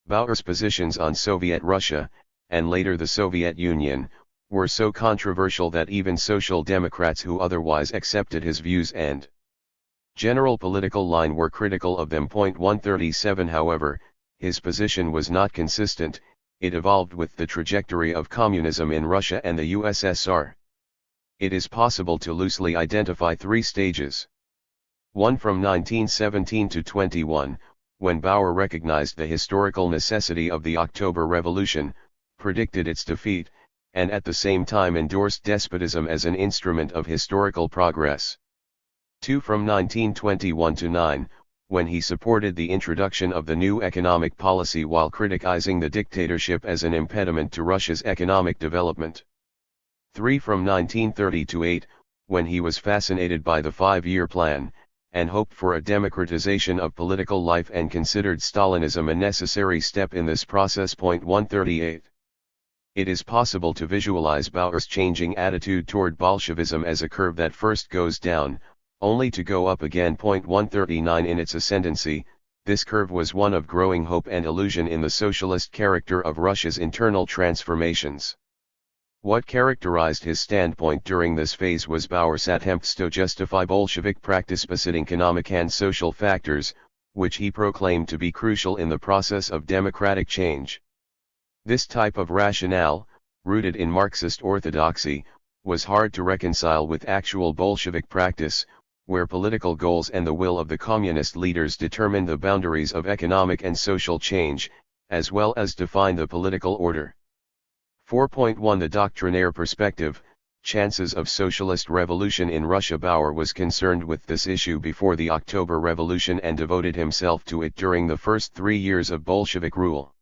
Bauer's positions on Soviet Russia, and later the Soviet Union, were so controversial that even social democrats who otherwise accepted his views and general political line were critical of them. 137 However, his position was not consistent, it evolved with the trajectory of communism in Russia and the USSR. It is possible to loosely identify three stages. 1. From 1917 to 21, when Bauer recognized the historical necessity of the October Revolution, predicted its defeat, and at the same time endorsed despotism as an instrument of historical progress. 2. From 1921 to 9, when he supported the introduction of the new economic policy while criticizing the dictatorship as an impediment to Russia's economic development. 3. From 1930 to 8, when he was fascinated by the five-year plan, and hoped for a democratization of political life and considered Stalinism a necessary step in this process. 138. It is possible to visualize Bauer's changing attitude toward Bolshevism as a curve that first goes down, only to go up again. 139 In its ascendancy, this curve was one of growing hope and illusion in the socialist character of Russia's internal transformations. What characterized his standpoint during this phase was Bauer's attempts to justify Bolshevik practice befitting economic and social factors, which he proclaimed to be crucial in the process of democratic change. This type of rationale, rooted in Marxist orthodoxy, was hard to reconcile with actual Bolshevik practice, where political goals and the will of the communist leaders determined the boundaries of economic and social change, as well as define the political order. 4.1 The doctrinaire perspective, chances of socialist revolution in Russia. Bauer was concerned with this issue before the October Revolution and devoted himself to it during the first 3 years of Bolshevik rule.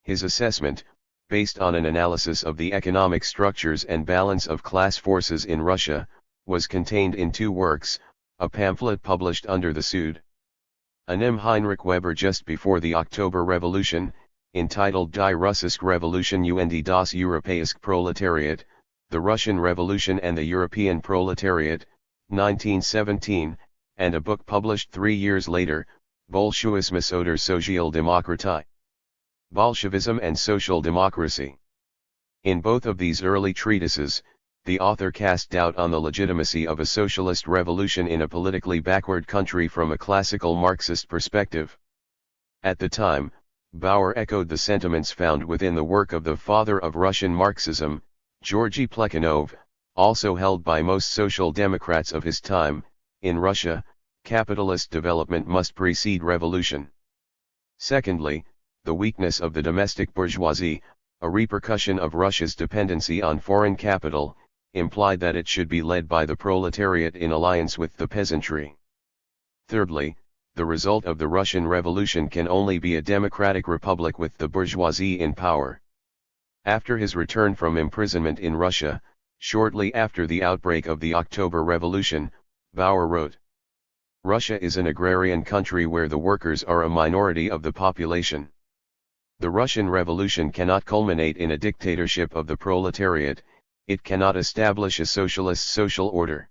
His assessment, based on an analysis of the economic structures and balance of class forces in Russia, was contained in 2 works, a pamphlet published under the pseudonym Heinrich Weber just before the October Revolution, entitled Die Russische Revolution und das Europäische Proletariat, The Russian Revolution and the European Proletariat, 1917, and a book published 3 years later, Bolschewismus oder Sozialdemokratie, Bolshevism and Social Democracy. In both of these early treatises, the author cast doubt on the legitimacy of a socialist revolution in a politically backward country from a classical Marxist perspective. At the time, Bauer echoed the sentiments found within the work of the father of Russian Marxism, Georgy Plekhanov, also held by most social democrats of his time. In Russia, capitalist development must precede revolution. Secondly, the weakness of the domestic bourgeoisie, a repercussion of Russia's dependency on foreign capital, implied that it should be led by the proletariat in alliance with the peasantry. Thirdly, the result of the Russian Revolution can only be a democratic republic with the bourgeoisie in power. After his return from imprisonment in Russia, shortly after the outbreak of the October Revolution, Bauer wrote, "Russia is an agrarian country where the workers are a minority of the population. The Russian Revolution cannot culminate in a dictatorship of the proletariat, it cannot establish a socialist social order.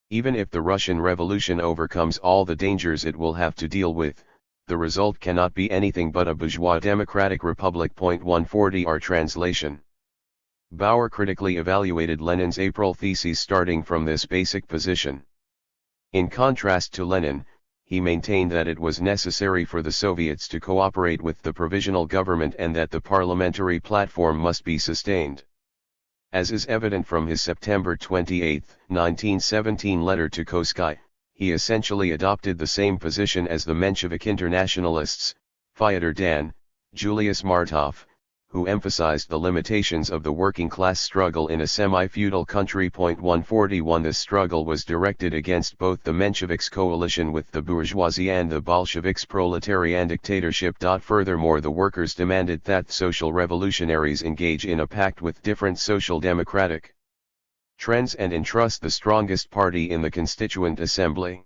Even if the Russian Revolution overcomes all the dangers it will have to deal with, the result cannot be anything but a bourgeois democratic republic." 140 Our translation. Bauer critically evaluated Lenin's April theses starting from this basic position. In contrast to Lenin, he maintained that it was necessary for the Soviets to cooperate with the provisional government and that the parliamentary platform must be sustained. As is evident from his September 28, 1917 letter to Koskay, he essentially adopted the same position as the Menshevik internationalists, Fyodor Dan, Julius Martov, who emphasized the limitations of the working class struggle in a semi-feudal country. 141 This struggle was directed against both the Mensheviks' coalition with the bourgeoisie and the Bolsheviks' proletarian dictatorship. Furthermore, the workers demanded that social revolutionaries engage in a pact with different social democratic trends and entrust the strongest party in the Constituent Assembly.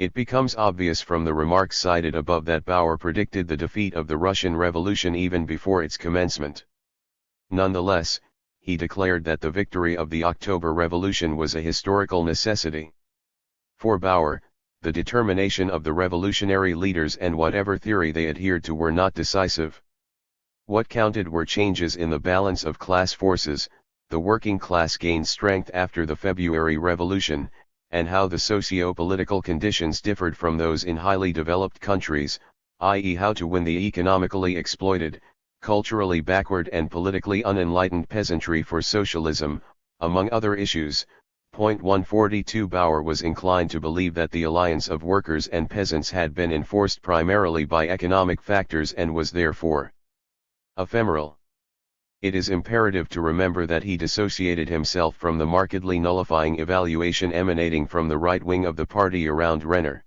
It becomes obvious from the remarks cited above that Bauer predicted the defeat of the Russian Revolution even before its commencement. Nonetheless, he declared that the victory of the October Revolution was a historical necessity. For Bauer, the determination of the revolutionary leaders and whatever theory they adhered to were not decisive. What counted were changes in the balance of class forces. The working class gained strength after the February Revolution, and how the socio-political conditions differed from those in highly developed countries, i.e. how to win the economically exploited, culturally backward and politically unenlightened peasantry for socialism, among other issues. 142 Bauer was inclined to believe that the alliance of workers and peasants had been enforced primarily by economic factors and was therefore ephemeral. It is imperative to remember that he dissociated himself from the markedly nullifying evaluation emanating from the right wing of the party around Renner.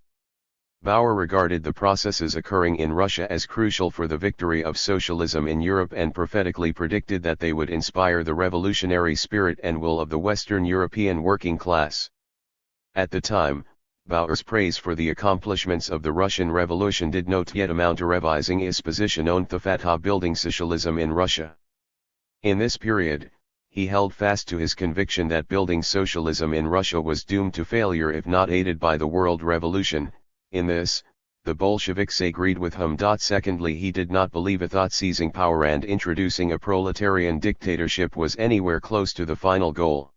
Bauer regarded the processes occurring in Russia as crucial for the victory of socialism in Europe and prophetically predicted that they would inspire the revolutionary spirit and will of the Western European working class. At the time, Bauer's praise for the accomplishments of the Russian Revolution did not yet amount to revising his position on the Fatah building socialism in Russia. In this period, he held fast to his conviction that building socialism in Russia was doomed to failure if not aided by the World Revolution. In this, the Bolsheviks agreed with him. Secondly, he did not believe that seizing power and introducing a proletarian dictatorship was anywhere close to the final goal.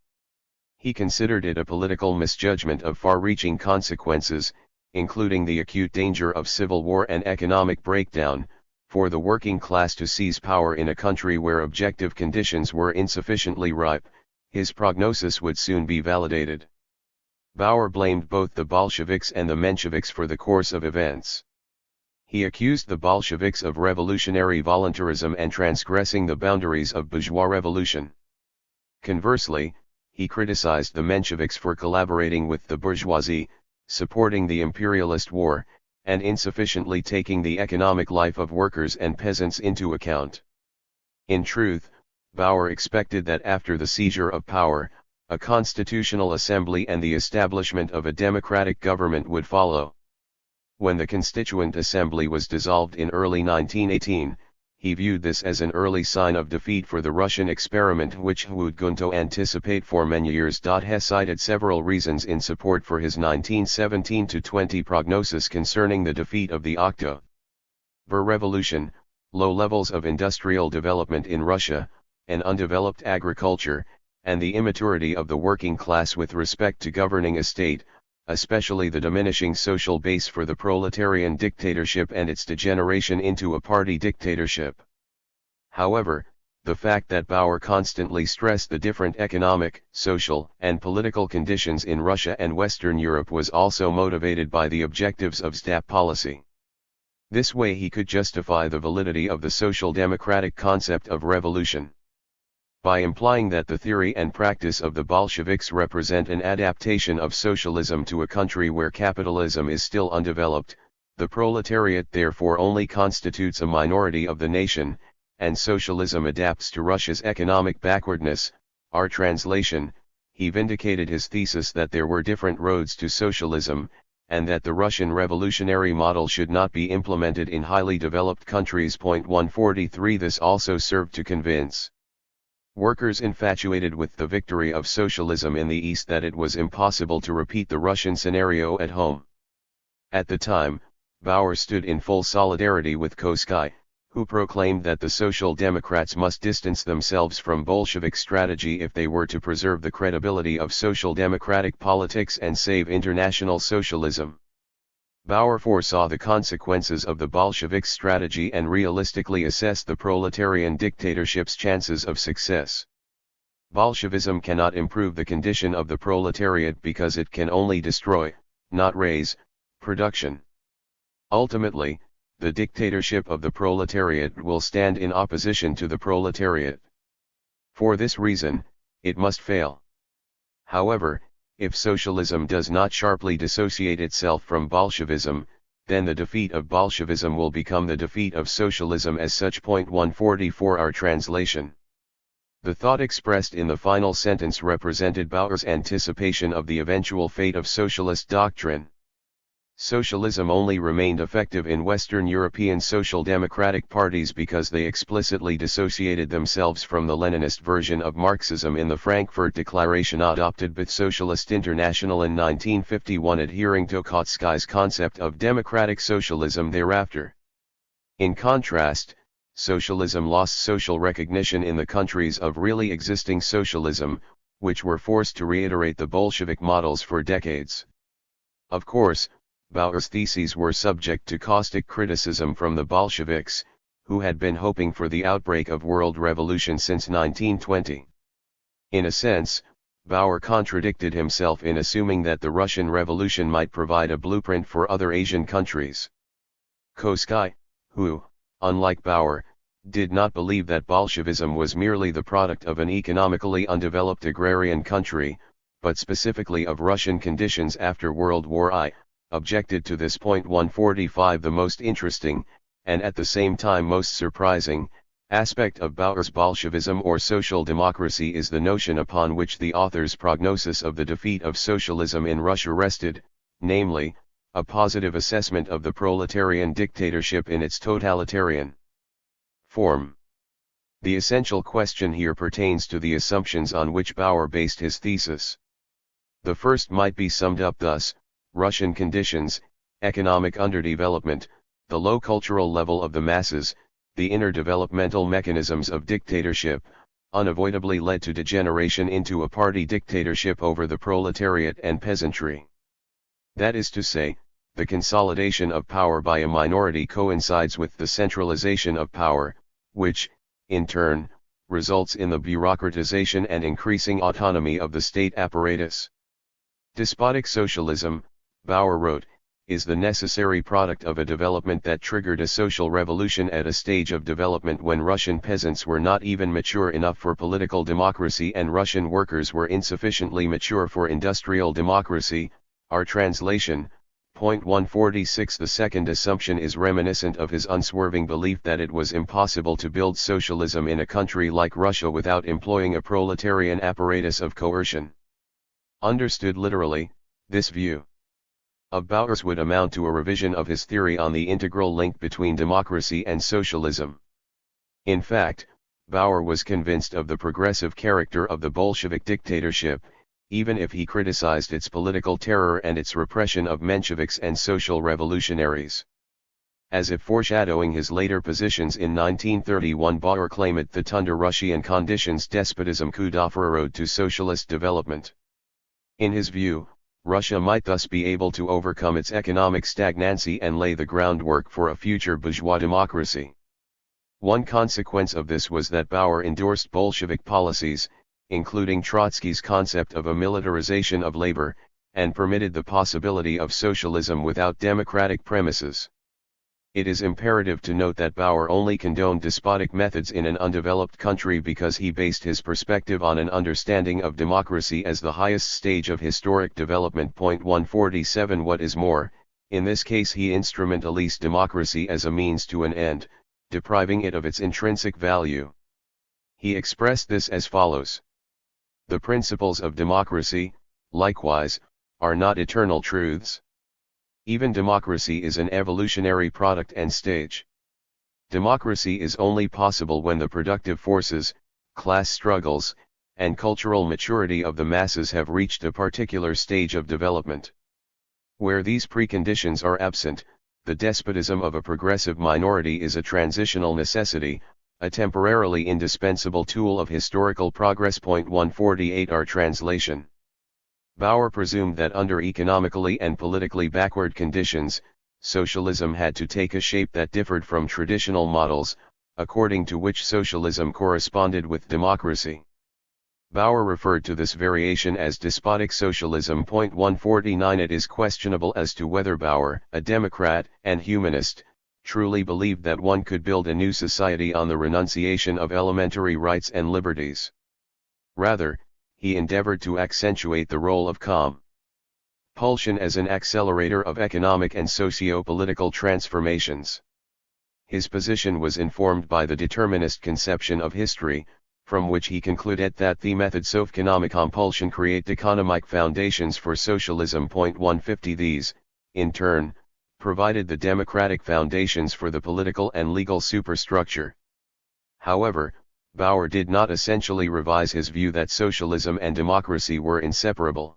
He considered it a political misjudgment of far-reaching consequences, including the acute danger of civil war and economic breakdown, for the working class to seize power in a country where objective conditions were insufficiently ripe. His prognosis would soon be validated. Bauer blamed both the Bolsheviks and the Mensheviks for the course of events. He accused the Bolsheviks of revolutionary voluntarism and transgressing the boundaries of bourgeois revolution. Conversely, he criticized the Mensheviks for collaborating with the bourgeoisie, supporting the imperialist war, and insufficiently taking the economic life of workers and peasants into account. In truth, Bauer expected that after the seizure of power, a constitutional assembly and the establishment of a democratic government would follow. When the Constituent Assembly was dissolved in early 1918, he viewed this as an early sign of defeat for the Russian experiment which would go to anticipate for many years. He cited several reasons in support for his 1917-20 prognosis concerning the defeat of the October Revolution: low levels of industrial development in Russia, an undeveloped agriculture, and the immaturity of the working class with respect to governing a state, especially the diminishing social base for the proletarian dictatorship and its degeneration into a party dictatorship. However, the fact that Bauer constantly stressed the different economic, social, and political conditions in Russia and Western Europe was also motivated by the objectives of SDHUPP policy. This way he could justify the validity of the social democratic concept of revolution. By implying that the theory and practice of the Bolsheviks represent an adaptation of socialism to a country where capitalism is still undeveloped, the proletariat therefore only constitutes a minority of the nation, and socialism adapts to Russia's economic backwardness. Our translation, he vindicated his thesis that there were different roads to socialism, and that the Russian revolutionary model should not be implemented in highly developed countries. 143 This also served to convince workers infatuated with the victory of socialism in the East that it was impossible to repeat the Russian scenario at home. At the time, Bauer stood in full solidarity with Kosky, who proclaimed that the Social Democrats must distance themselves from Bolshevik strategy if they were to preserve the credibility of social democratic politics and save international socialism. Bauer foresaw the consequences of the Bolshevik strategy and realistically assessed the proletarian dictatorship's chances of success. Bolshevism cannot improve the condition of the proletariat because it can only destroy, not raise, production. Ultimately, the dictatorship of the proletariat will stand in opposition to the proletariat. For this reason, it must fail. However, if socialism does not sharply dissociate itself from Bolshevism, then the defeat of Bolshevism will become the defeat of socialism as such. 144 Our translation. The thought expressed in the final sentence represented Bauer's anticipation of the eventual fate of socialist doctrine. Socialism only remained effective in Western European social democratic parties because they explicitly dissociated themselves from the Leninist version of Marxism in the Frankfurt Declaration adopted by Socialist International in 1951, adhering to Kautsky's concept of democratic socialism thereafter. In contrast, socialism lost social recognition in the countries of really existing socialism, which were forced to reiterate the Bolshevik models for decades. Of course, Bauer's theses were subject to caustic criticism from the Bolsheviks, who had been hoping for the outbreak of world revolution since 1920. In a sense, Bauer contradicted himself in assuming that the Russian Revolution might provide a blueprint for other Asian countries. Kautsky, who, unlike Bauer, did not believe that Bolshevism was merely the product of an economically undeveloped agrarian country, but specifically of Russian conditions after World War I, objected to this. 145 The most interesting, and at the same time most surprising, aspect of Bauer's Bolshevism or social democracy is the notion upon which the author's prognosis of the defeat of socialism in Russia rested, namely, a positive assessment of the proletarian dictatorship in its totalitarian form. The essential question here pertains to the assumptions on which Bauer based his thesis. The first might be summed up thus: Russian conditions, economic underdevelopment, the low cultural level of the masses, the inner developmental mechanisms of dictatorship, unavoidably led to degeneration into a party dictatorship over the proletariat and peasantry. That is to say, the consolidation of power by a minority coincides with the centralization of power, which, in turn, results in the bureaucratization and increasing autonomy of the state apparatus. Despotic socialism, Bauer wrote, is the necessary product of a development that triggered a social revolution at a stage of development when Russian peasants were not even mature enough for political democracy and Russian workers were insufficiently mature for industrial democracy. Our translation, point 146. The second assumption is reminiscent of his unswerving belief that it was impossible to build socialism in a country like Russia without employing a proletarian apparatus of coercion. Understood literally, this view of Bauer's would amount to a revision of his theory on the integral link between democracy and socialism. In fact, Bauer was convinced of the progressive character of the Bolshevik dictatorship, even if he criticized its political terror and its repression of Mensheviks and social revolutionaries. As if foreshadowing his later positions in 1931, Bauer claimed that under Russian conditions despotism could offer a road to socialist development. In his view, Russia might thus be able to overcome its economic stagnancy and lay the groundwork for a future bourgeois democracy. One consequence of this was that Bauer endorsed Bolshevik policies, including Trotsky's concept of a militarization of labor, and permitted the possibility of socialism without democratic premises. It is imperative to note that Bauer only condoned despotic methods in an undeveloped country because he based his perspective on an understanding of democracy as the highest stage of historic development. 147 What is more, in this case he instrumentalized democracy as a means to an end, depriving it of its intrinsic value. He expressed this as follows: the principles of democracy, likewise, are not eternal truths. Even democracy is an evolutionary product and stage. Democracy is only possible when the productive forces, class struggles, and cultural maturity of the masses have reached a particular stage of development. Where these preconditions are absent, the despotism of a progressive minority is a transitional necessity, a temporarily indispensable tool of historical progress. 148 Our translation. Bauer presumed that under economically and politically backward conditions, socialism had to take a shape that differed from traditional models, according to which socialism corresponded with democracy. Bauer referred to this variation as despotic socialism. 149 It is questionable as to whether Bauer, a Democrat and humanist, truly believed that one could build a new society on the renunciation of elementary rights and liberties. Rather, he endeavored to accentuate the role of compulsion as an accelerator of economic and socio-political transformations. His position was informed by the determinist conception of history, from which he concluded that the methods of economic compulsion create economic foundations for socialism. 150 These, in turn, provided the democratic foundations for the political and legal superstructure. However, Bauer did not essentially revise his view that socialism and democracy were inseparable.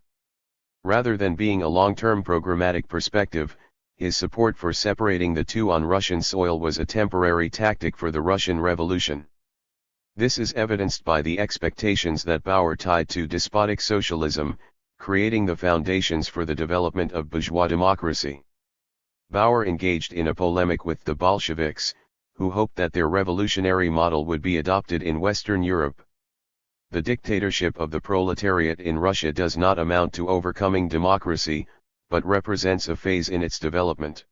Rather than being a long-term programmatic perspective, his support for separating the two on Russian soil was a temporary tactic for the Russian Revolution. This is evidenced by the expectations that Bauer tied to despotic socialism, creating the foundations for the development of bourgeois democracy. Bauer engaged in a polemic with the Bolsheviks, who hoped that their revolutionary model would be adopted in Western Europe. The dictatorship of the proletariat in Russia does not amount to overcoming democracy, but represents a phase in its development.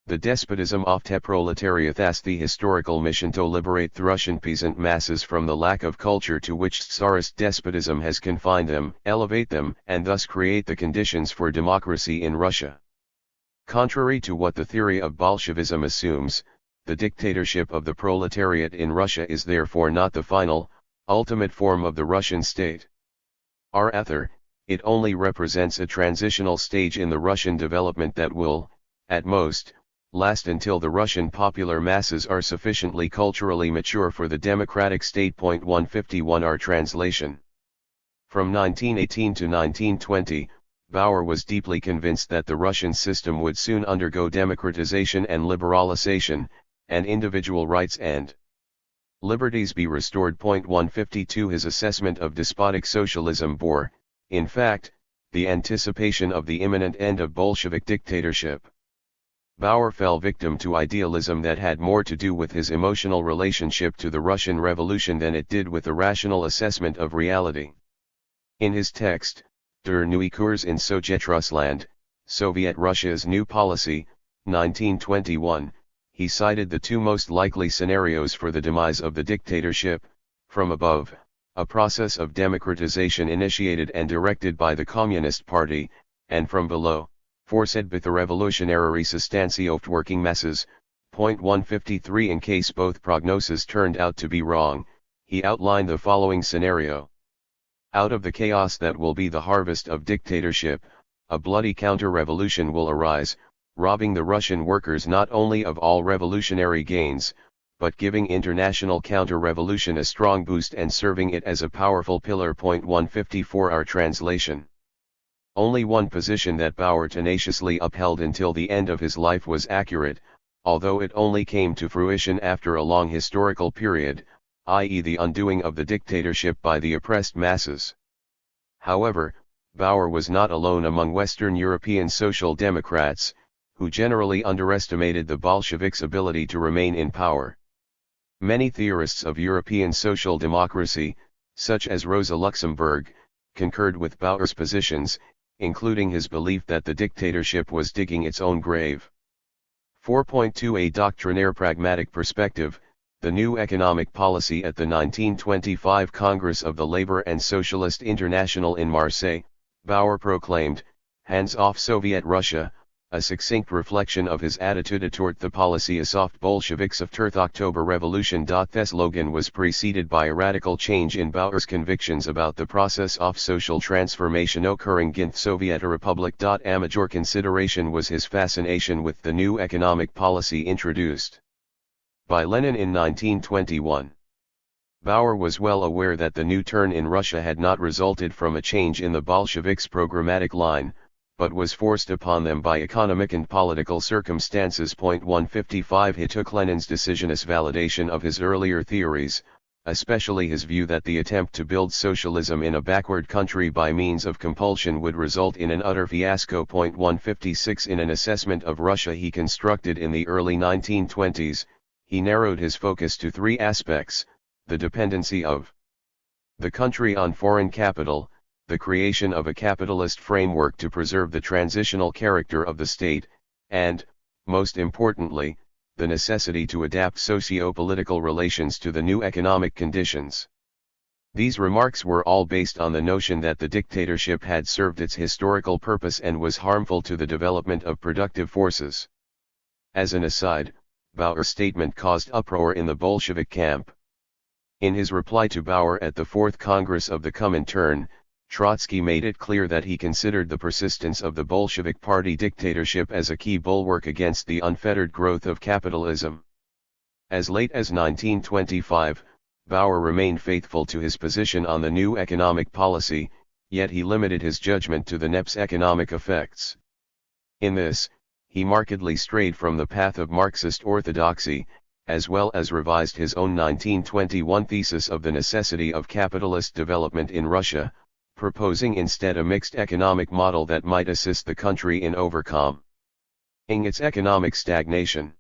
The despotism of the proletariat has the historical mission to liberate the Russian peasant masses from the lack of culture to which Tsarist despotism has confined them, elevate them, and thus create the conditions for democracy in Russia. Contrary to what the theory of Bolshevism assumes, the dictatorship of the proletariat in Russia is therefore not the final, ultimate form of the Russian state. Rather, it only represents a transitional stage in the Russian development that will, at most, last until the Russian popular masses are sufficiently culturally mature for the democratic state. 151 Our translation. From 1918 to 1920, Bauer was deeply convinced that the Russian system would soon undergo democratization and liberalization, and individual rights and liberties be restored. 152 His assessment of despotic socialism bore, in fact, the anticipation of the imminent end of Bolshevik dictatorship. Bauer fell victim to idealism that had more to do with his emotional relationship to the Russian Revolution than it did with a rational assessment of reality. In his text, Der neue Kurs in Sowjetrussland, Soviet Russia's New Policy, 1921, he cited the two most likely scenarios for the demise of the dictatorship: from above, a process of democratization initiated and directed by the Communist Party, and from below, forced by the revolutionary resistance of working masses. 153 In case both prognoses turned out to be wrong, he outlined the following scenario. Out of the chaos that will be the harvest of dictatorship, a bloody counter-revolution will arise, robbing the Russian workers not only of all revolutionary gains, but giving international counter-revolution a strong boost and serving it as a powerful pillar. 154 Our translation. Only one position that Bauer tenaciously upheld until the end of his life was accurate, although it only came to fruition after a long historical period, i.e. the undoing of the dictatorship by the oppressed masses. However, Bauer was not alone among Western European social democrats, who generally underestimated the Bolsheviks' ability to remain in power. Many theorists of European social democracy, such as Rosa Luxemburg, concurred with Bauer's positions, including his belief that the dictatorship was digging its own grave. 4.2 A doctrinaire pragmatic perspective, the new economic policy at the 1925 Congress of the Labor and Socialist International in Marseille, Bauer proclaimed, "Hands off Soviet Russia," a succinct reflection of his attitude toward the policy of Bolsheviks of the October Revolution. The slogan was preceded by a radical change in Bauer's convictions about the process of social transformation occurring in the Soviet Republic. A major consideration was his fascination with the new economic policy introduced by Lenin in 1921. Bauer was well aware that the new turn in Russia had not resulted from a change in the Bolsheviks' programmatic line, but was forced upon them by economic and political circumstances. 155 He took Lenin's decision as validation of his earlier theories, especially his view that the attempt to build socialism in a backward country by means of compulsion would result in an utter fiasco. 156 In an assessment of Russia he constructed in the early 1920s, he narrowed his focus to three aspects: the dependency of the country on foreign capital, the creation of a capitalist framework to preserve the transitional character of the state, and, most importantly, the necessity to adapt socio-political relations to the new economic conditions. These remarks were all based on the notion that the dictatorship had served its historical purpose and was harmful to the development of productive forces. As an aside, Bauer's statement caused uproar in the Bolshevik camp. In his reply to Bauer at the Fourth Congress of the Comintern, Trotsky made it clear that he considered the persistence of the Bolshevik Party dictatorship as a key bulwark against the unfettered growth of capitalism. As late as 1925, Bauer remained faithful to his position on the new economic policy, yet he limited his judgment to the NEP's economic effects. In this, he markedly strayed from the path of Marxist orthodoxy, as well as revised his own 1921 thesis of the necessity of capitalist development in Russia, proposing instead a mixed economic model that might assist the country in overcoming its economic stagnation.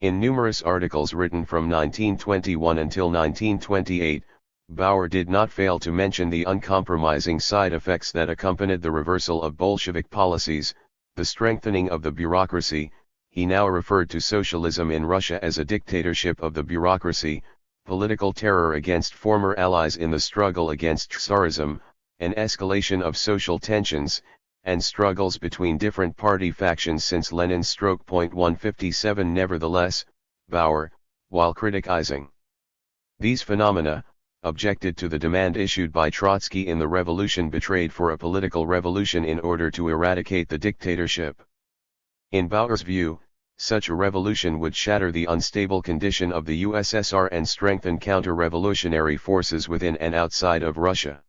In numerous articles written from 1921 until 1928, Bauer did not fail to mention the uncompromising side effects that accompanied the reversal of Bolshevik policies, the strengthening of the bureaucracy. He now referred to socialism in Russia as a dictatorship of the bureaucracy, political terror against former allies in the struggle against Tsarism, an escalation of social tensions, and struggles between different party factions since Lenin's .157. Nevertheless, Bauer, while criticizing these phenomena, objected to the demand issued by Trotsky in the revolution betrayed for a political revolution in order to eradicate the dictatorship. In Bauer's view, such a revolution would shatter the unstable condition of the USSR and strengthen counter-revolutionary forces within and outside of Russia.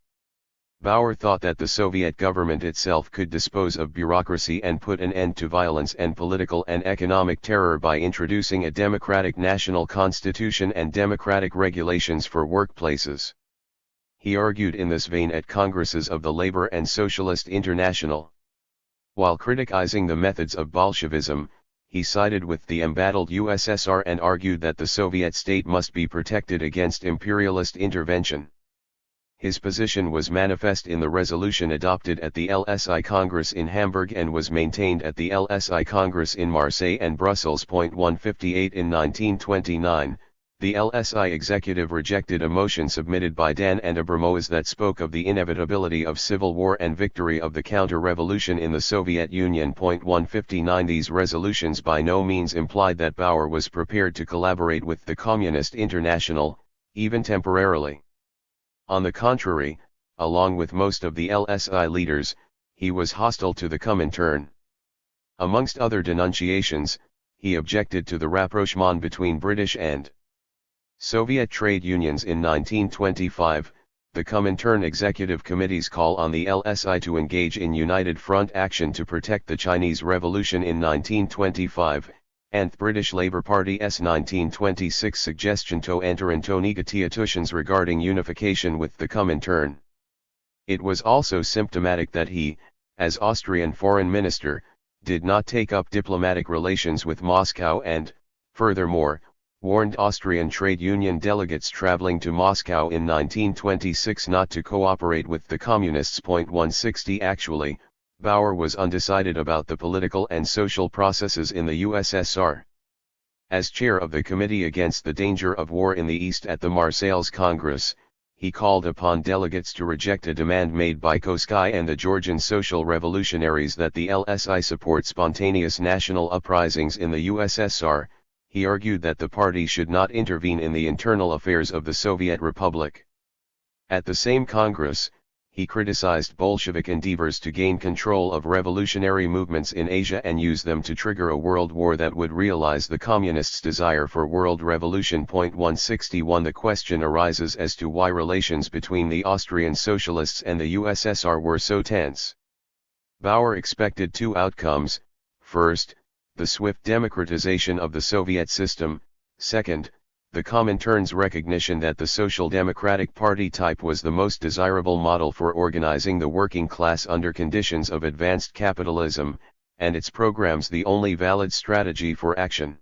Bauer thought that the Soviet government itself could dispose of bureaucracy and put an end to violence and political and economic terror by introducing a democratic national constitution and democratic regulations for workplaces. He argued in this vein at congresses of the Labor and Socialist International. While criticizing the methods of Bolshevism, he sided with the embattled USSR and argued that the Soviet state must be protected against imperialist intervention. His position was manifest in the resolution adopted at the LSI Congress in Hamburg and was maintained at the LSI Congress in Marseille and Brussels. 158 In 1929, the LSI executive rejected a motion submitted by Dan and Abramow that spoke of the inevitability of civil war and victory of the counter-revolution in the Soviet Union. 159 These resolutions by no means implied that Bauer was prepared to collaborate with the Communist International, even temporarily. On the contrary, along with most of the LSI leaders, he was hostile to the Comintern. Amongst other denunciations, he objected to the rapprochement between British and Soviet trade unions in 1925, the Comintern Executive Committee's call on the LSI to engage in united front action to protect the Chinese Revolution in 1925, and the British Labour Party's 1926 suggestion to enter into negotiations regarding unification with the Comintern. It was also symptomatic that he, as Austrian foreign minister, did not take up diplomatic relations with Moscow and, furthermore, warned Austrian trade union delegates traveling to Moscow in 1926 not to cooperate with the Communists. 160 Actually, Bauer was undecided about the political and social processes in the USSR. As chair of the Committee Against the Danger of War in the East at the Marseilles Congress, he called upon delegates to reject a demand made by Koski and the Georgian social revolutionaries that the LSI support spontaneous national uprisings in the USSR. He argued that the party should not intervene in the internal affairs of the Soviet Republic. At the same Congress, he criticized Bolshevik endeavors to gain control of revolutionary movements in Asia and use them to trigger a world war that would realize the Communists' desire for world revolution. 161 The question arises as to why relations between the Austrian socialists and the USSR were so tense. Bauer expected two outcomes: first, the swift democratization of the Soviet system; second, the Comintern's recognition that the Social Democratic Party type was the most desirable model for organizing the working class under conditions of advanced capitalism, and its programs the only valid strategy for action.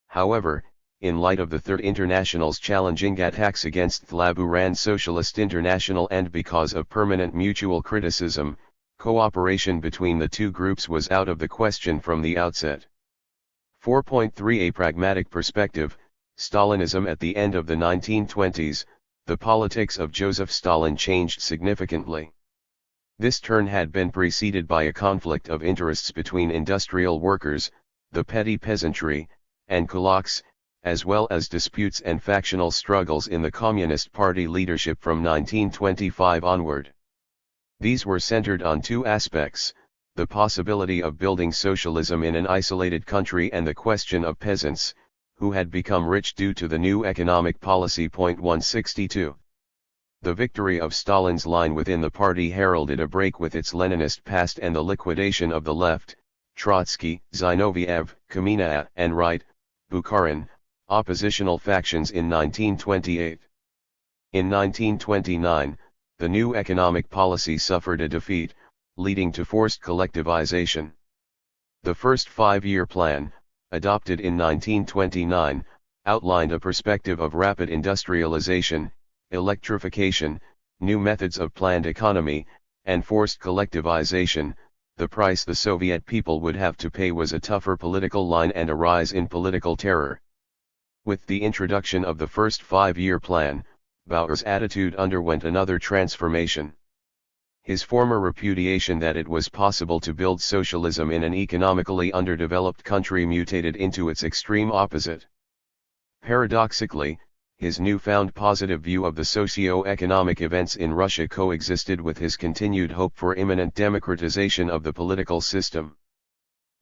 However, in light of the Third International's challenging attacks against the Laburan Socialist International and because of permanent mutual criticism, cooperation between the two groups was out of the question from the outset. 4.3 A pragmatic perspective: Stalinism. At the end of the 1920s, the politics of Joseph Stalin changed significantly. This turn had been preceded by a conflict of interests between industrial workers, the petty peasantry, and kulaks, as well as disputes and factional struggles in the Communist Party leadership from 1925 onward. These were centered on two aspects: the possibility of building socialism in an isolated country and the question of peasants, who had become rich due to the new economic policy. 162. The victory of Stalin's line within the party heralded a break with its Leninist past and the liquidation of the left, Trotsky, Zinoviev, Kamina and Right, Bukharin, oppositional factions in 1928. In 1929, the new economic policy suffered a defeat, leading to forced collectivization. The first five-year plan, adopted in 1929, outlined a perspective of rapid industrialization, electrification, new methods of planned economy, and forced collectivization. The price the Soviet people would have to pay was a tougher political line and a rise in political terror. With the introduction of the first five-year plan, Bauer's attitude underwent another transformation. His former repudiation that it was possible to build socialism in an economically underdeveloped country mutated into its extreme opposite. Paradoxically, his newfound positive view of the socio-economic events in Russia coexisted with his continued hope for imminent democratization of the political system.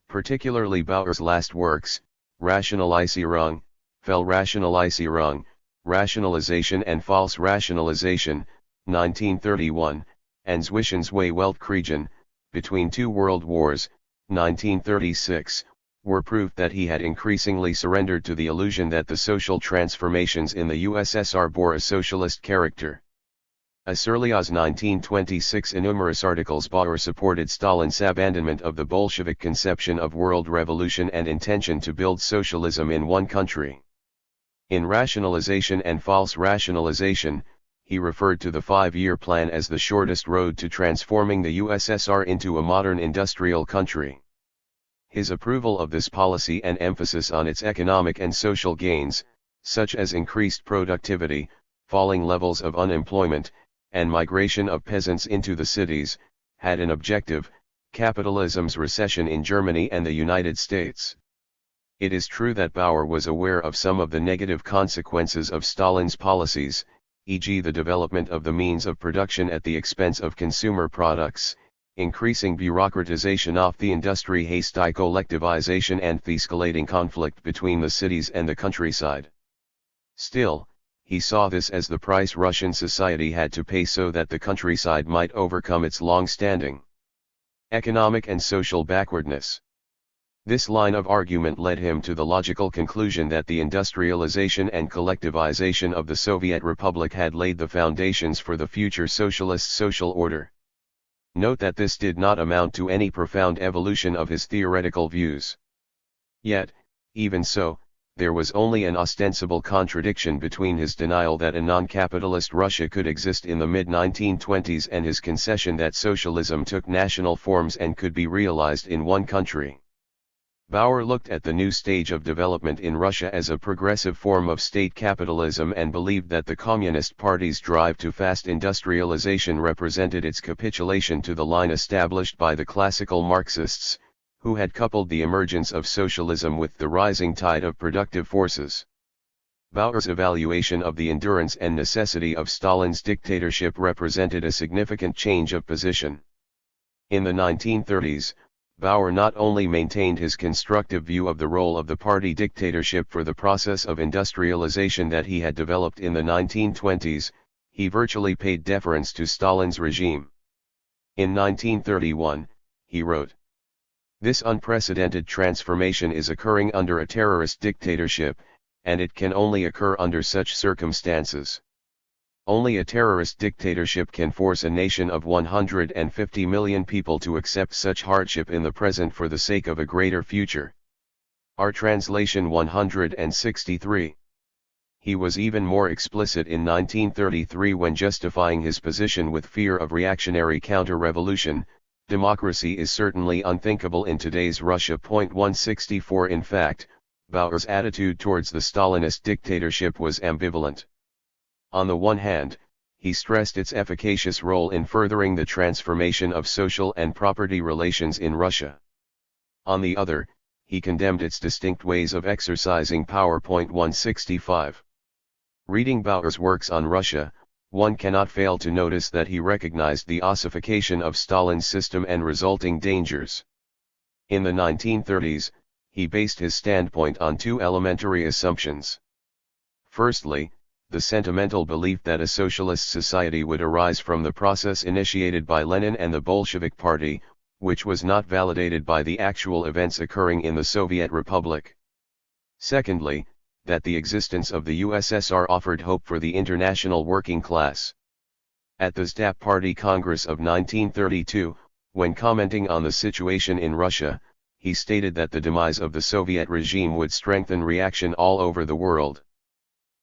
Particularly Bauer's last works, Rationalisierung, Fehlrationalisierung, Rationalization and False Rationalization, 1931, and Zwischenzwei Weltkriegen, Between Two World Wars, 1936, were proof that he had increasingly surrendered to the illusion that the social transformations in the USSR bore a socialist character. As early as 1926, in numerous articles, Bauer supported Stalin's abandonment of the Bolshevik conception of world revolution and intention to build socialism in one country. In Rationalization and False Rationalization, he referred to the five-year plan as the shortest road to transforming the USSR into a modern industrial country. His approval of this policy and emphasis on its economic and social gains, such as increased productivity, falling levels of unemployment, and migration of peasants into the cities, had an objective: capitalism's recession in Germany and the United States. It is true that Bauer was aware of some of the negative consequences of Stalin's policies, e.g. the development of the means of production at the expense of consumer products, increasing bureaucratization of the industry, hasty collectivization, and the escalating conflict between the cities and the countryside. Still, he saw this as the price Russian society had to pay so that the countryside might overcome its long-standing economic and social backwardness. This line of argument led him to the logical conclusion that the industrialization and collectivization of the Soviet Republic had laid the foundations for the future socialist social order. Note that this did not amount to any profound evolution of his theoretical views. Yet, even so, there was only an ostensible contradiction between his denial that a non-capitalist Russia could exist in the mid-1920s and his concession that socialism took national forms and could be realized in one country. Bauer looked at the new stage of development in Russia as a progressive form of state capitalism and believed that the Communist Party's drive to fast industrialization represented its capitulation to the line established by the classical Marxists, who had coupled the emergence of socialism with the rising tide of productive forces. Bauer's evaluation of the endurance and necessity of Stalin's dictatorship represented a significant change of position. In the 1930s, Bauer not only maintained his constructive view of the role of the party dictatorship for the process of industrialization that he had developed in the 1920s, he virtually paid deference to Stalin's regime. In 1931, he wrote, "This unprecedented transformation is occurring under a terrorist dictatorship, and it can only occur under such circumstances. Only a terrorist dictatorship can force a nation of 150 million people to accept such hardship in the present for the sake of a greater future." Our translation 163. He was even more explicit in 1933 when justifying his position with fear of reactionary counter-revolution: "Democracy is certainly unthinkable in today's Russia." 164. In fact, Bauer's attitude towards the Stalinist dictatorship was ambivalent. On the one hand, he stressed its efficacious role in furthering the transformation of social and property relations in Russia. On the other, he condemned its distinct ways of exercising power. 165. Reading Bauer's works on Russia, one cannot fail to notice that he recognized the ossification of Stalin's system and resulting dangers. In the 1930s, he based his standpoint on two elementary assumptions. Firstly, the sentimental belief that a socialist society would arise from the process initiated by Lenin and the Bolshevik Party, which was not validated by the actual events occurring in the Soviet Republic. Secondly, that the existence of the USSR offered hope for the international working class. At the SDHUPP Party Congress of 1932, when commenting on the situation in Russia, he stated that the demise of the Soviet regime would strengthen reaction all over the world.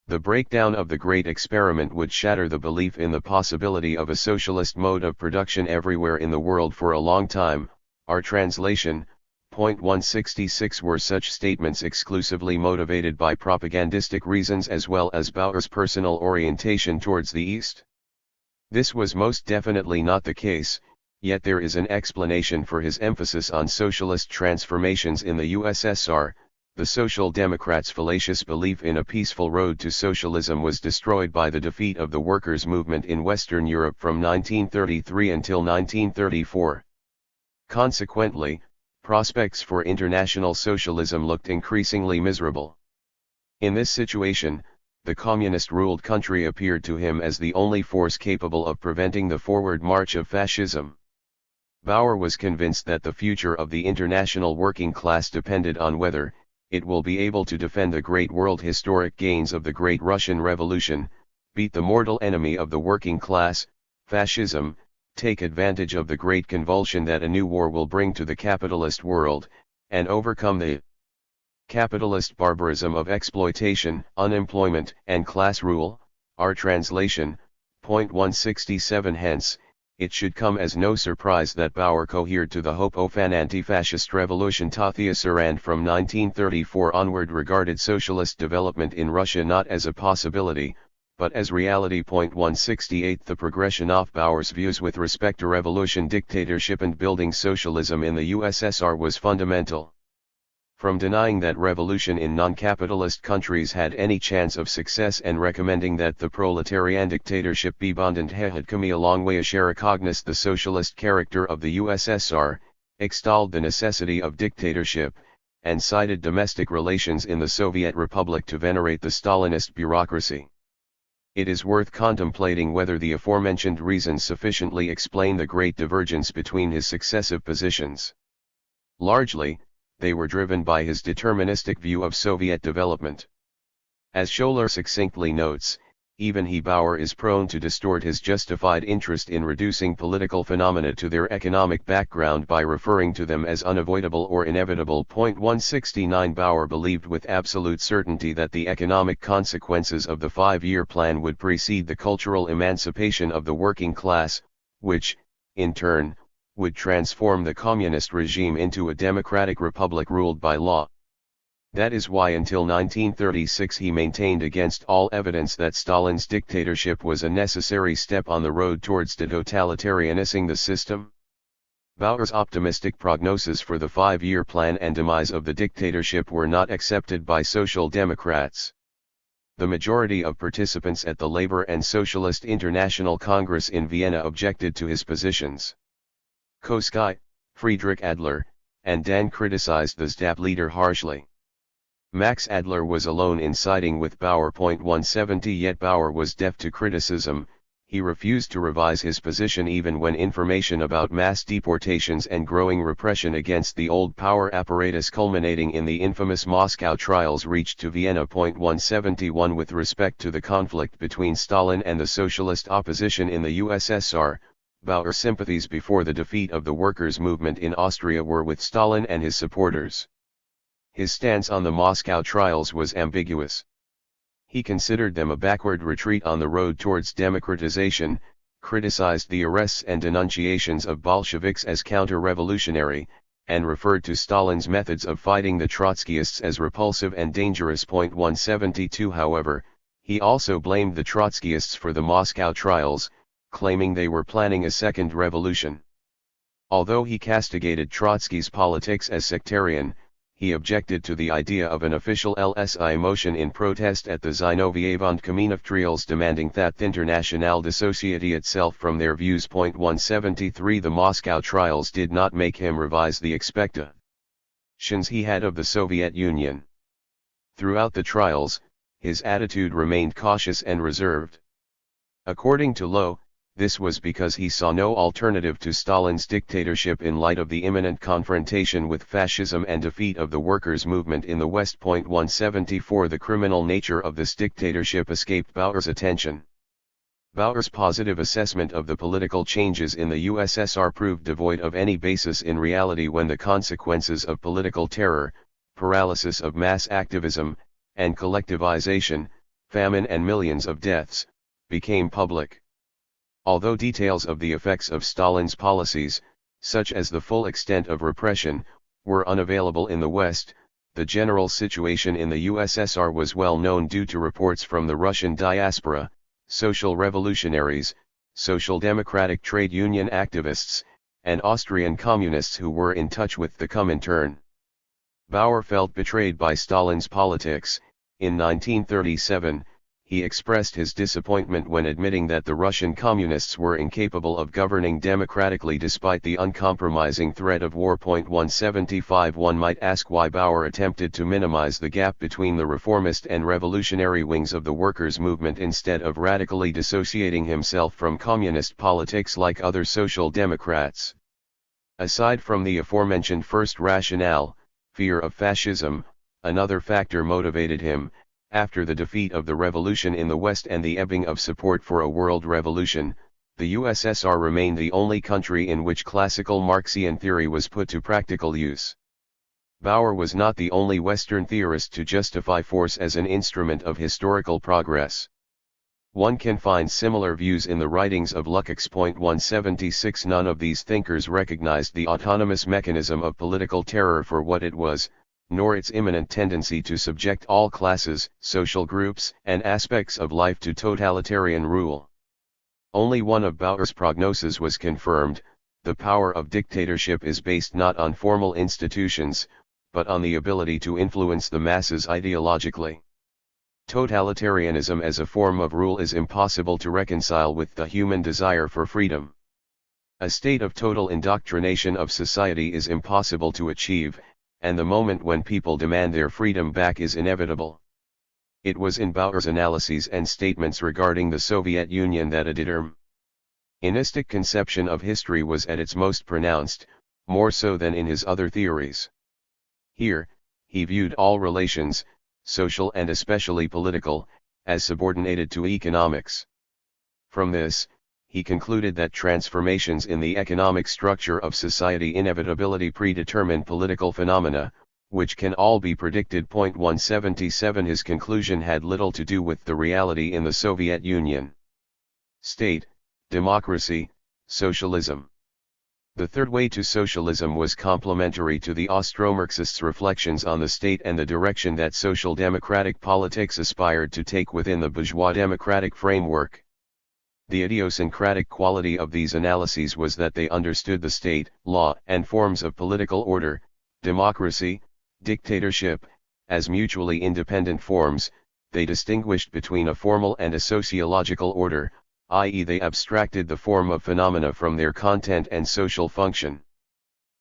The breakdown of the Great Experiment would shatter the belief in the possibility of a socialist mode of production everywhere in the world for a long time. Our translation, point 166. Were such statements exclusively motivated by propagandistic reasons as well as Bauer's personal orientation towards the East? This was most definitely not the case, yet there is an explanation for his emphasis on socialist transformations in the USSR. The Social Democrats' fallacious belief in a peaceful road to socialism was destroyed by the defeat of the workers' movement in Western Europe from 1933 until 1934. Consequently, prospects for international socialism looked increasingly miserable. In this situation, the communist-ruled country appeared to him as the only force capable of preventing the forward march of fascism. Bauer was convinced that the future of the international working class depended on whether it will be able to defend the great world historic gains of the Great Russian Revolution, beat the mortal enemy of the working class, fascism, take advantage of the great convulsion that a new war will bring to the capitalist world, and overcome the capitalist barbarism of exploitation, unemployment, and class rule. Our translation, point 167. Hence, it should come as no surprise that Bauer cohered to the hope of an anti-fascist revolution THIRD and from 1934 onward regarded socialist development in Russia not as a possibility, but as reality. Point 168. The progression of Bauer's views with respect to revolution, dictatorship and building socialism in the USSR was fundamental. From denying that revolution in non-capitalist countries had any chance of success and recommending that the proletarian dictatorship be abandoned, he had come a long way. Asher recognized the socialist character of the USSR, extolled the necessity of dictatorship, and cited domestic relations in the Soviet Republic to venerate the Stalinist bureaucracy. It is worth contemplating whether the aforementioned reasons sufficiently explain the great divergence between his successive positions. Largely, they were driven by his deterministic view of Soviet development. As Scholer succinctly notes, even he Bauer is prone to distort his justified interest in reducing political phenomena to their economic background by referring to them as unavoidable or inevitable. Point 169. Bauer believed with absolute certainty that the economic consequences of the five-year plan would precede the cultural emancipation of the working class, which, in turn, would transform the communist regime into a democratic republic ruled by law. That is why until 1936 he maintained against all evidence that Stalin's dictatorship was a necessary step on the road towards totalitarianizing the system. Bauer's optimistic prognosis for the five-year plan and demise of the dictatorship were not accepted by Social Democrats. The majority of participants at the Labor and Socialist International Congress in Vienna objected to his positions. Koski, Friedrich Adler, and Dan criticized the SDHUPP leader harshly. Max Adler was alone in siding with Bauer. 170. Yet Bauer was deaf to criticism. He refused to revise his position even when information about mass deportations and growing repression against the old power apparatus culminating in the infamous Moscow trials reached to Vienna. 171. With respect to the conflict between Stalin and the socialist opposition in the USSR, Bauer's sympathies before the defeat of the workers' movement in Austria were with Stalin and his supporters. His stance on the Moscow trials was ambiguous. He considered them a backward retreat on the road towards democratization, criticized the arrests and denunciations of Bolsheviks as counter-revolutionary, and referred to Stalin's methods of fighting the Trotskyists as repulsive and dangerous. 172. However, he also blamed the Trotskyists for the Moscow trials, claiming they were planning a second revolution. Although he castigated Trotsky's politics as sectarian, he objected to the idea of an official LSI motion in protest at the Zinovievand Kamenev trials demanding that the International dissociate itself from their views. 173 The Moscow trials did not make him revise the expectations he had of the Soviet Union. Throughout the trials, his attitude remained cautious and reserved. According to Low, this was because he saw no alternative to Stalin's dictatorship in light of the imminent confrontation with fascism and defeat of the workers' movement in the West. 174 The criminal nature of this dictatorship escaped Bauer's attention. Bauer's positive assessment of the political changes in the USSR proved devoid of any basis in reality when the consequences of political terror, paralysis of mass activism, and collectivization, famine and millions of deaths, became public. Although details of the effects of Stalin's policies, such as the full extent of repression, were unavailable in the West, the general situation in the USSR was well known due to reports from the Russian diaspora, social revolutionaries, social democratic trade union activists, and Austrian communists who were in touch with the Comintern. Bauer felt betrayed by Stalin's politics. In 1937, he expressed his disappointment when admitting that the Russian communists were incapable of governing democratically despite the uncompromising threat of war. 175 One might ask why Bauer attempted to minimize the gap between the reformist and revolutionary wings of the workers' movement instead of radically dissociating himself from communist politics like other social democrats. Aside from the aforementioned first rationale, fear of fascism, another factor motivated him. After the defeat of the revolution in the West and the ebbing of support for a world revolution, the USSR remained the only country in which classical Marxian theory was put to practical use. Bauer was not the only Western theorist to justify force as an instrument of historical progress. One can find similar views in the writings of Lukács. 176 None of these thinkers recognized the autonomous mechanism of political terror for what it was, nor its imminent tendency to subject all classes, social groups, and aspects of life to totalitarian rule. Only one of Bauer's prognoses was confirmed: the power of dictatorship is based not on formal institutions, but on the ability to influence the masses ideologically. Totalitarianism as a form of rule is impossible to reconcile with the human desire for freedom. A state of total indoctrination of society is impossible to achieve, and the moment when people demand their freedom back is inevitable. It was in Bauer's analyses and statements regarding the Soviet Union that a deterministic conception of history was at its most pronounced, more so than in his other theories. Here, he viewed all relations, social and especially political, as subordinated to economics. From this, he concluded that transformations in the economic structure of society inevitably predetermine political phenomena, which can all be predicted. 177 His conclusion had little to do with the reality in the Soviet Union. State, democracy, socialism. The third way to socialism was complementary to the Austro-Marxists' reflections on the state and the direction that social democratic politics aspired to take within the bourgeois democratic framework. The idiosyncratic quality of these analyses was that they understood the state, law, and forms of political order, democracy, dictatorship, as mutually independent forms. They distinguished between a formal and a sociological order, i.e. they abstracted the form of phenomena from their content and social function.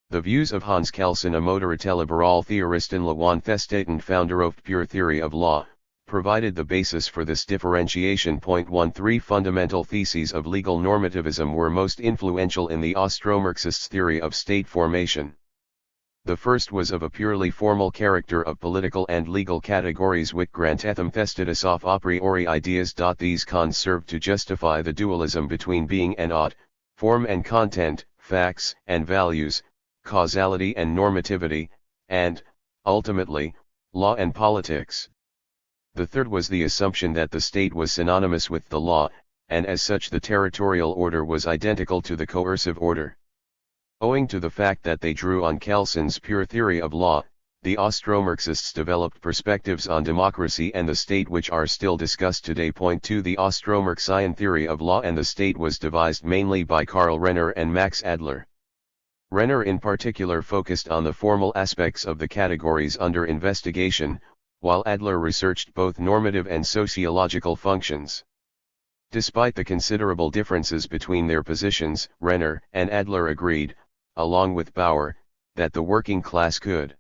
The views of Hans Kelsen, a moderate-liberal theorist and Lewan Festaten, founder of pure theory of law, provided the basis for this differentiation. 13 Fundamental theses of legal normativism were most influential in the Austro-Marxists' theory of state formation. The first was of a purely formal character of political and legal categories which grantetham festitas of a priori ideas. These cons served to justify the dualism between being and ought, form and content, facts and values, causality and normativity, and, ultimately, law and politics. The third was the assumption that the state was synonymous with the law, and as such the territorial order was identical to the coercive order. Owing to the fact that they drew on Kelsen's pure theory of law, the Austro-Marxists developed perspectives on democracy and the state which are still discussed today. 2 The Austro-Marxian theory of law and the state was devised mainly by Karl Renner and Max Adler. Renner in particular focused on the formal aspects of the categories under investigation, while Adler researched both normative and sociological functions. Despite the considerable differences between their positions, Renner and Adler agreed, along with Bauer, that the working class could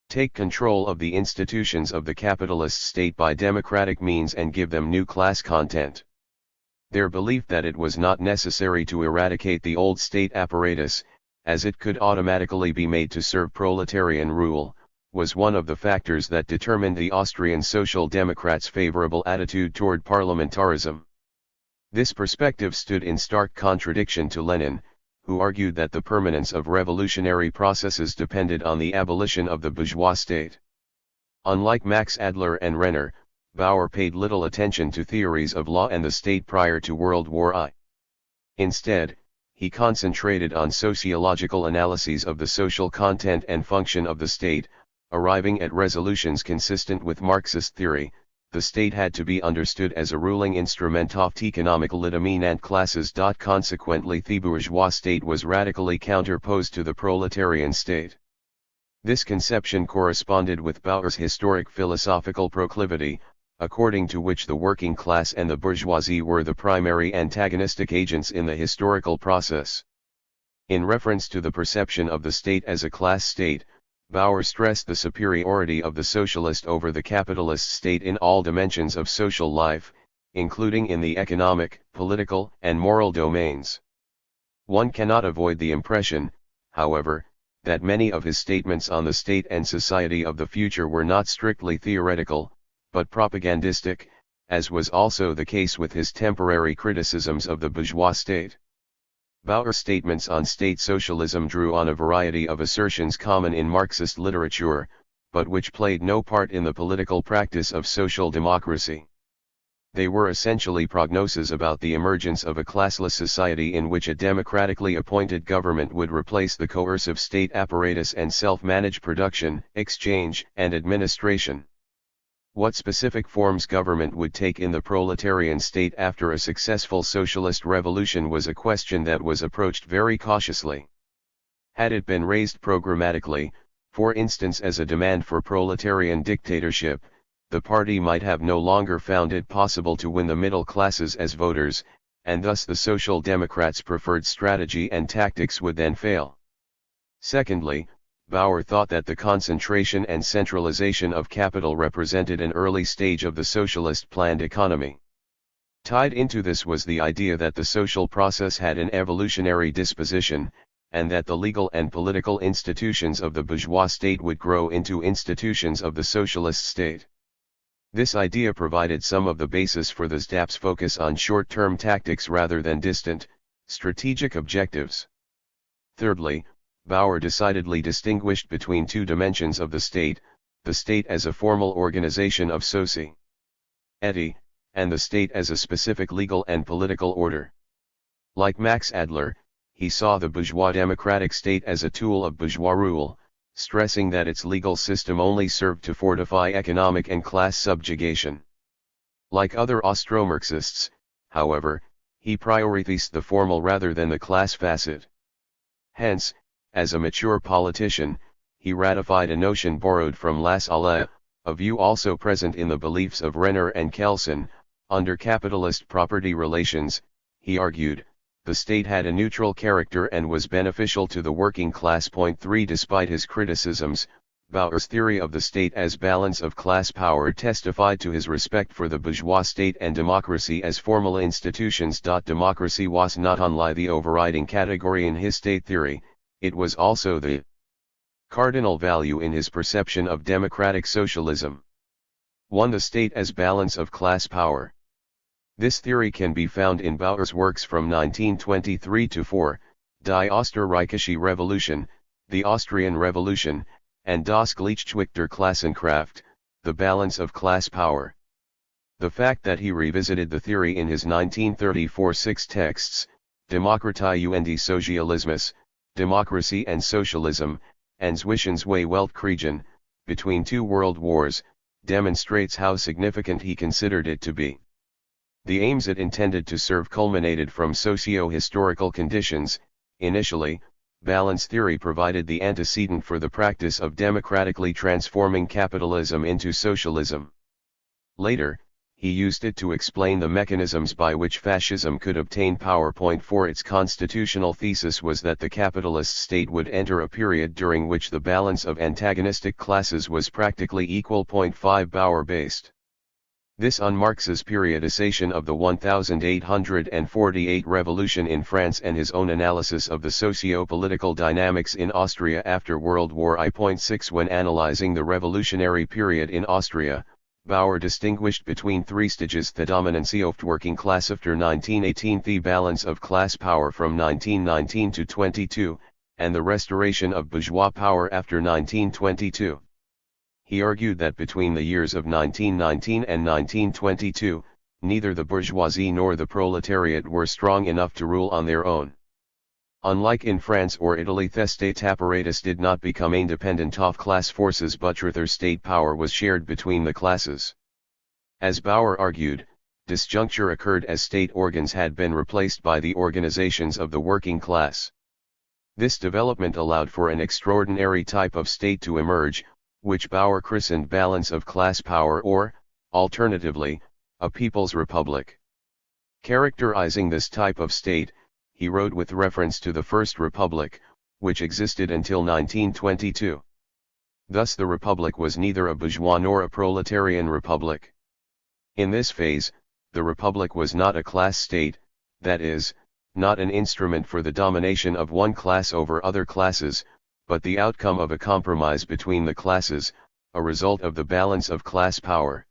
take control of the institutions of the capitalist state by democratic means and give them new class content. Their belief that it was not necessary to eradicate the old state apparatus, as it could automatically be made to serve proletarian rule, was one of the factors that determined the Austrian Social Democrats' favorable attitude toward parliamentarism. This perspective stood in stark contradiction to Lenin, who argued that the permanence of revolutionary processes depended on the abolition of the bourgeois state. Unlike Max Adler and Renner, Bauer paid little attention to theories of law and the state prior to World War I. Instead, he concentrated on sociological analyses of the social content and function of the state, arriving at resolutions consistent with Marxist theory. The state had to be understood as a ruling instrument of economical dominant classes. Consequently, the bourgeois state was radically counterposed to the proletarian state. This conception corresponded with Bauer's historic philosophical proclivity, according to which the working class and the bourgeoisie were the primary antagonistic agents in the historical process. In reference to the perception of the state as a class state, Bauer stressed the superiority of the socialist over the capitalist state in all dimensions of social life, including in the economic, political, and moral domains. One cannot avoid the impression, however, that many of his statements on the state and society of the future were not strictly theoretical, but propagandistic, as was also the case with his temporary criticisms of the bourgeois state. Bauer's statements on state socialism drew on a variety of assertions common in Marxist literature, but which played no part in the political practice of social democracy. They were essentially prognoses about the emergence of a classless society in which a democratically appointed government would replace the coercive state apparatus and self-manage production, exchange, and administration. What specific forms government would take in the proletarian state after a successful socialist revolution was a question that was approached very cautiously. Had it been raised programmatically, for instance as a demand for proletarian dictatorship, the party might have no longer found it possible to win the middle classes as voters, and thus the Social Democrats' preferred strategy and tactics would then fail. Secondly, Bauer thought that the concentration and centralization of capital represented an early stage of the socialist planned economy. Tied into this was the idea that the social process had an evolutionary disposition, and that the legal and political institutions of the bourgeois state would grow into institutions of the socialist state. This idea provided some of the basis for the SDHUPP's focus on short-term tactics rather than distant, strategic objectives. Thirdly, Bauer decidedly distinguished between two dimensions of the state as a formal organization of society, and the state as a specific legal and political order. Like Max Adler, he saw the bourgeois democratic state as a tool of bourgeois rule, stressing that its legal system only served to fortify economic and class subjugation. Like other Austro-Marxists, however, he prioritized the formal rather than the class facet. Hence, as a mature politician, he ratified a notion borrowed from Lassalle, a view also present in the beliefs of Renner and Kelsen. Under capitalist property relations, he argued, the state had a neutral character and was beneficial to the working class. 3 Despite his criticisms, Bauer's theory of the state as balance of class power testified to his respect for the bourgeois state and democracy as formal institutions. Democracy was not only the overriding category in his state theory, it was also the cardinal value in his perception of democratic socialism. 1. The state as balance of class power. This theory can be found in Bauer's works from 1923 to 4, Die Österreichische Revolution, The Austrian Revolution, and Das Gleichgewicht der Klassenkraft, The Balance of Class Power. The fact that he revisited the theory in his 1934 6 texts, Demokratie und Sozialismus, Democracy and Socialism, and Zwischenzwei Weltkriegen, Between Two World Wars, demonstrates how significant he considered it to be. The aims it intended to serve culminated from socio-historical conditions. Initially, balance theory provided the antecedent for the practice of democratically transforming capitalism into socialism. Later, he used it to explain the mechanisms by which fascism could obtain power. For its constitutional thesis was that the capitalist state would enter a period during which the balance of antagonistic classes was practically equal. 5 Bauer based this on Marx's periodization of the 1848 revolution in France and his own analysis of the socio-political dynamics in Austria after World War I. 6 When analyzing the revolutionary period in Austria, Bauer distinguished between 3 stages: the dominancy of the working class after 1918, the balance of class power from 1919 to 22, and the restoration of bourgeois power after 1922. He argued that between the years of 1919 and 1922, neither the bourgeoisie nor the proletariat were strong enough to rule on their own. Unlike in France or Italy, the state apparatus did not become independent of class forces, but rather state power was shared between the classes. As Bauer argued, disjuncture occurred as state organs had been replaced by the organizations of the working class. This development allowed for an extraordinary type of state to emerge, which Bauer christened balance of class power, or, alternatively, a people's republic. Characterizing this type of state, he wrote with reference to the First Republic, which existed until 1922. Thus the republic was neither a bourgeois nor a proletarian republic. In this phase, the republic was not a class state, that is, not an instrument for the domination of one class over other classes, but the outcome of a compromise between the classes, a result of the balance of class power.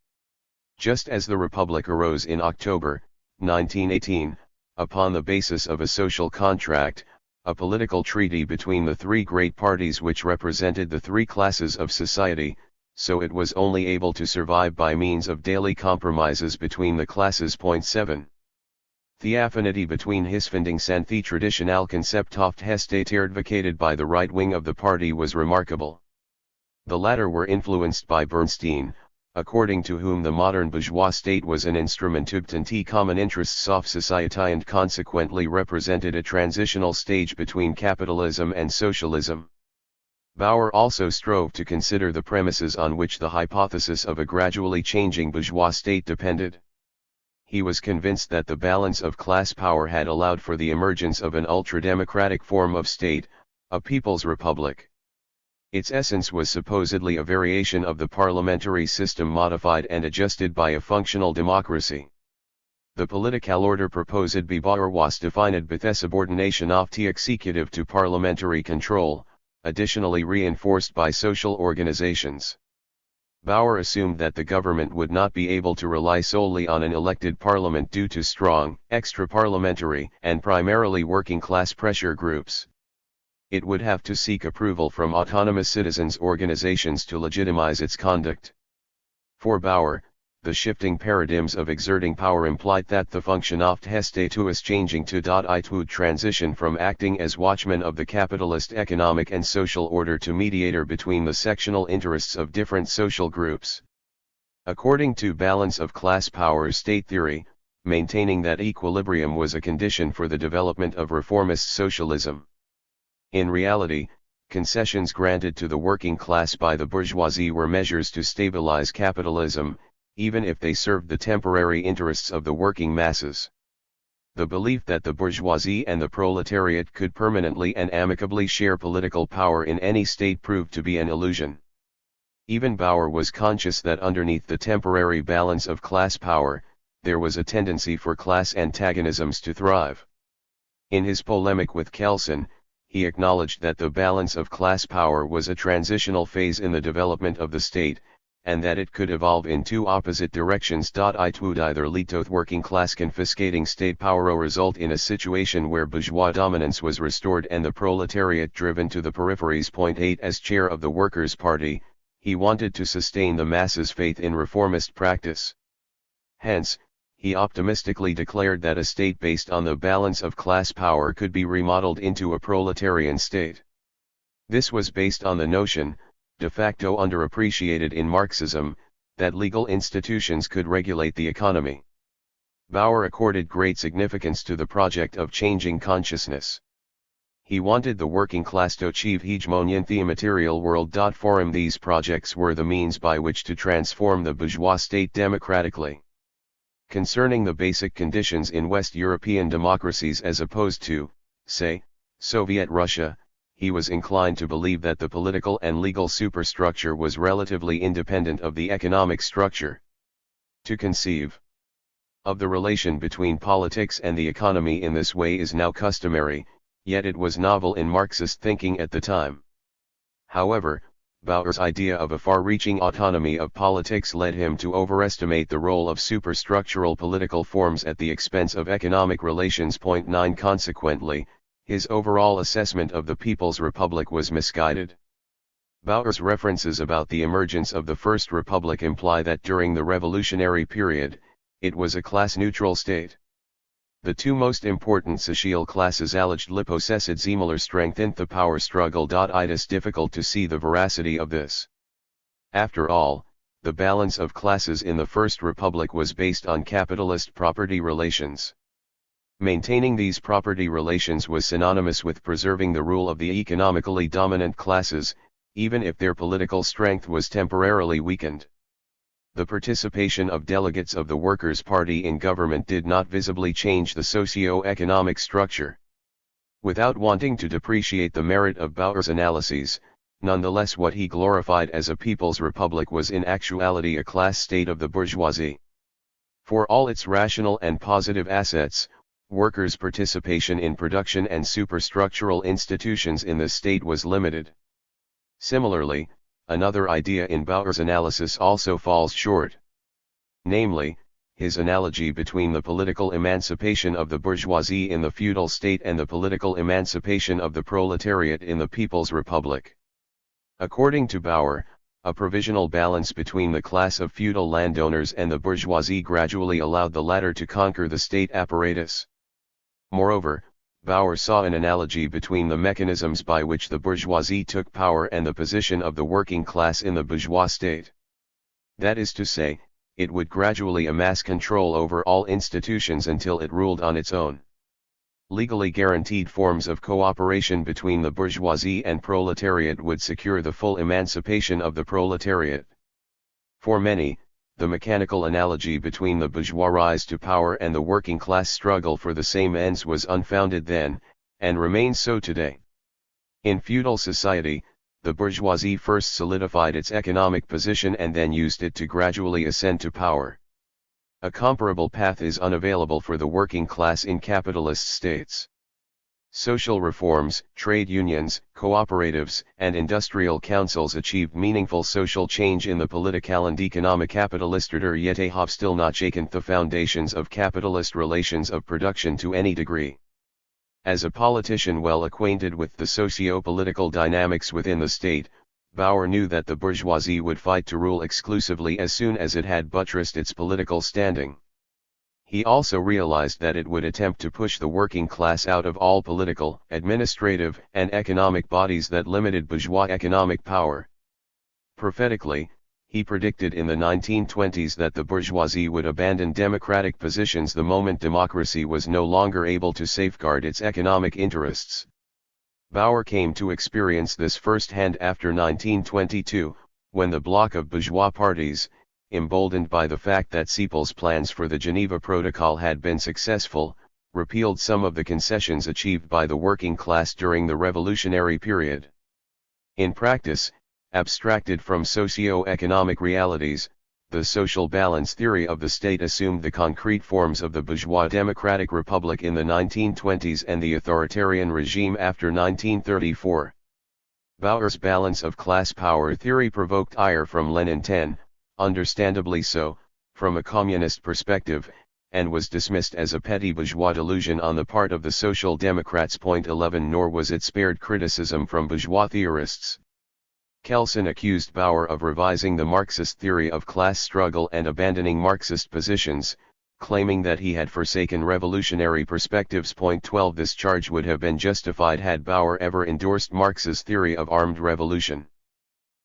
Just as the Republic arose in October 1918, upon the basis of a social contract, a political treaty between the 3 great parties which represented the 3 classes of society, so it was only able to survive by means of daily compromises between the classes. 7. The affinity between Hisfindings and the traditional concept of state advocated by the right wing of the party was remarkable. The latter were influenced by Bernstein, according to whom the modern bourgeois state was an instrument to obtain the common interests of society and consequently represented a transitional stage between capitalism and socialism. Bauer also strove to consider the premises on which the hypothesis of a gradually changing bourgeois state depended. He was convinced that the balance of class power had allowed for the emergence of an ultra-democratic form of state, a people's republic. Its essence was supposedly a variation of the parliamentary system modified and adjusted by a functional democracy. The political order proposed by Bauer was defined by the subordination of the executive to parliamentary control, additionally reinforced by social organizations. Bauer assumed that the government would not be able to rely solely on an elected parliament due to strong, extra-parliamentary, and primarily working-class pressure groups. It would have to seek approval from autonomous citizens' organizations to legitimize its conduct. For Bauer, the shifting paradigms of exerting power implied that the function of the state was changing to it would transition from acting as watchman of the capitalist economic and social order to mediator between the sectional interests of different social groups. According to balance of class power state theory, maintaining that equilibrium was a condition for the development of reformist socialism. In reality, concessions granted to the working class by the bourgeoisie were measures to stabilize capitalism, even if they served the temporary interests of the working masses. The belief that the bourgeoisie and the proletariat could permanently and amicably share political power in any state proved to be an illusion. Even Bauer was conscious that underneath the temporary balance of class power, there was a tendency for class antagonisms to thrive. In his polemic with Kelsen, he acknowledged that the balance of class power was a transitional phase in the development of the state, and that it could evolve in 2 opposite directions. It would either lead to working class confiscating state power or result in a situation where bourgeois dominance was restored and the proletariat driven to the peripheries. 8 As chair of the Workers' Party, he wanted to sustain the masses' faith in reformist practice. Hence, he optimistically declared that a state based on the balance of class power could be remodeled into a proletarian state. This was based on the notion, de facto underappreciated in Marxism, that legal institutions could regulate the economy. Bauer accorded great significance to the project of changing consciousness. He wanted the working class to achieve hegemony in the material world. For him, these projects were the means by which to transform the bourgeois state democratically. Concerning the basic conditions in West European democracies as opposed to, say, Soviet Russia, he was inclined to believe that the political and legal superstructure was relatively independent of the economic structure. To conceive of the relation between politics and the economy in this way is now customary, yet it was novel in Marxist thinking at the time. However, Bauer's idea of a far-reaching autonomy of politics led him to overestimate the role of superstructural political forms at the expense of economic relations. 9 Consequently, his overall assessment of the People's Republic was misguided. Bauer's references about the emergence of the First Republic imply that during the revolutionary period, it was a class-neutral state. The two most important social classes allegedly possessed similar strength in the power struggle. It is difficult to see the veracity of this. After all, the balance of classes in the First Republic was based on capitalist property relations. Maintaining these property relations was synonymous with preserving the rule of the economically dominant classes, even if their political strength was temporarily weakened. The participation of delegates of the Workers' Party in government did not visibly change the socio-economic structure. Without wanting to depreciate the merit of Bauer's analyses, nonetheless what he glorified as a people's republic was in actuality a class state of the bourgeoisie. For all its rational and positive assets, workers' participation in production and superstructural institutions in the state was limited. Similarly, another idea in Bauer's analysis also falls short. Namely, his analogy between the political emancipation of the bourgeoisie in the feudal state and the political emancipation of the proletariat in the People's Republic. According to Bauer, a provisional balance between the class of feudal landowners and the bourgeoisie gradually allowed the latter to conquer the state apparatus. Moreover, Bauer saw an analogy between the mechanisms by which the bourgeoisie took power and the position of the working class in the bourgeois state. That is to say, it would gradually amass control over all institutions until it ruled on its own. Legally guaranteed forms of cooperation between the bourgeoisie and proletariat would secure the full emancipation of the proletariat. For many, the mechanical analogy between the bourgeois rise to power and the working class struggle for the same ends was unfounded then, and remains so today. In feudal society, the bourgeoisie first solidified its economic position and then used it to gradually ascend to power. A comparable path is unavailable for the working class in capitalist states. Social reforms, trade unions, cooperatives, and industrial councils achieved meaningful social change in the political and economic capitalisteder, yet they have still not shaken the foundations of capitalist relations of production to any degree. As a politician well acquainted with the socio-political dynamics within the state, Bauer knew that the bourgeoisie would fight to rule exclusively as soon as it had buttressed its political standing. He also realized that it would attempt to push the working class out of all political, administrative, and economic bodies that limited bourgeois economic power. Prophetically, he predicted in the 1920s that the bourgeoisie would abandon democratic positions the moment democracy was no longer able to safeguard its economic interests. Bauer came to experience this firsthand after 1922, when the bloc of bourgeois parties, emboldened by the fact that Seipel's plans for the Geneva Protocol had been successful, repealed some of the concessions achieved by the working class during the revolutionary period. In practice, abstracted from socio-economic realities, the social balance theory of the state assumed the concrete forms of the bourgeois democratic republic in the 1920s and the authoritarian regime after 1934. Bauer's balance of class power theory provoked ire from Lenin 10, understandably so, from a communist perspective, and was dismissed as a petty bourgeois delusion on the part of the Social Democrats. 11 Nor was it spared criticism from bourgeois theorists. Kelsen accused Bauer of revising the Marxist theory of class struggle and abandoning Marxist positions, claiming that he had forsaken revolutionary perspectives. 12 This charge would have been justified had Bauer ever endorsed Marx's theory of armed revolution.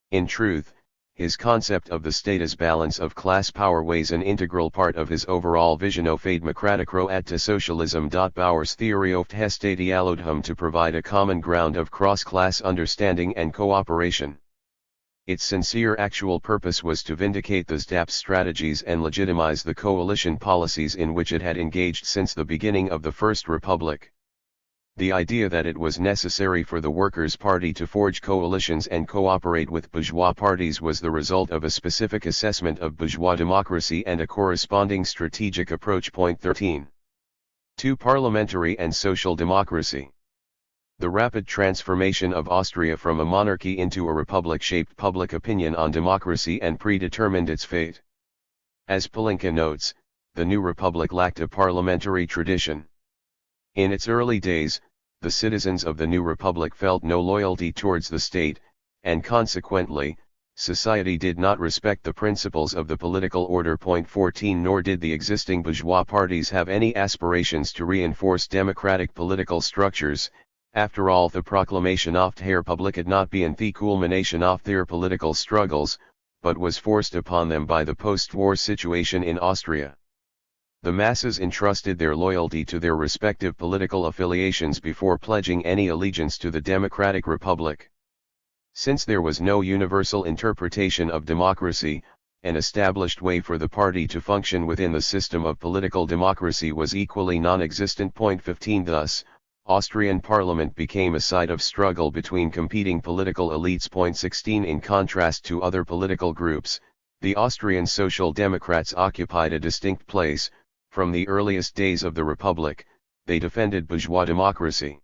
In truth, his concept of the state as balance of class power was an integral part of his overall vision of a democraticro ad to socialism. Bauer's theory of Testadialodhum to provide a common ground of cross-class understanding and cooperation. Its sincere actual purpose was to vindicate the SDHUPP's strategies and legitimize the coalition policies in which it had engaged since the beginning of the First Republic. The idea that it was necessary for the Workers' Party to forge coalitions and cooperate with bourgeois parties was the result of a specific assessment of bourgeois democracy and a corresponding strategic approach. Point 13. 2. Parliamentary and social democracy. The rapid transformation of Austria from a monarchy into a republic shaped public opinion on democracy and predetermined its fate. As Palinka notes, the new republic lacked a parliamentary tradition. In its early days, the citizens of the new republic felt no loyalty towards the state, and consequently, society did not respect the principles of the political order. Point 14. Nor did the existing bourgeois parties have any aspirations to reinforce democratic political structures. After all, the proclamation of the Republik had not been the culmination of their political struggles, but was forced upon them by the post-war situation in Austria. The masses entrusted their loyalty to their respective political affiliations before pledging any allegiance to the democratic republic. Since there was no universal interpretation of democracy, an established way for the party to function within the system of political democracy was equally non-existent. Point 15. Thus, Austrian parliament became a site of struggle between competing political elites. Point 16. In contrast to other political groups, the Austrian Social Democrats occupied a distinct place. From the earliest days of the Republic, they defended bourgeois democracy.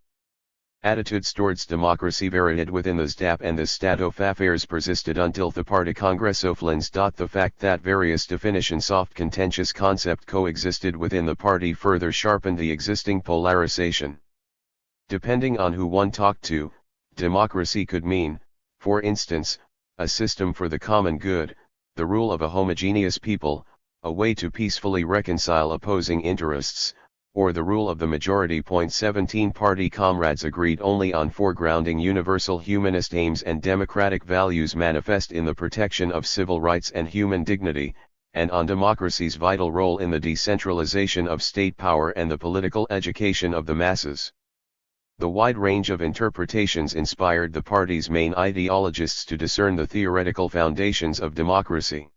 Attitudes towards democracy varied within the SDHUPP, and the state of affairs persisted until the Party Congress of Linz. The fact that various definitions of contentious concept coexisted within the party further sharpened the existing polarization. Depending on who one talked to, democracy could mean, for instance, a system for the common good, the rule of a homogeneous people, a way to peacefully reconcile opposing interests, or the rule of the majority. Point 17. Party comrades agreed only on foregrounding universal humanist aims and democratic values manifest in the protection of civil rights and human dignity, and on democracy's vital role in the decentralization of state power and the political education of the masses. The wide range of interpretations inspired the party's main ideologists to discern the theoretical foundations of democracy.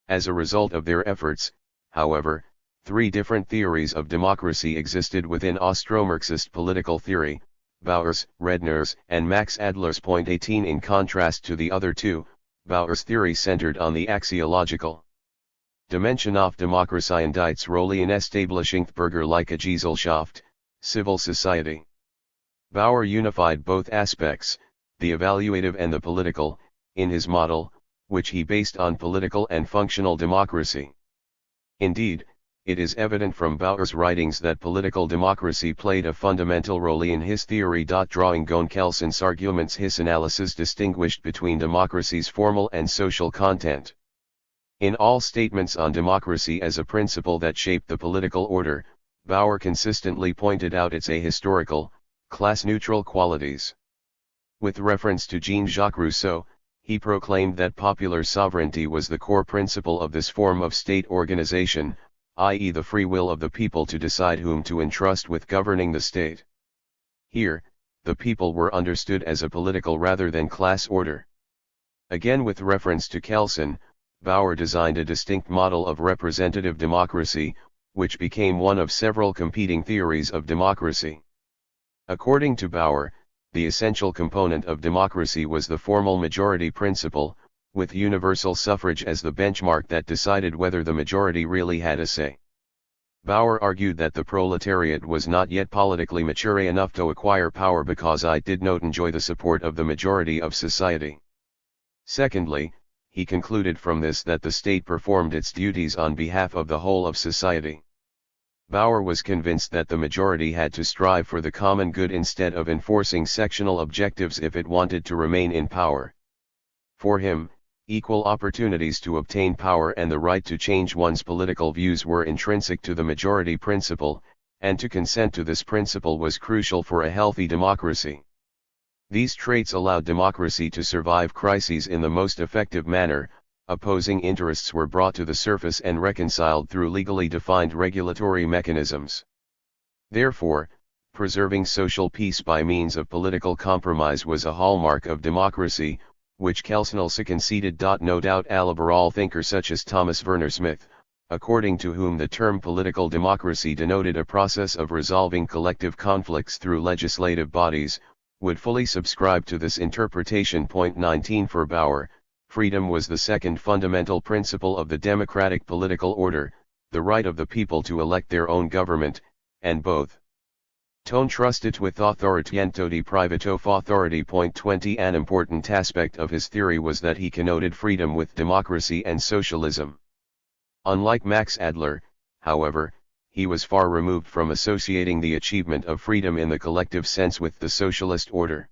As a result of their efforts, however, three different theories of democracy existed within Austro-Marxist political theory: Bauer's, Redner's, and Max Adler's. Point 18. In contrast to the other two, Bauer's theory centered on the axiological dimension of democracy and its role in establishing the Bürgerliche Gesellschaft, civil society. Bauer unified both aspects, the evaluative and the political, in his model, which he based on political and functional democracy. Indeed, it is evident from Bauer's writings that political democracy played a fundamental role in his theory. Drawing on Kelson's arguments, his analysis distinguished between democracy's formal and social content. In all statements on democracy as a principle that shaped the political order, Bauer consistently pointed out its ahistorical, class-neutral qualities. With reference to Jean-Jacques Rousseau, he proclaimed that popular sovereignty was the core principle of this form of state organization, i.e. the free will of the people to decide whom to entrust with governing the state. Here, the people were understood as a political rather than class order. Again, with reference to Kelsen, Bauer designed a distinct model of representative democracy, which became one of several competing theories of democracy. According to Bauer, the essential component of democracy was the formal majority principle, with universal suffrage as the benchmark that decided whether the majority really had a say. Bauer argued that the proletariat was not yet politically mature enough to acquire power because it did not enjoy the support of the majority of society. Secondly, he concluded from this that the state performed its duties on behalf of the whole of society. Bauer was convinced that the majority had to strive for the common good instead of enforcing sectional objectives if it wanted to remain in power. For him, equal opportunities to obtain power and the right to change one's political views were intrinsic to the majority principle, and to consent to this principle was crucial for a healthy democracy. These traits allowed democracy to survive crises in the most effective manner. Opposing interests were brought to the surface and reconciled through legally defined regulatory mechanisms. Therefore, preserving social peace by means of political compromise was a hallmark of democracy, which Kelsen also conceded. No doubt a liberal thinker such as Thomas Werner Smith, according to whom the term political democracy denoted a process of resolving collective conflicts through legislative bodies, would fully subscribe to this interpretation. 19 For Bauer, freedom was the second fundamental principle of the democratic political order, the right of the people to elect their own government, and both tone trusted with authoritiento di private of authority. 20 An important aspect of his theory was that he connoted freedom with democracy and socialism. Unlike Max Adler, however, he was far removed from associating the achievement of freedom in the collective sense with the socialist order.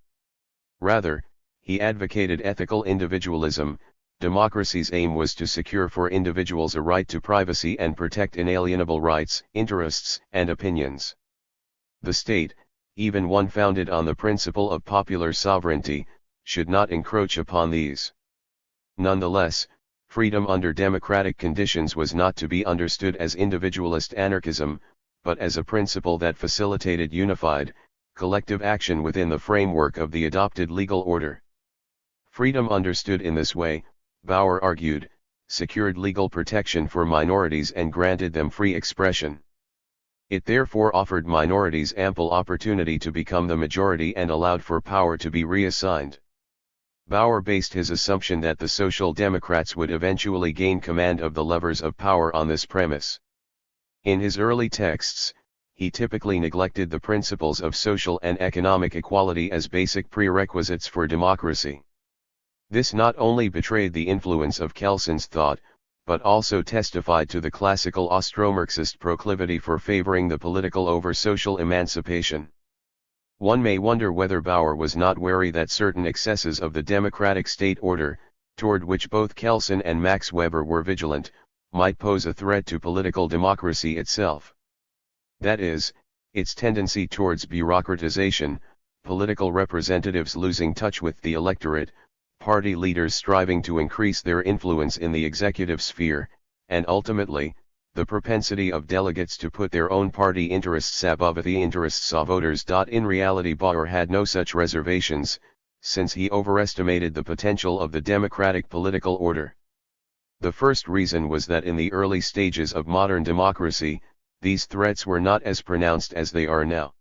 Rather, he advocated ethical individualism. Democracy's aim was to secure for individuals a right to privacy and protect inalienable rights, interests, and opinions. The state, even one founded on the principle of popular sovereignty, should not encroach upon these. Nonetheless, freedom under democratic conditions was not to be understood as individualist anarchism, but as a principle that facilitated unified, collective action within the framework of the adopted legal order. Freedom understood in this way, Bauer argued, secured legal protection for minorities and granted them free expression. It therefore offered minorities ample opportunity to become the majority and allowed for power to be reassigned. Bauer based his assumption that the Social Democrats would eventually gain command of the levers of power on this premise. In his early texts, he typically neglected the principles of social and economic equality as basic prerequisites for democracy. This not only betrayed the influence of Kelsen's thought, but also testified to the classical Austro-Marxist proclivity for favoring the political over social emancipation. One may wonder whether Bauer was not wary that certain excesses of the democratic state order, toward which both Kelsen and Max Weber were vigilant, might pose a threat to political democracy itself. That is, its tendency towards bureaucratization, political representatives losing touch with the electorate, party leaders striving to increase their influence in the executive sphere, and ultimately, the propensity of delegates to put their own party interests above the interests of voters. In reality, Bauer had no such reservations, since he overestimated the potential of the democratic political order. The first reason was that in the early stages of modern democracy, these threats were not as pronounced as they are now.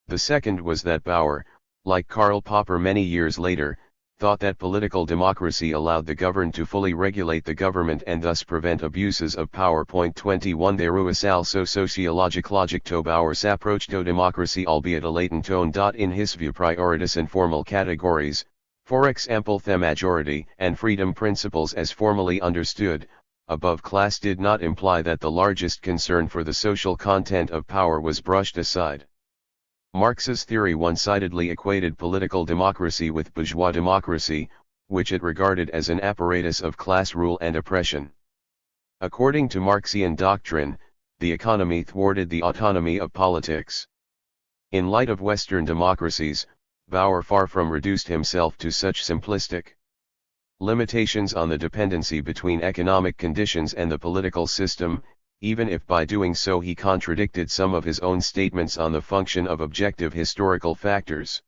The second was that Bauer, like Karl Popper many years later, thought that political democracy allowed the governed to fully regulate the government and thus prevent abuses of power. 21 There was also sociologic logic to Bauer's approach to democracy, albeit a latent tone. In his view, priorities and formal categories, for example the majority and freedom principles as formally understood, above class, did not imply that the largest concern for the social content of power was brushed aside. Marx's theory one-sidedly equated political democracy with bourgeois democracy, which it regarded as an apparatus of class rule and oppression. According to Marxian doctrine, the economy thwarted the autonomy of politics. In light of Western democracies, Bauer far from reduced himself to such simplistic limitations on the dependency between economic conditions and the political system, even if by doing so he contradicted some of his own statements on the function of objective historical factors.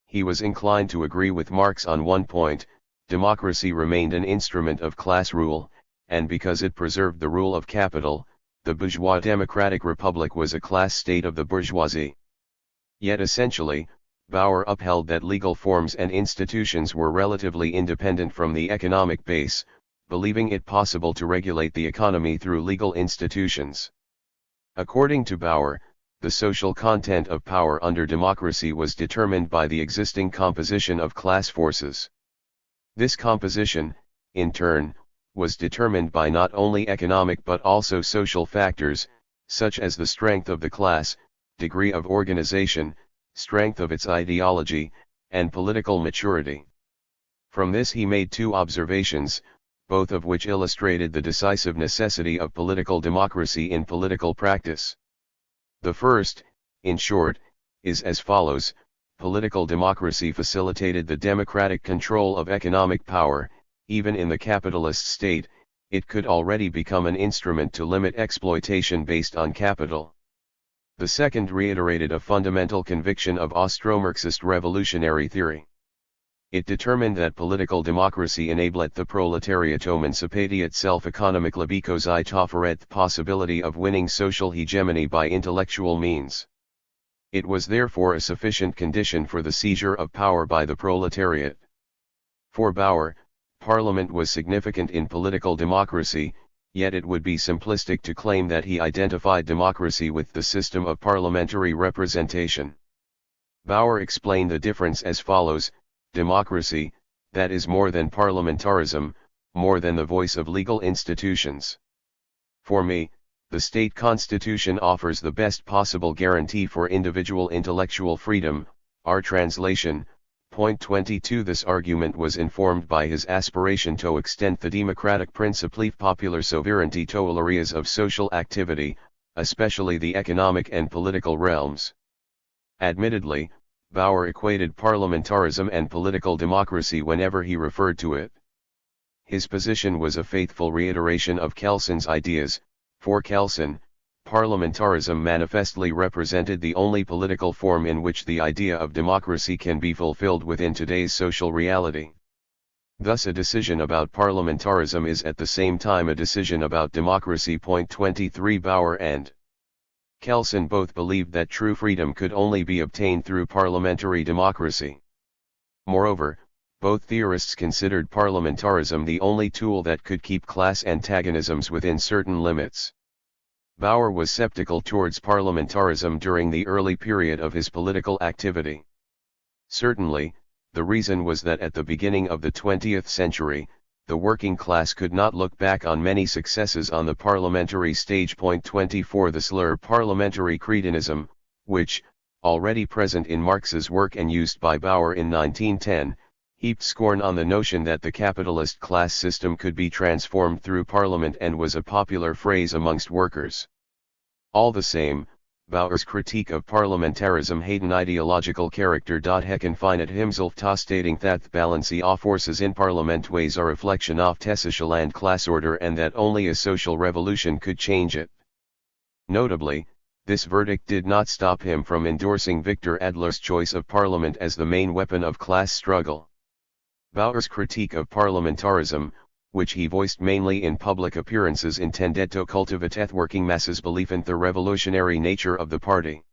He was inclined to agree with Marx on one point: democracy remained an instrument of class rule, and because it preserved the rule of capital, the bourgeois democratic republic was a class state of the bourgeoisie. Yet essentially, Bauer upheld that legal forms and institutions were relatively independent from the economic base, believing it possible to regulate the economy through legal institutions. According to Bauer, the social content of power under democracy was determined by the existing composition of class forces. This composition, in turn, was determined by not only economic but also social factors, such as the strength of the class, degree of organization, strength of its ideology, and political maturity. From this he made two observations, both of which illustrated the decisive necessity of political democracy in political practice. The first, in short, is as follows: political democracy facilitated the democratic control of economic power, even in the capitalist state, it could already become an instrument to limit exploitation based on capital. The second reiterated a fundamental conviction of Austro-Marxist revolutionary theory. It determined that political democracy enabled the proletariat to emancipate itself economically because it offered the possibility of winning social hegemony by intellectual means. It was therefore a sufficient condition for the seizure of power by the proletariat. For Bauer, parliament was significant in political democracy, yet it would be simplistic to claim that he identified democracy with the system of parliamentary representation. Bauer explained the difference as follows: democracy, that is more than parliamentarism, more than the voice of legal institutions. For me, the state constitution offers the best possible guarantee for individual intellectual freedom. Our translation, point 22. This argument was informed by his aspiration to extend the democratic principle of popular sovereignty to all areas of social activity, especially the economic and political realms. Admittedly, Bauer equated parliamentarism and political democracy whenever he referred to it. His position was a faithful reiteration of Kelson's ideas. For Kelson, parliamentarism manifestly represented the only political form in which the idea of democracy can be fulfilled within today's social reality. Thus a decision about parliamentarism is at the same time a decision about democracy. Point 23. Bauer and Kelson both believed that true freedom could only be obtained through parliamentary democracy. Moreover, both theorists considered parliamentarism the only tool that could keep class antagonisms within certain limits. Bauer was skeptical towards parliamentarism during the early period of his political activity. Certainly, the reason was that at the beginning of the 20th century, the working class could not look back on many successes on the parliamentary stage. Point 24. The slur parliamentary cretinism, which, already present in Marx's work and used by Bauer in 1910, heaped scorn on the notion that the capitalist class system could be transformed through parliament and was a popular phrase amongst workers. All the same, Bauer's critique of parliamentarism had an ideological character. He confined himself to stating that the balance of forces in parliament was a reflection of the social and class order and that only a social revolution could change it. Notably, this verdict did not stop him from endorsing Victor Adler's choice of parliament as the main weapon of class struggle. Bauer's critique of parliamentarism, which he voiced mainly in public appearances, intended to cultivate the working masses' belief in the revolutionary nature of the party.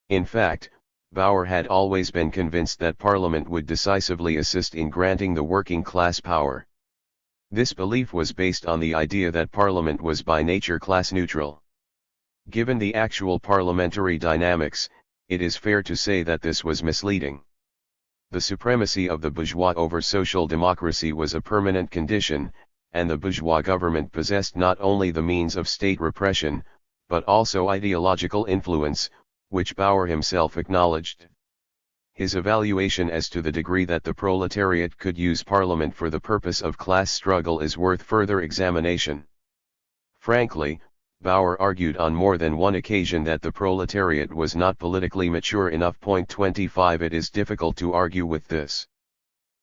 In fact, Bauer had always been convinced that Parliament would decisively assist in granting the working class power. This belief was based on the idea that Parliament was by nature class neutral. Given the actual parliamentary dynamics, it is fair to say that this was misleading. The supremacy of the bourgeois over social democracy was a permanent condition, and the bourgeois government possessed not only the means of state repression, but also ideological influence, which Bauer himself acknowledged. His evaluation as to the degree that the proletariat could use parliament for the purpose of class struggle is worth further examination. Frankly, Bauer argued on more than one occasion that the proletariat was not politically mature enough. Point 25. It is difficult to argue with this.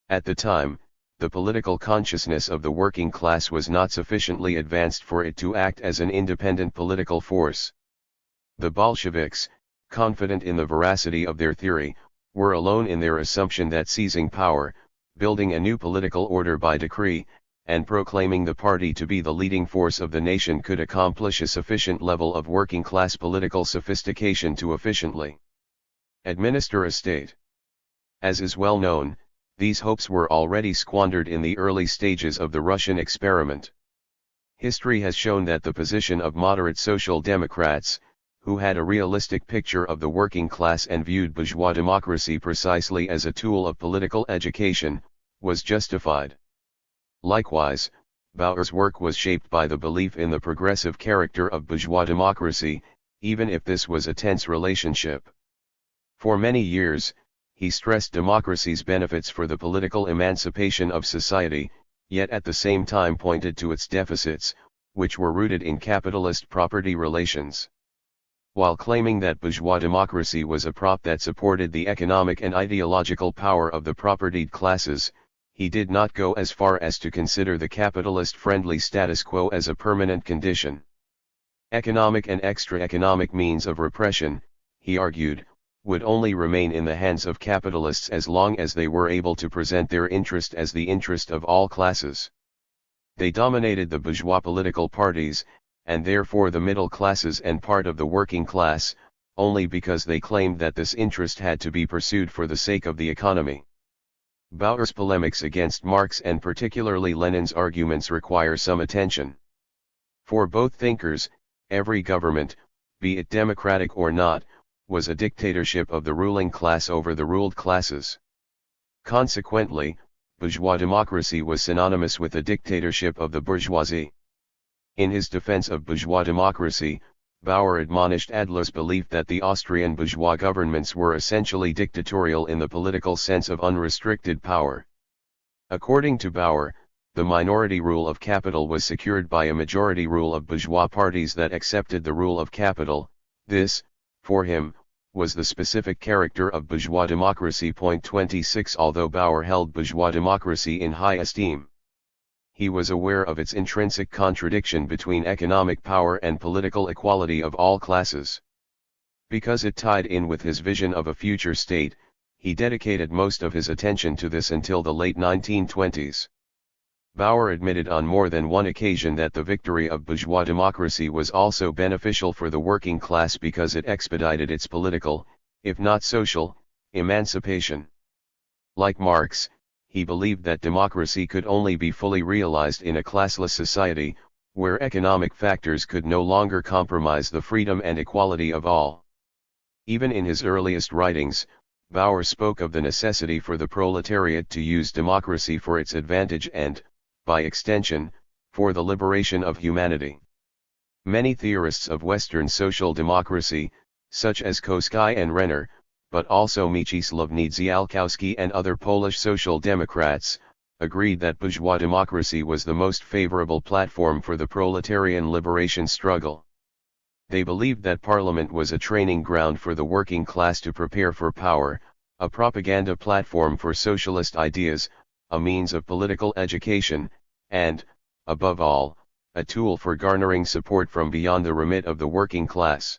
At the time, the political consciousness of the working class was not sufficiently advanced for it to act as an independent political force. The Bolsheviks, confident in the veracity of their theory, were alone in their assumption that seizing power, building a new political order by decree, and proclaiming the party to be the leading force of the nation could accomplish a sufficient level of working-class political sophistication to efficiently administer a state. As is well known, these hopes were already squandered in the early stages of the Russian experiment. History has shown that the position of moderate social democrats, who had a realistic picture of the working class and viewed bourgeois democracy precisely as a tool of political education, was justified. Likewise, Bauer's work was shaped by the belief in the progressive character of bourgeois democracy, even if this was a tense relationship. For many years, he stressed democracy's benefits for the political emancipation of society, yet at the same time pointed to its deficits, which were rooted in capitalist property relations. While claiming that bourgeois democracy was a prop that supported the economic and ideological power of the propertied classes, he did not go as far as to consider the capitalist-friendly status quo as a permanent condition. Economic and extra-economic means of repression, he argued, would only remain in the hands of capitalists as long as they were able to present their interest as the interest of all classes. They dominated the bourgeois political parties, and therefore the middle classes and part of the working class, only because they claimed that this interest had to be pursued for the sake of the economy. Bauer's polemics against Marx and particularly Lenin's arguments require some attention. For both thinkers, every government, be it democratic or not, was a dictatorship of the ruling class over the ruled classes. Consequently, bourgeois democracy was synonymous with a dictatorship of the bourgeoisie. In his defense of bourgeois democracy, Bauer admonished Adler's belief that the Austrian bourgeois governments were essentially dictatorial in the political sense of unrestricted power. According to Bauer, the minority rule of capital was secured by a majority rule of bourgeois parties that accepted the rule of capital. This, for him, was the specific character of bourgeois democracy. 26 Although Bauer held bourgeois democracy in high esteem, he was aware of its intrinsic contradiction between economic power and political equality of all classes. Because it tied in with his vision of a future state, he dedicated most of his attention to this until the late 1920s. Bauer admitted on more than one occasion that the victory of bourgeois democracy was also beneficial for the working class because it expedited its political, if not social, emancipation. Like Marx, he believed that democracy could only be fully realized in a classless society, where economic factors could no longer compromise the freedom and equality of all. Even in his earliest writings, Bauer spoke of the necessity for the proletariat to use democracy for its advantage and, by extension, for the liberation of humanity. Many theorists of Western social democracy, such as Koski and Renner, but also Mieczysław Niedziałkowski and other Polish social democrats, agreed that bourgeois democracy was the most favorable platform for the proletarian liberation struggle. They believed that parliament was a training ground for the working class to prepare for power, a propaganda platform for socialist ideas, a means of political education, and, above all, a tool for garnering support from beyond the remit of the working class.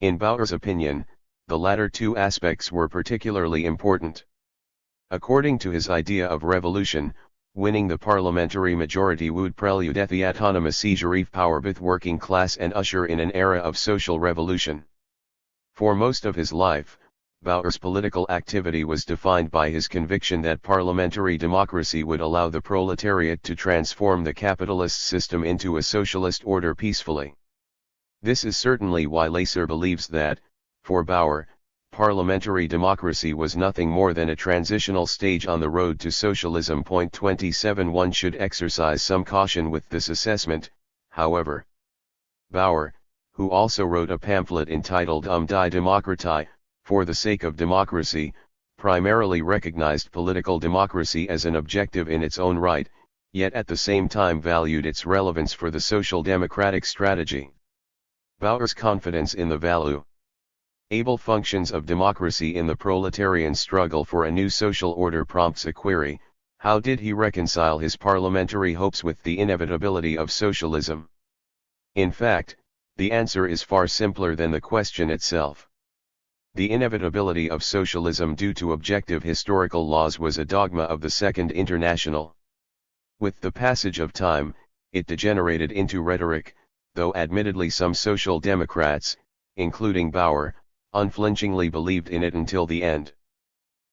In Bauer's opinion, the latter two aspects were particularly important. According to his idea of revolution, winning the parliamentary majority would prelude the autonomous seizure power with working class and usher in an era of social revolution. For most of his life, Bauer's political activity was defined by his conviction that parliamentary democracy would allow the proletariat to transform the capitalist system into a socialist order peacefully. This is certainly why Lacer believes that, for Bauer, parliamentary democracy was nothing more than a transitional stage on the road to socialism. 27 One should exercise some caution with this assessment, however. Bauer, who also wrote a pamphlet entitled Die Demokratie, For the Sake of Democracy, primarily recognized political democracy as an objective in its own right, yet at the same time valued its relevance for the social democratic strategy. Bauer's confidence in the value able functions of democracy in the proletarian struggle for a new social order prompts a query: how did he reconcile his parliamentary hopes with the inevitability of socialism? In fact, the answer is far simpler than the question itself. The inevitability of socialism due to objective historical laws was a dogma of the Second International. With the passage of time, it degenerated into rhetoric, though admittedly some social democrats, including Bauer, unflinchingly believed in it until the end.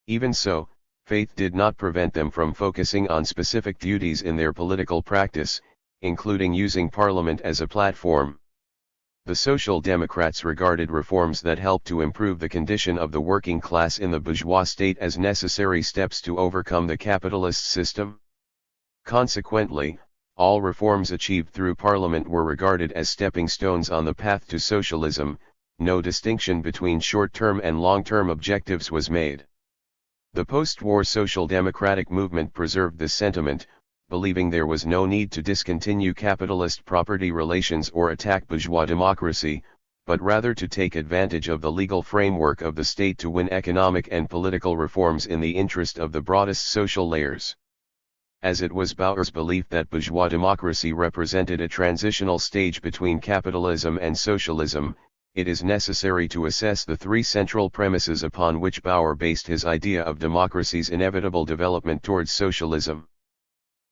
Even so, faith did not prevent them from focusing on specific duties in their political practice, including using parliament as a platform. The Social Democrats regarded reforms that helped to improve the condition of the working class in the bourgeois state as necessary steps to overcome the capitalist system. Consequently, all reforms achieved through parliament were regarded as stepping stones on the path to socialism. No distinction between short-term and long-term objectives was made. The post-war social democratic movement preserved this sentiment, believing there was no need to discontinue capitalist property relations or attack bourgeois democracy, but rather to take advantage of the legal framework of the state to win economic and political reforms in the interest of the broadest social layers. As it was Bauer's belief that bourgeois democracy represented a transitional stage between capitalism and socialism, it is necessary to assess the three central premises upon which Bauer based his idea of democracy's inevitable development towards socialism.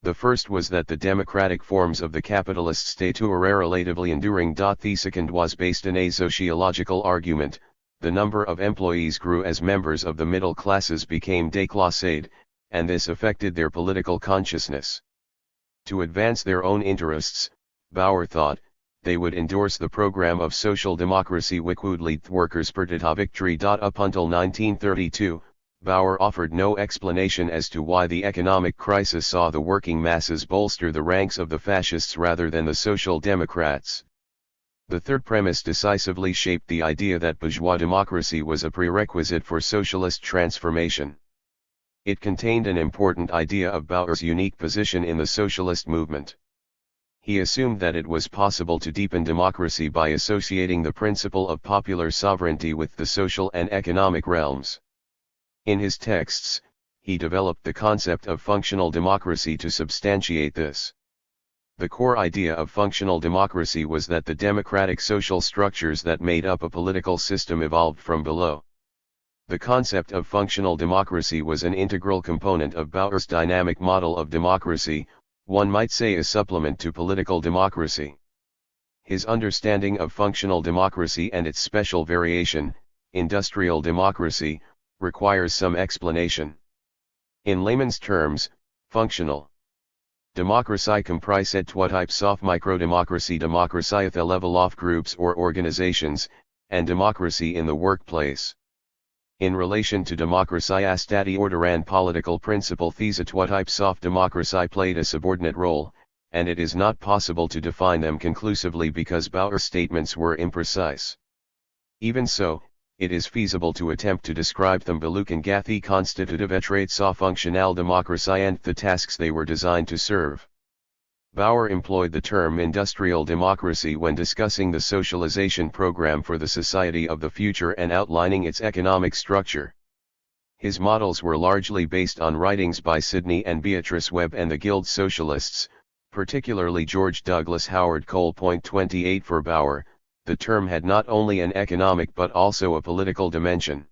The first was that the democratic forms of the capitalist state were relatively enduring. The second was based on a sociological argument: the number of employees grew as members of the middle classes became déclassés, and this affected their political consciousness. To advance their own interests, Bauer thought, they would endorse the program of social democracy which would lead Workerspartei to victory. Up until 1932, Bauer offered no explanation as to why the economic crisis saw the working masses bolster the ranks of the fascists rather than the social democrats. The third premise decisively shaped the idea that bourgeois democracy was a prerequisite for socialist transformation. It contained an important idea of Bauer's unique position in the socialist movement. He assumed that it was possible to deepen democracy by associating the principle of popular sovereignty with the social and economic realms. In his texts, he developed the concept of functional democracy to substantiate this. The core idea of functional democracy was that the democratic social structures that made up a political system evolved from below. The concept of functional democracy was an integral component of Bauer's dynamic model of democracy, one might say a supplement to political democracy. His understanding of functional democracy and its special variation, industrial democracy, requires some explanation. In layman's terms, functional democracy comprises two types of microdemocracy: democracy at the level of groups or organizations, and democracy in the workplace. In relation to democracy as stati order and political principle, these two types of democracy played a subordinate role, and it is not possible to define them conclusively because Bauer's statements were imprecise. Even so, it is feasible to attempt to describe them below the constitutive traits of functional democracy and the tasks they were designed to serve. Bauer employed the term industrial democracy when discussing the socialization program for the society of the future and outlining its economic structure. His models were largely based on writings by Sidney and Beatrice Webb and the Guild Socialists, particularly George Douglas Howard Cole. 28 For Bauer, the term had not only an economic but also a political dimension.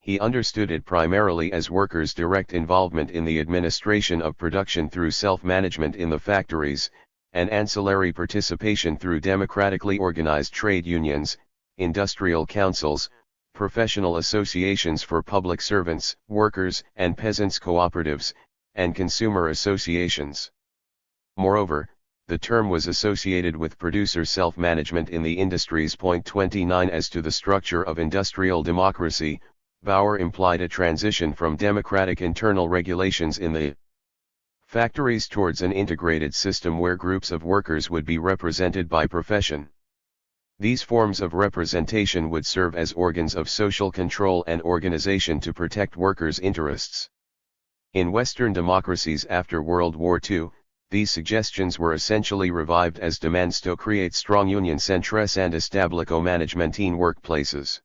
He understood it primarily as workers' direct involvement in the administration of production through self-management in the factories, and ancillary participation through democratically organized trade unions, industrial councils, professional associations for public servants, workers and peasants, cooperatives, and consumer associations. Moreover, the term was associated with producer self-management in the industries. 29 As to the structure of industrial democracy, Bauer implied a transition from democratic internal regulations in the factories towards an integrated system where groups of workers would be represented by profession. These forms of representation would serve as organs of social control and organization to protect workers' interests. In Western democracies after World War II, these suggestions were essentially revived as demands to create strong union centres and establish management in workplaces.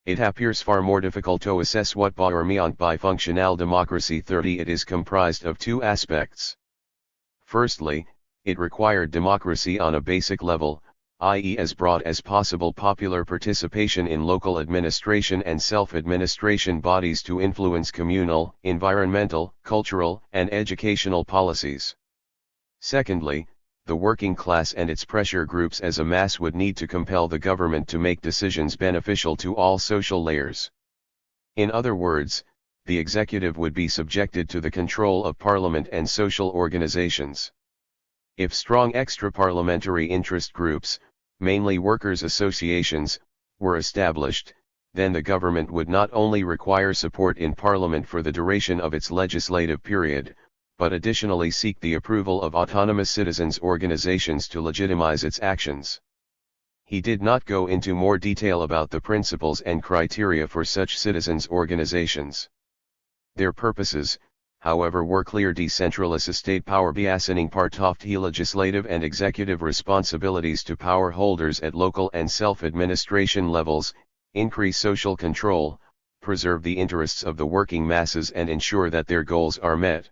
It appears far more difficult to assess what Bauer meant by functional democracy. 30 It is comprised of two aspects. Firstly, it required democracy on a basic level, i.e. as broad as possible popular participation in local administration and self-administration bodies to influence communal, environmental, cultural, and educational policies. Secondly, the working class and its pressure groups as a mass would need to compel the government to make decisions beneficial to all social layers. In other words, the executive would be subjected to the control of parliament and social organizations. If strong extra-parliamentary interest groups, mainly workers' associations, were established, then the government would not only require support in parliament for the duration of its legislative period, but additionally seek the approval of autonomous citizens' organizations to legitimize its actions. He did not go into more detail about the principles and criteria for such citizens' organizations. Their purposes, however, were clear decentralist state power biasing part of the legislative and executive responsibilities to power holders at local and self-administration levels, increase social control, preserve the interests of the working masses and ensure that their goals are met.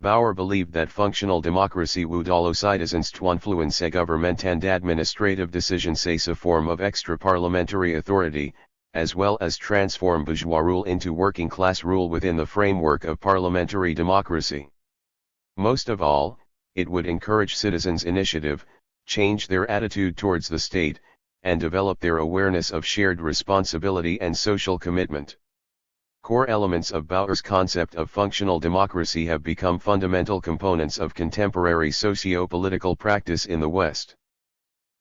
Bauer believed that functional democracy would allow citizens to influence government and administrative decisions as a form of extra-parliamentary authority, as well as transform bourgeois rule into working-class rule within the framework of parliamentary democracy. Most of all, it would encourage citizens' initiative, change their attitude towards the state, and develop their awareness of shared responsibility and social commitment. Core elements of Bauer's concept of functional democracy have become fundamental components of contemporary socio-political practice in the West.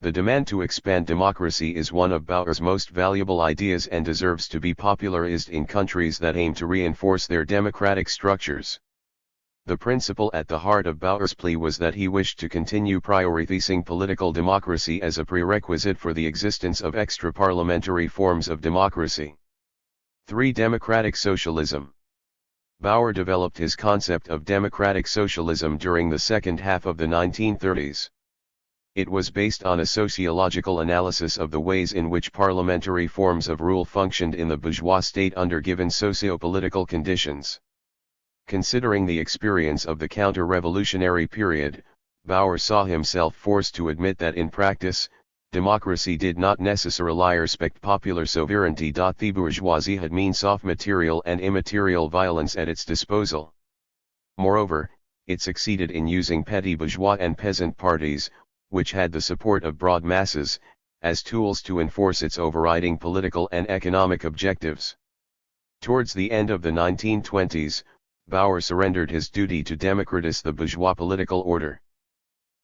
The demand to expand democracy is one of Bauer's most valuable ideas and deserves to be popularized in countries that aim to reinforce their democratic structures. The principle at the heart of Bauer's plea was that he wished to continue prioritizing political democracy as a prerequisite for the existence of extra-parliamentary forms of democracy. 3. Democratic socialism. Bauer developed his concept of democratic socialism during the second half of the 1930s. It was based on a sociological analysis of the ways in which parliamentary forms of rule functioned in the bourgeois state under given socio-political conditions. Considering the experience of the counter-revolutionary period, Bauer saw himself forced to admit that in practice, democracy did not necessarily respect popular sovereignty. The bourgeoisie had means of material and immaterial violence at its disposal. Moreover, it succeeded in using petty bourgeois and peasant parties, which had the support of broad masses, as tools to enforce its overriding political and economic objectives. Towards the end of the 1920s, Bauer surrendered his duty to democratize the bourgeois political order.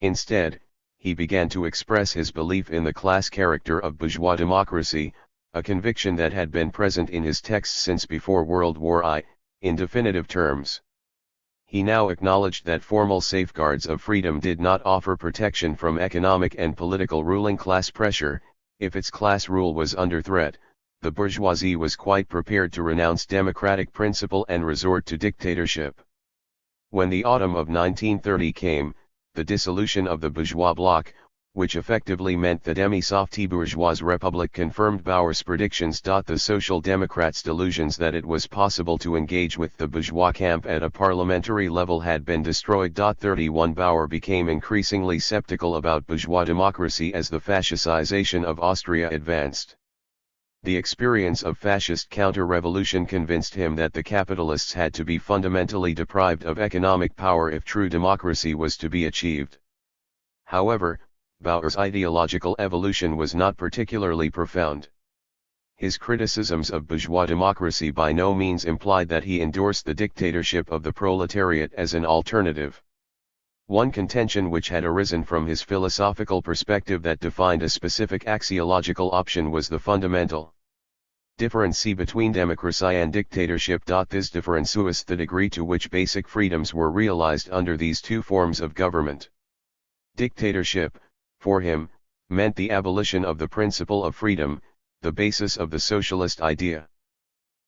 Instead, he began to express his belief in the class character of bourgeois democracy, a conviction that had been present in his texts since before World War I, in definitive terms. He now acknowledged that formal safeguards of freedom did not offer protection from economic and political ruling class pressure. If its class rule was under threat, the bourgeoisie was quite prepared to renounce democratic principle and resort to dictatorship. When the autumn of 1930 came, the dissolution of the bourgeois bloc, which effectively meant the demi-softy bourgeois republic, confirmed Bauer's predictions. The Social Democrats' delusions that it was possible to engage with the bourgeois camp at a parliamentary level had been destroyed. 31 Bauer became increasingly skeptical about bourgeois democracy as the fascicization of Austria advanced. The experience of fascist counter-revolution convinced him that the capitalists had to be fundamentally deprived of economic power if true democracy was to be achieved. However, Bauer's ideological evolution was not particularly profound. His criticisms of bourgeois democracy by no means implied that he endorsed the dictatorship of the proletariat as an alternative. One contention which had arisen from his philosophical perspective that defined a specific axiological option was the fundamental difference between democracy and dictatorship. This difference was the degree to which basic freedoms were realized under these two forms of government. Dictatorship, for him, meant the abolition of the principle of freedom, the basis of the socialist idea.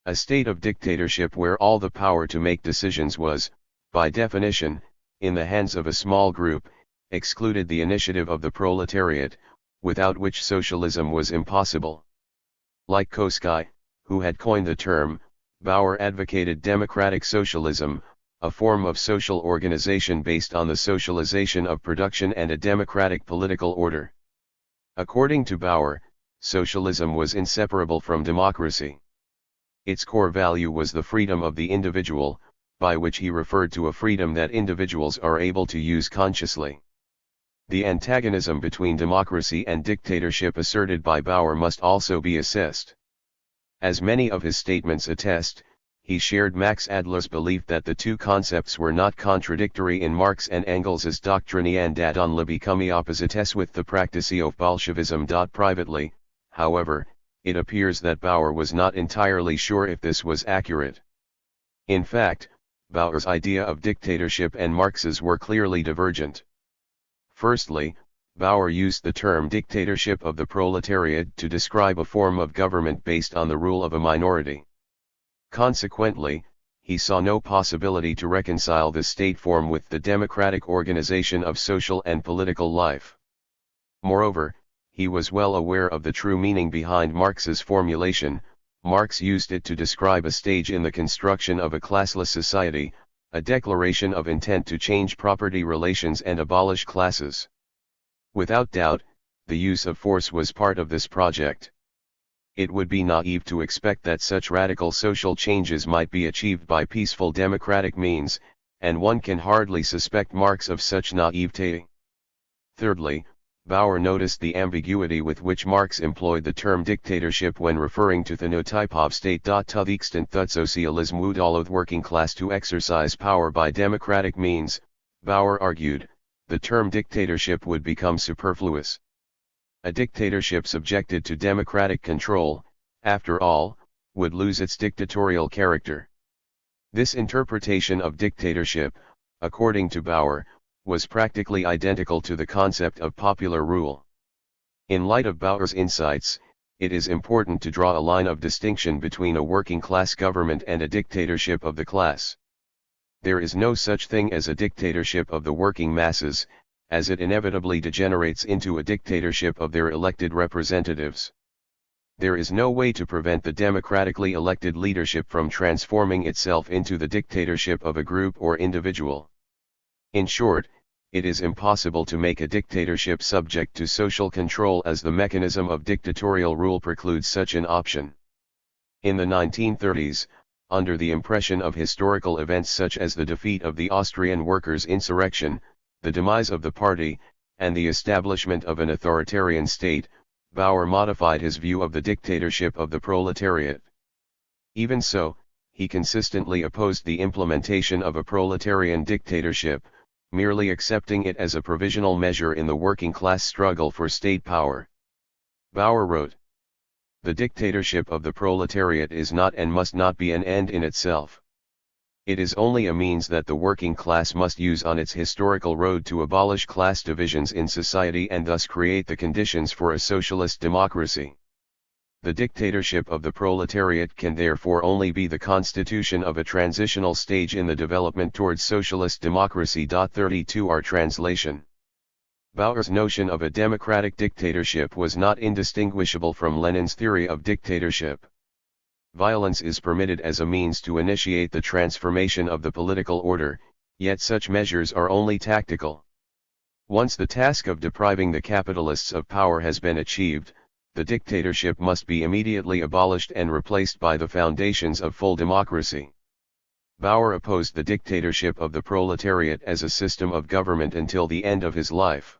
A state of dictatorship where all the power to make decisions was, by definition, in the hands of a small group, excluded the initiative of the proletariat, without which socialism was impossible. Like Koski, who had coined the term, Bauer advocated democratic socialism, a form of social organization based on the socialization of production and a democratic political order. According to Bauer, socialism was inseparable from democracy. Its core value was the freedom of the individual, by which he referred to a freedom that individuals are able to use consciously. The antagonism between democracy and dictatorship asserted by Bauer must also be assessed. As many of his statements attest, he shared Max Adler's belief that the two concepts were not contradictory in Marx and Engels' doctrine and that only become opposites with the practice of Bolshevism. Privately, however, it appears that Bauer was not entirely sure if this was accurate. In fact, Bauer's idea of dictatorship and Marx's were clearly divergent. Firstly, Bauer used the term dictatorship of the proletariat to describe a form of government based on the rule of a minority. Consequently, he saw no possibility to reconcile the state form with the democratic organization of social and political life. Moreover, he was well aware of the true meaning behind Marx's formulation. Marx used it to describe a stage in the construction of a classless society, a declaration of intent to change property relations and abolish classes. Without doubt, the use of force was part of this project. It would be naive to expect that such radical social changes might be achieved by peaceful democratic means, and one can hardly suspect Marx of such naivete. Thirdly, Bauer noticed the ambiguity with which Marx employed the term dictatorship when referring to the no type of state. To the extent that socialism would allow the working class to exercise power by democratic means, Bauer argued, the term dictatorship would become superfluous. A dictatorship subjected to democratic control, after all, would lose its dictatorial character. This interpretation of dictatorship, according to Bauer, was practically identical to the concept of popular rule. In light of Bauer's insights, it is important to draw a line of distinction between a working class government and a dictatorship of the class. There is no such thing as a dictatorship of the working masses, as it inevitably degenerates into a dictatorship of their elected representatives. There is no way to prevent the democratically elected leadership from transforming itself into the dictatorship of a group or individual. In short, it is impossible to make a dictatorship subject to social control, as the mechanism of dictatorial rule precludes such an option. In the 1930s, under the impression of historical events such as the defeat of the Austrian workers' insurrection, the demise of the party, and the establishment of an authoritarian state, Bauer modified his view of the dictatorship of the proletariat. Even so, he consistently opposed the implementation of a proletarian dictatorship, merely accepting it as a provisional measure in the working class struggle for state power. Bauer wrote, "The dictatorship of the proletariat is not and must not be an end in itself. It is only a means that the working class must use on its historical road to abolish class divisions in society and thus create the conditions for a socialist democracy. The dictatorship of the proletariat can therefore only be the constitution of a transitional stage in the development towards socialist democracy." 32 Our translation. Bauer's notion of a democratic dictatorship was not indistinguishable from Lenin's theory of dictatorship. Violence is permitted as a means to initiate the transformation of the political order, yet such measures are only tactical. Once the task of depriving the capitalists of power has been achieved, the dictatorship must be immediately abolished and replaced by the foundations of full democracy. Bauer opposed the dictatorship of the proletariat as a system of government until the end of his life.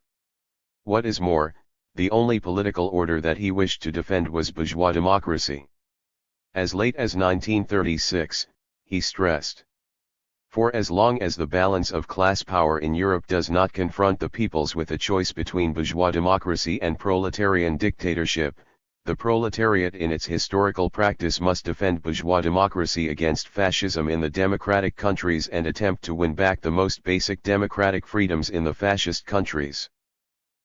What is more, the only political order that he wished to defend was bourgeois democracy. As late as 1936, he stressed, "For as long as the balance of class power in Europe does not confront the peoples with a choice between bourgeois democracy and proletarian dictatorship, the proletariat in its historical practice must defend bourgeois democracy against fascism in the democratic countries and attempt to win back the most basic democratic freedoms in the fascist countries.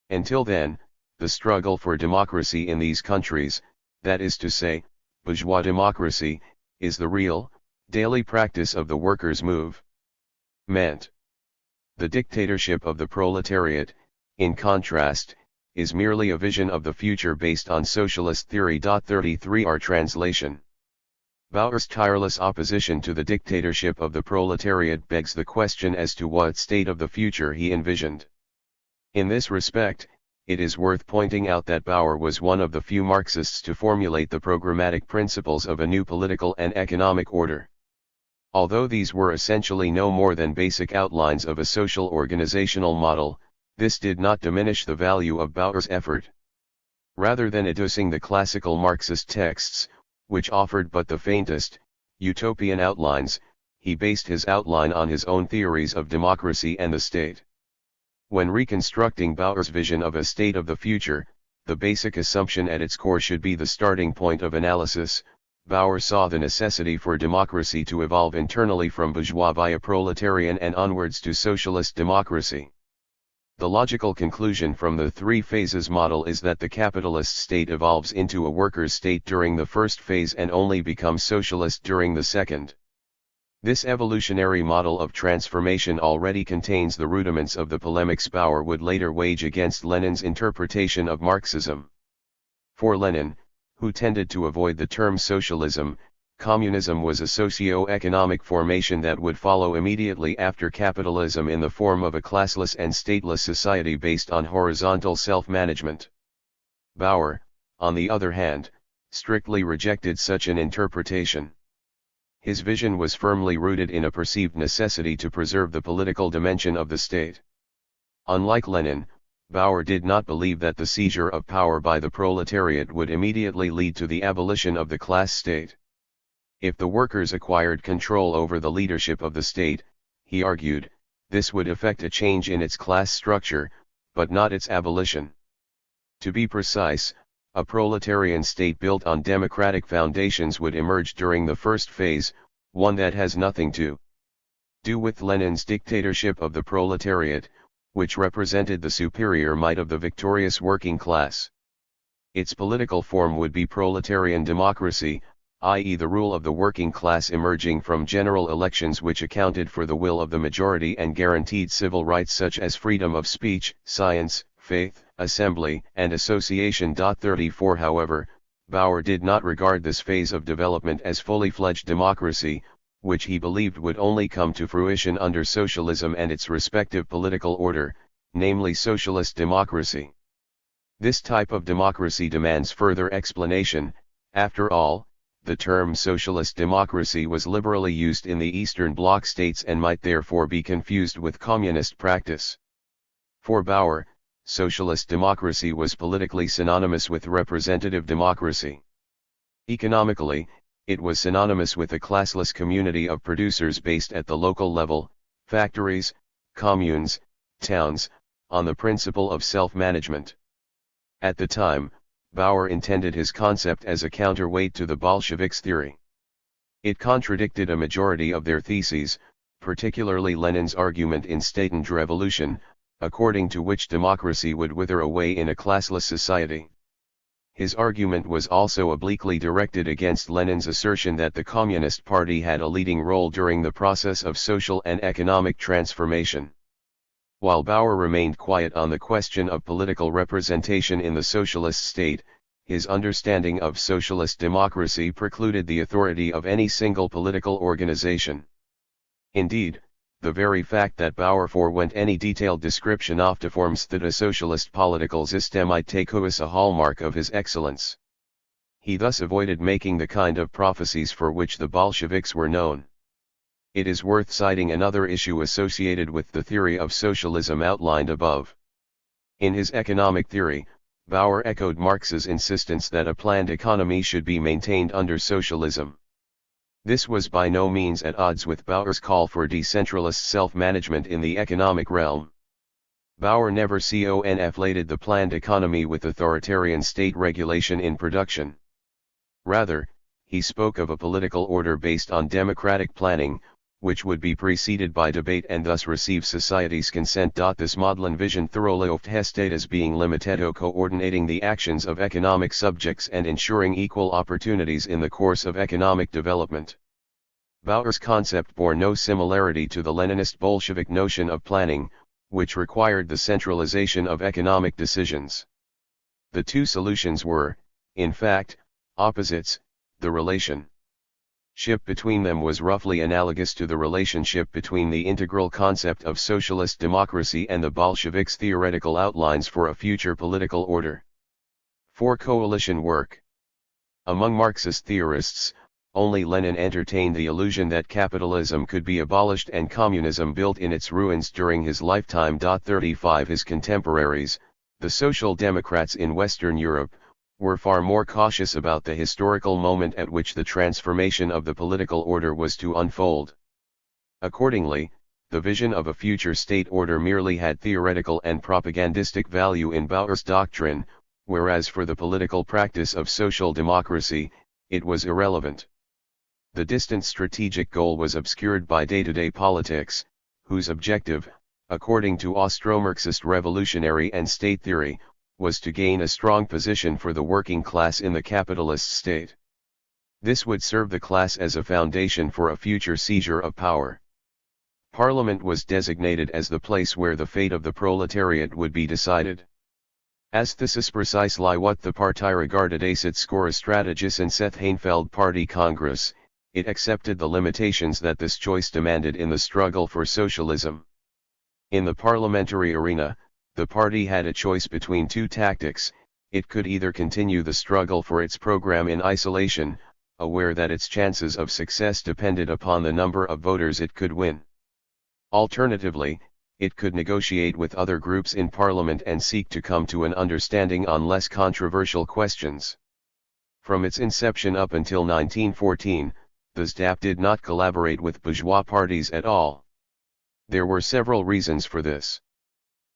Until then, the struggle for democracy in these countries, that is to say, bourgeois democracy, is the real, daily practice of the workers' movement. The dictatorship of the proletariat, in contrast, is merely a vision of the future based on socialist theory." 33 Our translation. Bauer's tireless opposition to the dictatorship of the proletariat begs the question as to what state of the future he envisioned. In this respect, it is worth pointing out that Bauer was one of the few Marxists to formulate the programmatic principles of a new political and economic order. Although these were essentially no more than basic outlines of a social organizational model, this did not diminish the value of Bauer's effort. Rather than adducing the classical Marxist texts, which offered but the faintest, utopian outlines, he based his outline on his own theories of democracy and the state. When reconstructing Bauer's vision of a state of the future, the basic assumption at its core should be the starting point of analysis. Bauer saw the necessity for democracy to evolve internally from bourgeois via proletarian and onwards to socialist democracy. The logical conclusion from the three phases model is that the capitalist state evolves into a workers' state during the first phase and only becomes socialist during the second. This evolutionary model of transformation already contains the rudiments of the polemics Bauer would later wage against Lenin's interpretation of Marxism. For Lenin, who tended to avoid the term socialism, communism was a socio-economic formation that would follow immediately after capitalism in the form of a classless and stateless society based on horizontal self-management. Bauer, on the other hand, strictly rejected such an interpretation. His vision was firmly rooted in a perceived necessity to preserve the political dimension of the state. Unlike Lenin, Bauer did not believe that the seizure of power by the proletariat would immediately lead to the abolition of the class state. If the workers acquired control over the leadership of the state, he argued, this would effect a change in its class structure, but not its abolition. To be precise, a proletarian state built on democratic foundations would emerge during the first phase, one that has nothing to do with Lenin's dictatorship of the proletariat, which represented the superior might of the victorious working class. Its political form would be proletarian democracy, i.e. the rule of the working class emerging from general elections which accounted for the will of the majority and guaranteed civil rights such as freedom of speech, science, faith, assembly, and association. 34 However, Bauer did not regard this phase of development as fully fledged democracy, which he believed would only come to fruition under socialism and its respective political order, namely socialist democracy. This type of democracy demands further explanation. After all, the term socialist democracy was liberally used in the Eastern Bloc states and might therefore be confused with communist practice. For Bauer, socialist democracy was politically synonymous with representative democracy. Economically, it was synonymous with a classless community of producers based at the local level, factories, communes, towns, on the principle of self-management. At the time, Bauer intended his concept as a counterweight to the Bolsheviks' theory. It contradicted a majority of their theses, particularly Lenin's argument in State and Revolution, according to which democracy would wither away in a classless society. His argument was also obliquely directed against Lenin's assertion that the Communist Party had a leading role during the process of social and economic transformation. While Bauer remained quiet on the question of political representation in the socialist state, his understanding of socialist democracy precluded the authority of any single political organization. Indeed, the very fact that Bauer forewent any detailed description often forms that a socialist political system might take as a hallmark of his excellence. He thus avoided making the kind of prophecies for which the Bolsheviks were known. It is worth citing another issue associated with the theory of socialism outlined above. In his economic theory, Bauer echoed Marx's insistence that a planned economy should be maintained under socialism. This was by no means at odds with Bauer's call for decentralist self-management in the economic realm. Bauer never conflated the planned economy with authoritarian state regulation in production. Rather, he spoke of a political order based on democratic planning, which would be preceded by debate and thus receive society's consent. This modern vision thoroughly tested as being limited to coordinating the actions of economic subjects and ensuring equal opportunities in the course of economic development. Bauer's concept bore no similarity to the Leninist Bolshevik notion of planning, which required the centralization of economic decisions. The two solutions were, in fact, opposites. The relationship between them was roughly analogous to the relationship between the integral concept of socialist democracy and the Bolsheviks' theoretical outlines for a future political order. 4. Coalition work. Among Marxist theorists, only Lenin entertained the illusion that capitalism could be abolished and communism built in its ruins during his lifetime. 35 His contemporaries, the Social Democrats in Western Europe, were far more cautious about the historical moment at which the transformation of the political order was to unfold. Accordingly, the vision of a future state order merely had theoretical and propagandistic value in Bauer's doctrine, whereas for the political practice of social democracy, it was irrelevant. The distant strategic goal was obscured by day-to-day politics, whose objective, according to Austro-Marxist revolutionary and state theory, was to gain a strong position for the working class in the capitalist state. This would serve the class as a foundation for a future seizure of power. Parliament was designated as the place where the fate of the proletariat would be decided. As this is precisely what the Partij regarded as its core strategies and Seth Heinfeld Party Congress, it accepted the limitations that this choice demanded in the struggle for socialism. In the parliamentary arena, the party had a choice between two tactics. It could either continue the struggle for its program in isolation, aware that its chances of success depended upon the number of voters it could win. Alternatively, it could negotiate with other groups in parliament and seek to come to an understanding on less controversial questions. From its inception up until 1914, the SDHUPP did not collaborate with bourgeois parties at all. There were several reasons for this.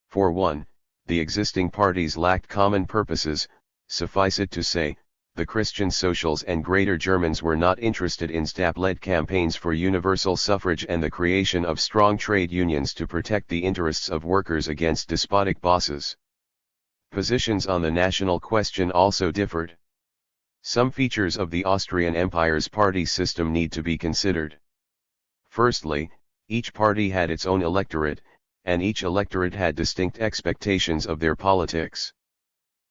For one, the existing parties lacked common purposes. Suffice it to say, the Christian Socials and Greater Germans were not interested in SDHUPP-led campaigns for universal suffrage and the creation of strong trade unions to protect the interests of workers against despotic bosses. Positions on the national question also differed. Some features of the Austrian Empire's party system need to be considered. Firstly, each party had its own electorate, and each electorate had distinct expectations of their politics.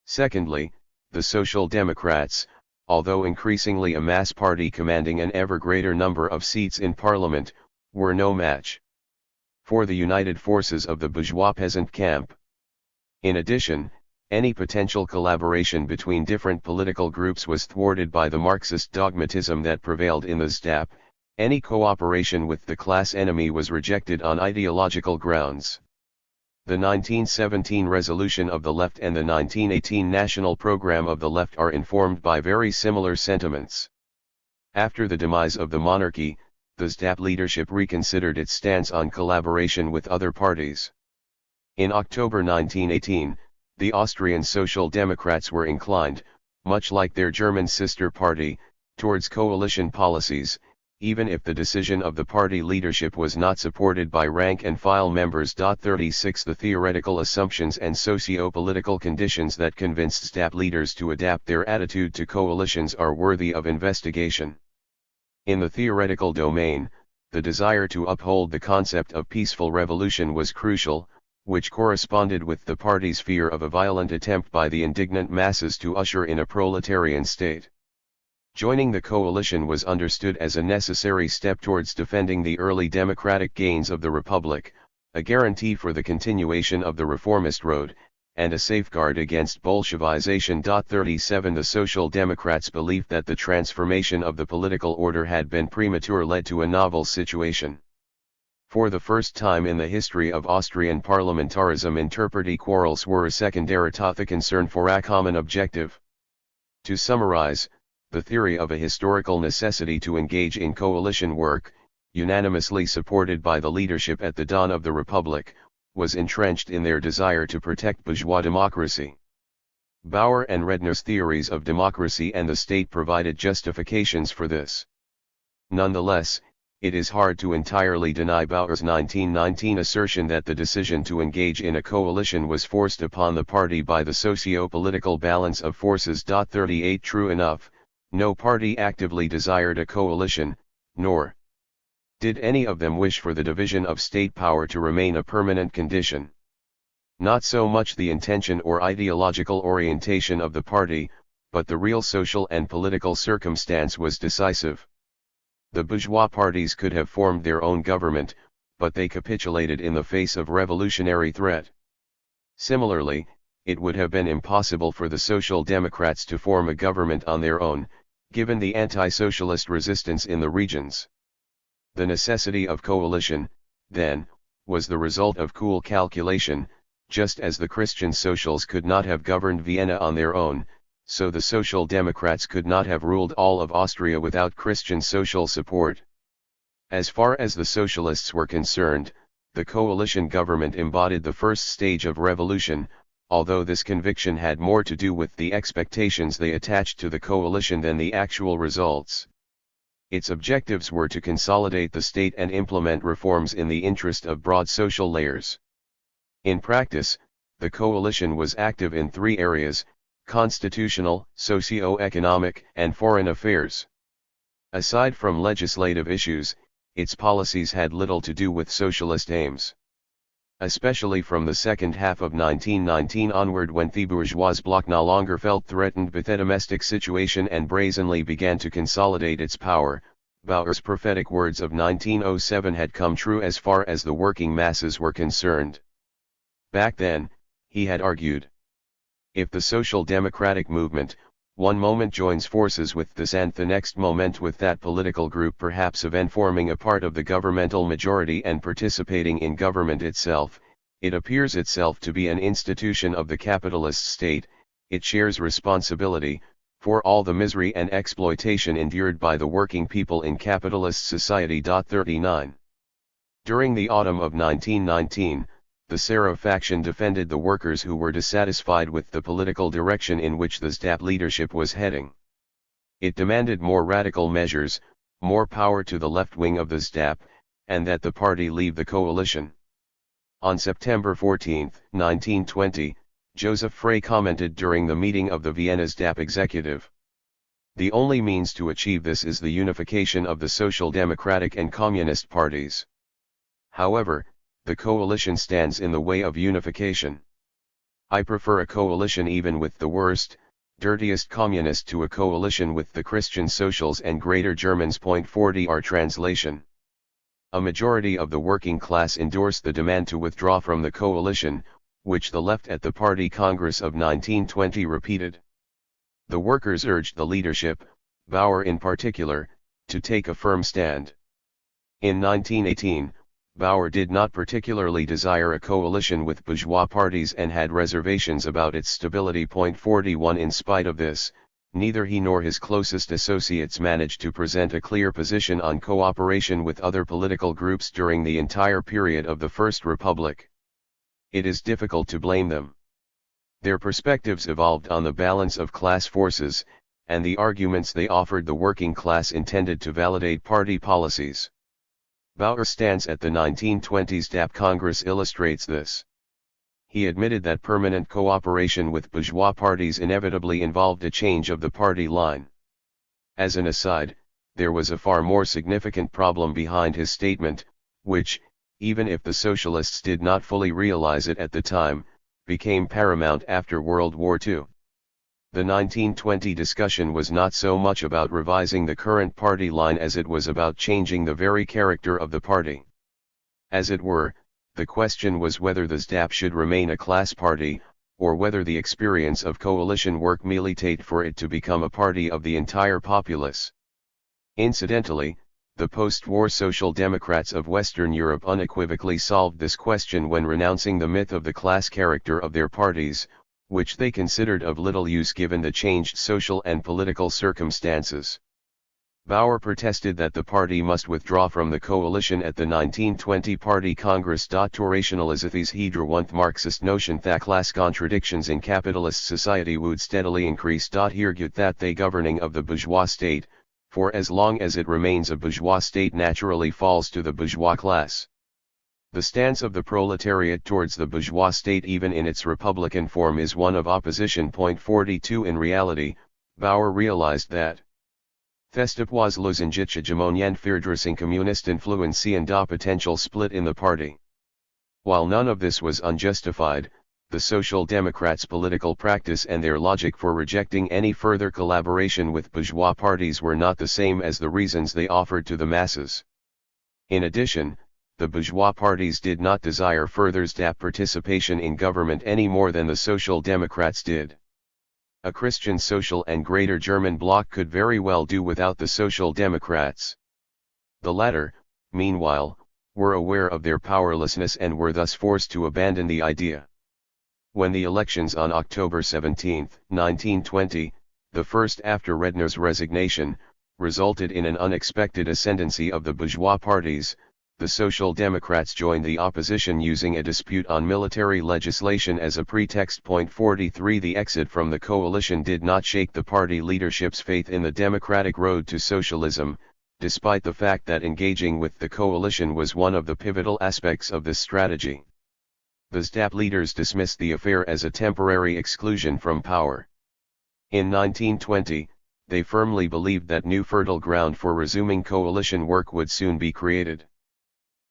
Secondly, the Social Democrats, although increasingly a mass party commanding an ever greater number of seats in parliament, were no match for the united forces of the bourgeois peasant camp. In addition, any potential collaboration between different political groups was thwarted by the Marxist dogmatism that prevailed in the SDHUPP. Any cooperation with the class enemy was rejected on ideological grounds. The 1917 resolution of the left and the 1918 national program of the left are informed by very similar sentiments. After the demise of the monarchy, the SDHUPP leadership reconsidered its stance on collaboration with other parties. In October 1918, the Austrian Social Democrats were inclined, much like their German sister party, towards coalition policies, even if the decision of the party leadership was not supported by rank-and-file members. 36 The theoretical assumptions and socio-political conditions that convinced SDHUPP leaders to adapt their attitude to coalitions are worthy of investigation. In the theoretical domain, the desire to uphold the concept of peaceful revolution was crucial, which corresponded with the party's fear of a violent attempt by the indignant masses to usher in a proletarian state. Joining the coalition was understood as a necessary step towards defending the early democratic gains of the Republic, a guarantee for the continuation of the reformist road, and a safeguard against Bolshevization. 37 The Social Democrats' belief that the transformation of the political order had been premature led to a novel situation. For the first time in the history of Austrian parliamentarism, interparty quarrels were secondary to the concern for a common objective. To summarize, the theory of a historical necessity to engage in coalition work, unanimously supported by the leadership at the dawn of the Republic, was entrenched in their desire to protect bourgeois democracy. Bauer and Redner's theories of democracy and the state provided justifications for this. Nonetheless, it is hard to entirely deny Bauer's 1919 assertion that the decision to engage in a coalition was forced upon the party by the socio-political balance of forces. 38 True enough, no party actively desired a coalition, nor did any of them wish for the division of state power to remain a permanent condition. Not so much the intention or ideological orientation of the party, but the real social and political circumstance was decisive. The bourgeois parties could have formed their own government, but they capitulated in the face of revolutionary threat. Similarly, it would have been impossible for the Social Democrats to form a government on their own, given the anti-socialist resistance in the regions. The necessity of coalition, then, was the result of cool calculation. Just as the Christian Socials could not have governed Vienna on their own, so the Social Democrats could not have ruled all of Austria without Christian social support. As far as the Socialists were concerned, the coalition government embodied the first stage of revolution, although this conviction had more to do with the expectations they attached to the coalition than the actual results. Its objectives were to consolidate the state and implement reforms in the interest of broad social layers. In practice, the coalition was active in three areas: constitutional, socio-economic, and foreign affairs. Aside from legislative issues, its policies had little to do with socialist aims. Especially from the second half of 1919 onward, when the bourgeois bloc no longer felt threatened by the domestic situation and brazenly began to consolidate its power, Bauer's prophetic words of 1907 had come true as far as the working masses were concerned. Back then, he had argued, if the social democratic movement, one moment joins forces with this and the next moment with that political group, perhaps even forming a part of the governmental majority and participating in government itself, it appears itself to be an institution of the capitalist state, it shares responsibility for all the misery and exploitation endured by the working people in capitalist society. 39. During the autumn of 1919, the CZERW faction defended the workers who were dissatisfied with the political direction in which the SDHUPP leadership was heading. It demanded more radical measures, more power to the left wing of the SDHUPP, and that the party leave the coalition. On September 14, 1920, Joseph Frey commented during the meeting of the Vienna SDHUPP executive, "The only means to achieve this is the unification of the Social Democratic and Communist parties. However, the coalition stands in the way of unification. I prefer a coalition even with the worst, dirtiest communist to a coalition with the Christian Socials and Greater Germans." 40R translation. A majority of the working class endorsed the demand to withdraw from the coalition, which the left at the Party Congress of 1920 repeated. The workers urged the leadership, Bauer in particular, to take a firm stand. In 1918, Bauer did not particularly desire a coalition with bourgeois parties and had reservations about its stability. 41 In spite of this, neither he nor his closest associates managed to present a clear position on cooperation with other political groups during the entire period of the First Republic. It is difficult to blame them. Their perspectives evolved on the balance of class forces, and the arguments they offered the working class intended to validate party policies. Bauer's stance at the 1920s SDHUPP Congress illustrates this. He admitted that permanent cooperation with bourgeois parties inevitably involved a change of the party line. As an aside, there was a far more significant problem behind his statement, which, even if the socialists did not fully realize it at the time, became paramount after World War II. The 1920 discussion was not so much about revising the current party line as it was about changing the very character of the party. As it were, the question was whether the SDHUPP should remain a class party, or whether the experience of coalition work militate for it to become a party of the entire populace. Incidentally, the post-war Social Democrats of Western Europe unequivocally solved this question when renouncing the myth of the class character of their parties, which they considered of little use given the changed social and political circumstances. Bauer protested that the party must withdraw from the coalition at the 1920 Party Congress. To rationalize hydra one Marxist notion that class contradictions in capitalist society would steadily increase. He argued that the governing of the bourgeois state, for as long as it remains a bourgeois state, naturally falls to the bourgeois class. The stance of the proletariat towards the bourgeois state even in its republican form is one of opposition. 42 In reality, Bauer realized that SDHUPP was losing its hegemony and fearing communist influence and a potential split in the party. While none of this was unjustified, the Social Democrats' political practice and their logic for rejecting any further collaboration with bourgeois parties were not the same as the reasons they offered to the masses. In addition, the bourgeois parties did not desire further SDHUPP participation in government any more than the Social Democrats did. A Christian Social and Greater German bloc could very well do without the Social Democrats. The latter, meanwhile, were aware of their powerlessness and were thus forced to abandon the idea. When the elections on October 17, 1920, the first after Redner's resignation, resulted in an unexpected ascendancy of the bourgeois parties, the Social Democrats joined the opposition using a dispute on military legislation as a pretext. 43 The exit from the coalition did not shake the party leadership's faith in the democratic road to socialism, despite the fact that engaging with the coalition was one of the pivotal aspects of this strategy. The SDHUPP leaders dismissed the affair as a temporary exclusion from power. In 1920, they firmly believed that new fertile ground for resuming coalition work would soon be created.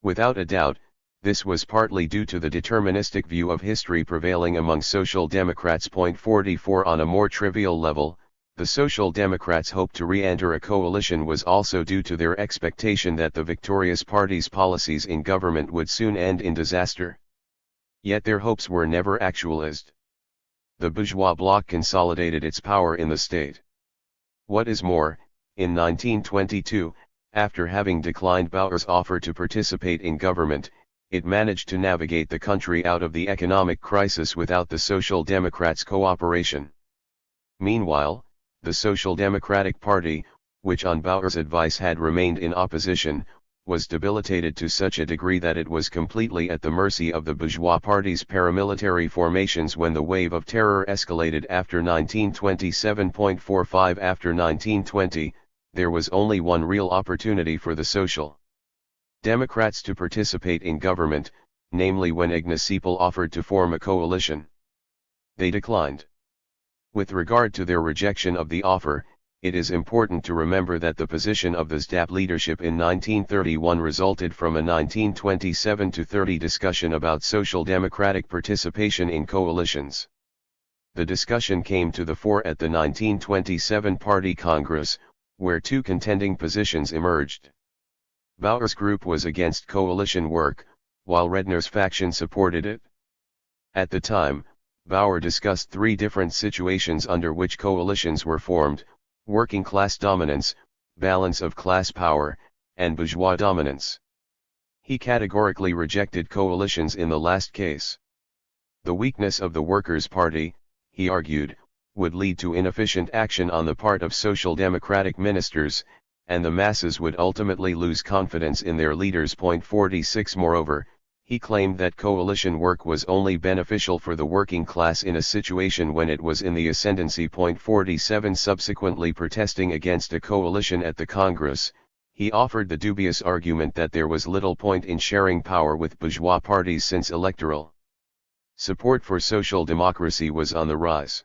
Without a doubt, this was partly due to the deterministic view of history prevailing among Social Democrats. 44 On a more trivial level, the Social Democrats' hope to re-enter a coalition was also due to their expectation that the victorious party's policies in government would soon end in disaster. Yet their hopes were never actualized. The bourgeois bloc consolidated its power in the state. What is more, in 1922, after having declined Bauer's offer to participate in government, it managed to navigate the country out of the economic crisis without the Social Democrats' cooperation. Meanwhile, the Social Democratic Party, which on Bauer's advice had remained in opposition, was debilitated to such a degree that it was completely at the mercy of the bourgeois party's paramilitary formations when the wave of terror escalated after 1927.45 After 1920, there was only one real opportunity for the Social Democrats to participate in government, namely when Ignace Seipel offered to form a coalition. They declined. With regard to their rejection of the offer, it is important to remember that the position of the SDHUPP leadership in 1931 resulted from a 1927-30 discussion about social democratic participation in coalitions. The discussion came to the fore at the 1927 Party Congress, where two contending positions emerged. Bauer's group was against coalition work, while Redner's faction supported it. At the time, Bauer discussed three different situations under which coalitions were formed: working class dominance, balance of class power, and bourgeois dominance. He categorically rejected coalitions in the last case. The weakness of the Workers' Party, he argued, would lead to inefficient action on the part of social democratic ministers, and the masses would ultimately lose confidence in their leaders. 46 Moreover, he claimed that coalition work was only beneficial for the working class in a situation when it was in the ascendancy. 47 Subsequently protesting against a coalition at the Congress, he offered the dubious argument that there was little point in sharing power with bourgeois parties since electoral support for social democracy was on the rise.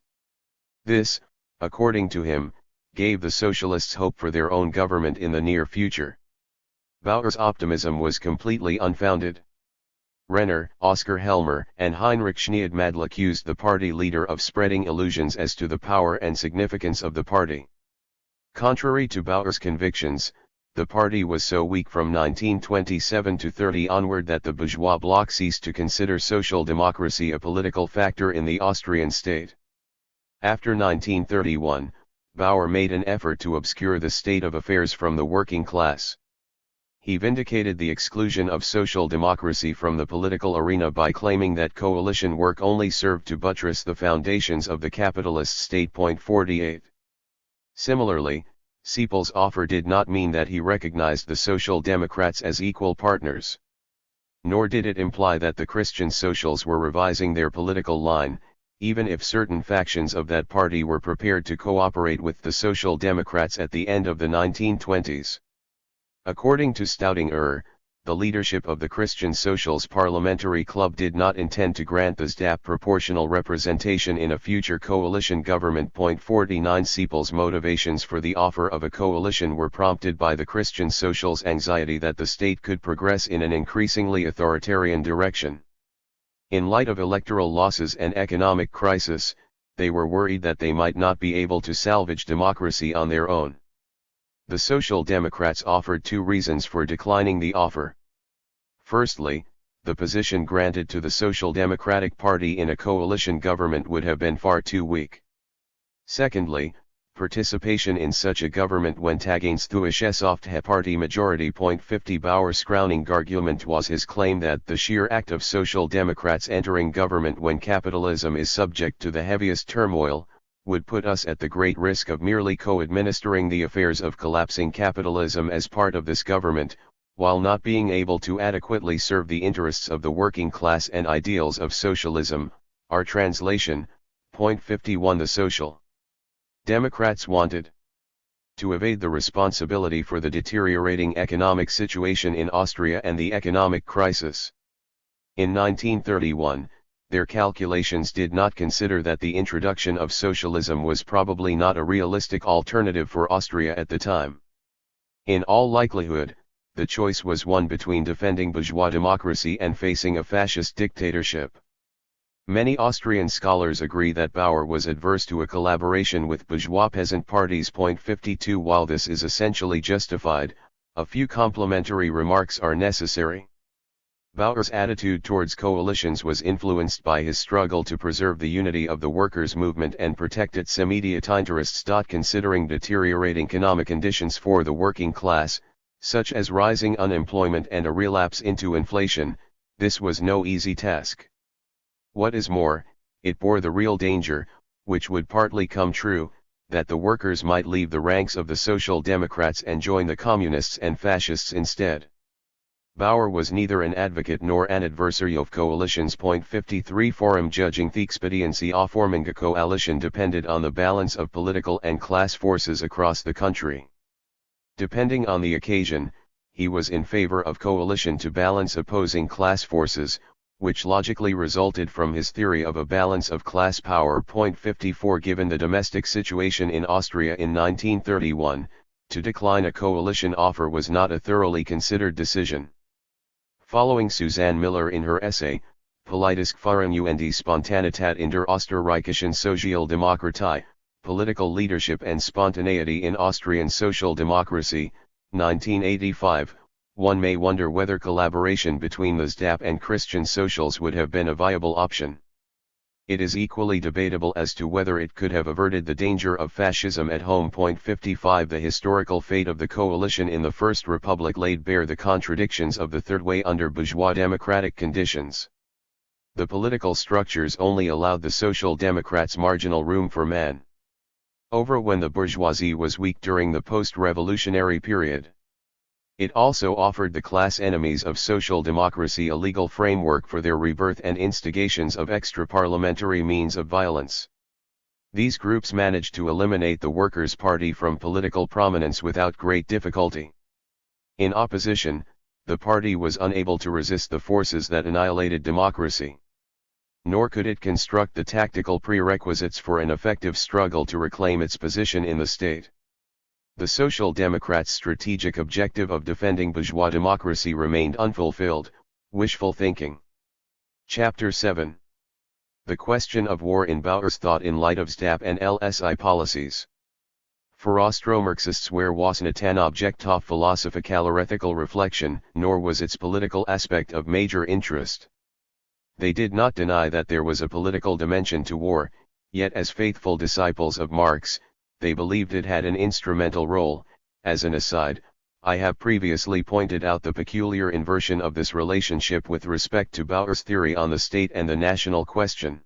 This, according to him, gave the socialists hope for their own government in the near future. Bauer's optimism was completely unfounded. Renner, Oskar Helmer, and Heinrich Schneidmadel accused the party leader of spreading illusions as to the power and significance of the party. Contrary to Bauer's convictions, the party was so weak from 1927-30 onward that the bourgeois bloc ceased to consider social democracy a political factor in the Austrian state. After 1931, Bauer made an effort to obscure the state of affairs from the working class. He vindicated the exclusion of social democracy from the political arena by claiming that coalition work only served to buttress the foundations of the capitalist state. 48. Similarly, Seipel's offer did not mean that he recognized the Social Democrats as equal partners. Nor did it imply that the Christian Socials were revising their political line, even if certain factions of that party were prepared to cooperate with the Social Democrats at the end of the 1920s. According to Staudinger, the leadership of the Christian Socials Parliamentary Club did not intend to grant the SDHUPP proportional representation in a future coalition government. 49 Seipel's motivations for the offer of a coalition were prompted by the Christian Socials' anxiety that the state could progress in an increasingly authoritarian direction. In light of electoral losses and economic crisis, they were worried that they might not be able to salvage democracy on their own. The Social Democrats offered two reasons for declining the offer. Firstly, the position granted to the Social Democratic Party in a coalition government would have been far too weak. Secondly, participation in such a government went against the Gesellschaft party majority. 50 Bauer's crowning argument was his claim that the sheer act of Social Democrats entering government when capitalism is subject to the heaviest turmoil, would put us at the great risk of merely co-administering the affairs of collapsing capitalism as part of this government, while not being able to adequately serve the interests of the working class and ideals of socialism. Our translation, point 51. The Social Democrats wanted to evade the responsibility for the deteriorating economic situation in Austria and the economic crisis. In 1931, their calculations did not consider that the introduction of socialism was probably not a realistic alternative for Austria at the time. In all likelihood, the choice was one between defending bourgeois democracy and facing a fascist dictatorship. Many Austrian scholars agree that Bauer was adverse to a collaboration with bourgeois peasant parties. 52 While this is essentially justified, a few complementary remarks are necessary. Bauer's attitude towards coalitions was influenced by his struggle to preserve the unity of the workers' movement and protect its immediate interests. Considering deteriorating economic conditions for the working class, such as rising unemployment and a relapse into inflation, this was no easy task. What is more, it bore the real danger, which would partly come true, that the workers might leave the ranks of the Social Democrats and join the Communists and Fascists instead. Bauer was neither an advocate nor an adversary of coalitions. 53 Forum judging the expediency of forming a coalition depended on the balance of political and class forces across the country. Depending on the occasion, he was in favor of coalition to balance opposing class forces, which logically resulted from his theory of a balance of class power. 54 Given the domestic situation in Austria in 1931, to decline a coalition offer was not a thoroughly considered decision. Following Susanne Miller in her essay, Politische Führung und die Spontanität in der österreichischen Sozialdemokratie, Political Leadership and Spontaneity in Austrian Social Democracy, 1985, one may wonder whether collaboration between the SDHUPP and Christian socials would have been a viable option. It is equally debatable as to whether it could have averted the danger of fascism at home. 55 The historical fate of the coalition in the First Republic laid bare the contradictions of the Third Way under bourgeois democratic conditions. The political structures only allowed the Social Democrats marginal room for maneuver when the bourgeoisie was weak during the post-revolutionary period. It also offered the class enemies of social democracy a legal framework for their rebirth and instigations of extra-parliamentary means of violence. These groups managed to eliminate the Workers' Party from political prominence without great difficulty. In opposition, the party was unable to resist the forces that annihilated democracy. Nor could it construct the tactical prerequisites for an effective struggle to reclaim its position in the state. The Social Democrats' strategic objective of defending bourgeois democracy remained unfulfilled. Wishful thinking. Chapter 7. The question of war in Bauer's thought in light of SDHUPP and LSI policies. For Austro-Marxists war was not an object of philosophical or ethical reflection, nor was its political aspect of major interest. They did not deny that there was a political dimension to war, yet as faithful disciples of Marx, they believed it had an instrumental role. As an aside, I have previously pointed out the peculiar inversion of this relationship with respect to Bauer's theory on the state and the national question.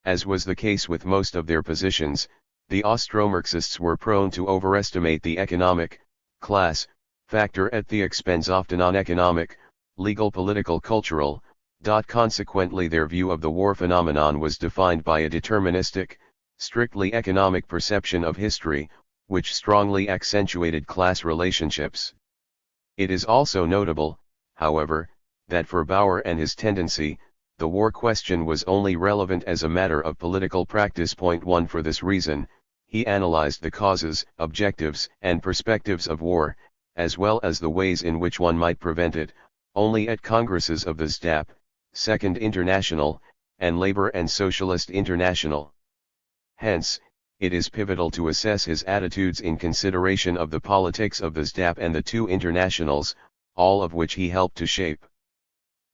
As was the case with most of their positions, the Austro-Marxists were prone to overestimate the economic, class, factor at the expense of the non-economic, legal, political, cultural. Consequently, their view of the war phenomenon was defined by a deterministic, strictly economic perception of history, which strongly accentuated class relationships. It is also notable, however, that for Bauer and his tendency, the war question was only relevant as a matter of political practice. 1 For this reason, he analyzed the causes, objectives, and perspectives of war, as well as the ways in which one might prevent it, only at congresses of the SDHUPP, Second International, and Labor and Socialist International. Hence, it is pivotal to assess his attitudes in consideration of the politics of the SDHUPP and the two internationals, all of which he helped to shape.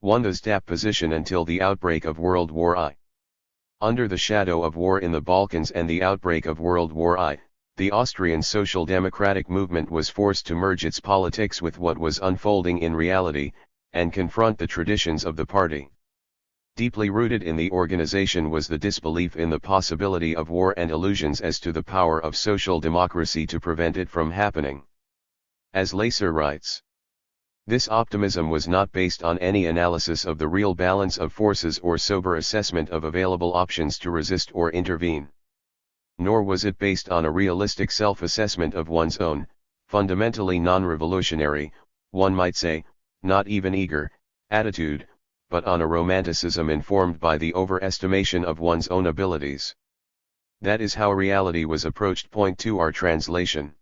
1. The SDHUPP position until the outbreak of World War I. Under the shadow of war in the Balkans and the outbreak of World War I, the Austrian social democratic movement was forced to merge its politics with what was unfolding in reality, and confront the traditions of the party. Deeply rooted in the organization was the disbelief in the possibility of war and illusions as to the power of social democracy to prevent it from happening. As Lacer writes, this optimism was not based on any analysis of the real balance of forces or sober assessment of available options to resist or intervene. Nor was it based on a realistic self-assessment of one's own, fundamentally non-revolutionary, one might say, not even eager, attitude, but on a romanticism informed by the overestimation of one's own abilities. That is how reality was approached. Point 2. Our translation.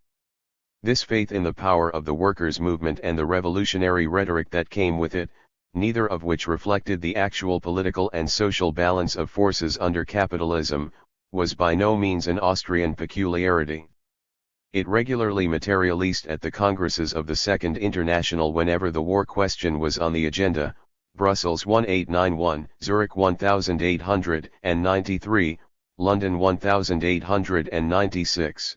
This faith in the power of the workers' movement and the revolutionary rhetoric that came with it, neither of which reflected the actual political and social balance of forces under capitalism, was by no means an Austrian peculiarity. It regularly materialized at the congresses of the Second International whenever the war question was on the agenda, Brussels 1891, Zurich 1893, London 1896.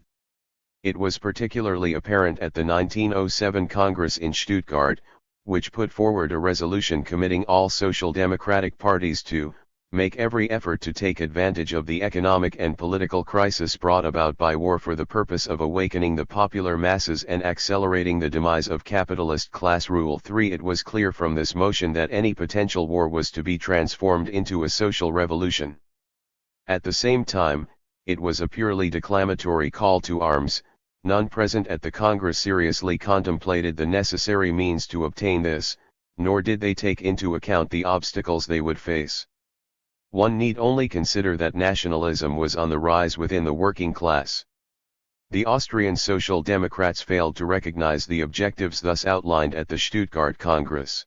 It was particularly apparent at the 1907 Congress in Stuttgart, which put forward a resolution committing all social democratic parties to make every effort to take advantage of the economic and political crisis brought about by war for the purpose of awakening the popular masses and accelerating the demise of capitalist class rule. 3. It was clear from this motion that any potential war was to be transformed into a social revolution. At the same time, it was a purely declamatory call to arms. None present at the Congress seriously contemplated the necessary means to obtain this, nor did they take into account the obstacles they would face. One need only consider that nationalism was on the rise within the working class. The Austrian Social Democrats failed to recognize the objectives thus outlined at the Stuttgart Congress.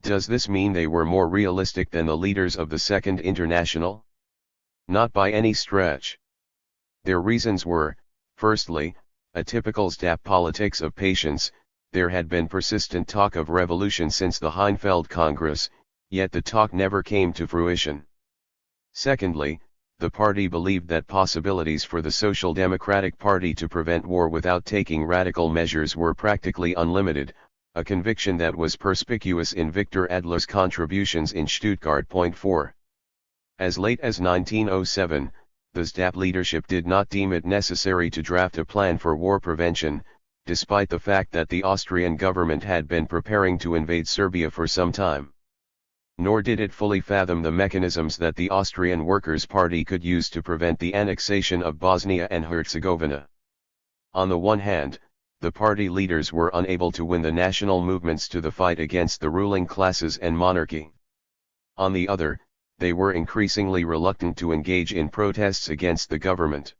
Does this mean they were more realistic than the leaders of the Second International? Not by any stretch. Their reasons were, firstly, a typical SDHUPP politics of patience. There had been persistent talk of revolution since the Heinfeld Congress, yet the talk never came to fruition. Secondly, the party believed that possibilities for the Social Democratic Party to prevent war without taking radical measures were practically unlimited, a conviction that was perspicuous in Victor Adler's contributions in Stuttgart. Point 4. As late as 1907, the SDHUPP leadership did not deem it necessary to draft a plan for war prevention, despite the fact that the Austrian government had been preparing to invade Serbia for some time. Nor did it fully fathom the mechanisms that the Austrian Workers' Party could use to prevent the annexation of Bosnia and Herzegovina. On the one hand, the party leaders were unable to win the national movements to the fight against the ruling classes and monarchy. On the other, they were increasingly reluctant to engage in protests against the government.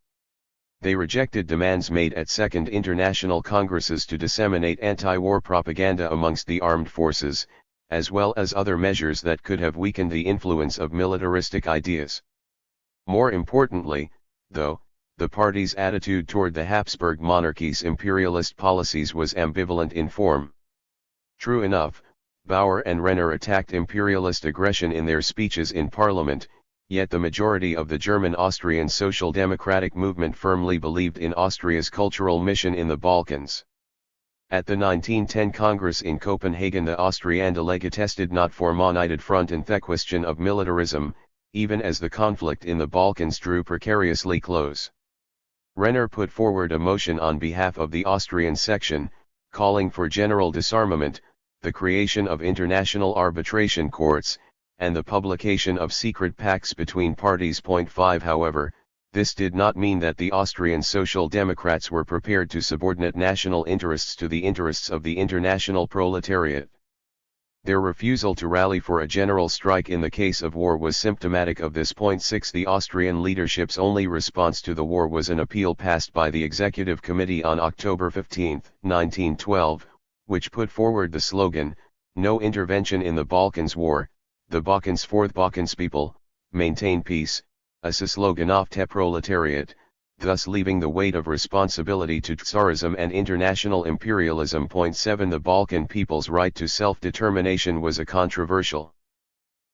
They rejected demands made at Second International Congresses to disseminate anti-war propaganda amongst the armed forces, as well as other measures that could have weakened the influence of militaristic ideas. More importantly, though, the party's attitude toward the Habsburg monarchy's imperialist policies was ambivalent in form. True enough, Bauer and Renner attacked imperialist aggression in their speeches in Parliament, yet the majority of the German-Austrian Social Democratic movement firmly believed in Austria's cultural mission in the Balkans. At the 1910 Congress in Copenhagen, the Austrian tested not for united front in the question of militarism, even as the conflict in the Balkans drew precariously close. Renner put forward a motion on behalf of the Austrian section, calling for general disarmament, the creation of international arbitration courts, and the publication of secret pacts between parties. Point 5. However, this did not mean that the Austrian Social Democrats were prepared to subordinate national interests to the interests of the international proletariat. Their refusal to rally for a general strike in the case of war was symptomatic of this. Point 6. The Austrian leadership's only response to the war was an appeal passed by the Executive Committee on October 15, 1912, which put forward the slogan, "No intervention in the Balkans War, the Balkans for the Balkans people, maintain peace," a slogan of the proletariat, thus leaving the weight of responsibility to Tsarism and international imperialism. Point 7. The Balkan people's right to self-determination was a controversial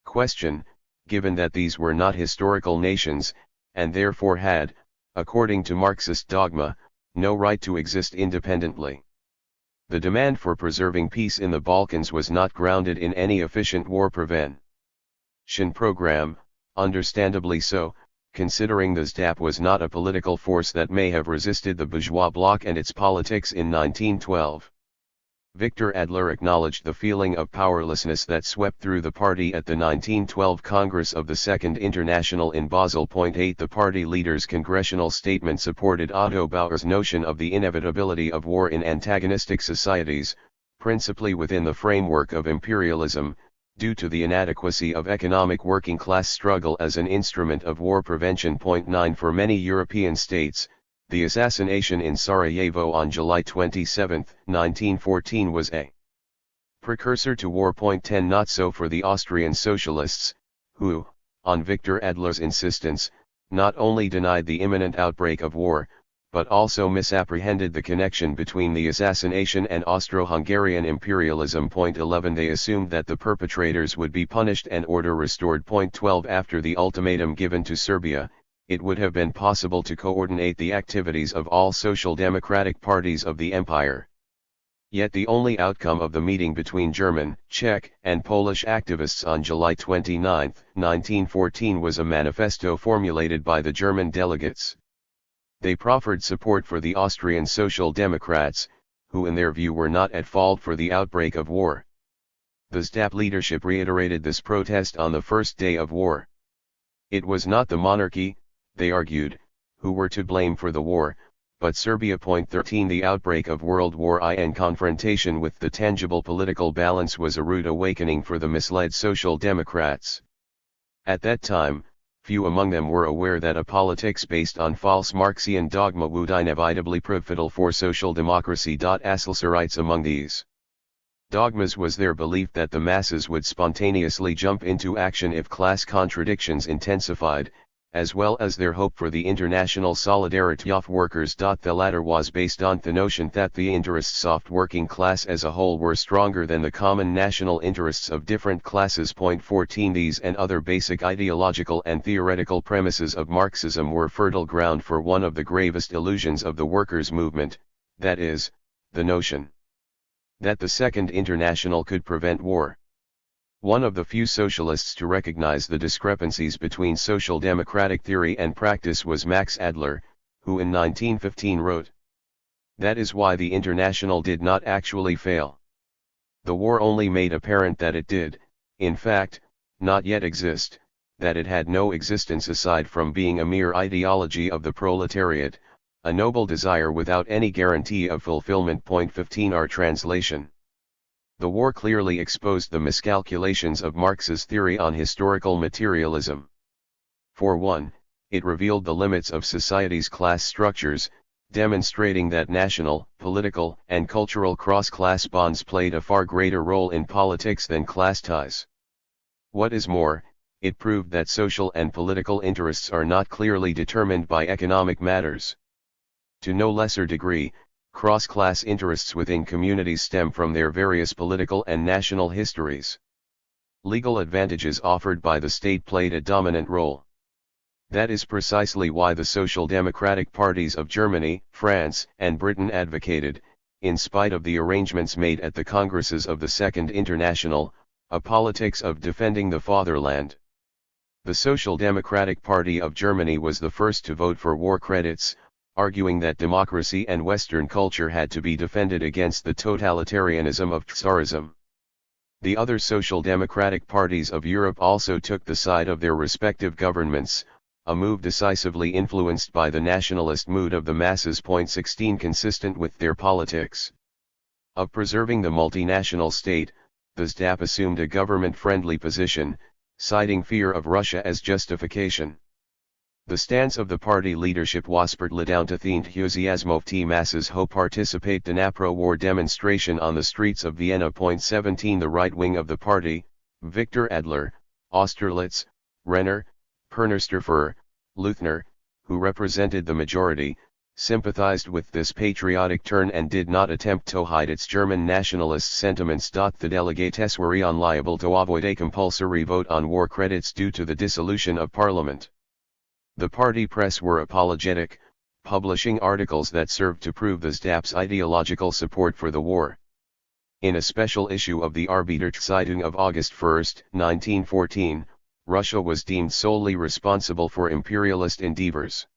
question, given that these were not historical nations, and therefore had, according to Marxist dogma, no right to exist independently. The demand for preserving peace in the Balkans was not grounded in any efficient war prevention program, understandably so, considering the SDHUPP was not a political force that may have resisted the bourgeois bloc and its politics in 1912. Victor Adler acknowledged the feeling of powerlessness that swept through the party at the 1912 Congress of the Second International in Basel. Point 8. The party leader's congressional statement supported Otto Bauer's notion of the inevitability of war in antagonistic societies, principally within the framework of imperialism, due to the inadequacy of economic working class struggle as an instrument of war prevention. 9 For many European states, the assassination in Sarajevo on July 27, 1914 was a precursor to war. 10 Not so for the Austrian socialists, who, on Victor Adler's insistence, not only denied the imminent outbreak of war, but also misapprehended the connection between the assassination and Austro-Hungarian imperialism. 11 They assumed that the perpetrators would be punished and order restored. 12 After the ultimatum given to Serbia, it would have been possible to coordinate the activities of all social democratic parties of the empire. Yet the only outcome of the meeting between German, Czech, and Polish activists on July 29, 1914 was a manifesto formulated by the German delegates. They proffered support for the Austrian Social Democrats, who in their view were not at fault for the outbreak of war. The SDHUPP leadership reiterated this protest on the first day of war. It was not the monarchy, they argued, who were to blame for the war, but Serbia. 13 The outbreak of World War I and confrontation with the tangible political balance was a rude awakening for the misled Social Democrats. At that time, few among them were aware that a politics based on false Marxian dogma would inevitably prove fatal for social democracy. Asselcerites among these dogmas was their belief that the masses would spontaneously jump into action if class contradictions intensified, as well as their hope for the international solidarity of workers. The latter was based on the notion that the interests of working class as a whole were stronger than the common national interests of different classes. 14 These and other basic ideological and theoretical premises of Marxism were fertile ground for one of the gravest illusions of the workers' movement, that is, the notion that the Second International could prevent war. One of the few socialists to recognize the discrepancies between social democratic theory and practice was Max Adler, who in 1915 wrote, "That is why the International did not actually fail. The war only made apparent that it did, in fact, not yet exist, that it had no existence aside from being a mere ideology of the proletariat, a noble desire without any guarantee of fulfillment." 15 Our translation. The war clearly exposed the miscalculations of Marx's theory on historical materialism. For one, it revealed the limits of society's class structures, demonstrating that national, political, and cultural cross-class bonds played a far greater role in politics than class ties. What is more, it proved that social and political interests are not clearly determined by economic matters. To no lesser degree, cross-class interests within communities stem from their various political and national histories. Legal advantages offered by the state played a dominant role. That is precisely why the social democratic parties of Germany, France, and Britain advocated, in spite of the arrangements made at the congresses of the Second International, a politics of defending the fatherland. The Social Democratic Party of Germany was the first to vote for war credits, arguing that democracy and Western culture had to be defended against the totalitarianism of Tsarism. The other social democratic parties of Europe also took the side of their respective governments, a move decisively influenced by the nationalist mood of the masses. 16 Consistent with their politics of preserving the multinational state, the SDHUPP assumed a government-friendly position, citing fear of Russia as justification. The stance of the party leadership was partly down to the enthusiasm of the masses who participate in a pro-war demonstration on the streets of Vienna. 17 The right wing of the party, Victor Adler, Austerlitz, Renner, Pernersterfer, Luthner, who represented the majority, sympathized with this patriotic turn and did not attempt to hide its German nationalist sentiments. The delegates were unliable to avoid a compulsory vote on war credits due to the dissolution of parliament. The party press were apologetic, publishing articles that served to prove the SDHUPP's ideological support for the war. In a special issue of the Arbeiterzeitung of August 1, 1914, Russia was deemed solely responsible for imperialist endeavors.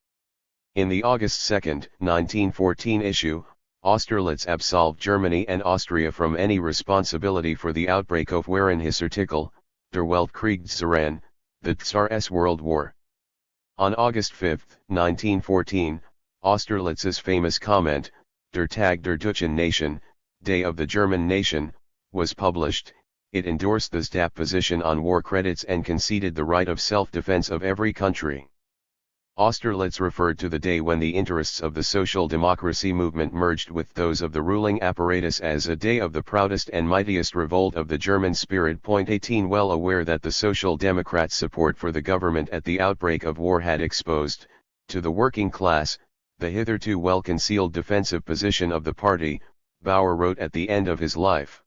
In the August 2, 1914 issue, Austerlitz absolved Germany and Austria from any responsibility for the outbreak of war in his article, Der Weltkrieg Tsaren, the Tsar's World War. On August 5, 1914, Austerlitz's famous comment, Der Tag der Deutschen Nation, Day of the German Nation, was published, it endorsed the SDHUPP position on war credits and conceded the right of self-defense of every country. Austerlitz referred to the day when the interests of the social democracy movement merged with those of the ruling apparatus as a day of the proudest and mightiest revolt of the German spirit. 18 Well aware that the Social Democrats' support for the government at the outbreak of war had exposed, to the working class, the hitherto well-concealed defensive position of the party, Bauer wrote at the end of his life.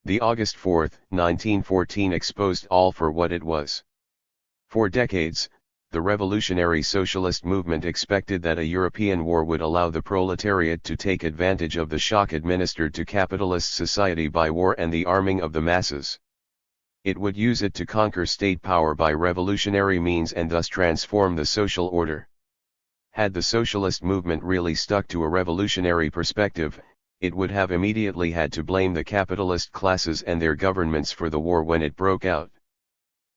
The August 4, 1914 exposed all for what it was. For decades, the revolutionary socialist movement expected that a European war would allow the proletariat to take advantage of the shock administered to capitalist society by war and the arming of the masses. It would use it to conquer state power by revolutionary means and thus transform the social order. Had the socialist movement really stuck to a revolutionary perspective, it would have immediately had to blame the capitalist classes and their governments for the war when it broke out.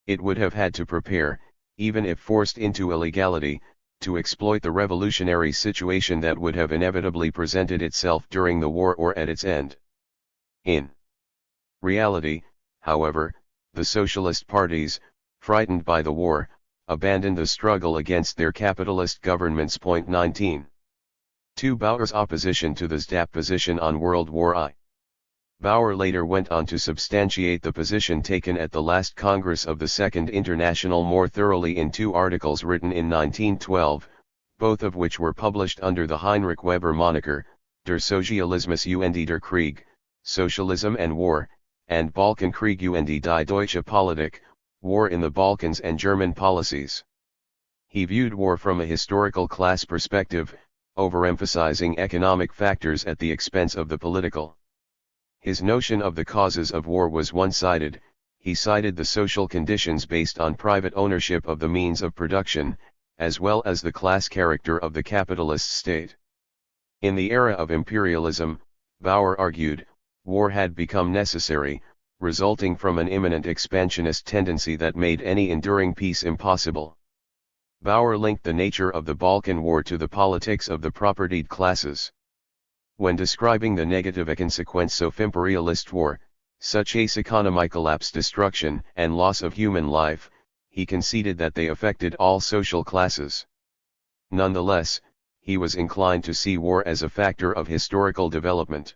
It would have had to prepare, even if forced into illegality, to exploit the revolutionary situation that would have inevitably presented itself during the war or at its end. In reality, however, the socialist parties, frightened by the war, abandoned the struggle against their capitalist governments. 19. 2. Bauer's opposition to the SDHUPP position on World War I. Bauer later went on to substantiate the position taken at the last Congress of the Second International more thoroughly in 2 articles written in 1912, both of which were published under the Heinrich Weber moniker, Der Sozialismus und der Krieg, Socialism and War, and Balkankrieg und die Deutsche Politik, War in the Balkans and German Policies. He viewed war from a historical class perspective, overemphasizing economic factors at the expense of the political. His notion of the causes of war was one-sided. He cited the social conditions based on private ownership of the means of production, as well as the class character of the capitalist state. In the era of imperialism, Bauer argued, war had become necessary, resulting from an imminent expansionist tendency that made any enduring peace impossible. Bauer linked the nature of the Balkan War to the politics of the propertied classes. When describing the negative consequence of imperialist war, such as economic collapse, destruction, and loss of human life, he conceded that they affected all social classes. Nonetheless, he was inclined to see war as a factor of historical development.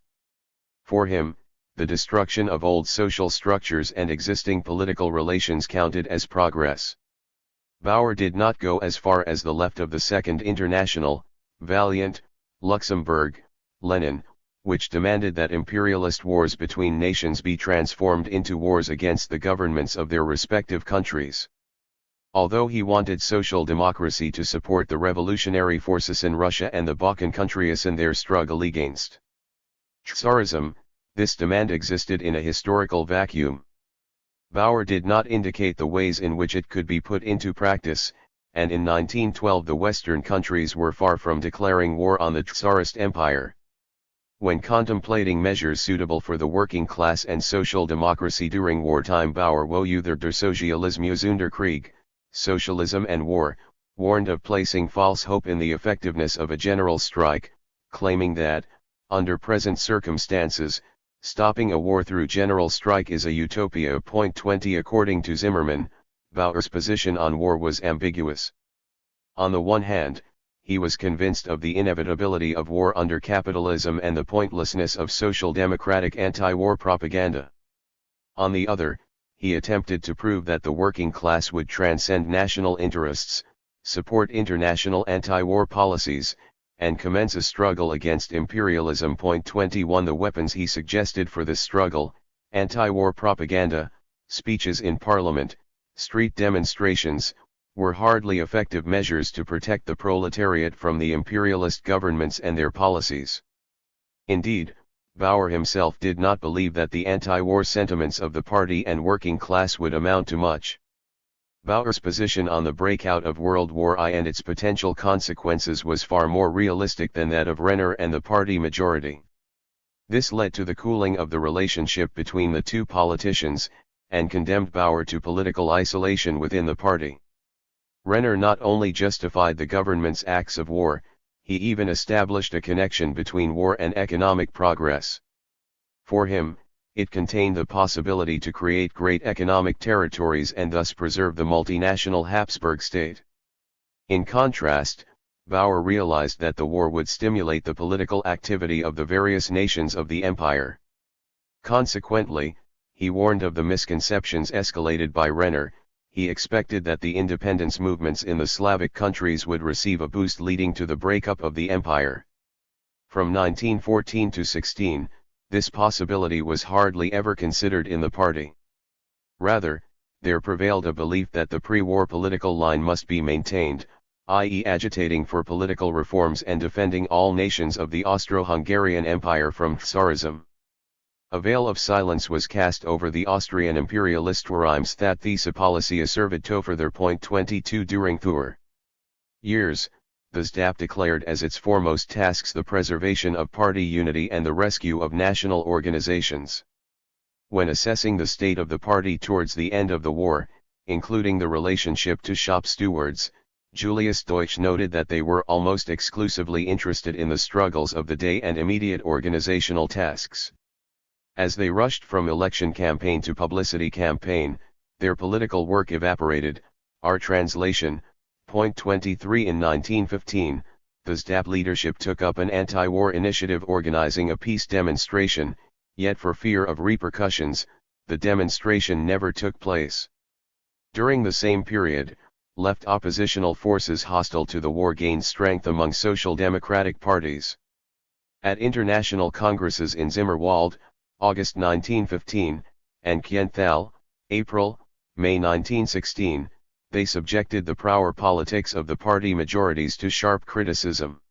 For him, the destruction of old social structures and existing political relations counted as progress. Bauer did not go as far as the left of the Second International, Valiant, Luxemburg, Lenin, which demanded that imperialist wars between nations be transformed into wars against the governments of their respective countries. Although he wanted social democracy to support the revolutionary forces in Russia and the Balkan countries in their struggle against Tsarism, this demand existed in a historical vacuum. Bauer did not indicate the ways in which it could be put into practice, and in 1912 the Western countries were far from declaring war on the Tsarist Empire. When contemplating measures suitable for the working class and social democracy during wartime, Bauer woe der Sozialismus und der Krieg, Socialism and War, warned of placing false hope in the effectiveness of a general strike, claiming that, under present circumstances, stopping a war through general strike is a utopia. 20 According to Zimmermann, Bauer's position on war was ambiguous. On the one hand, he was convinced of the inevitability of war under capitalism and the pointlessness of social democratic anti-war propaganda. On the other, he attempted to prove that the working class would transcend national interests, support international anti-war policies, and commence a struggle against imperialism. 21 The weapons he suggested for this struggle, anti-war propaganda, speeches in parliament, street demonstrations, were hardly effective measures to protect the proletariat from the imperialist governments and their policies. Indeed, Bauer himself did not believe that the anti-war sentiments of the party and working class would amount to much. Bauer's position on the breakout of World War I and its potential consequences was far more realistic than that of Renner and the party majority. This led to the cooling of the relationship between the two politicians, and condemned Bauer to political isolation within the party. Renner not only justified the government's acts of war, he even established a connection between war and economic progress. For him, It contained the possibility to create great economic territories and thus preserve the multinational Habsburg state. In contrast, Bauer realized that the war would stimulate the political activity of the various nations of the empire. Consequently, he warned of the misconceptions escalated by Renner. He expected that the independence movements in the Slavic countries would receive a boost leading to the breakup of the empire. From 1914 to 16, this possibility was hardly ever considered in the party. Rather, there prevailed a belief that the pre-war political line must be maintained, i.e. agitating for political reforms and defending all nations of the Austro-Hungarian Empire from Tsarism. A veil of silence was cast over the Austrian imperialist regimes that diese Policy served to further. 22 During the years, the SDHUPP declared as its foremost tasks the preservation of party unity and the rescue of national organizations. When assessing the state of the party towards the end of the war, including the relationship to shop stewards, Julius Deutsch noted that they were almost exclusively interested in the struggles of the day and immediate organizational tasks. As they rushed from election campaign to publicity campaign, their political work evaporated. Our translation, point 23 In 1915, the SDHUPP leadership took up an anti-war initiative organizing a peace demonstration, yet for fear of repercussions, the demonstration never took place. During the same period, left oppositional forces hostile to the war gained strength among social democratic parties. At international congresses in Zimmerwald, August 1915, and Kienthal, April, May 1916, they subjected the power politics of the party majorities to sharp criticism.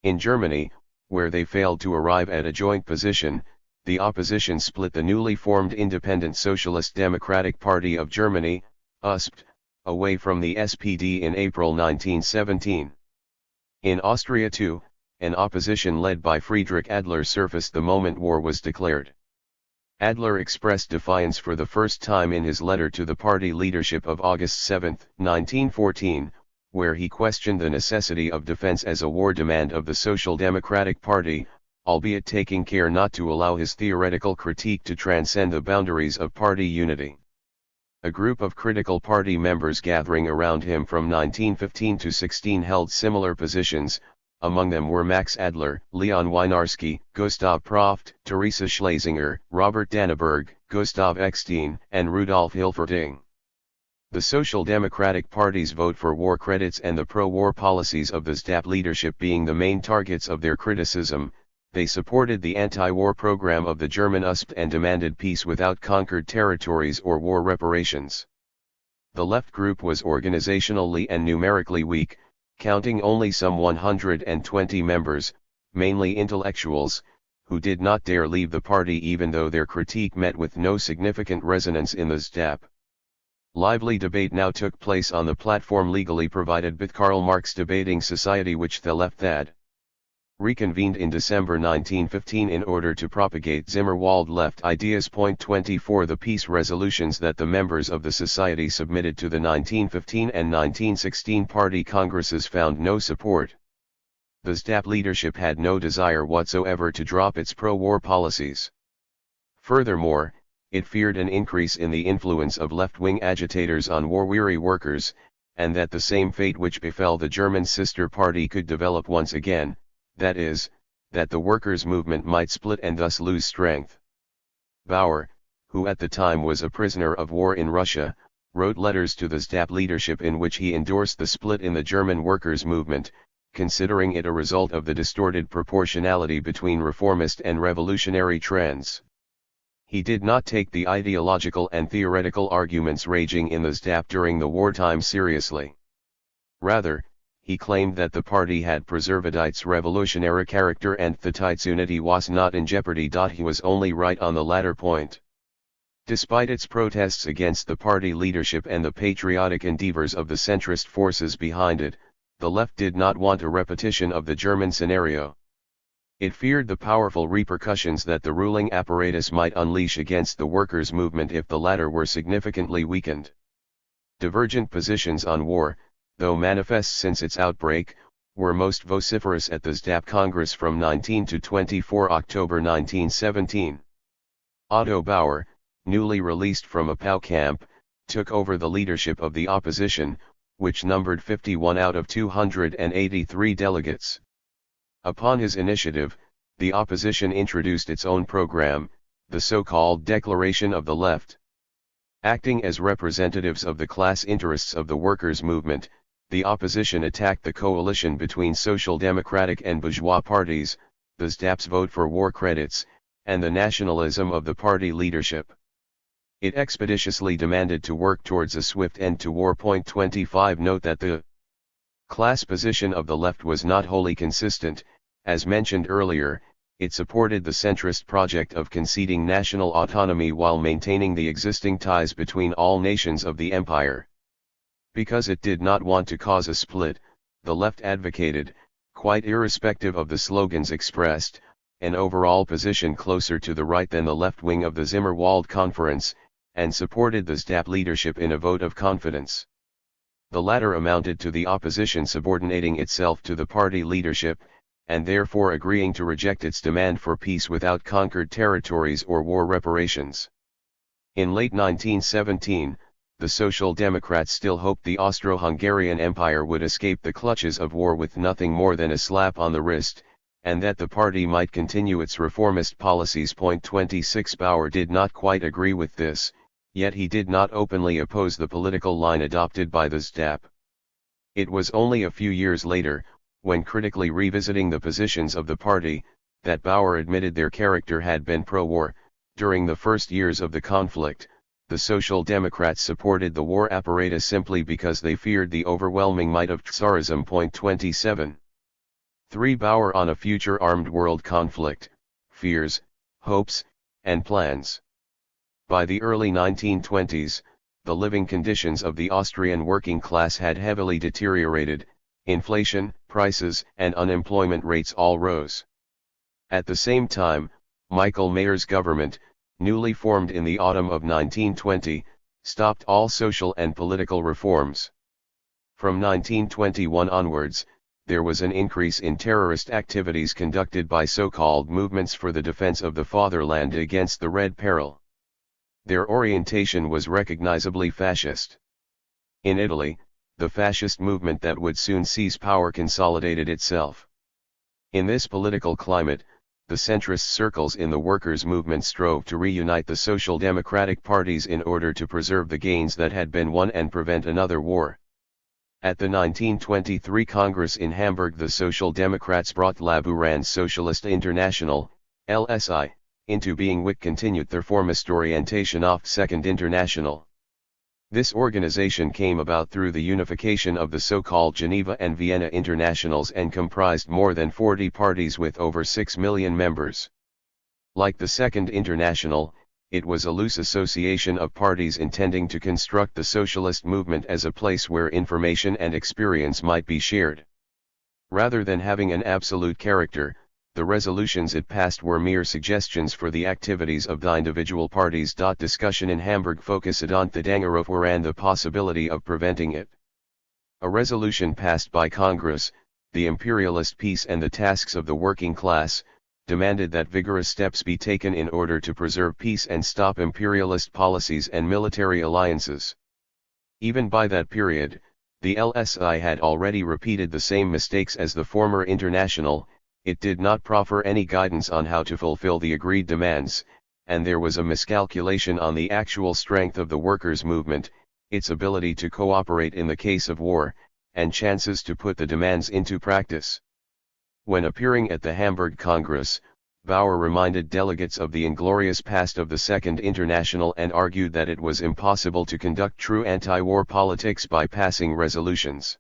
In Germany, where they failed to arrive at a joint position, the opposition split the newly formed Independent Socialist Democratic Party of Germany, USPD, away from the SPD in April 1917. In Austria too, an opposition led by Friedrich Adler surfaced the moment war was declared. Adler expressed defiance for the first time in his letter to the party leadership of August 7, 1914, where he questioned the necessity of defense as a war demand of the Social Democratic Party, albeit taking care not to allow his theoretical critique to transcend the boundaries of party unity. A group of critical party members gathering around him from 1915 to 16 held similar positions. Among them were Max Adler, Leon Wynarski, Gustav Proft, Teresa Schlesinger, Robert Danneberg, Gustav Eckstein, and Rudolf Hilferting. The Social Democratic Party's vote for war credits and the pro-war policies of the SDHUPP leadership being the main targets of their criticism, they supported the anti-war program of the German USPD and demanded peace without conquered territories or war reparations. The left group was organizationally and numerically weak, counting only some 120 members, mainly intellectuals, who did not dare leave the party even though their critique met with no significant resonance in the SDHUPP. Lively debate now took place on the platform legally provided by Karl Marx Debating Society, which the left had reconvened in December 1915 in order to propagate Zimmerwald left ideas. 24 The peace resolutions that the members of the society submitted to the 1915 and 1916 party congresses found no support. The SDHUPP leadership had no desire whatsoever to drop its pro-war policies. Furthermore, it feared an increase in the influence of left-wing agitators on war-weary workers, and that the same fate which befell the German sister party could develop once again, that is, that the workers' movement might split and thus lose strength. Bauer, who at the time was a prisoner of war in Russia, wrote letters to the SDHUPP leadership in which he endorsed the split in the German workers' movement, considering it a result of the distorted proportionality between reformist and revolutionary trends. He did not take the ideological and theoretical arguments raging in the SDHUPP during the wartime seriously. Rather, he claimed that the party had preserved its revolutionary character and that its unity was not in jeopardy. He was only right on the latter point. Despite its protests against the party leadership and the patriotic endeavors of the centrist forces behind it, the left did not want a repetition of the German scenario. It feared the powerful repercussions that the ruling apparatus might unleash against the workers' movement if the latter were significantly weakened. Divergent positions on war, though manifest since its outbreak, were most vociferous at the SDHUPP Congress from 19 to 24 October 1917. Otto Bauer, newly released from a POW camp, took over the leadership of the opposition, which numbered 51 out of 283 delegates. Upon his initiative, the opposition introduced its own program, the so-called Declaration of the Left. Acting as representatives of the class interests of the workers' movement, the opposition attacked the coalition between social democratic and bourgeois parties, the SDHUPP's vote for war credits, and the nationalism of the party leadership. It expeditiously demanded to work towards a swift end to war. 25 Note that the class position of the left was not wholly consistent. As mentioned earlier, it supported the centrist project of conceding national autonomy while maintaining the existing ties between all nations of the empire. Because it did not want to cause a split, the left advocated, quite irrespective of the slogans expressed, an overall position closer to the right than the left wing of the Zimmerwald Conference, and supported the SDHUPP leadership in a vote of confidence. The latter amounted to the opposition subordinating itself to the party leadership, and therefore agreeing to reject its demand for peace without conquered territories or war reparations. In late 1917, the Social Democrats still hoped the Austro-Hungarian Empire would escape the clutches of war with nothing more than a slap on the wrist, and that the party might continue its reformist policies. 26 Bauer did not quite agree with this, yet he did not openly oppose the political line adopted by the SDHUPP. It was only a few years later, when critically revisiting the positions of the party, that Bauer admitted their character had been pro-war. During the first years of the conflict, the Social Democrats supported the war apparatus simply because they feared the overwhelming might of Tsarism. 27. 3. Bauer on a future armed world conflict, fears, hopes, and plans. By the early 1920s, the living conditions of the Austrian working class had heavily deteriorated. Inflation, prices, and unemployment rates all rose. At the same time, Michael Mayer's government, newly formed in the autumn of 1920, stopped all social and political reforms. From 1921 onwards, there was an increase in terrorist activities conducted by so-called movements for the defense of the fatherland against the Red Peril. Their orientation was recognizably fascist. In Italy, the fascist movement that would soon seize power consolidated itself. In this political climate, the centrist circles in the workers' movement strove to reunite the social democratic parties in order to preserve the gains that had been won and prevent another war. At the 1923 Congress in Hamburg, the Social Democrats brought Labourand Socialist International, LSI, into being, which continued their reformist orientation of Second International. This organization came about through the unification of the so-called Geneva and Vienna Internationals and comprised more than 40 parties with over 6 million members. Like the Second International, it was a loose association of parties intending to construct the socialist movement as a place where information and experience might be shared. Rather than having an absolute character, the resolutions it passed were mere suggestions for the activities of the individual parties. Discussion in Hamburg focused on the danger of war and the possibility of preventing it. A resolution passed by Congress, the imperialist peace and the tasks of the working class, demanded that vigorous steps be taken in order to preserve peace and stop imperialist policies and military alliances. Even by that period, the LSI had already repeated the same mistakes as the former International. It did not proffer any guidance on how to fulfill the agreed demands, and there was a miscalculation on the actual strength of the workers' movement, its ability to cooperate in the case of war, and chances to put the demands into practice. When appearing at the Hamburg Congress, Bauer reminded delegates of the inglorious past of the Second International and argued that it was impossible to conduct true anti-war politics by passing resolutions.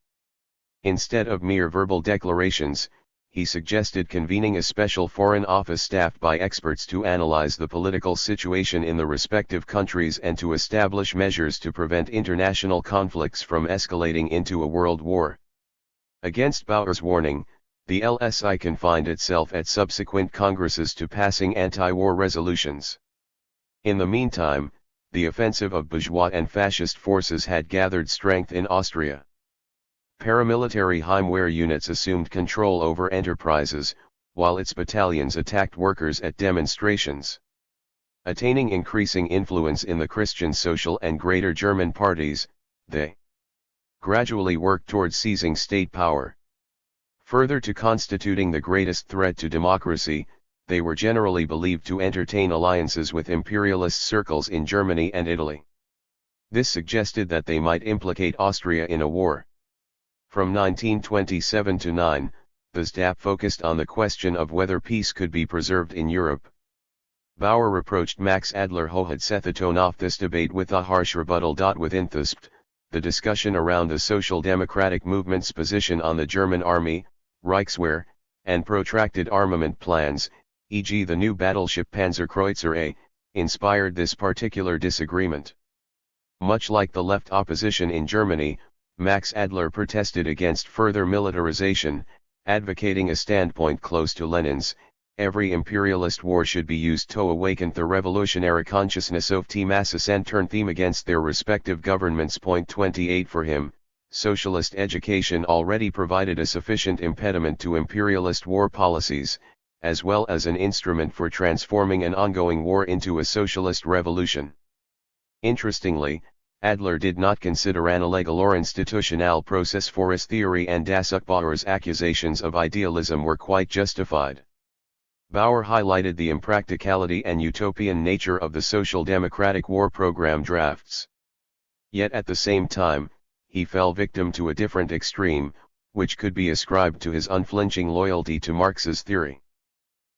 Instead of mere verbal declarations, he suggested convening a special foreign office staffed by experts to analyze the political situation in the respective countries and to establish measures to prevent international conflicts from escalating into a world war. Against Bauer's warning, the LSI confined itself at subsequent congresses to passing anti-war resolutions. In the meantime, the offensive of bourgeois and fascist forces had gathered strength in Austria. Paramilitary Heimwehr units assumed control over enterprises, while its battalions attacked workers at demonstrations. Attaining increasing influence in the Christian Social and Greater German parties, they gradually worked towards seizing state power. Further to constituting the greatest threat to democracy, they were generally believed to entertain alliances with imperialist circles in Germany and Italy. This suggested that they might implicate Austria in a war. From 1927 to 9, the SDHUPP focused on the question of whether peace could be preserved in Europe. Bauer reproached Max Adler, who had set the tone off this debate with a harsh rebuttal. Within THIRD-WORLDISM, the discussion around the social democratic movement's position on the German army, Reichswehr, and protracted armament plans, e.g. the new battleship Panzerkreuzer A, inspired this particular disagreement. Much like the left opposition in Germany, Max Adler protested against further militarization, advocating a standpoint close to Lenin's: every imperialist war should be used to awaken the revolutionary consciousness of the masses and turn them against their respective governments. 28 For him, socialist education already provided a sufficient impediment to imperialist war policies, as well as an instrument for transforming an ongoing war into a socialist revolution. Interestingly, Adler did not consider an illegal or institutional process for his theory, and Bauer's accusations of idealism were quite justified. Bauer highlighted the impracticality and utopian nature of the social democratic war program drafts. Yet at the same time, he fell victim to a different extreme, which could be ascribed to his unflinching loyalty to Marx's theory.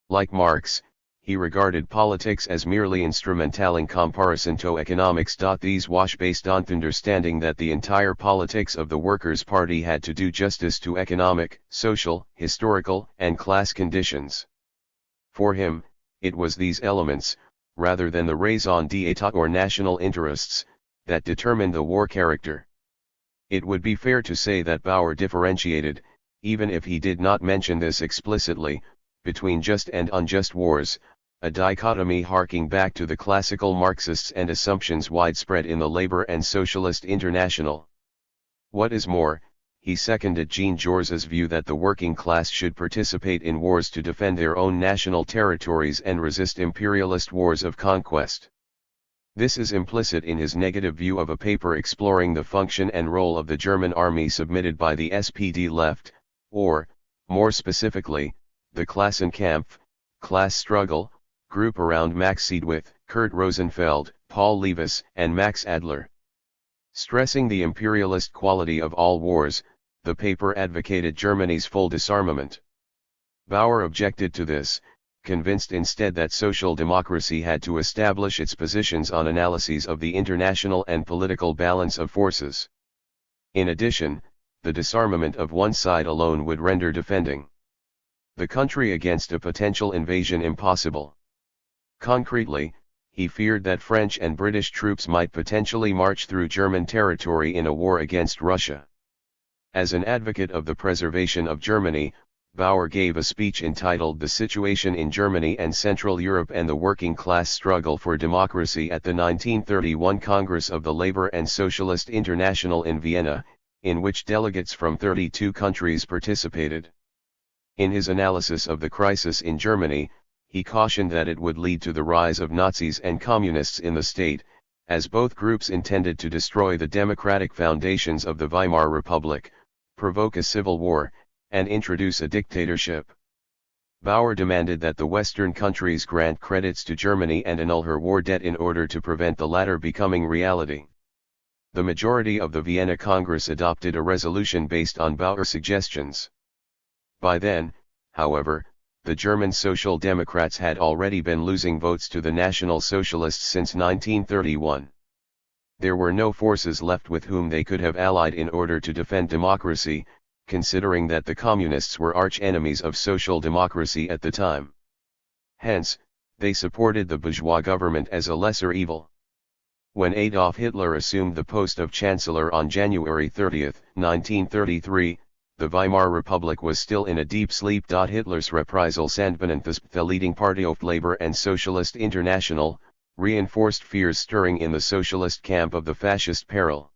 Like Marx, he regarded politics as merely instrumental in comparison to economics. These was based on the understanding that the entire politics of the Workers' Party had to do justice to economic, social, historical, and class conditions. For him, it was these elements, rather than the raison d'etat or national interests, that determined the war character. It would be fair to say that Bauer differentiated, even if he did not mention this explicitly, between just and unjust wars, a dichotomy harking back to the classical Marxists and assumptions widespread in the Labor and Socialist International. What is more, he seconded Jean Jaurès' view that the working class should participate in wars to defend their own national territories and resist imperialist wars of conquest. This is implicit in his negative view of a paper exploring the function and role of the German army submitted by the SPD left, or, more specifically, the Klassenkampf, class struggle, group around Max Seidwith, Kurt Rosenfeld, Paul Levis, and Max Adler. Stressing the imperialist quality of all wars, the paper advocated Germany's full disarmament. Bauer objected to this, convinced instead that social democracy had to establish its positions on analyses of the international and political balance of forces. In addition, the disarmament of one side alone would render defending the country against a potential invasion impossible. Concretely, he feared that French and British troops might potentially march through German territory in a war against Russia. As an advocate of the preservation of Germany, Bauer gave a speech entitled "The Situation in Germany and Central Europe and the Working Class Struggle for Democracy" at the 1931 Congress of the Labor and Socialist International in Vienna, in which delegates from 32 countries participated. In his analysis of the crisis in Germany, he cautioned that it would lead to the rise of Nazis and Communists in the state, as both groups intended to destroy the democratic foundations of the Weimar Republic, provoke a civil war, and introduce a dictatorship. Bauer demanded that the Western countries grant credits to Germany and annul her war debt in order to prevent the latter becoming reality. The majority of the Vienna Congress adopted a resolution based on Bauer's suggestions. By then, however, the German Social Democrats had already been losing votes to the National Socialists since 1931. There were no forces left with whom they could have allied in order to defend democracy, considering that the Communists were arch-enemies of social democracy at the time. Hence, they supported the bourgeois government as a lesser evil. When Adolf Hitler assumed the post of Chancellor on January 30, 1933, the Weimar Republic was still in a deep sleep. Hitler's reprisals and the leading party of Labor and Socialist International, reinforced fears stirring in the socialist camp of the fascist peril.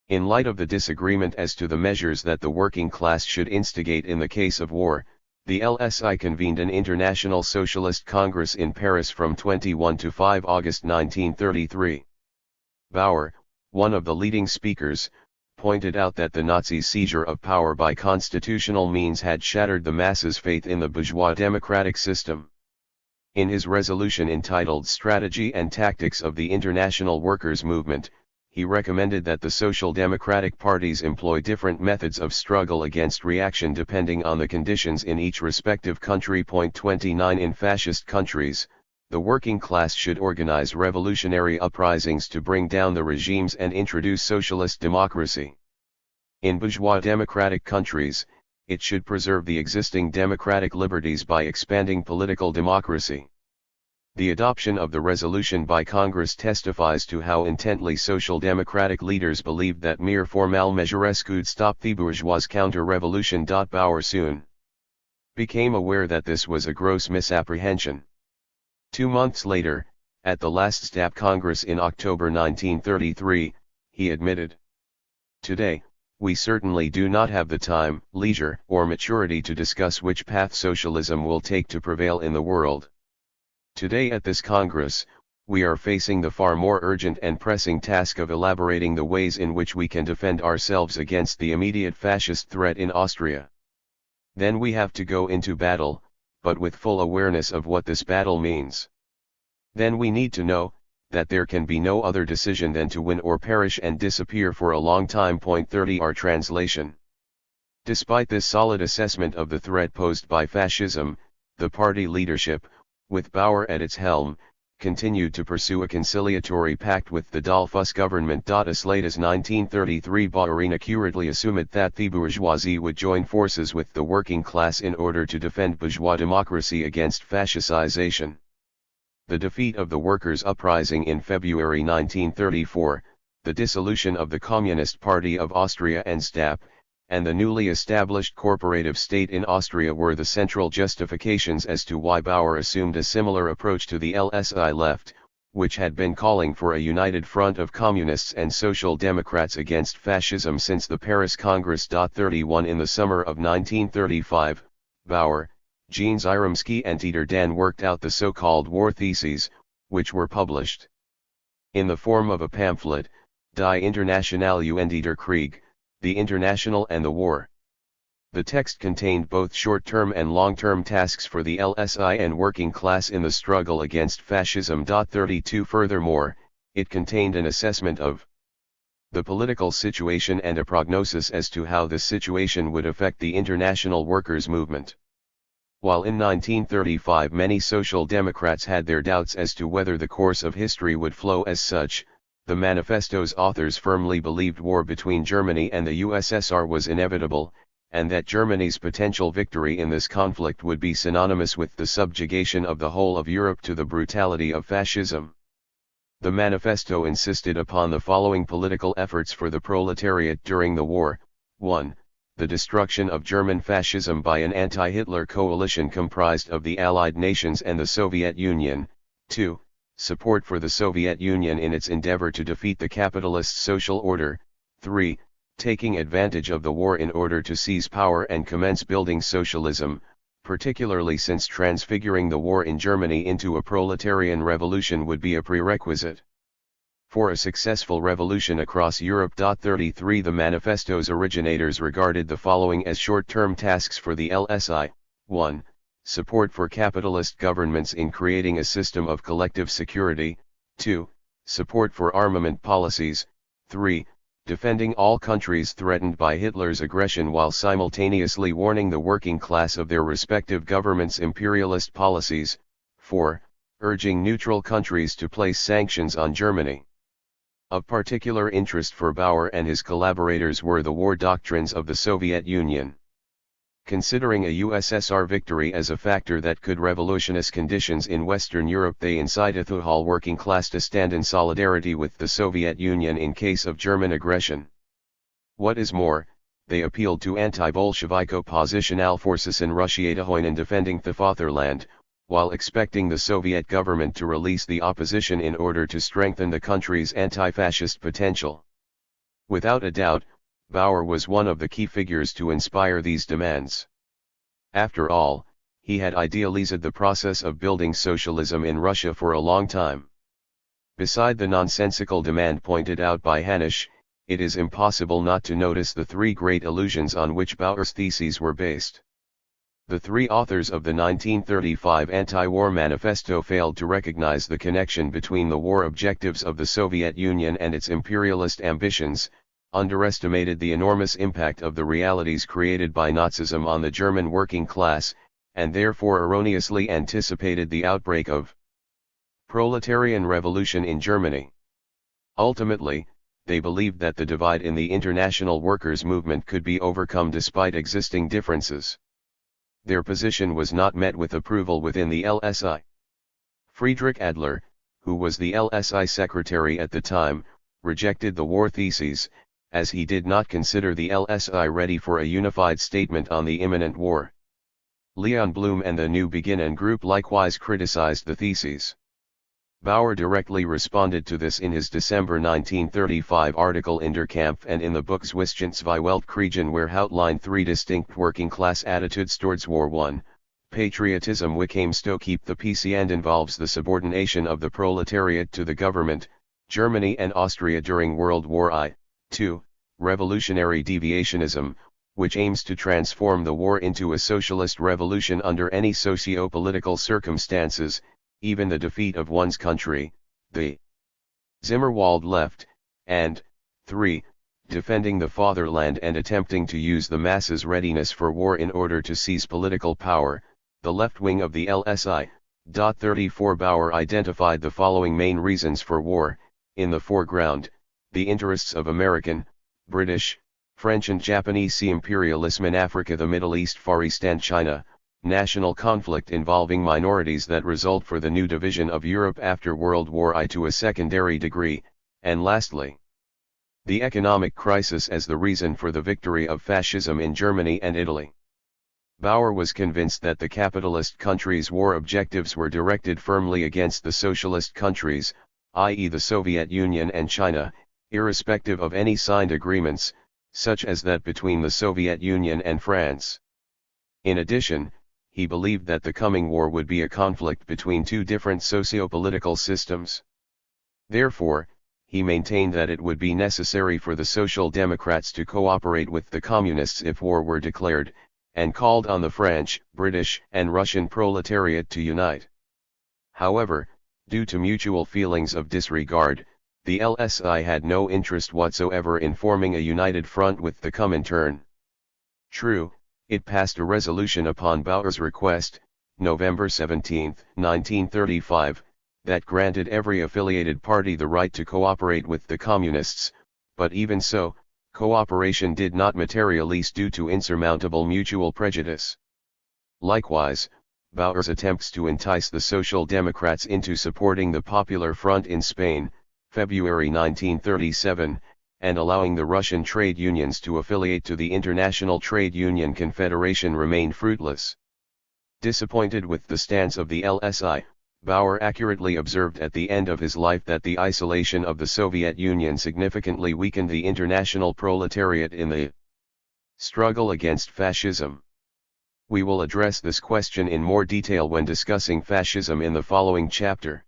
In light of the disagreement as to the measures that the working class should instigate in the case of war, The LSI convened an International Socialist Congress in Paris from 21 to 5 August 1933. Bauer, one of the leading speakers, pointed out that the Nazis' seizure of power by constitutional means had shattered the masses' faith in the bourgeois democratic system. In his resolution entitled Strategy and Tactics of the International Workers' Movement, he recommended that the social democratic parties employ different methods of struggle against reaction depending on the conditions in each respective country. 29 In fascist countries, the working class should organize revolutionary uprisings to bring down the regimes and introduce socialist democracy. In bourgeois democratic countries, it should preserve the existing democratic liberties by expanding political democracy. The adoption of the resolution by Congress testifies to how intently social democratic leaders believed that mere formal mesures could stop the bourgeois counter-revolution. Bauer soon became aware that this was a gross misapprehension. 2 months later, at the last STAP Congress in October 1933, he admitted, "Today, we certainly do not have the time, leisure, or maturity to discuss which path socialism will take to prevail in the world. Today at this Congress, we are facing the far more urgent and pressing task of elaborating the ways in which we can defend ourselves against the immediate fascist threat in Austria. Then we have to go into battle, but with full awareness of what this battle means. Then we need to know that there can be no other decision than to win or perish and disappear for a long time." 30 Our translation. Despite this solid assessment of the threat posed by fascism, the party leadership, with Bauer at its helm, continued to pursue a conciliatory pact with the Dollfuss government. As late as 1933, Bauer accurately assumed that the bourgeoisie would join forces with the working class in order to defend bourgeois democracy against fascization. The defeat of the workers' uprising in February 1934, the dissolution of the Communist Party of Austria and STAP, and the newly established corporative state in Austria were the central justifications as to why Bauer assumed a similar approach to the LSI left, which had been calling for a united front of communists and social democrats against fascism since the Paris Congress. 31 In the summer of 1935, Bauer, Jean Zyromsky and Dieter Dan worked out the so-called war theses, which were published in the form of a pamphlet, Die Internationale und der Krieg, The International and the War. The text contained both short-term and long-term tasks for the LSI and working class in the struggle against fascism. 32 Furthermore, it contained an assessment of the political situation and a prognosis as to how this situation would affect the international workers' movement. While in 1935 many social democrats had their doubts as to whether the course of history would flow as such, the manifesto's authors firmly believed war between Germany and the USSR was inevitable, and that Germany's potential victory in this conflict would be synonymous with the subjugation of the whole of Europe to the brutality of fascism. The manifesto insisted upon the following political efforts for the proletariat during the war: 1. The destruction of German fascism by an anti-Hitler coalition comprised of the Allied nations and the Soviet Union. 2. Support for the Soviet Union in its endeavor to defeat the capitalist social order. 3. Taking advantage of the war in order to seize power and commence building socialism, particularly since transfiguring the war in Germany into a proletarian revolution would be a prerequisite for a successful revolution across Europe. 33 The manifesto's originators regarded the following as short-term tasks for the LSI: 1. Support for capitalist governments in creating a system of collective security. 2. Support for armament policies. 3. Defending all countries threatened by Hitler's aggression while simultaneously warning the working class of their respective governments' imperialist policies. 4. Urging neutral countries to place sanctions on Germany. Of particular interest for Bauer and his collaborators were the war doctrines of the Soviet Union. Considering a USSR victory as a factor that could revolutionize conditions in Western Europe, they incited the whole working class to stand in solidarity with the Soviet Union in case of German aggression. What is more, they appealed to anti-Bolshevik oppositional forces in Russia to join in defending the Fatherland, while expecting the Soviet government to release the opposition in order to strengthen the country's anti-fascist potential. Without a doubt, Bauer was one of the key figures to inspire these demands. After all, he had idealized the process of building socialism in Russia for a long time. Beside the nonsensical demand pointed out by Hanisch, it is impossible not to notice the three great illusions on which Bauer's theses were based. The three authors of the 1935 anti-war manifesto failed to recognize the connection between the war objectives of the Soviet Union and its imperialist ambitions, underestimated the enormous impact of the realities created by Nazism on the German working class, and therefore erroneously anticipated the outbreak of proletarian revolution in Germany. Ultimately, they believed that the divide in the international workers' movement could be overcome despite existing differences. Their position was not met with approval within the LSI. Friedrich Adler, who was the LSI secretary at the time, rejected the war theses, as he did not consider the LSI ready for a unified statement on the imminent war. Leon Blum and the New Beginnen group likewise criticized the theses. Bauer directly responded to this in his December 1935 article in Der Kampf and in the book Zwischen zwei Weltkriegen, where he outlined three distinct working-class attitudes towards war. 1. Patriotism, which aims to keep the peace and involves the subordination of the proletariat to the government, Germany and Austria during World War I. 2. Revolutionary deviationism, which aims to transform the war into a socialist revolution under any socio-political circumstances, even the defeat of one's country, the Zimmerwald left, and 3. Defending the fatherland and attempting to use the masses' readiness for war in order to seize political power, the left wing of the LSI. 34 Bauer identified the following main reasons for war: in the foreground, the interests of American, British, French and Japanese imperialism in Africa, the Middle East, Far East and China, national conflict involving minorities that result for the new division of Europe after World War I to a secondary degree, and lastly, the economic crisis as the reason for the victory of fascism in Germany and Italy. Bauer was convinced that the capitalist countries' war objectives were directed firmly against the socialist countries, i.e. the Soviet Union and China, irrespective of any signed agreements, such as that between the Soviet Union and France. In addition, he believed that the coming war would be a conflict between two different socio-political systems. Therefore, he maintained that it would be necessary for the Social Democrats to cooperate with the Communists if war were declared, and called on the French, British, and Russian proletariat to unite. However, due to mutual feelings of disregard, the LSI had no interest whatsoever in forming a united front with the Comintern. True, it passed a resolution upon Bauer's request, November 17, 1935, that granted every affiliated party the right to cooperate with the Communists, but even so, cooperation did not materialize due to insurmountable mutual prejudice. Likewise, Bauer's attempts to entice the Social Democrats into supporting the Popular Front in Spain, February 1937, and allowing the Russian trade unions to affiliate to the International Trade Union Confederation remained fruitless. Disappointed with the stance of the LSI, Bauer accurately observed at the end of his life that the isolation of the Soviet Union significantly weakened the international proletariat in the struggle against fascism. We will address this question in more detail when discussing fascism in the following chapter.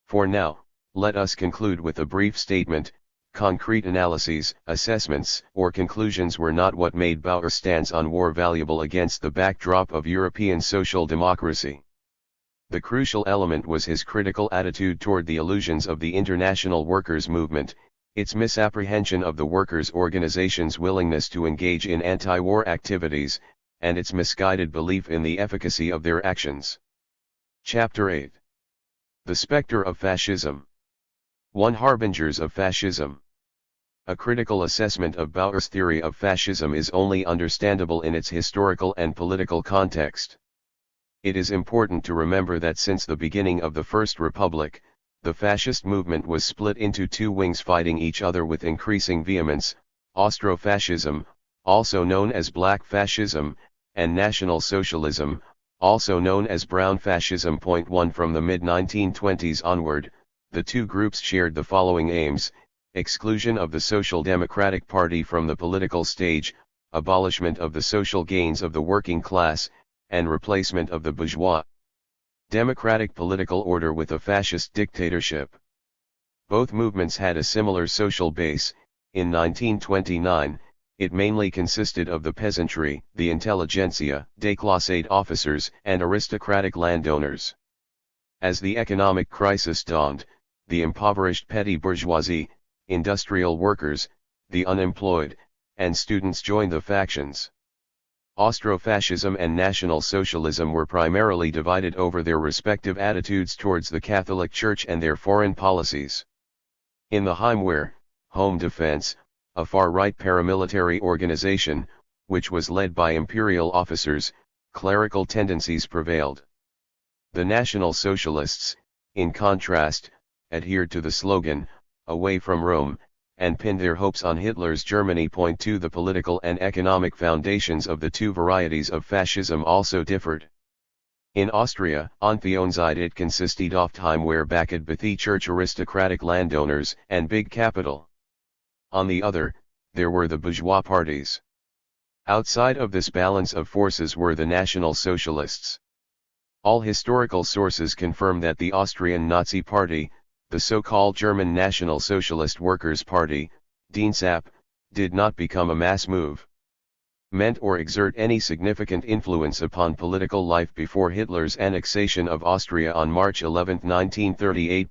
For now, let us conclude with a brief statement. Concrete analyses, assessments, or conclusions were not what made Bauer's stance on war valuable against the backdrop of European social democracy. The crucial element was his critical attitude toward the illusions of the international workers' movement, its misapprehension of the workers' organizations' willingness to engage in anti-war activities, and its misguided belief in the efficacy of their actions. Chapter 8. The Spectre of Fascism. 1. Harbingers of Fascism. A critical assessment of Bauer's theory of fascism is only understandable in its historical and political context. It is important to remember that since the beginning of the First Republic, the fascist movement was split into two wings fighting each other with increasing vehemence: Austro-fascism, also known as Black fascism, and National Socialism, also known as Brown fascism. 1. From the mid-1920s onward, the two groups shared the following aims: exclusion of the Social Democratic Party from the political stage, abolishment of the social gains of the working class, and replacement of the bourgeois democratic political order with a fascist dictatorship. Both movements had a similar social base. In 1929, it mainly consisted of the peasantry, the intelligentsia, déclassés officers, and aristocratic landowners. As the economic crisis dawned, the impoverished petty bourgeoisie, industrial workers, the unemployed, and students joined the factions. Austrofascism and National Socialism were primarily divided over their respective attitudes towards the Catholic Church and their foreign policies. In the Heimwehr, Home Defense, a far-right paramilitary organization, which was led by imperial officers, clerical tendencies prevailed. The National Socialists, in contrast, adhered to the slogan, "Away from Rome," and pinned their hopes on Hitler's Germany. 2 The political and economic foundations of the two varieties of fascism also differed. In Austria, on the one side it consisted of Heimwehr-backed Bethy Church aristocratic landowners and big capital. On the other, there were the bourgeois parties. Outside of this balance of forces were the National Socialists. All historical sources confirm that the Austrian Nazi Party, the so-called German National Socialist Workers' Party, DNSAP, did not become a mass movement or exert any significant influence upon political life before Hitler's annexation of Austria on March 11, 1938.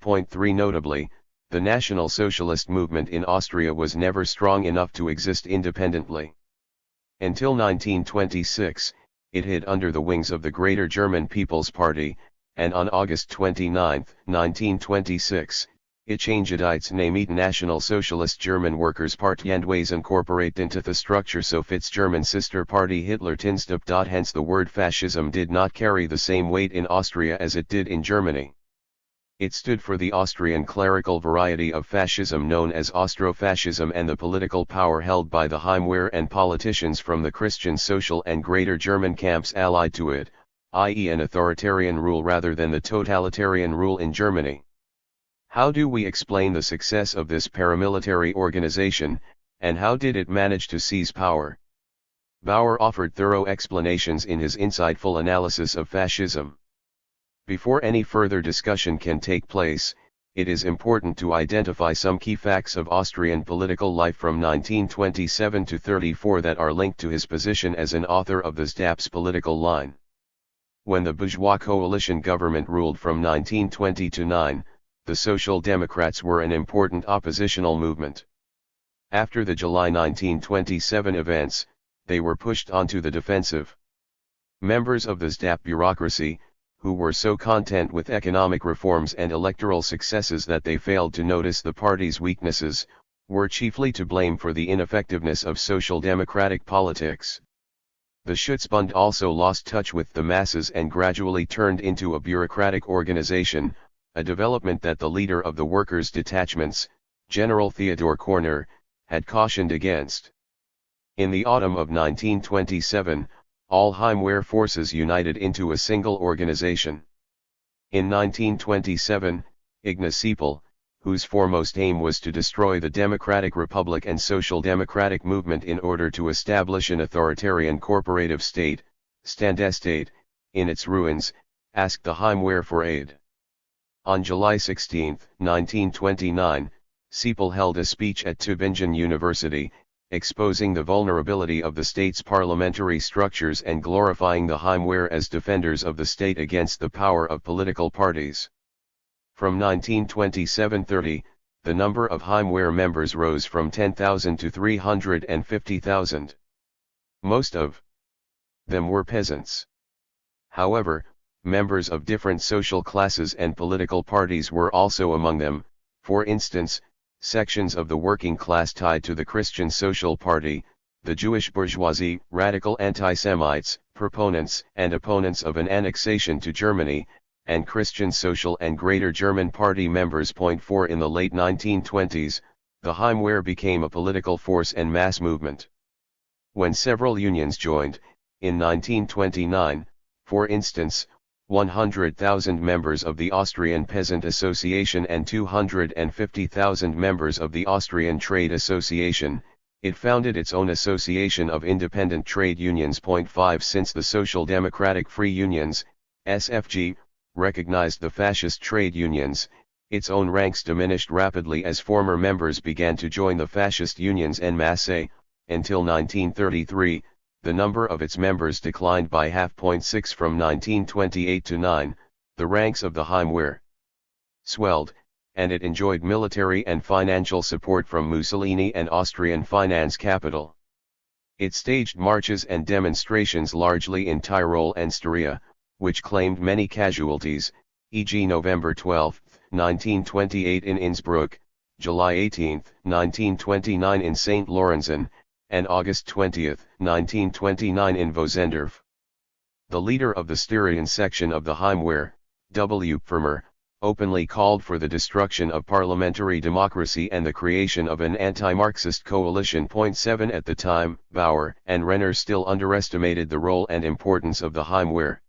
Notably, the National Socialist movement in Austria was never strong enough to exist independently. Until 1926, it hid under the wings of the Greater German People's Party, and on August 29, 1926, it changed its name to National Socialist German Workers' Party and was incorporated into the structure of its German sister party Hitler-Tinstub. Hence the word fascism did not carry the same weight in Austria as it did in Germany. It stood for the Austrian clerical variety of fascism known as Austrofascism and the political power held by the Heimwehr and politicians from the Christian social and Greater German camps allied to it, i.e. an authoritarian rule rather than the totalitarian rule in Germany. How do we explain the success of this paramilitary organization, and how did it manage to seize power? Bauer offered thorough explanations in his insightful analysis of fascism. Before any further discussion can take place, it is important to identify some key facts of Austrian political life from 1927 to 34 that are linked to his position as an author of the SDHUPP's political line. When the bourgeois coalition government ruled from 1920 to 9, the Social Democrats were an important oppositional movement. After the July 1927 events, they were pushed onto the defensive. Members of the SDHUPP bureaucracy, who were so content with economic reforms and electoral successes that they failed to notice the party's weaknesses, were chiefly to blame for the ineffectiveness of social democratic politics. The Schutzbund also lost touch with the masses and gradually turned into a bureaucratic organization, a development that the leader of the workers' detachments, General Theodor Korner, had cautioned against. In the autumn of 1927, all Heimwehr forces united into a single organization. In 1927, Ignaz Seipel, whose foremost aim was to destroy the Democratic Republic and Social Democratic movement in order to establish an authoritarian corporative state, Standestate, in its ruins, asked the Heimwehr for aid. On July 16, 1929, Seipel held a speech at Tübingen University, exposing the vulnerability of the state's parliamentary structures and glorifying the Heimwehr as defenders of the state against the power of political parties. From 1927-30, the number of Heimwehr members rose from 10,000 to 350,000. Most of them were peasants. However, members of different social classes and political parties were also among them. For instance, sections of the working class tied to the Christian Social Party, the Jewish bourgeoisie, radical anti-Semites, proponents and opponents of an annexation to Germany, and Christian Social and Greater German Party members. 4 In the late 1920s, the Heimwehr became a political force and mass movement. When several unions joined, in 1929, for instance, 100,000 members of the Austrian Peasant Association and 250,000 members of the Austrian Trade Association, It founded its own Association of Independent Trade Unions. 5 Since the Social Democratic Free Unions, SFG, recognized the fascist trade unions, its own ranks diminished rapidly as former members began to join the fascist unions en masse. Until 1933, the number of its members declined by 0.6 from 1928 to 9, the ranks of the Heimwehr swelled, and it enjoyed military and financial support from Mussolini and Austrian finance capital. It staged marches and demonstrations largely in Tyrol and Styria, which claimed many casualties, e.g. November 12, 1928 in Innsbruck, July 18, 1929 in St. Lorenzen, and August 20, 1929 in Vosendorf. The leader of the Styrian section of the Heimwehr, W. Firmer, openly called for the destruction of parliamentary democracy and the creation of an anti-Marxist coalition. 7 At the time, Bauer and Renner still underestimated the role and importance of the Heimwehr.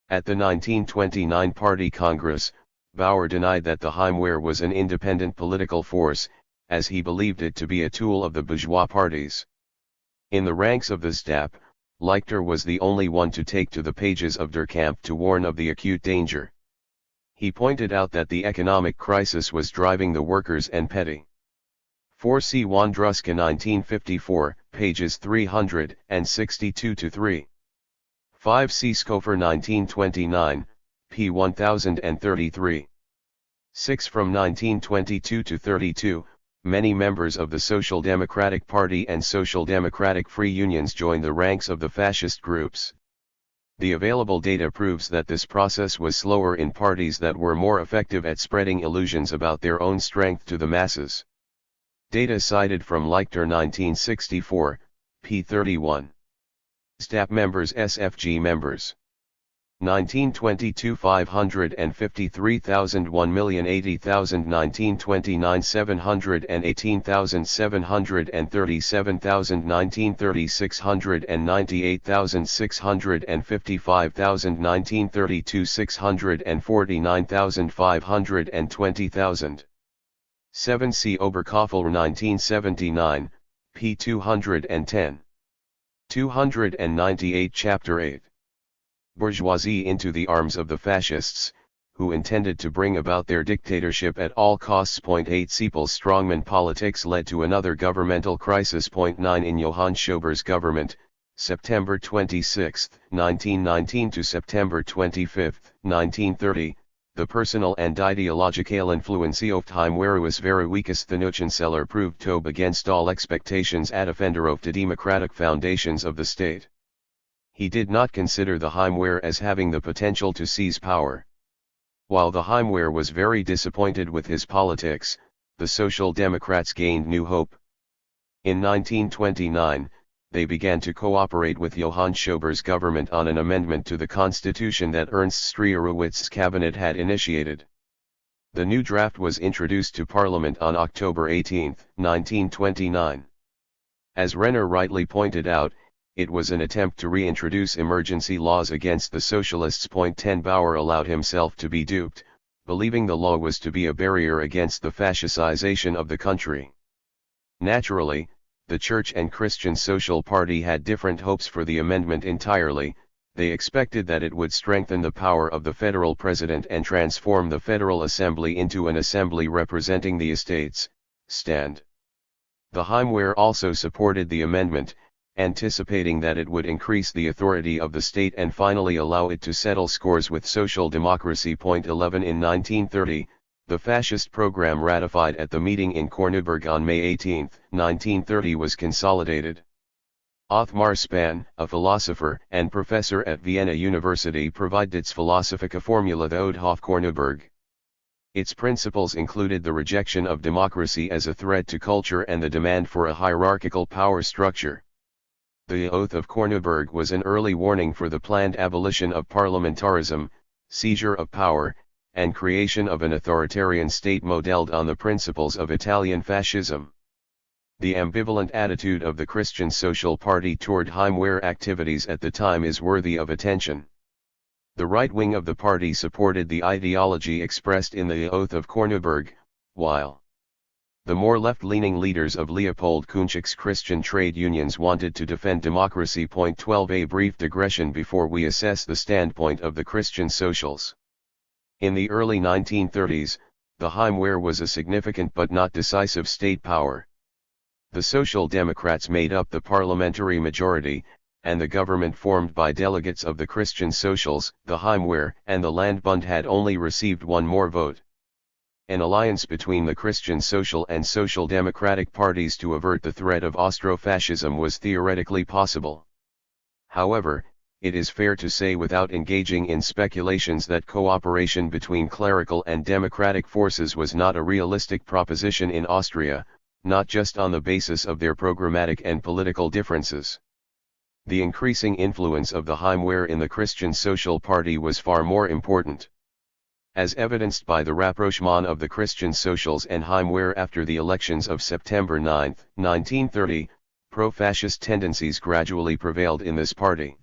At the 1929 Party Congress, Bauer denied that the Heimwehr was an independent political force, as he believed it to be a tool of the bourgeois parties. In the ranks of the SDHUPP, Lichter was the only one to take to the pages of Der Kampf to warn of the acute danger. He pointed out that the economic crisis was driving the workers en petit. 4C Wondruska 1954, pages 362-3. 5C Skofer 1929, p. 1033. 6 From 1922 to 32, many members of the Social Democratic Party and Social Democratic Free Unions joined the ranks of the fascist groups. The available data proves that this process was slower in parties that were more effective at spreading illusions about their own strength to the masses. Data cited from Lichter 1964, p. 31. SDHUPP members. SFG members. 1922 553,000 1,080,000 1929 718,737,000 1930 698,655,000 1932 649,520,000 7C Oberkofel 1979, p. 210. 298 Chapter 8. Bourgeoisie into the arms of the fascists, who intended to bring about their dictatorship at all costs. 8 Siepel's strongman politics led to another governmental crisis. 9 In Johann Schober's government, September 26, 1919 to September 25, 1930, the personal and ideological influence of Heimwehr was very weakest. The Nuchenzeller proved to be against all expectations a defender of the democratic foundations of the state. He did not consider the Heimwehr as having the potential to seize power. While the Heimwehr was very disappointed with his politics, the Social Democrats gained new hope. In 1929, they began to cooperate with Johann Schober's government on an amendment to the constitution that Ernst Strierowitz's cabinet had initiated. The new draft was introduced to Parliament on October 18, 1929. As Renner rightly pointed out, it was an attempt to reintroduce emergency laws against the socialists. 10 Bauer allowed himself to be duped, believing the law was to be a barrier against the fascicization of the country. Naturally, the Church and Christian Social Party had different hopes for the amendment entirely. They expected that it would strengthen the power of the federal president and transform the Federal Assembly into an assembly representing the estates, stand. The Heimwehr also supported the amendment, anticipating that it would increase the authority of the state and finally allow it to settle scores with social democracy. 11 In 1930, the fascist program ratified at the meeting in Korneuburg on May 18, 1930 was consolidated. Othmar Spann, a philosopher and professor at Vienna University, provided its Philosophica Formula the Ode Hof Korneuburg. Its principles included the rejection of democracy as a threat to culture and the demand for a hierarchical power structure. The Oath of Korneuburg was an early warning for the planned abolition of parliamentarism, seizure of power, and creation of an authoritarian state modeled on the principles of Italian fascism. The ambivalent attitude of the Christian Social Party toward Heimwehr activities at the time is worthy of attention. The right wing of the party supported the ideology expressed in the Oath of Korneuburg, while The more left-leaning leaders of Leopold Kuhnschek's Christian trade unions wanted to defend democracy. 12. A brief digression before we assess the standpoint of the Christian socials. In the early 1930s, the Heimwehr was a significant but not decisive state power. The Social Democrats made up the parliamentary majority, and the government formed by delegates of the Christian socials, the Heimwehr and the Landbund had only received one more vote. An alliance between the Christian Social and Social Democratic parties to avert the threat of Austro-fascism was theoretically possible. However, it is fair to say without engaging in speculations that cooperation between clerical and democratic forces was not a realistic proposition in Austria, not just on the basis of their programmatic and political differences. The increasing influence of the Heimwehr in the Christian Social Party was far more important. As evidenced by the rapprochement of the Christian Socials and Heimwehr after the elections of September 9, 1930, pro-fascist tendencies gradually prevailed in this party.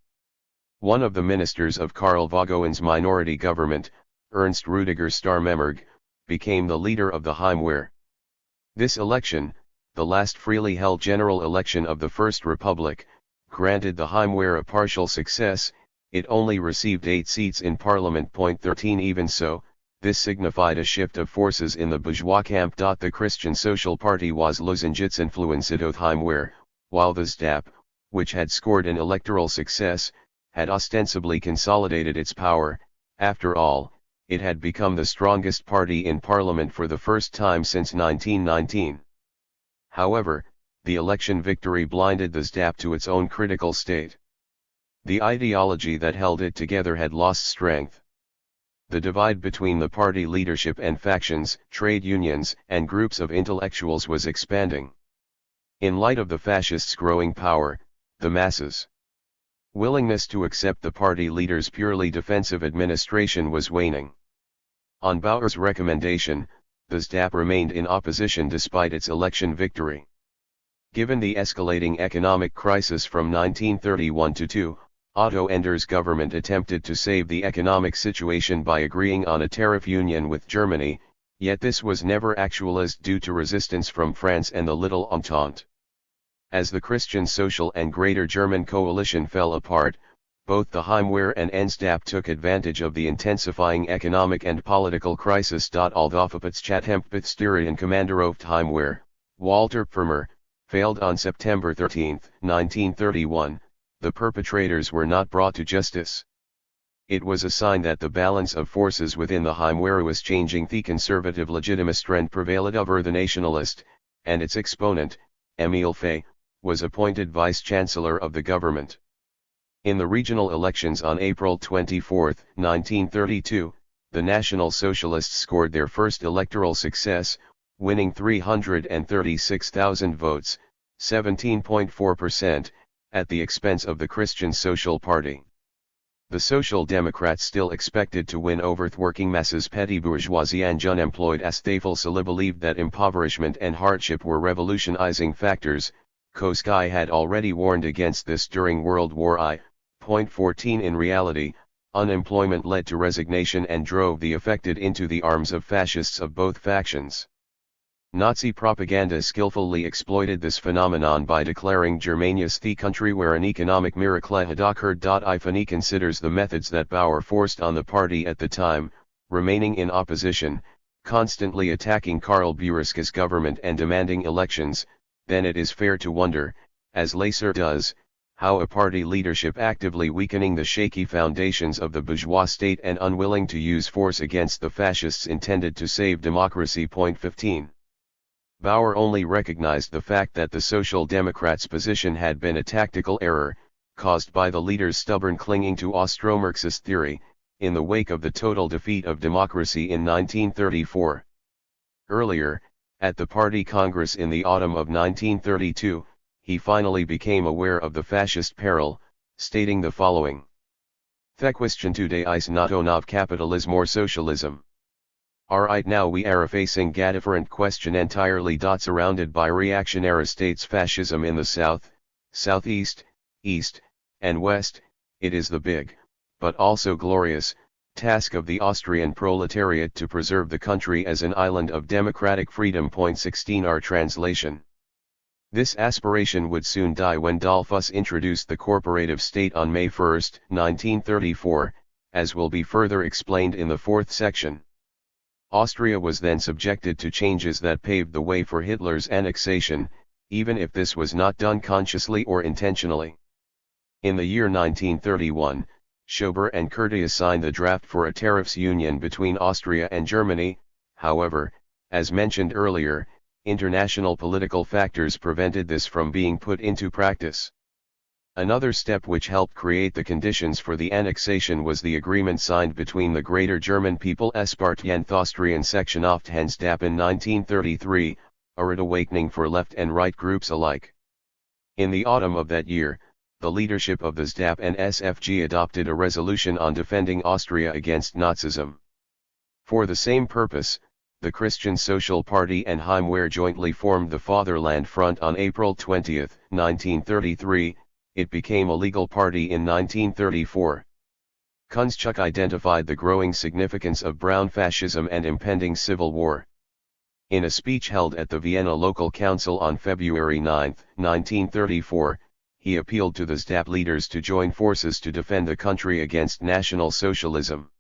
One of the ministers of Karl Vaughan's minority government, Ernst Rudiger Starremmergh, became the leader of the Heimwehr. This election, the last freely held general election of the First Republic, granted the Heimwehr a partial success. It only received 8 seats in Parliament. 13. Even so, this signified a shift of forces in the bourgeois camp. The Christian Social Party was Lösungsitzinfluenced Heimwehr, while the SDHUPP, which had scored an electoral success, had ostensibly consolidated its power. After all, it had become the strongest party in Parliament for the first time since 1919. However, the election victory blinded the SDHUPP to its own critical state. The ideology that held it together had lost strength. The divide between the party leadership and factions, trade unions, and groups of intellectuals was expanding. In light of the fascists' growing power, the masses' willingness to accept the party leader's purely defensive administration was waning. On Bauer's recommendation, the SDHUPP remained in opposition despite its election victory. Given the escalating economic crisis from 1931 to 2, Otto Ender's government attempted to save the economic situation by agreeing on a tariff union with Germany, yet this was never actualized due to resistance from France and the Little Entente. As the Christian Social and Greater German coalition fell apart, both the Heimwehr and NSDAP took advantage of the intensifying economic and political crisis. Although Chathempfthstirian commander of Heimwehr, Walter Pirmer, failed on September 13, 1931, the perpetrators were not brought to justice. It was a sign that the balance of forces within the Heimwehr was changing. The conservative Legitimistrend prevailed over the nationalist, and its exponent, Emil Fay, was appointed vice-chancellor of the government. In the regional elections on April 24, 1932, the National Socialists scored their first electoral success, winning 336,000 votes, 17.4%, at the expense of the Christian Social Party. The Social Democrats still expected to win over the working masses, petty bourgeoisie and unemployed, as they fully believed that impoverishment and hardship were revolutionizing factors. Koski had already warned against this during World War I. 14. In reality, unemployment led to resignation and drove the affected into the arms of fascists of both factions. Nazi propaganda skillfully exploited this phenomenon by declaring Germania's the country where an economic miracle had occurred. Ifani considers the methods that Bauer forced on the party at the time, remaining in opposition, constantly attacking Karl Buriska's government and demanding elections, then it is fair to wonder, as Lacer does, how a party leadership actively weakening the shaky foundations of the bourgeois state and unwilling to use force against the fascists intended to save democracy. 15. Bauer only recognized the fact that the Social Democrats' position had been a tactical error, caused by the leader's stubborn clinging to Austro-Marxist theory, in the wake of the total defeat of democracy in 1934. Earlier, at the party congress in the autumn of 1932, he finally became aware of the fascist peril, stating the following: "The question today is not of capitalism or socialism. Right now we are facing a different question entirely. Surrounded by reactionary states fascism in the south, southeast, east, and west, it is the big, but also glorious, task of the Austrian proletariat to preserve the country as an island of democratic freedom. 16 Our translation. This aspiration would soon die when Dollfuss introduced the corporative state on May 1, 1934, as will be further explained in the fourth section. Austria was then subjected to changes that paved the way for Hitler's annexation, even if this was not done consciously or intentionally. In the year 1931, Schober and Curtius signed the draft for a tariffs union between Austria and Germany. However, as mentioned earlier, international political factors prevented this from being put into practice. Another step which helped create the conditions for the annexation was the agreement signed between the Greater German People's Party and Austrian section of the NSDAP in 1933, a rude awakening for left and right groups alike. In the autumn of that year, the leadership of the SDAP and SFG adopted a resolution on defending Austria against Nazism. For the same purpose, the Christian Social Party and Heimwehr jointly formed the Fatherland Front on April 20, 1933, it became a legal party in 1934. Kunstschuk identified the growing significance of brown fascism and impending civil war. In a speech held at the Vienna Local Council on February 9, 1934, he appealed to the SDAP leaders to join forces to defend the country against National Socialism.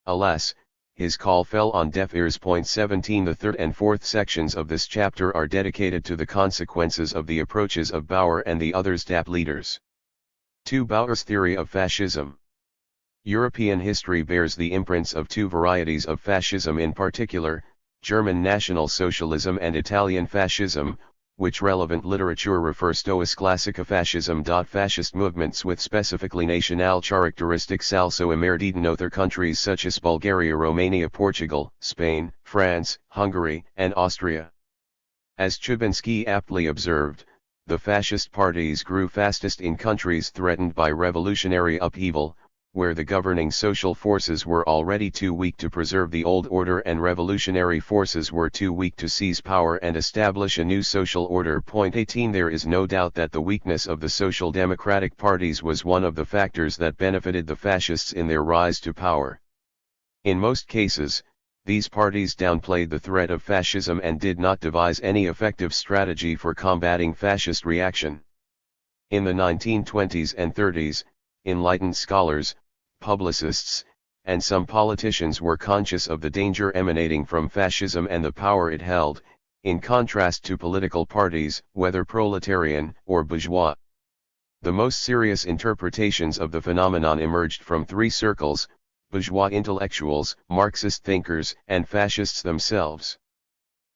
Alas, his call fell on deaf ears. 17 The third and fourth sections of this chapter are dedicated to the consequences of the approaches of Bauer and the other SDAP leaders. 2. Bauer's theory of fascism. European history bears the imprints of two varieties of fascism, in particular, German National Socialism and Italian fascism, which relevant literature refers to as classica fascism. Fascist movements with specifically national characteristics also emerged in other countries such as Bulgaria, Romania, Portugal, Spain, France, Hungary, and Austria. As Chudzinski aptly observed, the fascist parties grew fastest in countries threatened by revolutionary upheaval, where the governing social forces were already too weak to preserve the old order and revolutionary forces were too weak to seize power and establish a new social order. 18 There is no doubt that the weakness of the social democratic parties was one of the factors that benefited the fascists in their rise to power. In most cases, these parties downplayed the threat of fascism and did not devise any effective strategy for combating fascist reaction. In the 1920s and 30s, enlightened scholars, publicists, and some politicians were conscious of the danger emanating from fascism and the power it held, in contrast to political parties, whether proletarian or bourgeois. The most serious interpretations of the phenomenon emerged from three circles: bourgeois intellectuals, Marxist thinkers, and fascists themselves.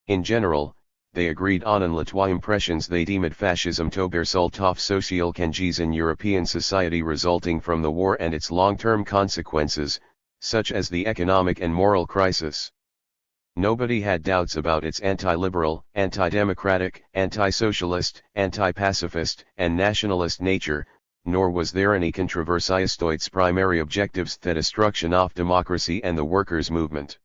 In general, they agreed on les trois impressions they deemed fascism to bear of social changes in European society resulting from the war and its long-term consequences, such as the economic and moral crisis. Nobody had doubts about its anti-liberal, anti-democratic, anti-socialist, anti-pacifist, and nationalist nature, nor was there any controversy as to its primary objectives: the destruction of democracy and the workers' movement.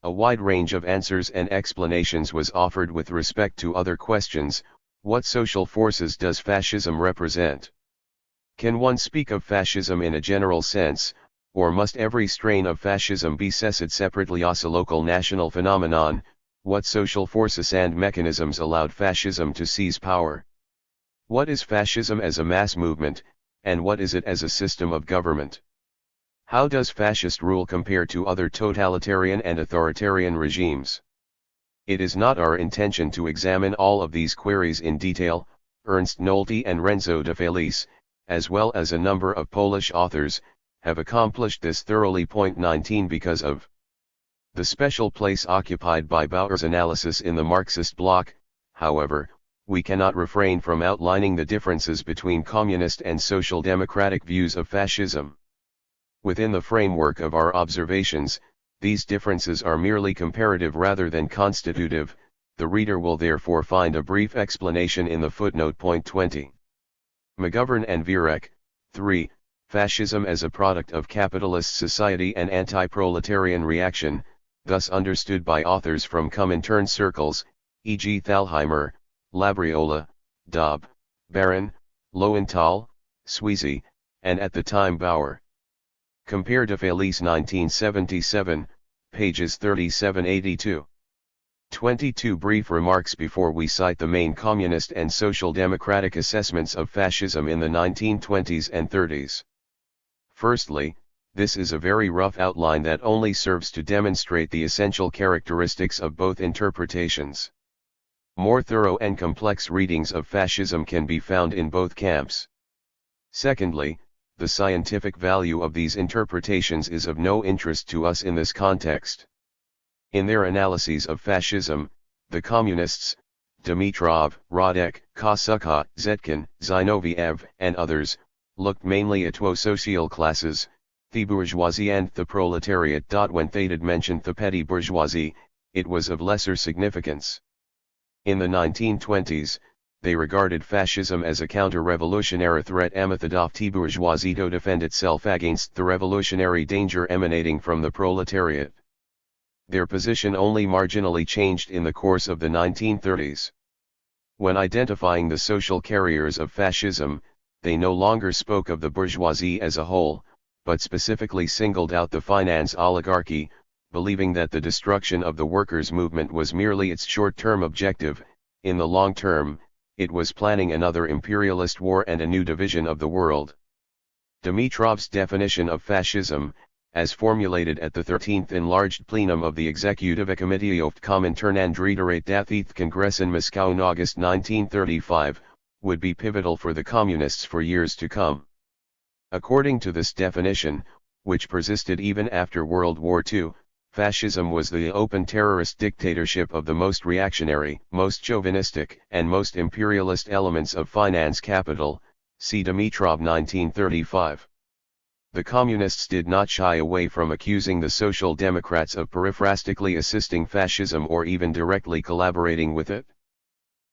A wide range of answers and explanations was offered with respect to other questions. What social forces does fascism represent? Can one speak of fascism in a general sense, or must every strain of fascism be assessed separately as a local national phenomenon? What social forces and mechanisms allowed fascism to seize power? What is fascism as a mass movement, and what is it as a system of government? How does fascist rule compare to other totalitarian and authoritarian regimes? It is not our intention to examine all of these queries in detail. Ernst Nolte and Renzo de Felice, as well as a number of Polish authors, have accomplished this thoroughly. 19 Because of the special place occupied by Bauer's analysis in the Marxist bloc, however, we cannot refrain from outlining the differences between communist and social democratic views of fascism. Within the framework of our observations, these differences are merely comparative rather than constitutive. The reader will therefore find a brief explanation in the footnote. 20. McGovern and Vierek, 3. Fascism as a product of capitalist society and anti-proletarian reaction, thus understood by authors from Comintern circles, e.g. Thalheimer, Labriola, Daub, Baron, Lowenthal, Sweezy, and at the time Bauer. Compare de Felice 1977, pages 37-82. 22 Brief remarks before we cite the main communist and social democratic assessments of fascism in the 1920s and 30s. Firstly, this is a very rough outline that only serves to demonstrate the essential characteristics of both interpretations. More thorough and complex readings of fascism can be found in both camps. Secondly, the scientific value of these interpretations is of no interest to us in this context. In their analyses of fascism, the communists, Dimitrov, Radek, Kossuth, Zetkin, Zinoviev, and others, looked mainly at two social classes, the bourgeoisie and the proletariat. When they did mention the petty bourgeoisie, it was of lesser significance. In the 1920s, they regarded fascism as a counter-revolutionary threat aimed at the bourgeoisie to defend itself against the revolutionary danger emanating from the proletariat. Their position only marginally changed in the course of the 1930s. When identifying the social carriers of fascism, they no longer spoke of the bourgeoisie as a whole, but specifically singled out the finance oligarchy, believing that the destruction of the workers' movement was merely its short-term objective. In the long term, it was planning another imperialist war and a new division of the world. Dimitrov's definition of fascism, as formulated at the 13th Enlarged Plenum of the Executive Committee of Comintern and reiterate that the Congress in Moscow in August 1935, would be pivotal for the communists for years to come. According to this definition, which persisted even after World War II, fascism was the open terrorist dictatorship of the most reactionary, most chauvinistic, and most imperialist elements of finance capital, see Dimitrov 1935. The communists did not shy away from accusing the Social Democrats of periphrastically assisting fascism or even directly collaborating with it.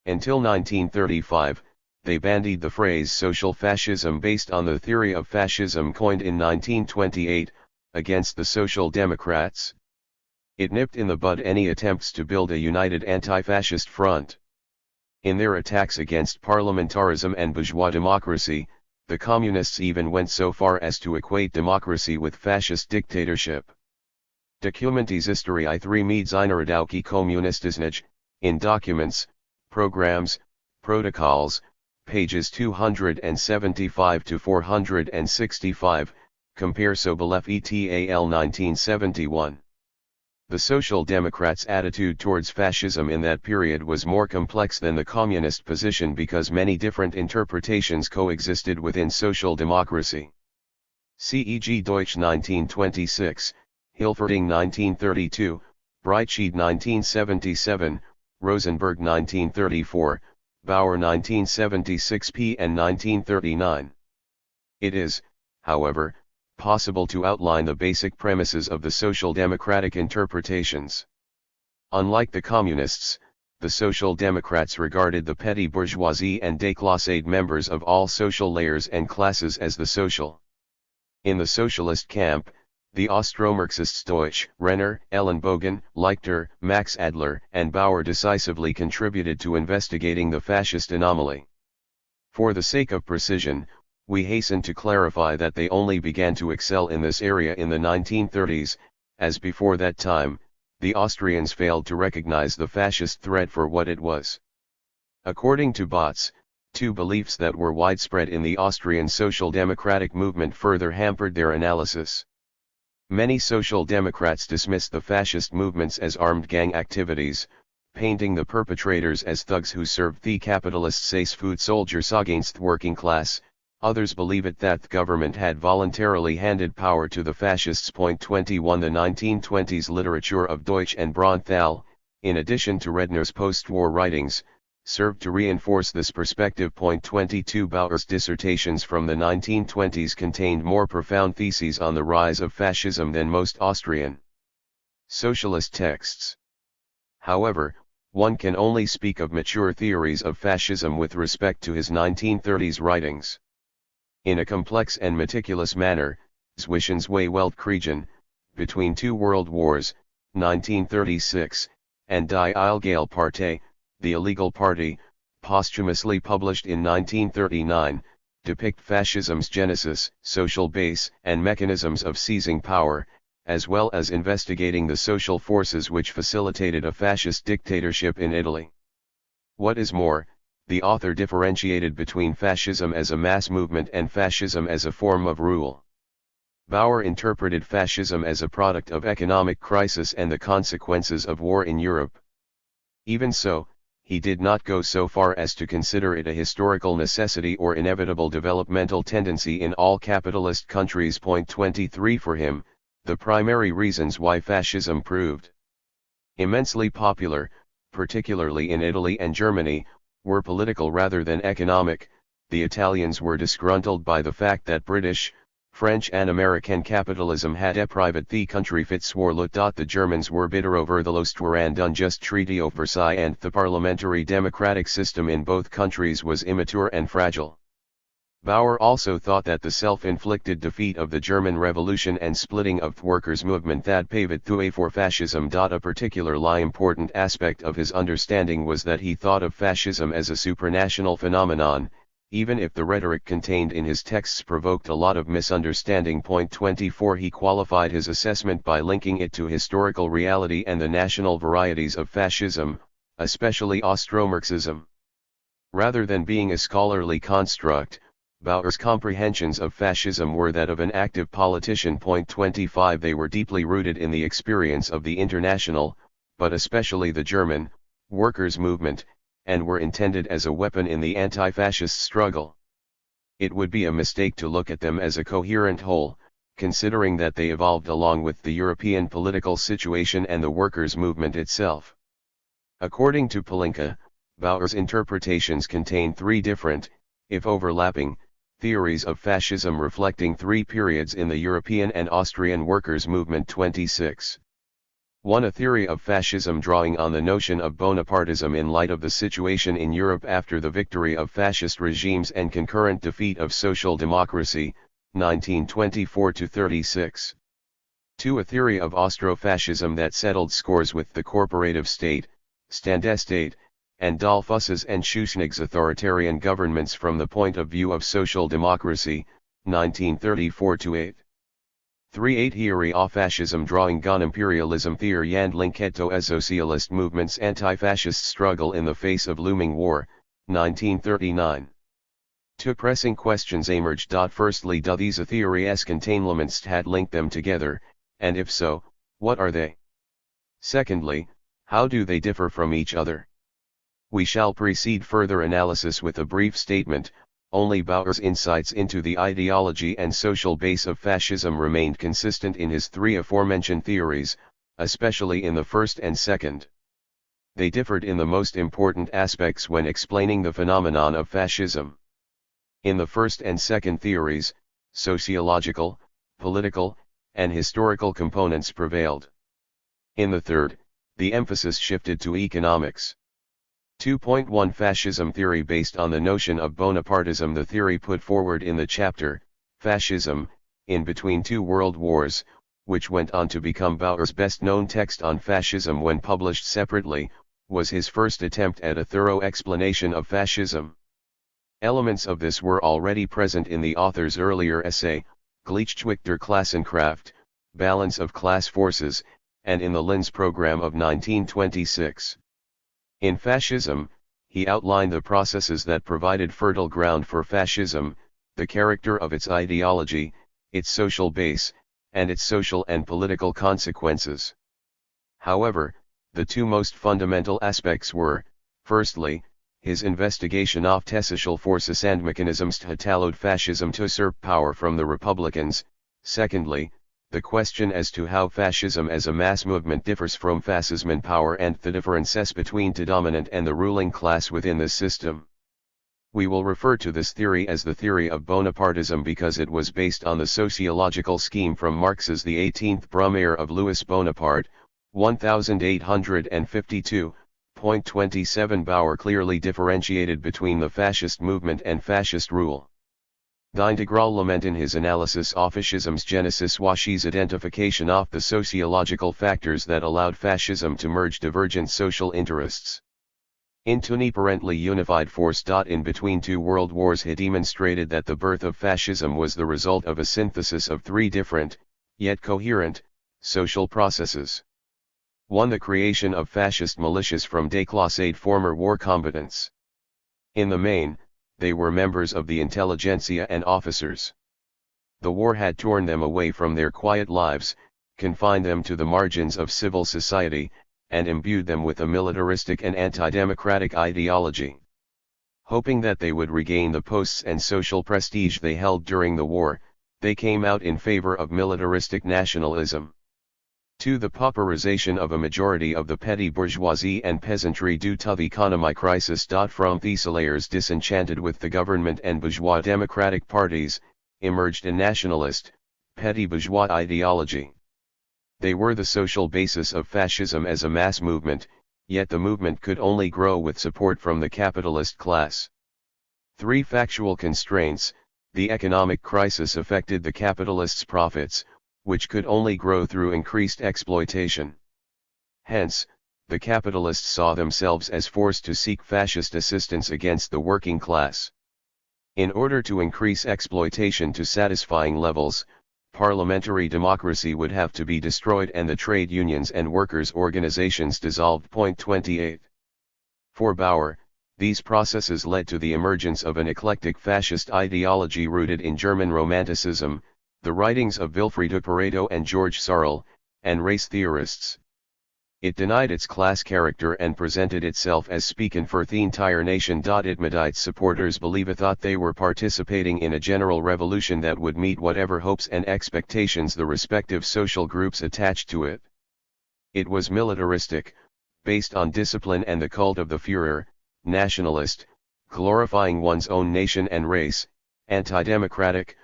Until 1935, they bandied the phrase social fascism based on the theory of fascism coined in 1928, against the Social Democrats. It nipped in the bud any attempts to build a united anti-fascist front. In their attacks against parliamentarism and bourgeois democracy, the communists even went so far as to equate democracy with fascist dictatorship. Documenti Historii 3 Międzynarodowych Komunistycznych, in documents, programs, protocols, pages 275 to 465, compare Sobolev et al. 1971. The Social Democrats' attitude towards fascism in that period was more complex than the communist position because many different interpretations coexisted within social democracy. C.e.g. Deutsch 1926, Hilferding 1932, Breitschied 1977, Rosenberg 1934, Bauer 1976 p. and 1939. It is, however, possible to outline the basic premises of the social democratic interpretations. Unlike the communists, the Social Democrats regarded the petty bourgeoisie and déclassé members of all social layers and classes as the social. In the socialist camp, the Austro-Marxists Deutsch, Renner, Ellenbogen, Leichter, Max Adler, and Bauer decisively contributed to investigating the fascist anomaly. For the sake of precision, we hasten to clarify that they only began to excel in this area in the 1930s, as before that time, the Austrians failed to recognize the fascist threat for what it was. According to Botts, two beliefs that were widespread in the Austrian social democratic movement further hampered their analysis. Many social democrats dismissed the fascist movements as armed gang activities, painting the perpetrators as thugs who served the capitalists as foot soldiers against the working class. Others believe it that the government had voluntarily handed power to the fascists. 21 The 1920s literature of Deutsch and Bronthal, in addition to Redner's post-war writings, served to reinforce this perspective. 22 Bauer's dissertations from the 1920s contained more profound theses on the rise of fascism than most Austrian socialist texts. However, one can only speak of mature theories of fascism with respect to his 1930s writings. In a complex and meticulous manner, Zwischen's Weltkriegen, Between Two World Wars, 1936, and Die Illegale Partei, The Illegal Party, posthumously published in 1939, depict fascism's genesis, social base, and mechanisms of seizing power, as well as investigating the social forces which facilitated a fascist dictatorship in Italy. What is more, the author differentiated between fascism as a mass movement and fascism as a form of rule. Bauer interpreted fascism as a product of economic crisis and the consequences of war in Europe. Even so, he did not go so far as to consider it a historical necessity or inevitable developmental tendency in all capitalist countries. Point 23 For him, the primary reasons why fascism proved immensely popular, particularly in Italy and Germany, were political rather than economic. The Italians were disgruntled by the fact that British, French and American capitalism had deprived the country of its warlord. The Germans were bitter over the Lost and unjust Treaty of Versailles, and the parliamentary democratic system in both countries was immature and fragile. Bauer also thought that the self-inflicted defeat of the German Revolution and splitting of the workers' movement that paved the way for fascism. A particularly important aspect of his understanding was that he thought of fascism as a supranational phenomenon, even if the rhetoric contained in his texts provoked a lot of misunderstanding. Point 24 He qualified his assessment by linking it to historical reality and the national varieties of fascism, especially Austro-Marxism. Rather than being a scholarly construct, Bauer's comprehensions of fascism were that of an active politician. Point 25 They were deeply rooted in the experience of the international, but especially the German, workers' movement, and were intended as a weapon in the anti-fascist struggle. It would be a mistake to look at them as a coherent whole, considering that they evolved along with the European political situation and the workers' movement itself. According to Palinka, Bauer's interpretations contain three different, if overlapping, theories of fascism reflecting three periods in the European and Austrian workers' movement. 26. 1. A theory of fascism drawing on the notion of Bonapartism in light of the situation in Europe after the victory of fascist regimes and concurrent defeat of social democracy, 1924-36. 2. A theory of Austro-fascism that settled scores with the corporative state, Standestate, and Dollfuss's and Schuschnigg's authoritarian governments from the point of view of social democracy, 1934-8. 3. Theory of fascism drawing on imperialism theory and linked as socialist movements anti-fascist struggle in the face of looming war, 1939. 2. Pressing questions emerged. Firstly, do these theories contain elements that link them together, and if so, what are they? Secondly, how do they differ from each other? We shall proceed further analysis with a brief statement. Only Bauer's insights into the ideology and social base of fascism remained consistent in his three aforementioned theories, especially in the first and second. They differed in the most important aspects when explaining the phenomenon of fascism. In the first and second theories, sociological, political, and historical components prevailed. In the third, the emphasis shifted to economics. 2.1 Fascism theory based on the notion of Bonapartism. The theory put forward in the chapter, Fascism, in Between Two World Wars, which went on to become Bauer's best-known text on fascism when published separately, was his first attempt at a thorough explanation of fascism. Elements of this were already present in the author's earlier essay, Gleichgewicht der Klassenkraft, Balance of Class Forces, and in the Linz program of 1926. In Fascism, he outlined the processes that provided fertile ground for fascism, the character of its ideology, its social base, and its social and political consequences. However, the two most fundamental aspects were, firstly, his investigation of the social forces and mechanisms that allowed fascism to usurp power from the Republicans, secondly, the question as to how fascism as a mass movement differs from fascism in power and the differences between the dominant and the ruling class within this system. We will refer to this theory as the theory of Bonapartism because it was based on the sociological scheme from Marx's The 18th Brumaire of Louis Bonaparte, 1852. 27 Bauer clearly differentiated between the fascist movement and fascist rule. The integral element in his analysis of fascism's genesis was his identification of the sociological factors that allowed fascism to merge divergent social interests. Into an apparently unified force. In between two world wars, he demonstrated that the birth of fascism was the result of a synthesis of three different, yet coherent, social processes. 1. The creation of fascist militias from déclassés former war combatants. In the main, they were members of the intelligentsia and officers. The war had torn them away from their quiet lives, confined them to the margins of civil society, and imbued them with a militaristic and anti-democratic ideology. Hoping that they would regain the posts and social prestige they held during the war, they came out in favor of militaristic nationalism. 2. The pauperization of a majority of the petty bourgeoisie and peasantry due to the economic crisis. From these layers disenchanted with the government and bourgeois democratic parties, emerged a nationalist, petty bourgeois ideology. They were the social basis of fascism as a mass movement, yet the movement could only grow with support from the capitalist class. 3. Factual constraints. The economic crisis affected the capitalists' profits, which could only grow through increased exploitation. Hence, the capitalists saw themselves as forced to seek fascist assistance against the working class. In order to increase exploitation to satisfying levels, parliamentary democracy would have to be destroyed and the trade unions and workers' organizations dissolved. 28. For Bauer, these processes led to the emergence of an eclectic fascist ideology rooted in German Romanticism, the writings of Wilfried Pareto and George Sorel, and race theorists. It denied its class character and presented itself as speaking for the entire nation. It made its supporters believe thought they were participating in a general revolution that would meet whatever hopes and expectations the respective social groups attached to it. It was militaristic, based on discipline and the cult of the Führer, nationalist, glorifying one's own nation and race, anti-democratic,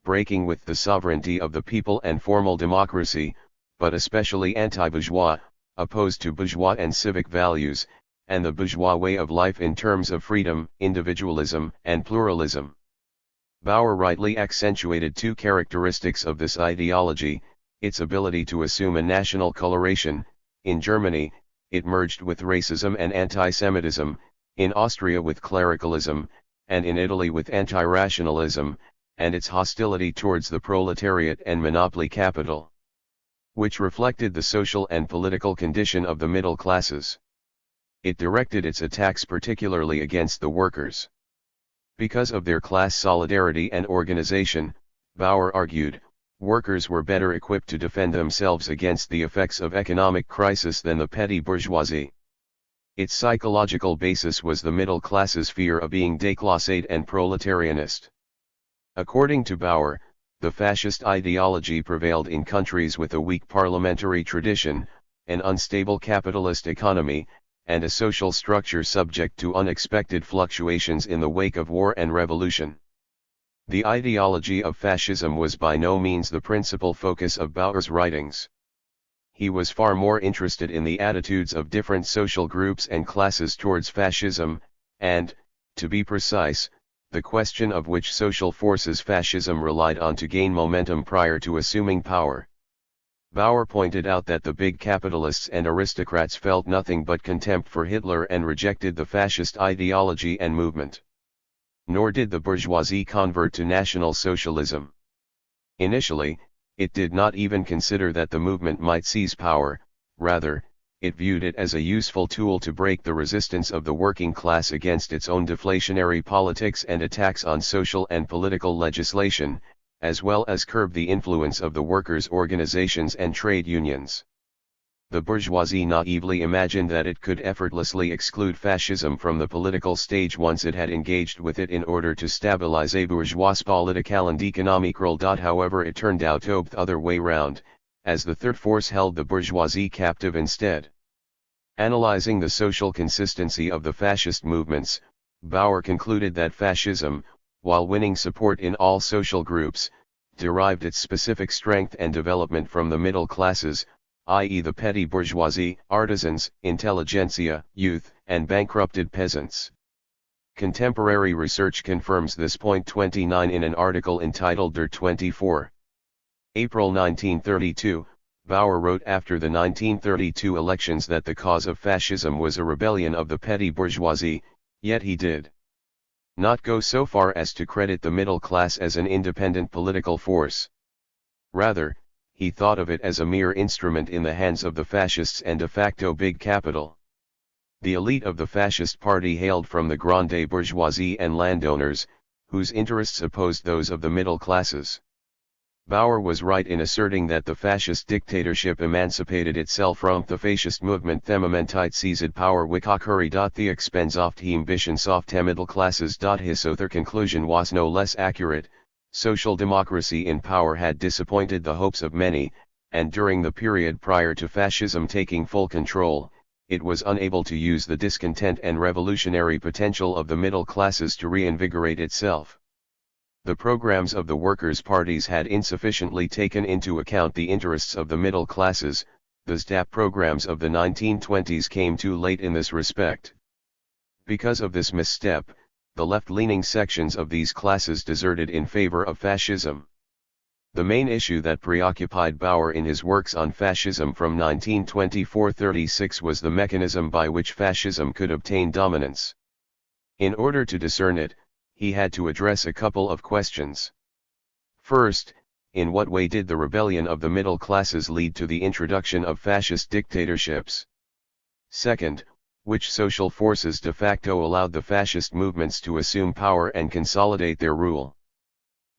breaking with the sovereignty of the people and formal democracy, but especially anti-bourgeois, opposed to bourgeois and civic values, and the bourgeois way of life in terms of freedom, individualism, and pluralism. Bauer rightly accentuated two characteristics of this ideology: its ability to assume a national coloration. In Germany, it merged with racism and anti-Semitism, in Austria with clericalism, and in Italy with anti-rationalism, and its hostility towards the proletariat and monopoly capital, which reflected the social and political condition of the middle classes. It directed its attacks particularly against the workers. Because of their class solidarity and organization, Bauer argued, workers were better equipped to defend themselves against the effects of economic crisis than the petty bourgeoisie. Its psychological basis was the middle class's fear of being déclassé and proletarianist. According to Bauer, the fascist ideology prevailed in countries with a weak parliamentary tradition, an unstable capitalist economy, and a social structure subject to unexpected fluctuations in the wake of war and revolution. The ideology of fascism was by no means the principal focus of Bauer's writings. He was far more interested in the attitudes of different social groups and classes towards fascism, and, to be precise, the question of which social forces fascism relied on to gain momentum prior to assuming power. Bauer pointed out that the big capitalists and aristocrats felt nothing but contempt for Hitler and rejected the fascist ideology and movement. Nor did the bourgeoisie convert to National Socialism. Initially, it did not even consider that the movement might seize power; rather, it viewed it as a useful tool to break the resistance of the working class against its own deflationary politics and attacks on social and political legislation, as well as curb the influence of the workers' organizations and trade unions. The bourgeoisie naively imagined that it could effortlessly exclude fascism from the political stage once it had engaged with it in order to stabilize a bourgeois political and economic world. However, it turned out the other way round, as the third force held the bourgeoisie captive instead. Analyzing the social consistency of the fascist movements, Bauer concluded that fascism, while winning support in all social groups, derived its specific strength and development from the middle classes, i.e. the petty bourgeoisie, artisans, intelligentsia, youth, and bankrupted peasants. Contemporary research confirms this. 29 In an article entitled Der 24. April 1932, Bauer wrote after the 1932 elections that the cause of fascism was a rebellion of the petty bourgeoisie, yet he did not go so far as to credit the middle class as an independent political force. Rather, he thought of it as a mere instrument in the hands of the fascists and de facto big capital. The elite of the fascist party hailed from the grande bourgeoisie and landowners, whose interests opposed those of the middle classes. Bauer was right in asserting that the fascist dictatorship emancipated itself from the fascist movement themamentit CZ power wikakuri. The expensoftheim bishensoft middle classes. His other conclusion was no less accurate. Social democracy in power had disappointed the hopes of many, and during the period prior to fascism taking full control, it was unable to use the discontent and revolutionary potential of the middle classes to reinvigorate itself. The programs of the workers' parties had insufficiently taken into account the interests of the middle classes. The SDHUPP programs of the 1920s came too late in this respect. Because of this misstep, the left-leaning sections of these classes deserted in favor of fascism. The main issue that preoccupied Bauer in his works on fascism from 1924-36 was the mechanism by which fascism could obtain dominance. In order to discern it, he had to address a couple of questions. First, in what way did the rebellion of the middle classes lead to the introduction of fascist dictatorships? Second, which social forces de facto allowed the fascist movements to assume power and consolidate their rule?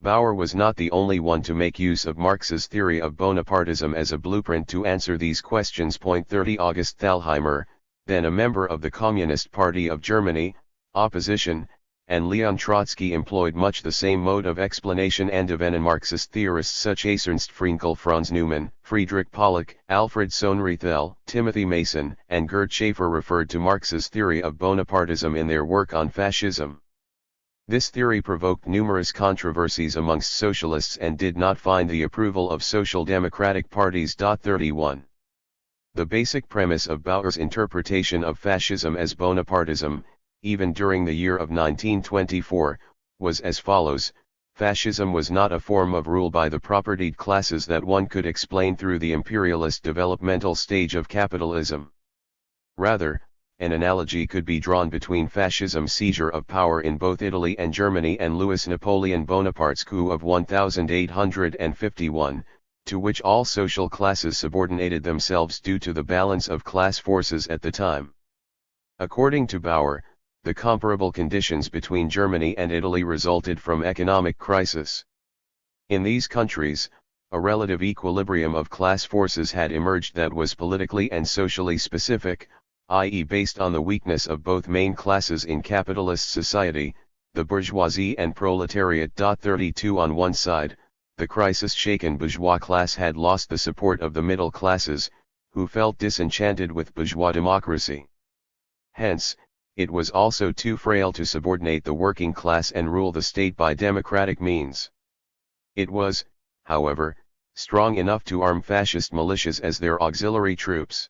Bauer was not the only one to make use of Marx's theory of Bonapartism as a blueprint to answer these questions. 30 August Thalheimer, then a member of the Communist Party of Germany, opposition, and Leon Trotsky employed much the same mode of explanation, and even Marxist theorists such as Ernst Fraenkel, Franz Neumann, Friedrich Pollock, Alfred Sohnrethel, Timothy Mason, and Gerd Schaefer referred to Marx's theory of Bonapartism in their work on fascism. This theory provoked numerous controversies amongst socialists and did not find the approval of social democratic parties. 31. The basic premise of Bauer's interpretation of fascism as Bonapartism, even during the year of 1924, was as follows: fascism was not a form of rule by the propertied classes that one could explain through the imperialist developmental stage of capitalism. Rather, an analogy could be drawn between fascism's seizure of power in both Italy and Germany and Louis Napoleon Bonaparte's coup of 1851, to which all social classes subordinated themselves due to the balance of class forces at the time. According to Bauer, the comparable conditions between Germany and Italy resulted from economic crisis. In these countries, a relative equilibrium of class forces had emerged that was politically and socially specific, i.e. based on the weakness of both main classes in capitalist society, the bourgeoisie and proletariat. 32 On one side, the crisis-shaken bourgeois class had lost the support of the middle classes, who felt disenchanted with bourgeois democracy. Hence, it was also too frail to subordinate the working class and rule the state by democratic means. It was, however, strong enough to arm fascist militias as their auxiliary troops.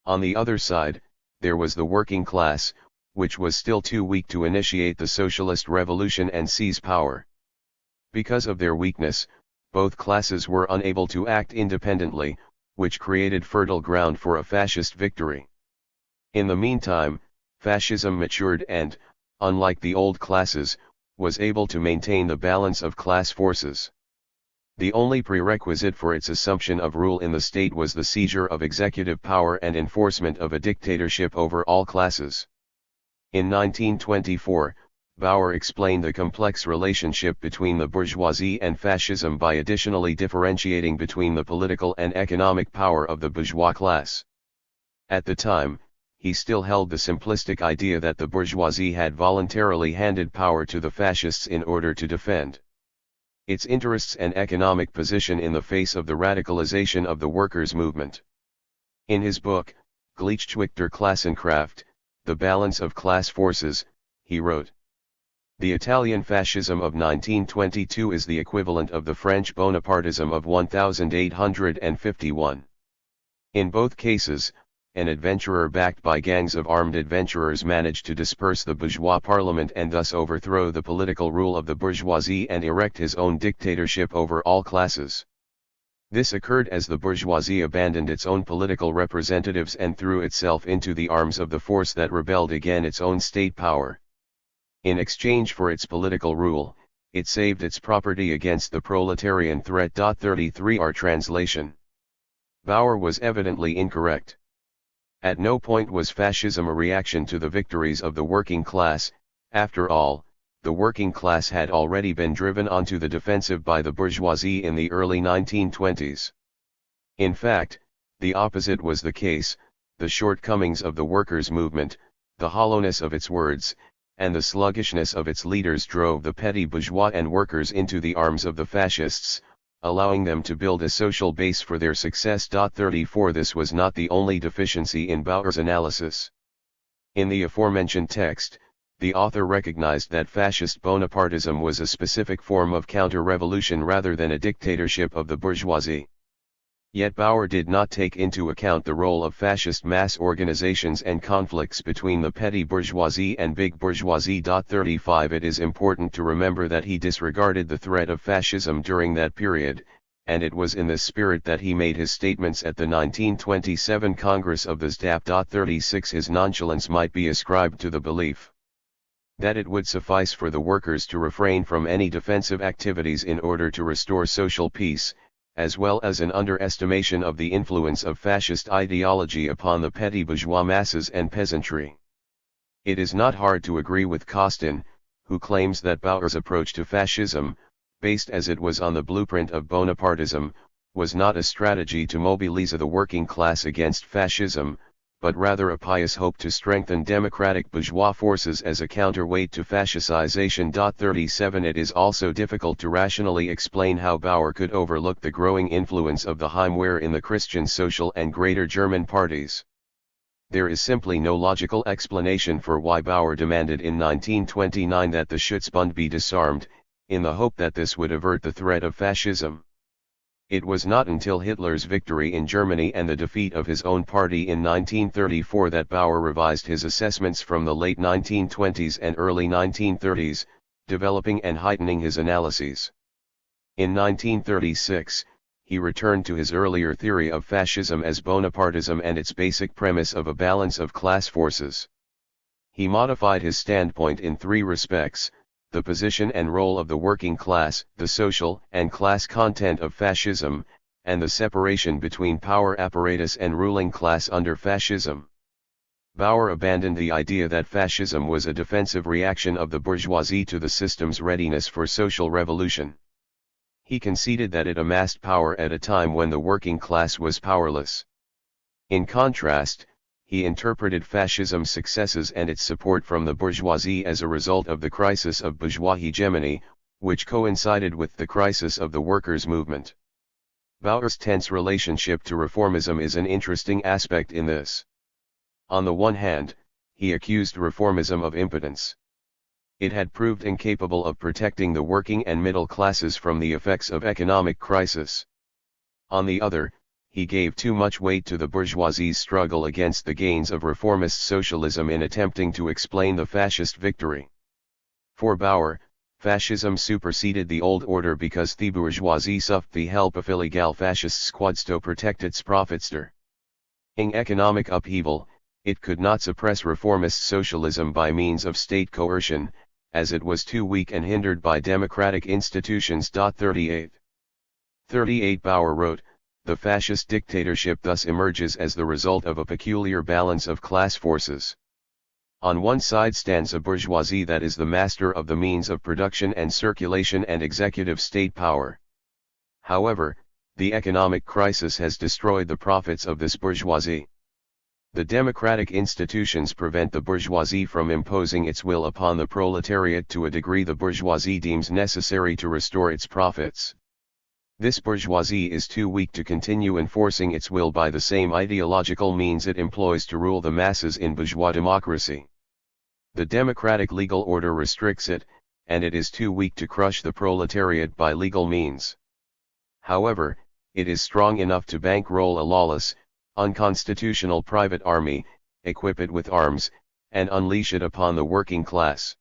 On the other side, there was the working class, which was still too weak to initiate the socialist revolution and seize power. Because of their weakness, both classes were unable to act independently, which created fertile ground for a fascist victory. In the meantime, fascism matured and, unlike the old classes, was able to maintain the balance of class forces. The only prerequisite for its assumption of rule in the state was the seizure of executive power and enforcement of a dictatorship over all classes. In 1924, Bauer explained the complex relationship between the bourgeoisie and fascism by additionally differentiating between the political and economic power of the bourgeois class. At the time, he still held the simplistic idea that the bourgeoisie had voluntarily handed power to the fascists in order to defend its interests and economic position in the face of the radicalization of the workers' movement. In his book, Gleichgewicht der Klassenkraft, The Balance of Class Forces, he wrote, "The Italian fascism of 1922 is the equivalent of the French Bonapartism of 1851. In both cases, an adventurer backed by gangs of armed adventurers managed to disperse the bourgeois parliament and thus overthrow the political rule of the bourgeoisie and erect his own dictatorship over all classes. This occurred as the bourgeoisie abandoned its own political representatives and threw itself into the arms of the force that rebelled against its own state power. In exchange for its political rule, it saved its property against the proletarian threat. 33R translation. Bauer was evidently incorrect. At no point was fascism a reaction to the victories of the working class. After all, the working class had already been driven onto the defensive by the bourgeoisie in the early 1920s. In fact, the opposite was the case. The shortcomings of the workers' movement, the hollowness of its words, and the sluggishness of its leaders drove the petty bourgeois and workers into the arms of the fascists, allowing them to build a social base for their success. 34 This was not the only deficiency in Bauer's analysis. In the aforementioned text, the author recognized that fascist Bonapartism was a specific form of counter-revolution rather than a dictatorship of the bourgeoisie. Yet Bauer did not take into account the role of fascist mass organizations and conflicts between the petty bourgeoisie and big bourgeoisie. 35 It is important to remember that he disregarded the threat of fascism during that period, and it was in this spirit that he made his statements at the 1927 Congress of the SDHUPP. 36 His nonchalance might be ascribed to the belief that it would suffice for the workers to refrain from any defensive activities in order to restore social peace, as well as an underestimation of the influence of fascist ideology upon the petty bourgeois masses and peasantry. It is not hard to agree with Costin, who claims that Bauer's approach to fascism, based as it was on the blueprint of Bonapartism, was not a strategy to mobilize the working class against fascism, but rather a pious hope to strengthen democratic bourgeois forces as a counterweight to fascicization. 37 It is also difficult to rationally explain how Bauer could overlook the growing influence of the Heimwehr in the Christian Social and Greater German parties. There is simply no logical explanation for why Bauer demanded in 1929 that the Schutzbund be disarmed, in the hope that this would avert the threat of fascism. It was not until Hitler's victory in Germany and the defeat of his own party in 1934 that Bauer revised his assessments from the late 1920s and early 1930s, developing and heightening his analyses. In 1936, he returned to his earlier theory of fascism as Bonapartism and its basic premise of a balance of class forces. He modified his standpoint in three respects: the position and role of the working class, the social and class content of fascism, and the separation between power apparatus and ruling class under fascism. Bauer abandoned the idea that fascism was a defensive reaction of the bourgeoisie to the system's readiness for social revolution. He conceded that it amassed power at a time when the working class was powerless. In contrast, he interpreted fascism's successes and its support from the bourgeoisie as a result of the crisis of bourgeois hegemony, which coincided with the crisis of the workers' movement. Bauer's tense relationship to reformism is an interesting aspect in this. On the one hand, he accused reformism of impotence. It had proved incapable of protecting the working and middle classes from the effects of economic crisis. On the other, he gave too much weight to the bourgeoisie's struggle against the gains of reformist socialism in attempting to explain the fascist victory. For Bauer, fascism superseded the old order because the bourgeoisie sought the help of illegal fascist squads to protect its profits. In economic upheaval, it could not suppress reformist socialism by means of state coercion, as it was too weak and hindered by democratic institutions. 38 Bauer wrote, "The fascist dictatorship thus emerges as the result of a peculiar balance of class forces. On one side stands a bourgeoisie that is the master of the means of production and circulation and executive state power. However, the economic crisis has destroyed the profits of this bourgeoisie. The democratic institutions prevent the bourgeoisie from imposing its will upon the proletariat to a degree the bourgeoisie deems necessary to restore its profits. This bourgeoisie is too weak to continue enforcing its will by the same ideological means it employs to rule the masses in bourgeois democracy. The democratic legal order restricts it, and it is too weak to crush the proletariat by legal means. However, it is strong enough to bankroll a lawless, unconstitutional private army, equip it with arms, and unleash it upon the working class.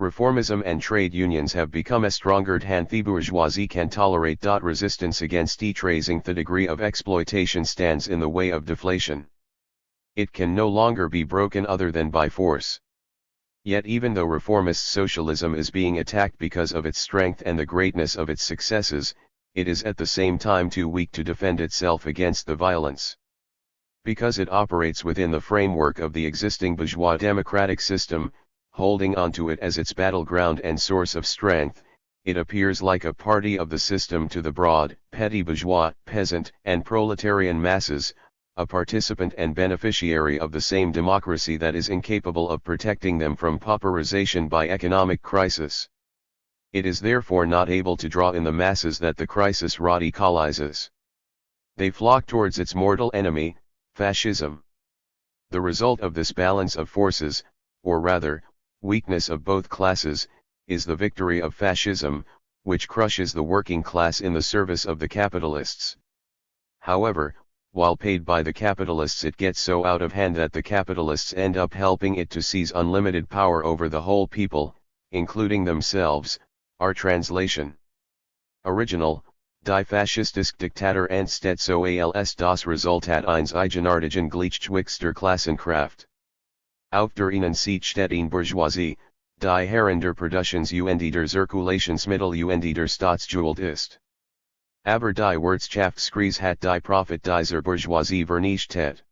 Reformism and trade unions have become a stronger than the bourgeoisie can tolerate. Resistance against raising the degree of exploitation stands in the way of deflation. It can no longer be broken other than by force. Yet even though reformist socialism is being attacked because of its strength and the greatness of its successes, it is at the same time too weak to defend itself against the violence. Because it operates within the framework of the existing bourgeois democratic system, holding onto it as its battleground and source of strength, it appears like a party of the system to the broad, petty bourgeois, peasant, and proletarian masses, a participant and beneficiary of the same democracy that is incapable of protecting them from pauperization by economic crisis. It is therefore not able to draw in the masses that the crisis radicalizes. They flock towards its mortal enemy, fascism. The result of this balance of forces, or rather, weakness of both classes, is the victory of fascism, which crushes the working class in the service of the capitalists. However, while paid by the capitalists, it gets so out of hand that the capitalists end up helping it to seize unlimited power over the whole people, including themselves. Our translation. Original, Die fascistische Diktatur entsteht so als das Resultat eines eigenartigen Gleichgewichts Klassenkraft. Auf der einen Seite steht eine Bourgeoisie, die Herren der Produktions- und der Zirkulationsmittel und der Staatsschuld ist. Aber die Wirtschaftskrise hat die Profit dieser Bourgeoisie vernichtet.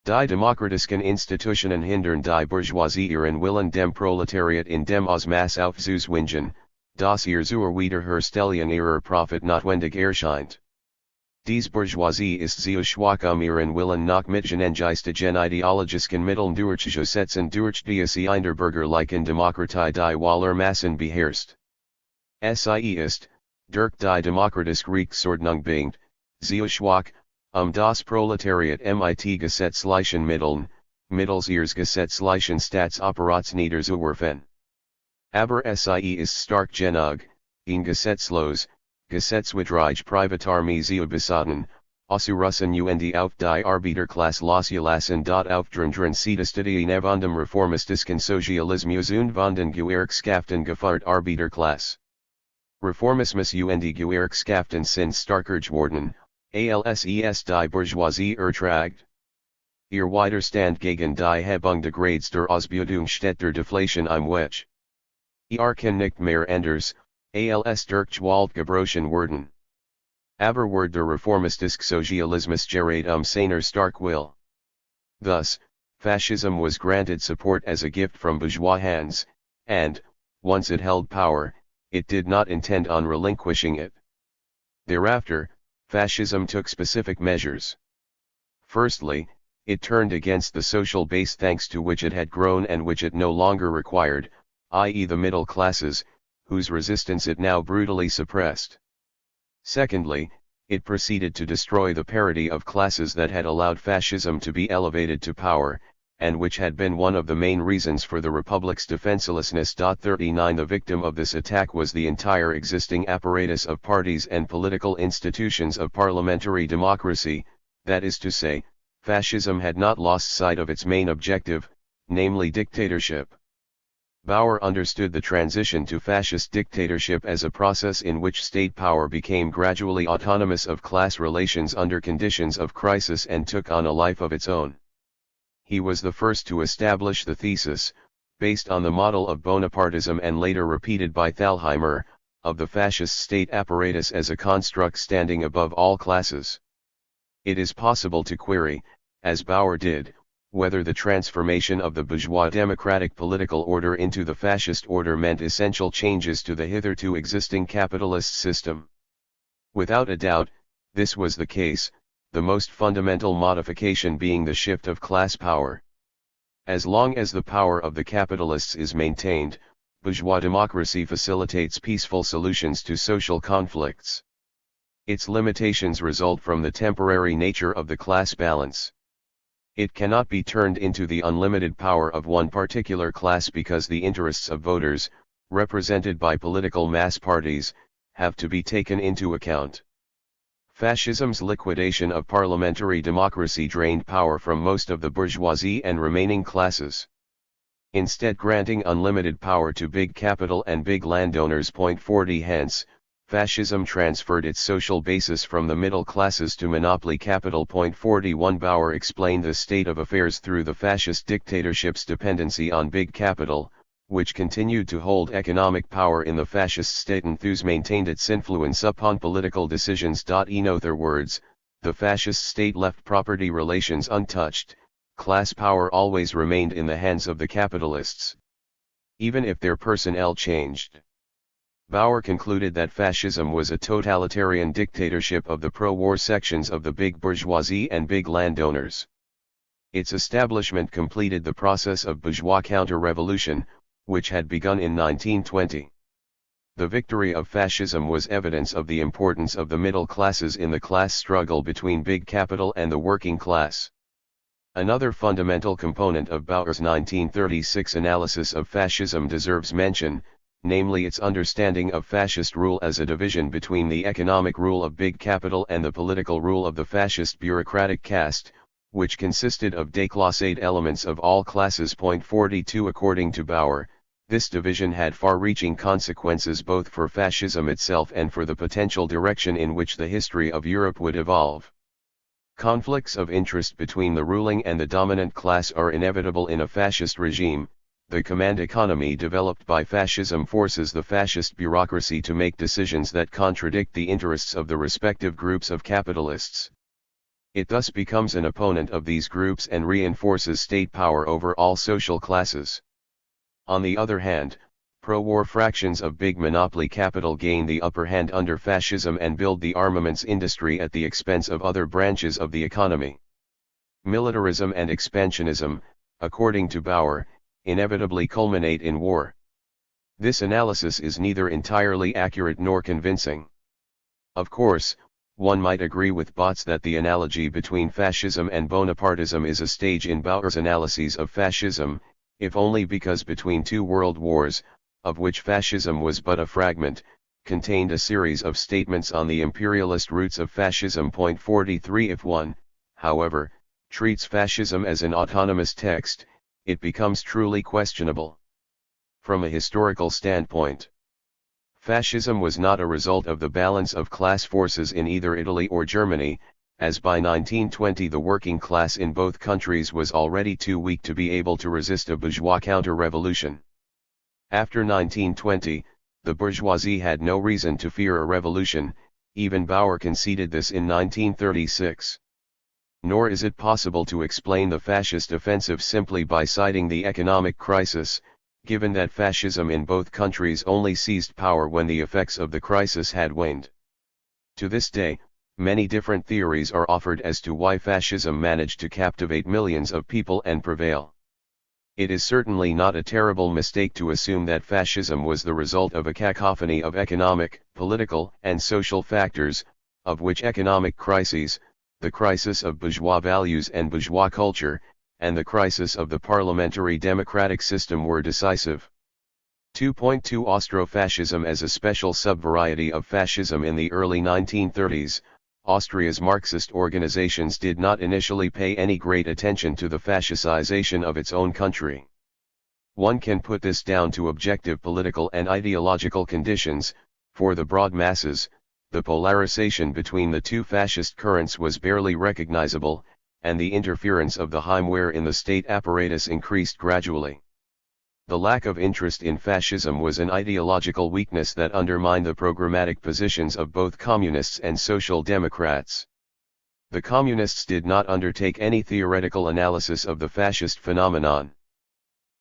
Die demokratischen Institutionen hindern die Bourgeoisie ihren Willen dem Proletariat in dem Ausmaß aufzuzwingen, das ihr zur Wiederherstellung ihrer Profit notwendig erscheint. Dies Bourgeoisie ist zu schwach ihren Willen noch mit geistigen ideologischen Mitteln durchzusetzen, durch die sie in der bürgerlichen Demokratie die Wallermassen beherrscht. Sie ist, durch die demokratische Rechtsordnung bedingt, zu schwach, das Proletariat mit gesetzlichen Mitteln, mittels ihres gesetzlichen Staatsapparates niederzuwerfen. Aber sie ist stark genug, ihn gesetzlos, gesetzwidrig Privatarmee zu besagen, auszurussen und auf die Arbeiterklasse loszulassen. Aufdrundern sie des von dem reformistischen Sozialismus und von den Gewerkschaften gefordert Arbeiterklasse. Reformismus und die Gewerkschaften sind starker geworden, als die Bourgeoisie ertragt. Ihr Widerstand gegen die Hebung der Grades der Ausbeutung steht der Deflation im Weg. Kann nicht mehr anders, als durch Gewalt gebrochen werden. Aber wird der reformistische Sozialismus gerät seiner stark will. Thus, fascism was granted support as a gift from bourgeois hands, and, once it held power, it did not intend on relinquishing it. Thereafter, fascism took specific measures. Firstly, it turned against the social base thanks to which it had grown and which it no longer required, i.e. the middle classes, whose resistance it now brutally suppressed. Secondly, it proceeded to destroy the parity of classes that had allowed fascism to be elevated to power, and which had been one of the main reasons for the Republic's defenselessness. 39 The victim of this attack was the entire existing apparatus of parties and political institutions of parliamentary democracy, that is to say, fascism had not lost sight of its main objective, namely dictatorship. Bauer understood the transition to fascist dictatorship as a process in which state power became gradually autonomous of class relations under conditions of crisis and took on a life of its own. He was the first to establish the thesis, based on the model of Bonapartism and later repeated by Thalheimer, of the fascist state apparatus as a construct standing above all classes. It is possible to query, as Bauer did, whether the transformation of the bourgeois democratic political order into the fascist order meant essential changes to the hitherto existing capitalist system. Without a doubt, this was the case, the most fundamental modification being the shift of class power. As long as the power of the capitalists is maintained, bourgeois democracy facilitates peaceful solutions to social conflicts. Its limitations result from the temporary nature of the class balance. It cannot be turned into the unlimited power of one particular class because the interests of voters, represented by political mass parties, have to be taken into account. Fascism's liquidation of parliamentary democracy drained power from most of the bourgeoisie and remaining classes. instead granting unlimited power to big capital and big landowners. 40 Hence, fascism transferred its social basis from the middle classes to monopoly capital. 41 Bauer explained the state of affairs through the fascist dictatorship's dependency on big capital, which continued to hold economic power in the fascist state and thus maintained its influence upon political decisions. In other words, the fascist state left property relations untouched, class power always remained in the hands of the capitalists, even if their personnel changed. Bauer concluded that fascism was a totalitarian dictatorship of the pro-war sections of the big bourgeoisie and big landowners. Its establishment completed the process of bourgeois counter-revolution, which had begun in 1920. The victory of fascism was evidence of the importance of the middle classes in the class struggle between big capital and the working class. Another fundamental component of Bauer's 1936 analysis of fascism deserves mention, namely its understanding of fascist rule as a division between the economic rule of big capital and the political rule of the fascist bureaucratic caste, which consisted of déclassed elements of all classes. 42 According to Bauer, this division had far-reaching consequences both for fascism itself and for the potential direction in which the history of Europe would evolve. Conflicts of interest between the ruling and the dominant class are inevitable in a fascist regime. The command economy developed by fascism forces the fascist bureaucracy to make decisions that contradict the interests of the respective groups of capitalists. It thus becomes an opponent of these groups and reinforces state power over all social classes. On the other hand, pro-war fractions of big monopoly capital gain the upper hand under fascism and build the armaments industry at the expense of other branches of the economy. Militarism and expansionism, according to Bauer, inevitably culminate in war. This analysis is neither entirely accurate nor convincing. Of course, one might agree with Botts that the analogy between fascism and Bonapartism is a stage in Bauer's analyses of fascism, if only because between two world wars, of which fascism was but a fragment, contained a series of statements on the imperialist roots of fascism. 43 If one, however, treats fascism as an autonomous text, it becomes truly questionable. From a historical standpoint, fascism was not a result of the balance of class forces in either Italy or Germany, as by 1920 the working class in both countries was already too weak to be able to resist a bourgeois counter-revolution. After 1920, the bourgeoisie had no reason to fear a revolution, even Bauer conceded this in 1936. Nor is it possible to explain the fascist offensive simply by citing the economic crisis, given that fascism in both countries only seized power when the effects of the crisis had waned. To this day, many different theories are offered as to why fascism managed to captivate millions of people and prevail. It is certainly not a terrible mistake to assume that fascism was the result of a cacophony of economic, political, and social factors, of which economic crises, the crisis of bourgeois values and bourgeois culture, and the crisis of the parliamentary democratic system were decisive. 2.2 Austro-fascism as a special subvariety of fascism. In the early 1930s, Austria's Marxist organizations did not initially pay any great attention to the fascicization of its own country. One can put this down to objective political and ideological conditions. For the broad masses, the polarization between the two fascist currents was barely recognizable, and the interference of the Heimwehr in the state apparatus increased gradually. The lack of interest in fascism was an ideological weakness that undermined the programmatic positions of both communists and social democrats. The communists did not undertake any theoretical analysis of the fascist phenomenon.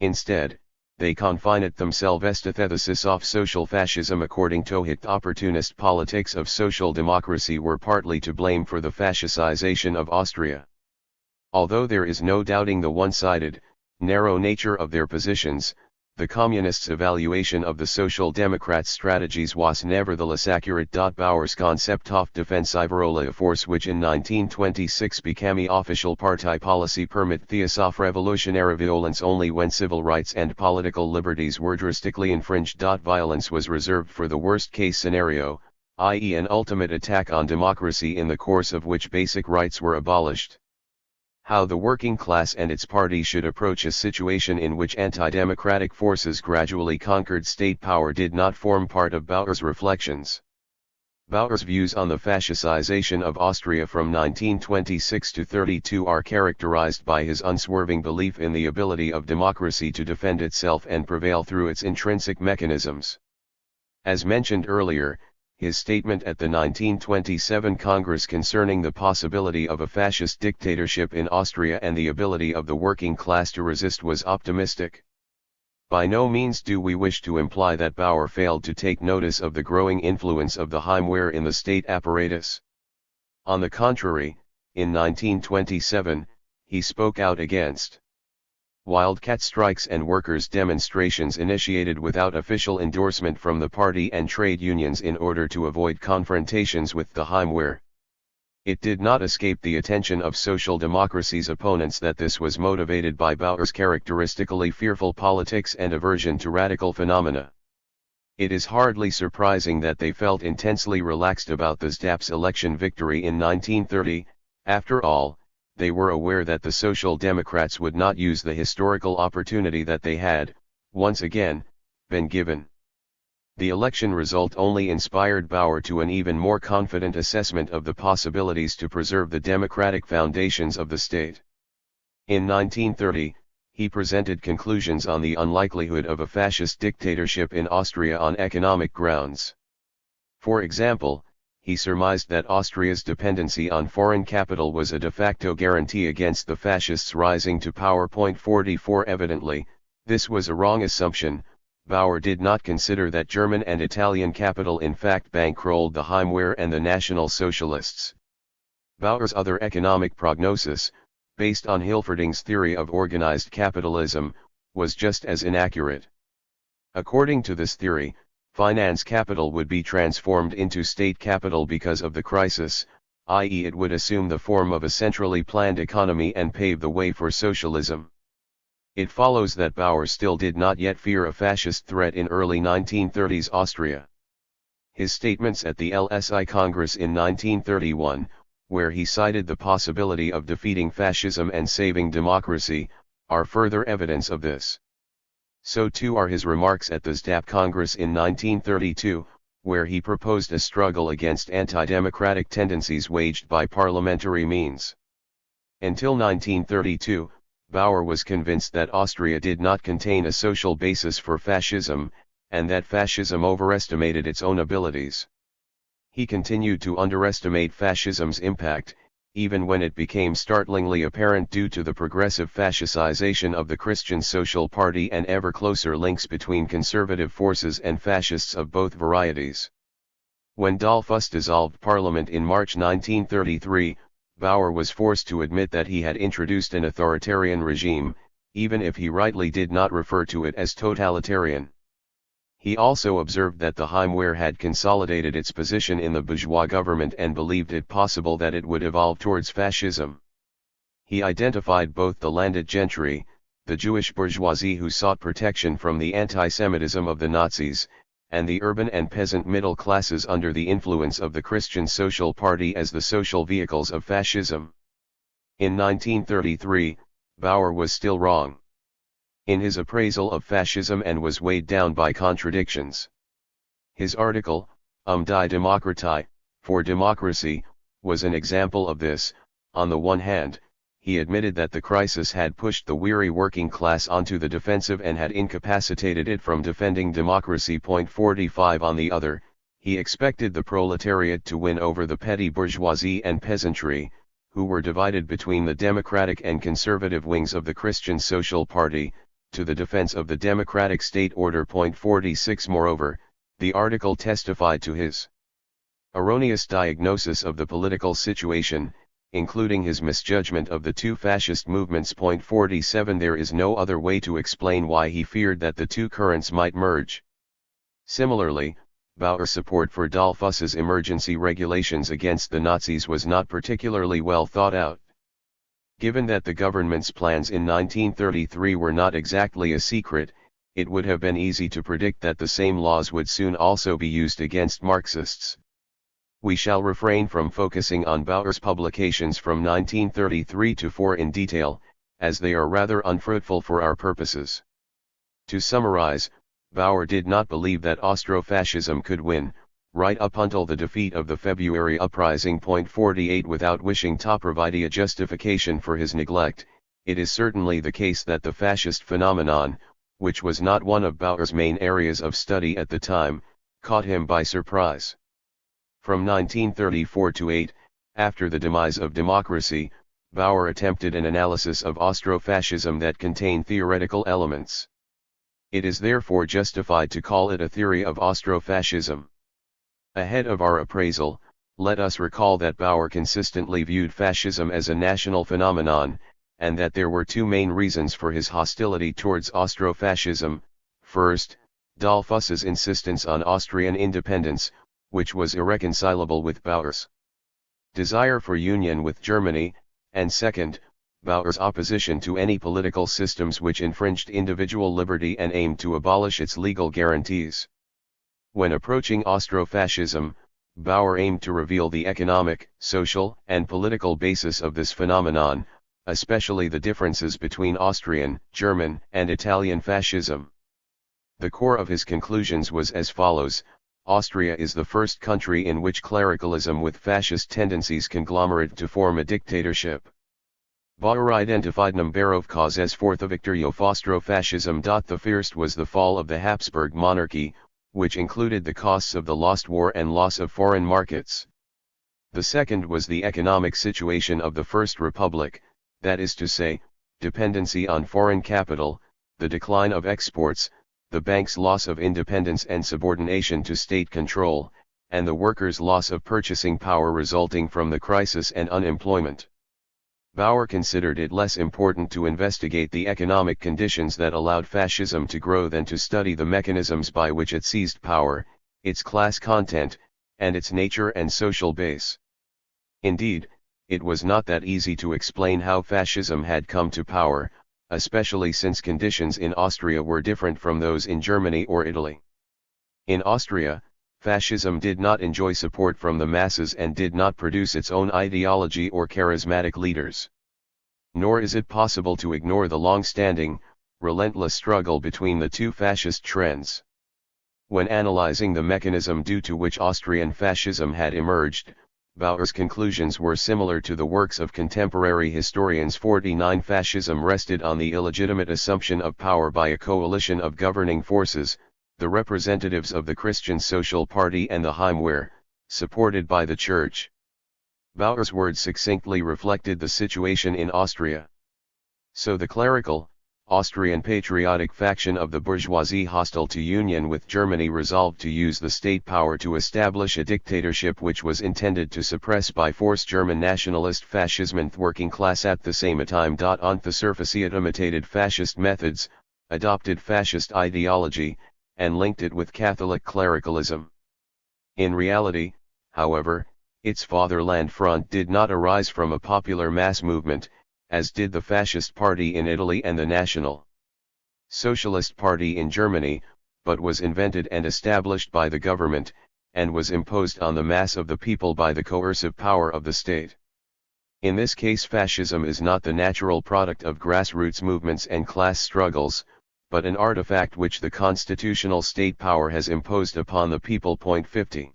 Instead, they confined themselves to the thesis of social fascism. According to Hitt, opportunist politics of social democracy were partly to blame for the fascicization of Austria. Although there is no doubting the one-sided, narrow nature of their positions, the communists' evaluation of the social democrats' strategies was nevertheless accurate. Bauer's concept of defensive force, which in 1926 became the official party policy, permit the use of revolutionary violence only when civil rights and political liberties were drastically infringed. Violence was reserved for the worst-case scenario, i.e. an ultimate attack on democracy in the course of which basic rights were abolished. How the working class and its party should approach a situation in which anti-democratic forces gradually conquered state power did not form part of Bauer's reflections. Bauer's views on the fascicization of Austria from 1926 to 32 are characterized by his unswerving belief in the ability of democracy to defend itself and prevail through its intrinsic mechanisms. As mentioned earlier, his statement at the 1927 Congress concerning the possibility of a fascist dictatorship in Austria and the ability of the working class to resist was optimistic. By no means do we wish to imply that Bauer failed to take notice of the growing influence of the Heimwehr in the state apparatus. On the contrary, in 1927, he spoke out against wildcat strikes and workers' demonstrations initiated without official endorsement from the party and trade unions in order to avoid confrontations with the Heimwehr. It did not escape the attention of social democracy's opponents that this was motivated by Bauer's characteristically fearful politics and aversion to radical phenomena. It is hardly surprising that they felt intensely relaxed about the SDHUPP's election victory in 1930, after all, they were aware that the Social Democrats would not use the historical opportunity that they had, once again, been given. The election result only inspired Bauer to an even more confident assessment of the possibilities to preserve the democratic foundations of the state. In 1930, he presented conclusions on the unlikelihood of a fascist dictatorship in Austria on economic grounds. For example, he surmised that Austria's dependency on foreign capital was a de facto guarantee against the fascists rising to power. 44 Evidently, this was a wrong assumption. Bauer did not consider that German and Italian capital in fact bankrolled the Heimwehr and the National Socialists. Bauer's other economic prognosis, based on Hilferding's theory of organized capitalism, was just as inaccurate. According to this theory, finance capital would be transformed into state capital because of the crisis, i.e. it would assume the form of a centrally planned economy and pave the way for socialism. It follows that Bauer still did not yet fear a fascist threat in early 1930s Austria. His statements at the LSI Congress in 1931, where he cited the possibility of defeating fascism and saving democracy, are further evidence of this. So too are his remarks at the SDHUPP Congress in 1932, where he proposed a struggle against anti-democratic tendencies waged by parliamentary means. Until 1932, Bauer was convinced that Austria did not contain a social basis for fascism, and that fascism overestimated its own abilities. He continued to underestimate fascism's impact, even when it became startlingly apparent due to the progressive fascicization of the Christian Social Party and ever closer links between conservative forces and fascists of both varieties. When Dollfuss dissolved Parliament in March 1933, Bauer was forced to admit that he had introduced an authoritarian regime, even if he rightly did not refer to it as totalitarian. He also observed that the Heimwehr had consolidated its position in the bourgeois government and believed it possible that it would evolve towards fascism. He identified both the landed gentry, the Jewish bourgeoisie who sought protection from the anti-Semitism of the Nazis, and the urban and peasant middle classes under the influence of the Christian Social Party as the social vehicles of fascism. In 1933, Bauer was still wrong in his appraisal of fascism and was weighed down by contradictions. His article, Die Demokratie, for democracy, was an example of this. On the one hand, he admitted that the crisis had pushed the weary working class onto the defensive and had incapacitated it from defending democracy. 45 On the other, he expected the proletariat to win over the petty bourgeoisie and peasantry, who were divided between the democratic and conservative wings of the Christian Social Party, to the defense of the democratic state order. 46 Moreover, the article testified to his erroneous diagnosis of the political situation, including his misjudgment of the two fascist movements. 47 There is no other way to explain why he feared that the two currents might merge. Similarly, Bauer's support for Dollfuss's emergency regulations against the Nazis was not particularly well thought out. Given that the government's plans in 1933 were not exactly a secret, it would have been easy to predict that the same laws would soon also be used against Marxists. We shall refrain from focusing on Bauer's publications from 1933 to 4 in detail, as they are rather unfruitful for our purposes. To summarize, Bauer did not believe that Austro-Fascism could win, right up until the defeat of the February uprising. 48 Without wishing to provide a justification for his neglect, it is certainly the case that the fascist phenomenon, which was not one of Bauer's main areas of study at the time, caught him by surprise. From 1934 to 8, after the demise of democracy, Bauer attempted an analysis of Austro-Fascism that contained theoretical elements. It is therefore justified to call it a theory of Austro-Fascism. Ahead of our appraisal, let us recall that Bauer consistently viewed fascism as a national phenomenon, and that there were two main reasons for his hostility towards Austro-Fascism. First, Dollfuss's insistence on Austrian independence, which was irreconcilable with Bauer's desire for union with Germany, and second, Bauer's opposition to any political systems which infringed individual liberty and aimed to abolish its legal guarantees. When approaching Austro-Fascism, Bauer aimed to reveal the economic, social, and political basis of this phenomenon, especially the differences between Austrian, German, and Italian fascism. The core of his conclusions was as follows: Austria is the first country in which clericalism with fascist tendencies conglomerate to form a dictatorship. Bauer identified number of causes for the victory of Austro-Fascism. The first was the fall of the Habsburg monarchy, which included the costs of the lost war and loss of foreign markets. The second was the economic situation of the First Republic, that is to say, dependency on foreign capital, the decline of exports, the bank's loss of independence and subordination to state control, and the workers' loss of purchasing power resulting from the crisis and unemployment. Bauer considered it less important to investigate the economic conditions that allowed fascism to grow than to study the mechanisms by which it seized power, its class content, and its nature and social base. Indeed, it was not that easy to explain how fascism had come to power, especially since conditions in Austria were different from those in Germany or Italy. In Austria, fascism did not enjoy support from the masses and did not produce its own ideology or charismatic leaders. Nor is it possible to ignore the long-standing, relentless struggle between the two fascist trends. When analyzing the mechanism due to which Austrian fascism had emerged, Bauer's conclusions were similar to the works of contemporary historians. 49 Fascism rested on the illegitimate assumption of power by a coalition of governing forces, the representatives of the Christian Social Party and the Heimwehr, supported by the Church. Bauer's words succinctly reflected the situation in Austria. So the clerical, Austrian patriotic faction of the bourgeoisie hostile to union with Germany resolved to use the state power to establish a dictatorship which was intended to suppress by force German nationalist fascism and working class at the same time. On the surface it imitated fascist methods, adopted fascist ideology, and linked it with Catholic clericalism. In reality, however, its fatherland front did not arise from a popular mass movement, as did the Fascist Party in Italy and the National Socialist Party in Germany, but was invented and established by the government, and was imposed on the mass of the people by the coercive power of the state. In this case, fascism is not the natural product of grassroots movements and class struggles, but an artifact which the constitutional state power has imposed upon the people. 50.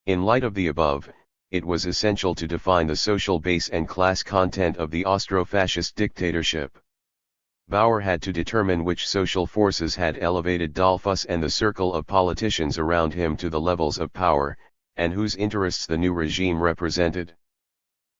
In light of the above, it was essential to define the social base and class content of the Austro-fascist dictatorship. Bauer had to determine which social forces had elevated Dollfuss and the circle of politicians around him to the levels of power, and whose interests the new regime represented.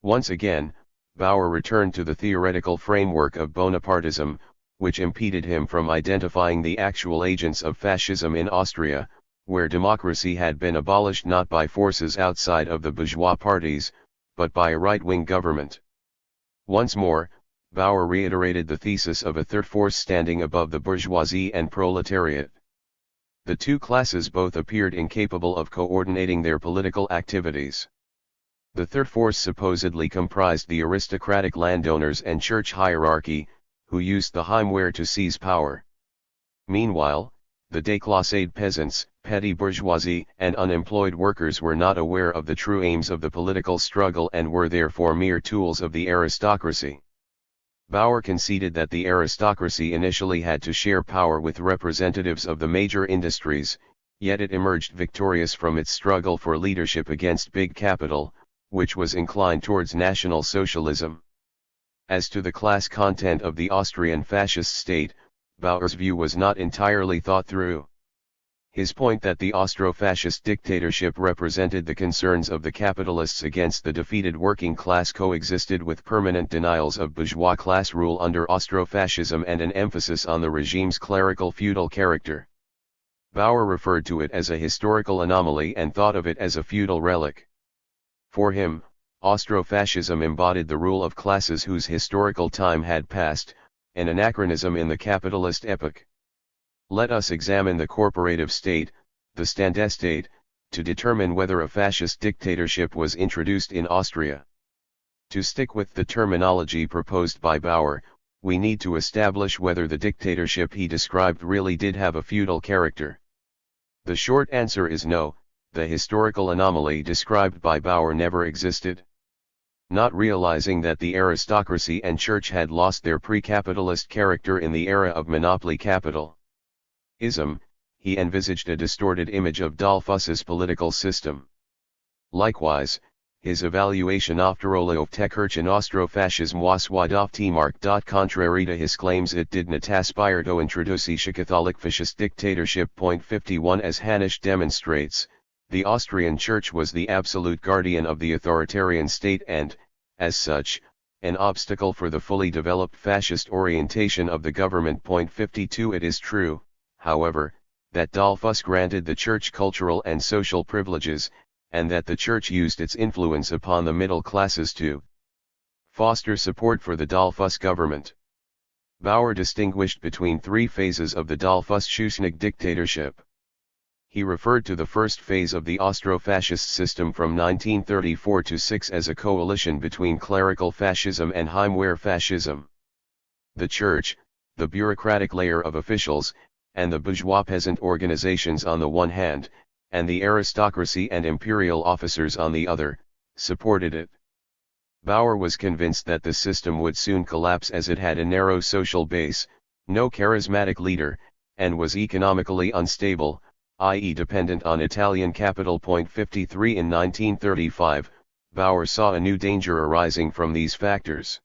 Once again, Bauer returned to the theoretical framework of Bonapartism, which impeded him from identifying the actual agents of fascism in Austria, where democracy had been abolished not by forces outside of the bourgeois parties, but by a right-wing government. Once more, Bauer reiterated the thesis of a third force standing above the bourgeoisie and proletariat. The two classes both appeared incapable of coordinating their political activities. The third force supposedly comprised the aristocratic landowners and church hierarchy, who used the Heimwehr to seize power. Meanwhile, the déclassés peasants, petty bourgeoisie, and unemployed workers were not aware of the true aims of the political struggle and were therefore mere tools of the aristocracy. Bauer conceded that the aristocracy initially had to share power with representatives of the major industries, yet it emerged victorious from its struggle for leadership against big capital, which was inclined towards National Socialism. As to the class content of the Austrian fascist state, Bauer's view was not entirely thought through. His point that the Austro-fascist dictatorship represented the concerns of the capitalists against the defeated working class coexisted with permanent denials of bourgeois class rule under Austro-fascism and an emphasis on the regime's clerical feudal character. Bauer referred to it as a historical anomaly and thought of it as a feudal relic. For him, Austro-fascism embodied the rule of classes whose historical time had passed, an anachronism in the capitalist epoch. Let us examine the corporative state, the Standestate, to determine whether a fascist dictatorship was introduced in Austria. To stick with the terminology proposed by Bauer, we need to establish whether the dictatorship he described really did have a feudal character. The short answer is no, the historical anomaly described by Bauer never existed. Not realizing that the aristocracy and church had lost their pre-capitalist character in the era of monopoly capitalism, he envisaged a distorted image of Dollfuss's political system. Likewise, his evaluation auf der Rolle of Techkirchen Austrofaschismus wird auf die Markt. Contrary to his claims it did not aspire to introduce a Catholic fascist dictatorship. 51 As Hanisch demonstrates, the Austrian Church was the absolute guardian of the authoritarian state and, as such, an obstacle for the fully developed fascist orientation of the government. 52 It is true, however, that Dollfuss granted the Church cultural and social privileges, and that the Church used its influence upon the middle classes to foster support for the Dollfuss government. Bauer distinguished between three phases of the Dollfuss-Schuschnigg dictatorship. He referred to the first phase of the Austro-fascist system from 1934 to 6 as a coalition between clerical fascism and Heimwehr fascism. The Church, the bureaucratic layer of officials, and the bourgeois peasant organizations on the one hand, and the aristocracy and imperial officers on the other, supported it. Bauer was convinced that the system would soon collapse as it had a narrow social base, no charismatic leader, and was economically unstable, i.e. dependent on Italian capital. 53 In 1935, Bauer saw a new danger arising from these factors.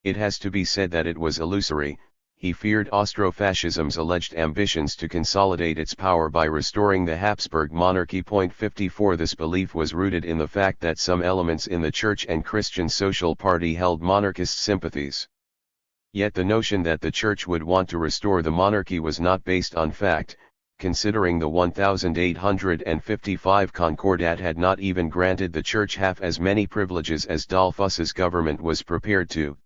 It has to be said that it was illusory. He feared Austro-fascism's alleged ambitions to consolidate its power by restoring the Habsburg monarchy. 54 This belief was rooted in the fact that some elements in the Church and Christian Social Party held monarchist sympathies. Yet the notion that the Church would want to restore the monarchy was not based on fact, considering the 1855 Concordat had not even granted the Church half as many privileges as Dollfuss's government was prepared to.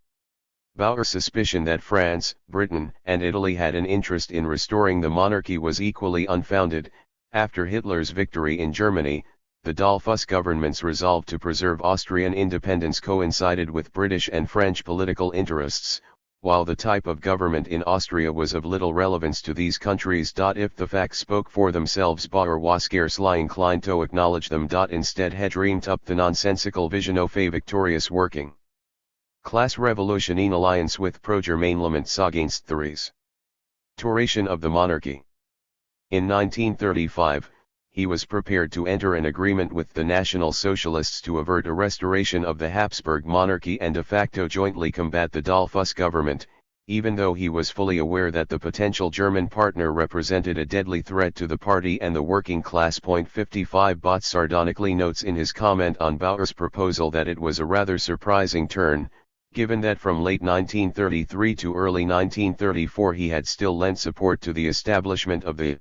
Bauer's suspicion that France, Britain, and Italy had an interest in restoring the monarchy was equally unfounded. After Hitler's victory in Germany, the Dollfuss government's resolve to preserve Austrian independence coincided with British and French political interests, while the type of government in Austria was of little relevance to these countries. If the facts spoke for themselves, Bauer was scarcely inclined to acknowledge them. Instead he dreamed up the nonsensical vision of a victorious working class revolution in alliance with pro-Germainlements against the restoration of the monarchy. In 1935, he was prepared to enter an agreement with the National Socialists to avert a restoration of the Habsburg monarchy and de facto jointly combat the Dollfuss government, even though he was fully aware that the potential German partner represented a deadly threat to the party and the working class. 55 Bott sardonically notes in his comment on Bauer's proposal that it was a rather surprising turn, given that from late 1933 to early 1934 he had still lent support to the establishment of the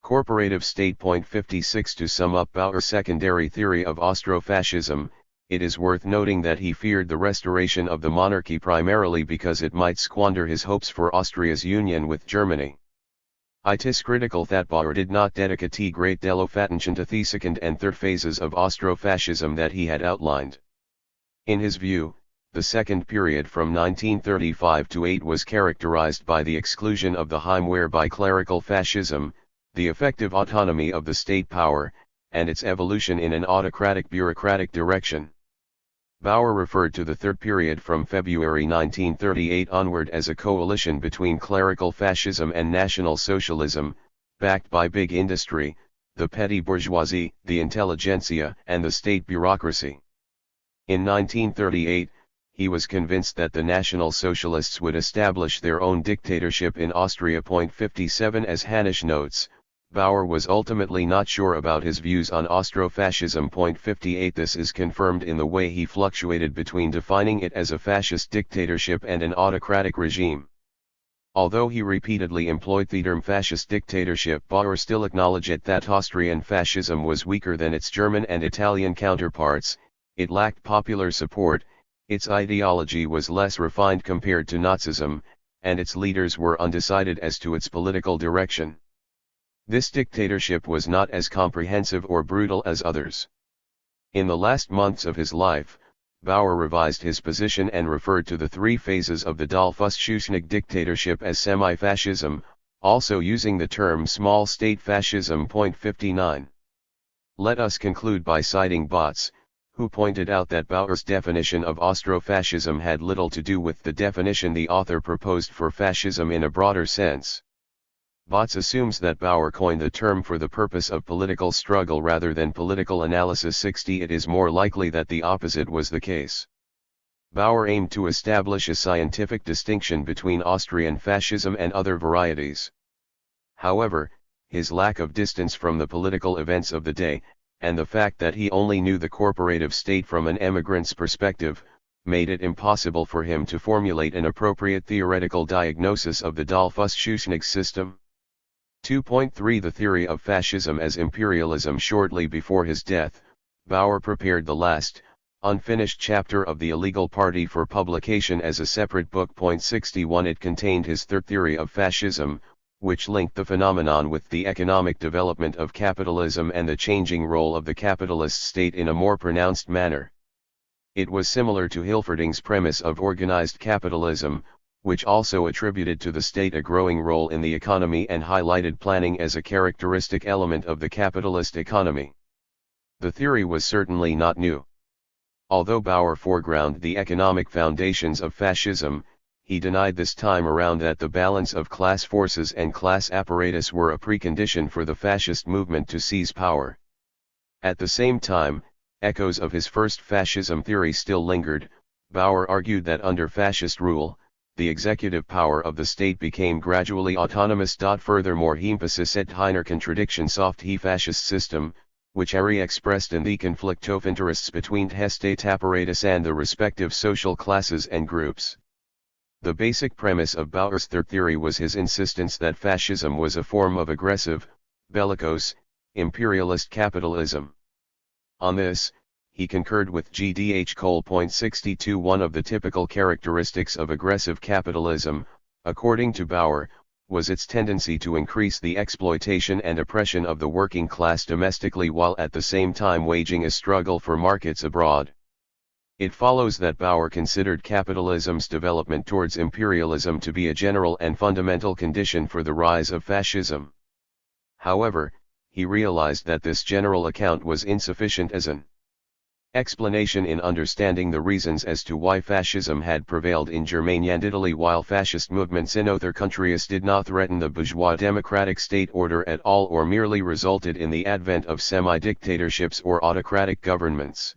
corporative state. 56 To sum up Bauer's secondary theory of Austro-fascism, it is worth noting that he feared the restoration of the monarchy primarily because it might squander his hopes for Austria's union with Germany. It is critical that Bauer did not dedicate great attention to the second and third phases of Austro-fascism that he had outlined. In his view, The second period from 1935 to 8 was characterized by the exclusion of the Heimwehr by clerical fascism, the effective autonomy of the state power, and its evolution in an autocratic bureaucratic direction. Bauer referred to the third period from February 1938 onward as a coalition between clerical fascism and National Socialism, backed by big industry, the petty bourgeoisie, the intelligentsia, and the state bureaucracy. In 1938, he was convinced that the National Socialists would establish their own dictatorship in Austria. 57 As Hanisch notes, Bauer was ultimately not sure about his views on Austrofascism. 58 This is confirmed in the way he fluctuated between defining it as a fascist dictatorship and an autocratic regime. Although he repeatedly employed the term fascist dictatorship, Bauer still acknowledged that Austrian fascism was weaker than its German and Italian counterparts, it lacked popular support, its ideology was less refined compared to Nazism, and its leaders were undecided as to its political direction. This dictatorship was not as comprehensive or brutal as others. In the last months of his life, Bauer revised his position and referred to the three phases of the Dollfuss-Schuschnigg dictatorship as semi-fascism, also using the term small state fascism. 59. Let us conclude by citing Botts, who pointed out that Bauer's definition of Austrofascism had little to do with the definition the author proposed for fascism in a broader sense. Botts assumes that Bauer coined the term for the purpose of political struggle rather than political analysis. 60 It is more likely that the opposite was the case. Bauer aimed to establish a scientific distinction between Austrian fascism and other varieties. However, his lack of distance from the political events of the day, and the fact that he only knew the corporative state from an emigrant's perspective, made it impossible for him to formulate an appropriate theoretical diagnosis of the Dollfuss-Schuschnigg system. 2.3 The theory of fascism as imperialism. Shortly before his death, Bauer prepared the last, unfinished chapter of The Illegal Party for publication as a separate book. 61 It contained his third theory of fascism, which linked the phenomenon with the economic development of capitalism and the changing role of the capitalist state in a more pronounced manner. It was similar to Hilferding's premise of organized capitalism, which also attributed to the state a growing role in the economy and highlighted planning as a characteristic element of the capitalist economy. The theory was certainly not new. Although Bauer foregrounded the economic foundations of fascism, he denied this time around that the balance of class forces and class apparatus were a precondition for the fascist movement to seize power. At the same time, echoes of his first fascism theory still lingered. Bauer argued that under fascist rule, the executive power of the state became gradually autonomous. Furthermore, he emphasized einer contradiction soft he fascist system, which he expressed in the conflict of interests between the state apparatus and the respective social classes and groups. The basic premise of Bauer's third theory was his insistence that fascism was a form of aggressive, bellicose, imperialist capitalism. On this, he concurred with G.D.H. Cole. 62 One of the typical characteristics of aggressive capitalism, according to Bauer, was its tendency to increase the exploitation and oppression of the working class domestically while at the same time waging a struggle for markets abroad. It follows that Bauer considered capitalism's development towards imperialism to be a general and fundamental condition for the rise of fascism. However, he realized that this general account was insufficient as an explanation in understanding the reasons as to why fascism had prevailed in Germany and Italy while fascist movements in other countries did not threaten the bourgeois democratic state order at all or merely resulted in the advent of semi-dictatorships or autocratic governments.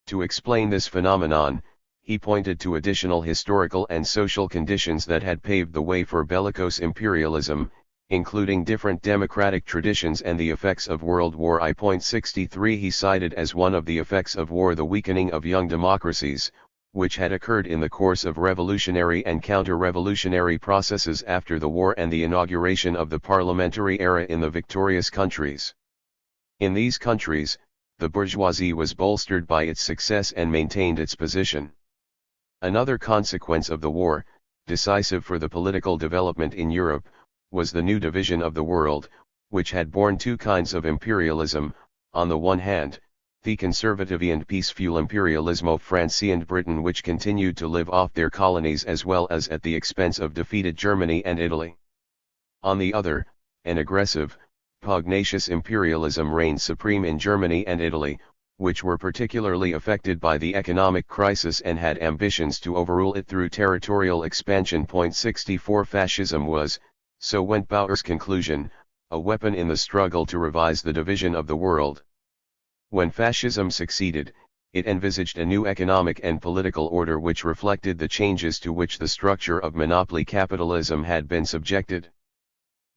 To explain this phenomenon, he pointed to additional historical and social conditions that had paved the way for bellicose imperialism, including different democratic traditions and the effects of World War I. 63 He cited as one of the effects of war the weakening of young democracies, which had occurred in the course of revolutionary and counter-revolutionary processes after the war and the inauguration of the parliamentary era in the victorious countries. In these countries, the bourgeoisie was bolstered by its success and maintained its position. Another consequence of the war, decisive for the political development in Europe, was the new division of the world, which had borne two kinds of imperialism. On the one hand, the conservative and peaceful imperialism of France and Britain, which continued to live off their colonies as well as at the expense of defeated Germany and Italy. On the other, an aggressive, pugnacious imperialism reigned supreme in Germany and Italy, which were particularly affected by the economic crisis and had ambitions to overrule it through territorial expansion. 64 Fascism was, so went Bauer's conclusion, a weapon in the struggle to revise the division of the world. When fascism succeeded, it envisaged a new economic and political order which reflected the changes to which the structure of monopoly capitalism had been subjected.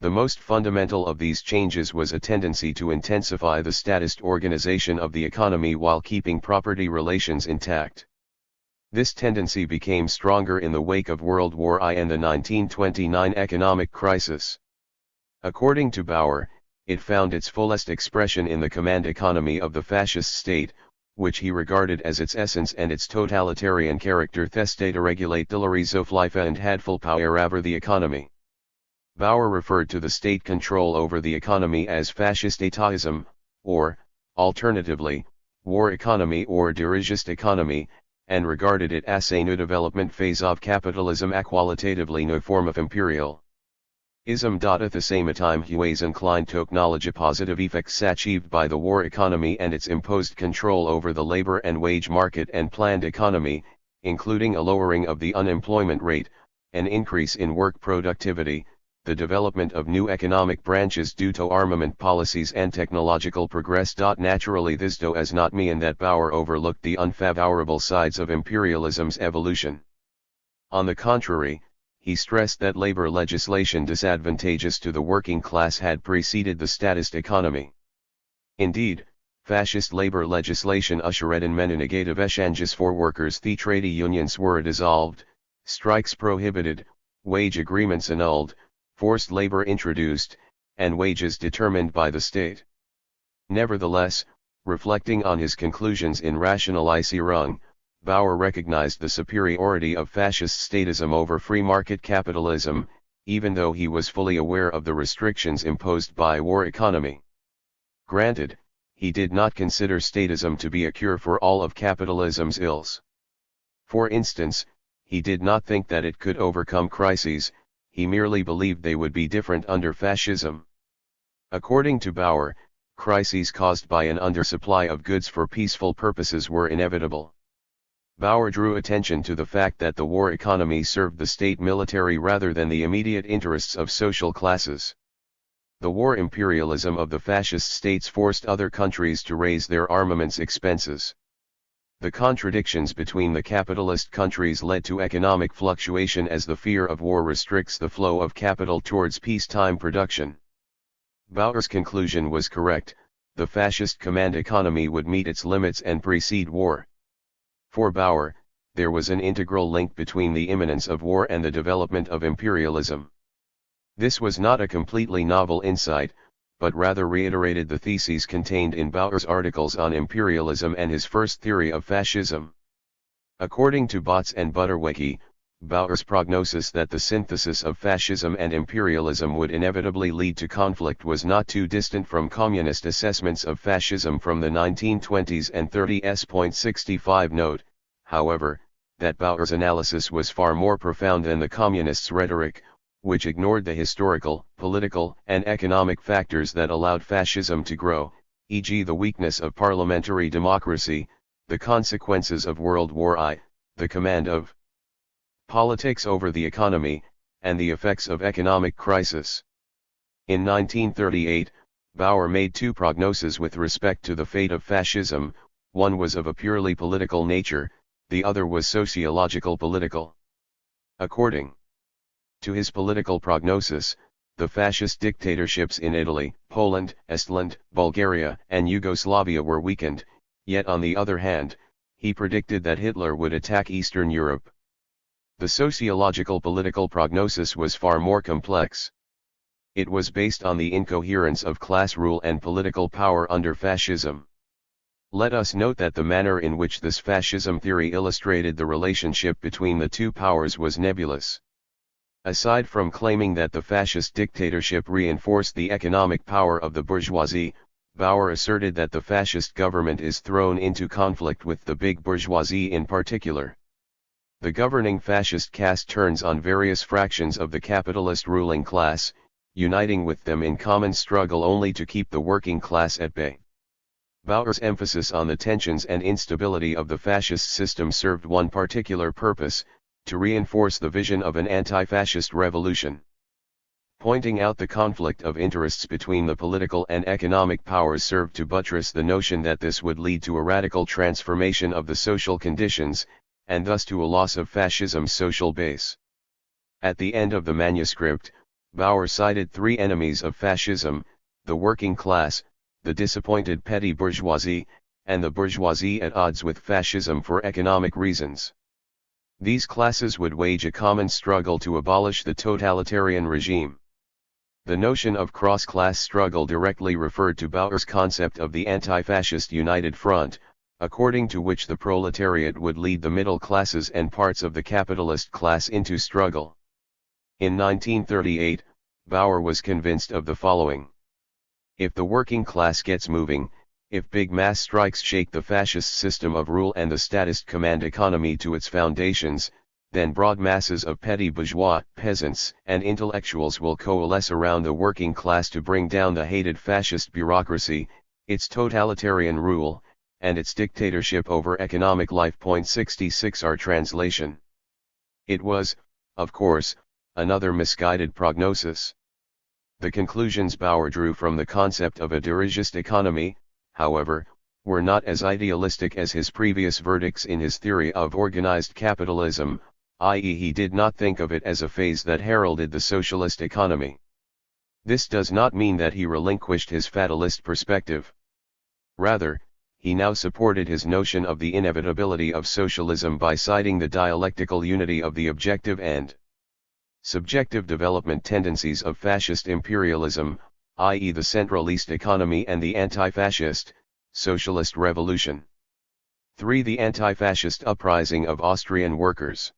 The most fundamental of these changes was a tendency to intensify the statist organization of the economy while keeping property relations intact. This tendency became stronger in the wake of World War I and the 1929 economic crisis. According to Bauer, it found its fullest expression in the command economy of the fascist state, which he regarded as its essence and its totalitarian character. The state regulate the laws of life and had full power over the economy. Bauer referred to the state control over the economy as fascist étatisme, or, alternatively, war economy or dirigist economy, and regarded it as a new development phase of capitalism, a qualitatively new form of imperialism. At the same time, he was inclined to acknowledge the positive effects achieved by the war economy and its imposed control over the labor and wage market and planned economy, including a lowering of the unemployment rate, an increase in work productivity, the development of new economic branches due to armament policies and technological progress. Naturally, this does not mean that Bauer overlooked the unfavorable sides of imperialism's evolution. On the contrary, he stressed that labor legislation disadvantageous to the working class had preceded the statist economy. Indeed, fascist labor legislation ushered in many negative changes for workers. The trade unions were dissolved, strikes prohibited, wage agreements annulled, forced labor introduced, and wages determined by the state. Nevertheless, reflecting on his conclusions in Rationalisierung, Bauer recognized the superiority of fascist statism over free market capitalism, even though he was fully aware of the restrictions imposed by war economy. Granted, he did not consider statism to be a cure for all of capitalism's ills. For instance, he did not think that it could overcome crises, he merely believed they would be different under fascism. According to Bauer, crises caused by an undersupply of goods for peaceful purposes were inevitable. Bauer drew attention to the fact that the war economy served the state military rather than the immediate interests of social classes. The war imperialism of the fascist states forced other countries to raise their armaments expenses. The contradictions between the capitalist countries led to economic fluctuation as the fear of war restricts the flow of capital towards peacetime production. Bauer's conclusion was correct, the fascist command economy would meet its limits and precede war. For Bauer, there was an integral link between the imminence of war and the development of imperialism. This was not a completely novel insight, but rather reiterated the theses contained in Bauer's articles on imperialism and his first theory of fascism. According to Botts and Butterwecki, Bauer's prognosis that the synthesis of fascism and imperialism would inevitably lead to conflict was not too distant from communist assessments of fascism from the 1920s and 30s. 65 Note, however, that Bauer's analysis was far more profound than the communists' rhetoric, which ignored the historical, political, and economic factors that allowed fascism to grow, e.g. the weakness of parliamentary democracy, the consequences of World War I, the command of politics over the economy, and the effects of economic crisis. In 1938, Bauer made two prognoses with respect to the fate of fascism, one was of a purely political nature, the other was sociological-political. According to his political prognosis, the fascist dictatorships in Italy, Poland, Estland, Bulgaria, and Yugoslavia were weakened, yet on the other hand, he predicted that Hitler would attack Eastern Europe. The sociological political prognosis was far more complex. It was based on the incoherence of class rule and political power under fascism. Let us note that the manner in which this fascism theory illustrated the relationship between the two powers was nebulous. Aside from claiming that the fascist dictatorship reinforced the economic power of the bourgeoisie, Bauer asserted that the fascist government is thrown into conflict with the big bourgeoisie in particular. The governing fascist caste turns on various fractions of the capitalist ruling class, uniting with them in common struggle only to keep the working class at bay. Bauer's emphasis on the tensions and instability of the fascist system served one particular purpose: to reinforce the vision of an anti-fascist revolution. Pointing out the conflict of interests between the political and economic powers served to buttress the notion that this would lead to a radical transformation of the social conditions, and thus to a loss of fascism's social base. At the end of the manuscript, Bauer cited three enemies of fascism: the working class, the disappointed petty bourgeoisie, and the bourgeoisie at odds with fascism for economic reasons. These classes would wage a common struggle to abolish the totalitarian regime. The notion of cross-class struggle directly referred to Bauer's concept of the anti-fascist united front, according to which the proletariat would lead the middle classes and parts of the capitalist class into struggle. In 1938, Bauer was convinced of the following: if the working class gets moving, if big mass strikes shake the fascist system of rule and the statist command economy to its foundations, then broad masses of petty bourgeois, peasants, and intellectuals will coalesce around the working class to bring down the hated fascist bureaucracy, its totalitarian rule, and its dictatorship over economic life. 66 Our translation. It was, of course, another misguided prognosis. The conclusions Bauer drew from the concept of a dirigist economy, however, were not as idealistic as his previous verdicts in his theory of organized capitalism, i.e., he did not think of it as a phase that heralded the socialist economy. This does not mean that he relinquished his fatalist perspective. Rather, he now supported his notion of the inevitability of socialism by citing the dialectical unity of the objective and subjective development tendencies of fascist imperialism, i.e., the centralist economy, and the anti-fascist, socialist revolution. 3. The anti-fascist uprising of Austrian workers.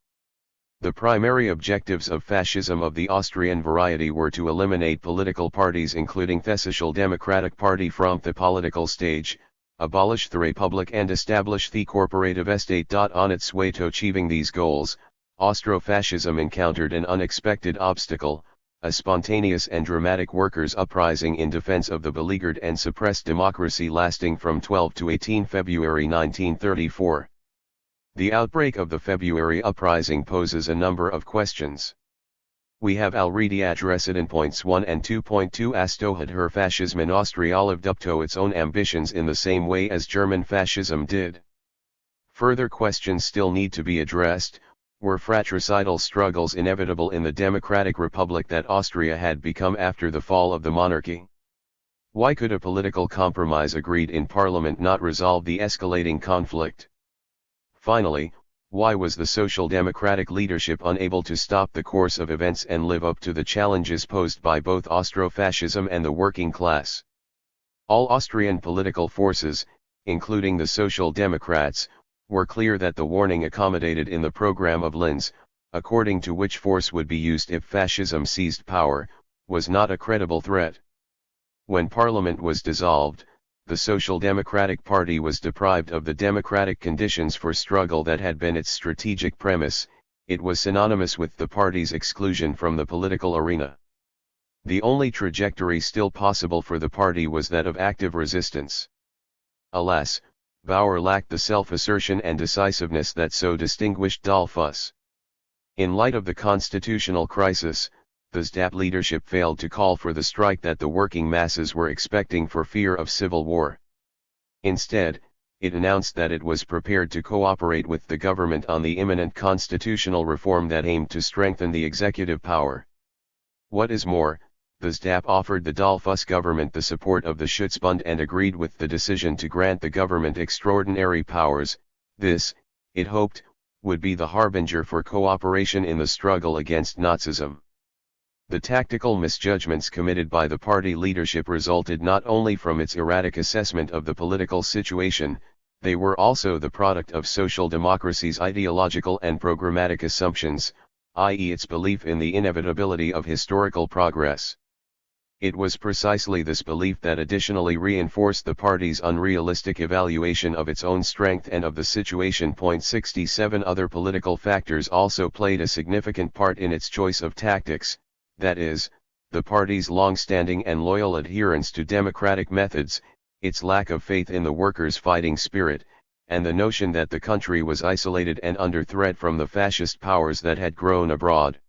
The primary objectives of fascism of the Austrian variety were to eliminate political parties including the Social Democratic Party from the political stage, abolish the Republic and establish the corporative estate. On its way to achieving these goals, Austro-fascism encountered an unexpected obstacle: a spontaneous and dramatic workers' uprising in defense of the beleaguered and suppressed democracy lasting from 12 to 18 February 1934. The outbreak of the February uprising poses a number of questions. We have already addressed in points 1 and 2.2 as to had her fascism Austria lived up to its own ambitions in the same way as German fascism did. Further questions still need to be addressed. Were fratricidal struggles inevitable in the democratic republic that Austria had become after the fall of the monarchy? Why could a political compromise agreed in parliament not resolve the escalating conflict? Finally, why was the social democratic leadership unable to stop the course of events and live up to the challenges posed by both Austro-fascism and the working class? All Austrian political forces, including the Social Democrats, were clear that the warning accommodated in the program of Linz, according to which force would be used if fascism seized power, was not a credible threat. When Parliament was dissolved, the Social Democratic Party was deprived of the democratic conditions for struggle that had been its strategic premise. It was synonymous with the party's exclusion from the political arena. The only trajectory still possible for the party was that of active resistance. Alas, Bauer lacked the self-assertion and decisiveness that so distinguished Dollfuss. In light of the constitutional crisis, the SDHUPP leadership failed to call for the strike that the working masses were expecting for fear of civil war. Instead, it announced that it was prepared to cooperate with the government on the imminent constitutional reform that aimed to strengthen the executive power. What is more, the SDHUPP offered the Dollfuss government the support of the Schutzbund and agreed with the decision to grant the government extraordinary powers. This, it hoped, would be the harbinger for cooperation in the struggle against Nazism. The tactical misjudgments committed by the party leadership resulted not only from its erratic assessment of the political situation, they were also the product of social democracy's ideological and programmatic assumptions, i.e., its belief in the inevitability of historical progress. It was precisely this belief that additionally reinforced the party's unrealistic evaluation of its own strength and of the situation. 67 Other political factors also played a significant part in its choice of tactics, that is, the party's long-standing and loyal adherence to democratic methods, its lack of faith in the workers' fighting spirit, and the notion that the country was isolated and under threat from the fascist powers that had grown abroad.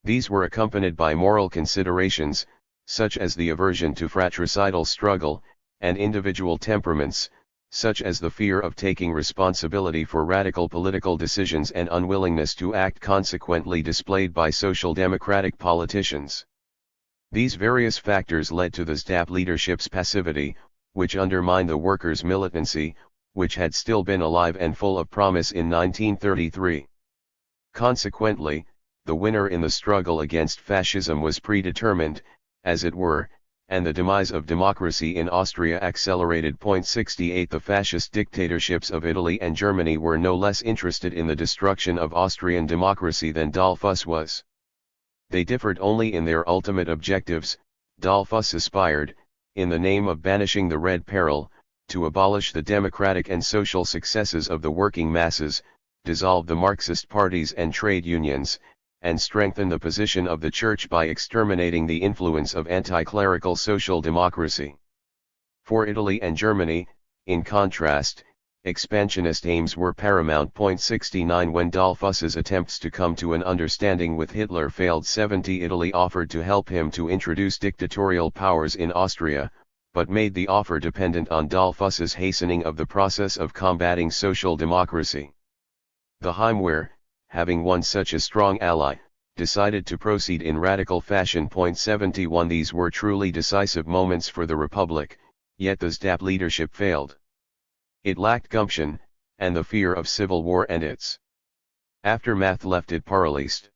These were accompanied by moral considerations, such as the aversion to fratricidal struggle, and individual temperaments, such as the fear of taking responsibility for radical political decisions and unwillingness to act consequently displayed by social democratic politicians. These various factors led to the SDHUPP leadership's passivity, which undermined the workers' militancy, which had still been alive and full of promise in 1933. Consequently, the winner in the struggle against fascism was predetermined, as it were, and the demise of democracy in Austria accelerated. 68 The fascist dictatorships of Italy and Germany were no less interested in the destruction of Austrian democracy than Dollfuss was. They differed only in their ultimate objectives. Dollfuss aspired, in the name of banishing the Red Peril, to abolish the democratic and social successes of the working masses, dissolve the Marxist parties and trade unions, and strengthen the position of the Church by exterminating the influence of anti-clerical social democracy. For Italy and Germany, in contrast, expansionist aims were paramount. 69 When Dollfuss's attempts to come to an understanding with Hitler failed, Italy offered to help him to introduce dictatorial powers in Austria, but made the offer dependent on Dollfuss's hastening of the process of combating social democracy. The Heimwehr, having won such a strong ally, decided to proceed in radical fashion. 71 These were truly decisive moments for the Republic, yet the SDHUPP leadership failed. It lacked gumption, and the fear of civil war and its aftermath left it paralyzed.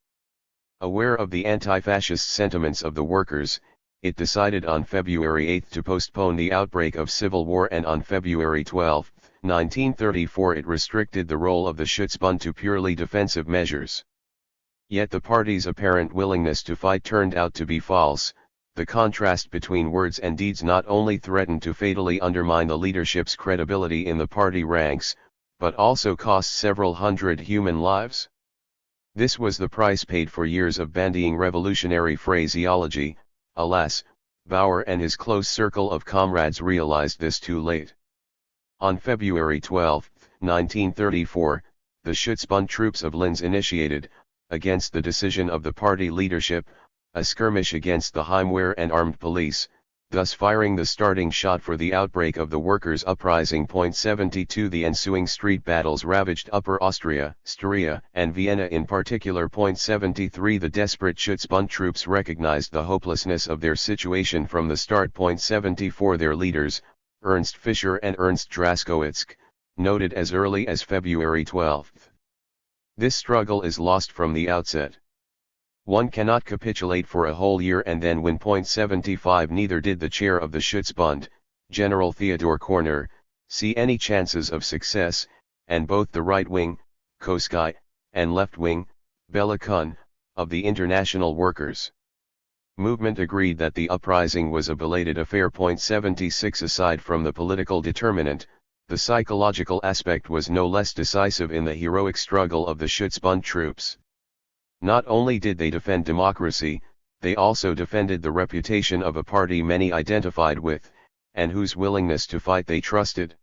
Aware of the anti-fascist sentiments of the workers, it decided on February 8 to postpone the outbreak of civil war, and on February 12, 1934 it restricted the role of the Schutzbund to purely defensive measures. Yet the party's apparent willingness to fight turned out to be false. The contrast between words and deeds not only threatened to fatally undermine the leadership's credibility in the party ranks, but also cost several hundred human lives. This was the price paid for years of bandying revolutionary phraseology. Alas, Bauer and his close circle of comrades realized this too late. On February 12, 1934, the Schutzbund troops of Linz initiated, against the decision of the party leadership, a skirmish against the Heimwehr and armed police, thus firing the starting shot for the outbreak of the workers' uprising. 72 The ensuing street battles ravaged Upper Austria, Styria, and Vienna in particular. 73 The desperate Schutzbund troops recognized the hopelessness of their situation from the start. 74 Their leaders, Ernst Fischer and Ernst Draskowitz, noted as early as February 12. This struggle is lost from the outset. One cannot capitulate for a whole year and then win. 75 Neither did the chair of the Schutzbund, General Theodor Korner, see any chances of success, and both the right wing, Koskai, and left wing, Bela Kun, of the International Workers' Movement agreed that the uprising was a belated affair. 76 Aside from the political determinant, the psychological aspect was no less decisive in the heroic struggle of the Schutzbund troops. Not only did they defend democracy, they also defended the reputation of a party many identified with, and whose willingness to fight they trusted.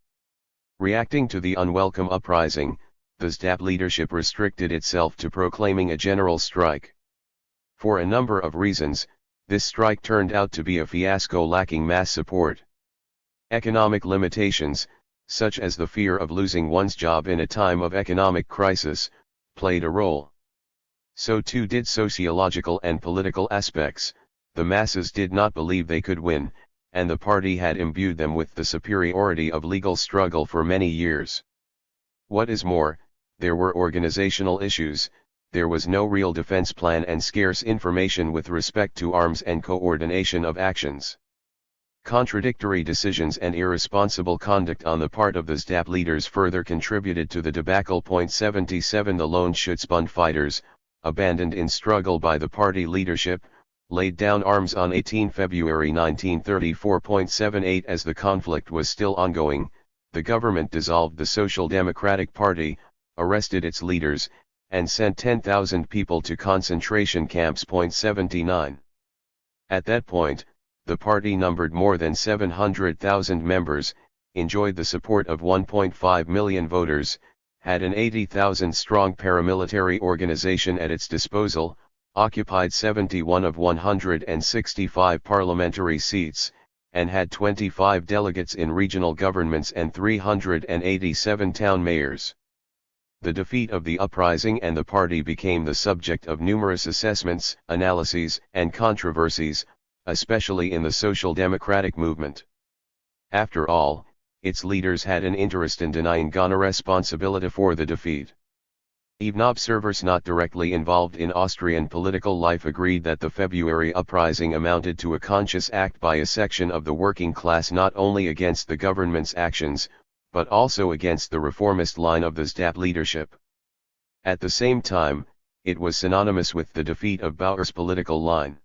Reacting to the unwelcome uprising, the SDHUPP leadership restricted itself to proclaiming a general strike. For a number of reasons, this strike turned out to be a fiasco, lacking mass support. Economic limitations, such as the fear of losing one's job in a time of economic crisis, played a role. So too did sociological and political aspects. The masses did not believe they could win, and the party had imbued them with the superiority of legal struggle for many years. What is more, there were organizational issues, there was no real defense plan and scarce information with respect to arms and coordination of actions. Contradictory decisions and irresponsible conduct on the part of the SDHUPP leaders further contributed to the debacle. 77 The lone Schutzbund fighters, abandoned in struggle by the party leadership, laid down arms on 18 February 1934.78. As the conflict was still ongoing, the government dissolved the Social Democratic Party, arrested its leaders, and sent 10,000 people to concentration camps. 79. At that point, the party numbered more than 700,000 members, enjoyed the support of 1.5 million voters, had an 80,000-strong paramilitary organization at its disposal, occupied 71 of 165 parliamentary seats, and had 25 delegates in regional governments and 387 town mayors. The defeat of the uprising and the party became the subject of numerous assessments, analyses, and controversies, especially in the Social Democratic movement. After all, its leaders had an interest in denying Ghana responsibility for the defeat. Even observers not directly involved in Austrian political life agreed that the February uprising amounted to a conscious act by a section of the working class not only against the government's actions, but also against the reformist line of the SDHUPP leadership. At the same time, it was synonymous with the defeat of Bauer's political line.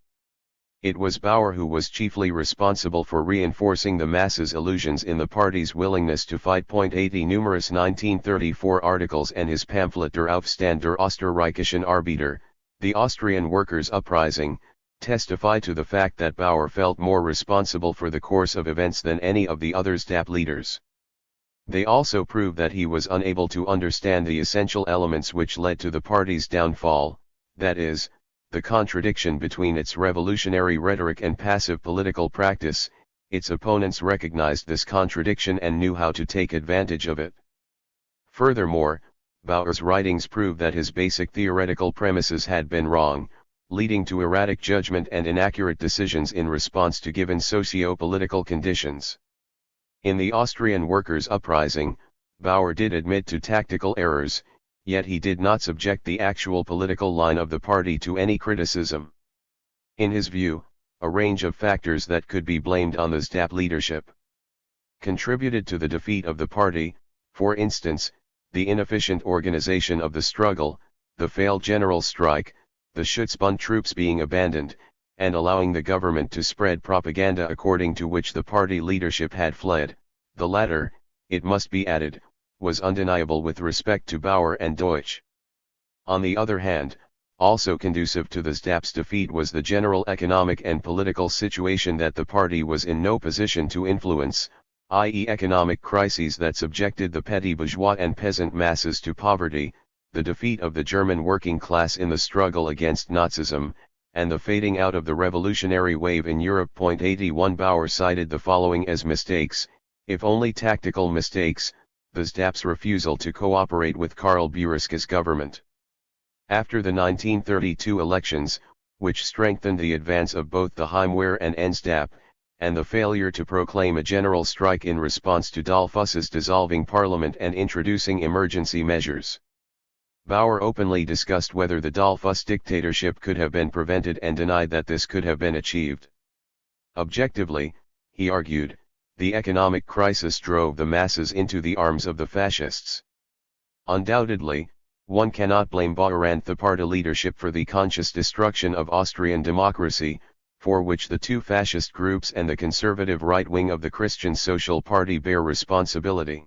It was Bauer who was chiefly responsible for reinforcing the masses' illusions in the party's willingness to fight. 80 Numerous 1934 articles and his pamphlet Der Aufstand der Österreichischen Arbeiter, The Austrian Workers' Uprising, testify to the fact that Bauer felt more responsible for the course of events than any of the other SDHUPP leaders. They also prove that he was unable to understand the essential elements which led to the party's downfall, that is, the contradiction between its revolutionary rhetoric and passive political practice. Its opponents recognized this contradiction and knew how to take advantage of it. Furthermore, Bauer's writings prove that his basic theoretical premises had been wrong, leading to erratic judgment and inaccurate decisions in response to given socio-political conditions. In the Austrian workers' uprising, Bauer did admit to tactical errors, yet he did not subject the actual political line of the party to any criticism. In his view, a range of factors that could be blamed on the SDHUPP leadership contributed to the defeat of the party. For instance, the inefficient organization of the struggle, the failed general strike, the Schutzbund troops being abandoned, and allowing the government to spread propaganda according to which the party leadership had fled. The latter, it must be added, was undeniable with respect to Bauer and Deutsch. On the other hand, also conducive to the SDHUPP's defeat was the general economic and political situation that the party was in no position to influence, i.e. economic crises that subjected the petty bourgeois and peasant masses to poverty, the defeat of the German working class in the struggle against Nazism, and the fading out of the revolutionary wave in Europe. 81 Bauer cited the following as mistakes, if only tactical mistakes: the SDHUPP's refusal to cooperate with Karl Buriska's government. After the 1932 elections, which strengthened the advance of both the Heimwehr and NSDAP, and the failure to proclaim a general strike in response to Dollfuss's dissolving parliament and introducing emergency measures. Bauer openly discussed whether the Dollfuss dictatorship could have been prevented and denied that this could have been achieved. Objectively, he argued, the economic crisis drove the masses into the arms of the fascists. Undoubtedly, one cannot blame Bauer and the party leadership for the conscious destruction of Austrian democracy, for which the two fascist groups and the conservative right wing of the Christian Social Party bear responsibility.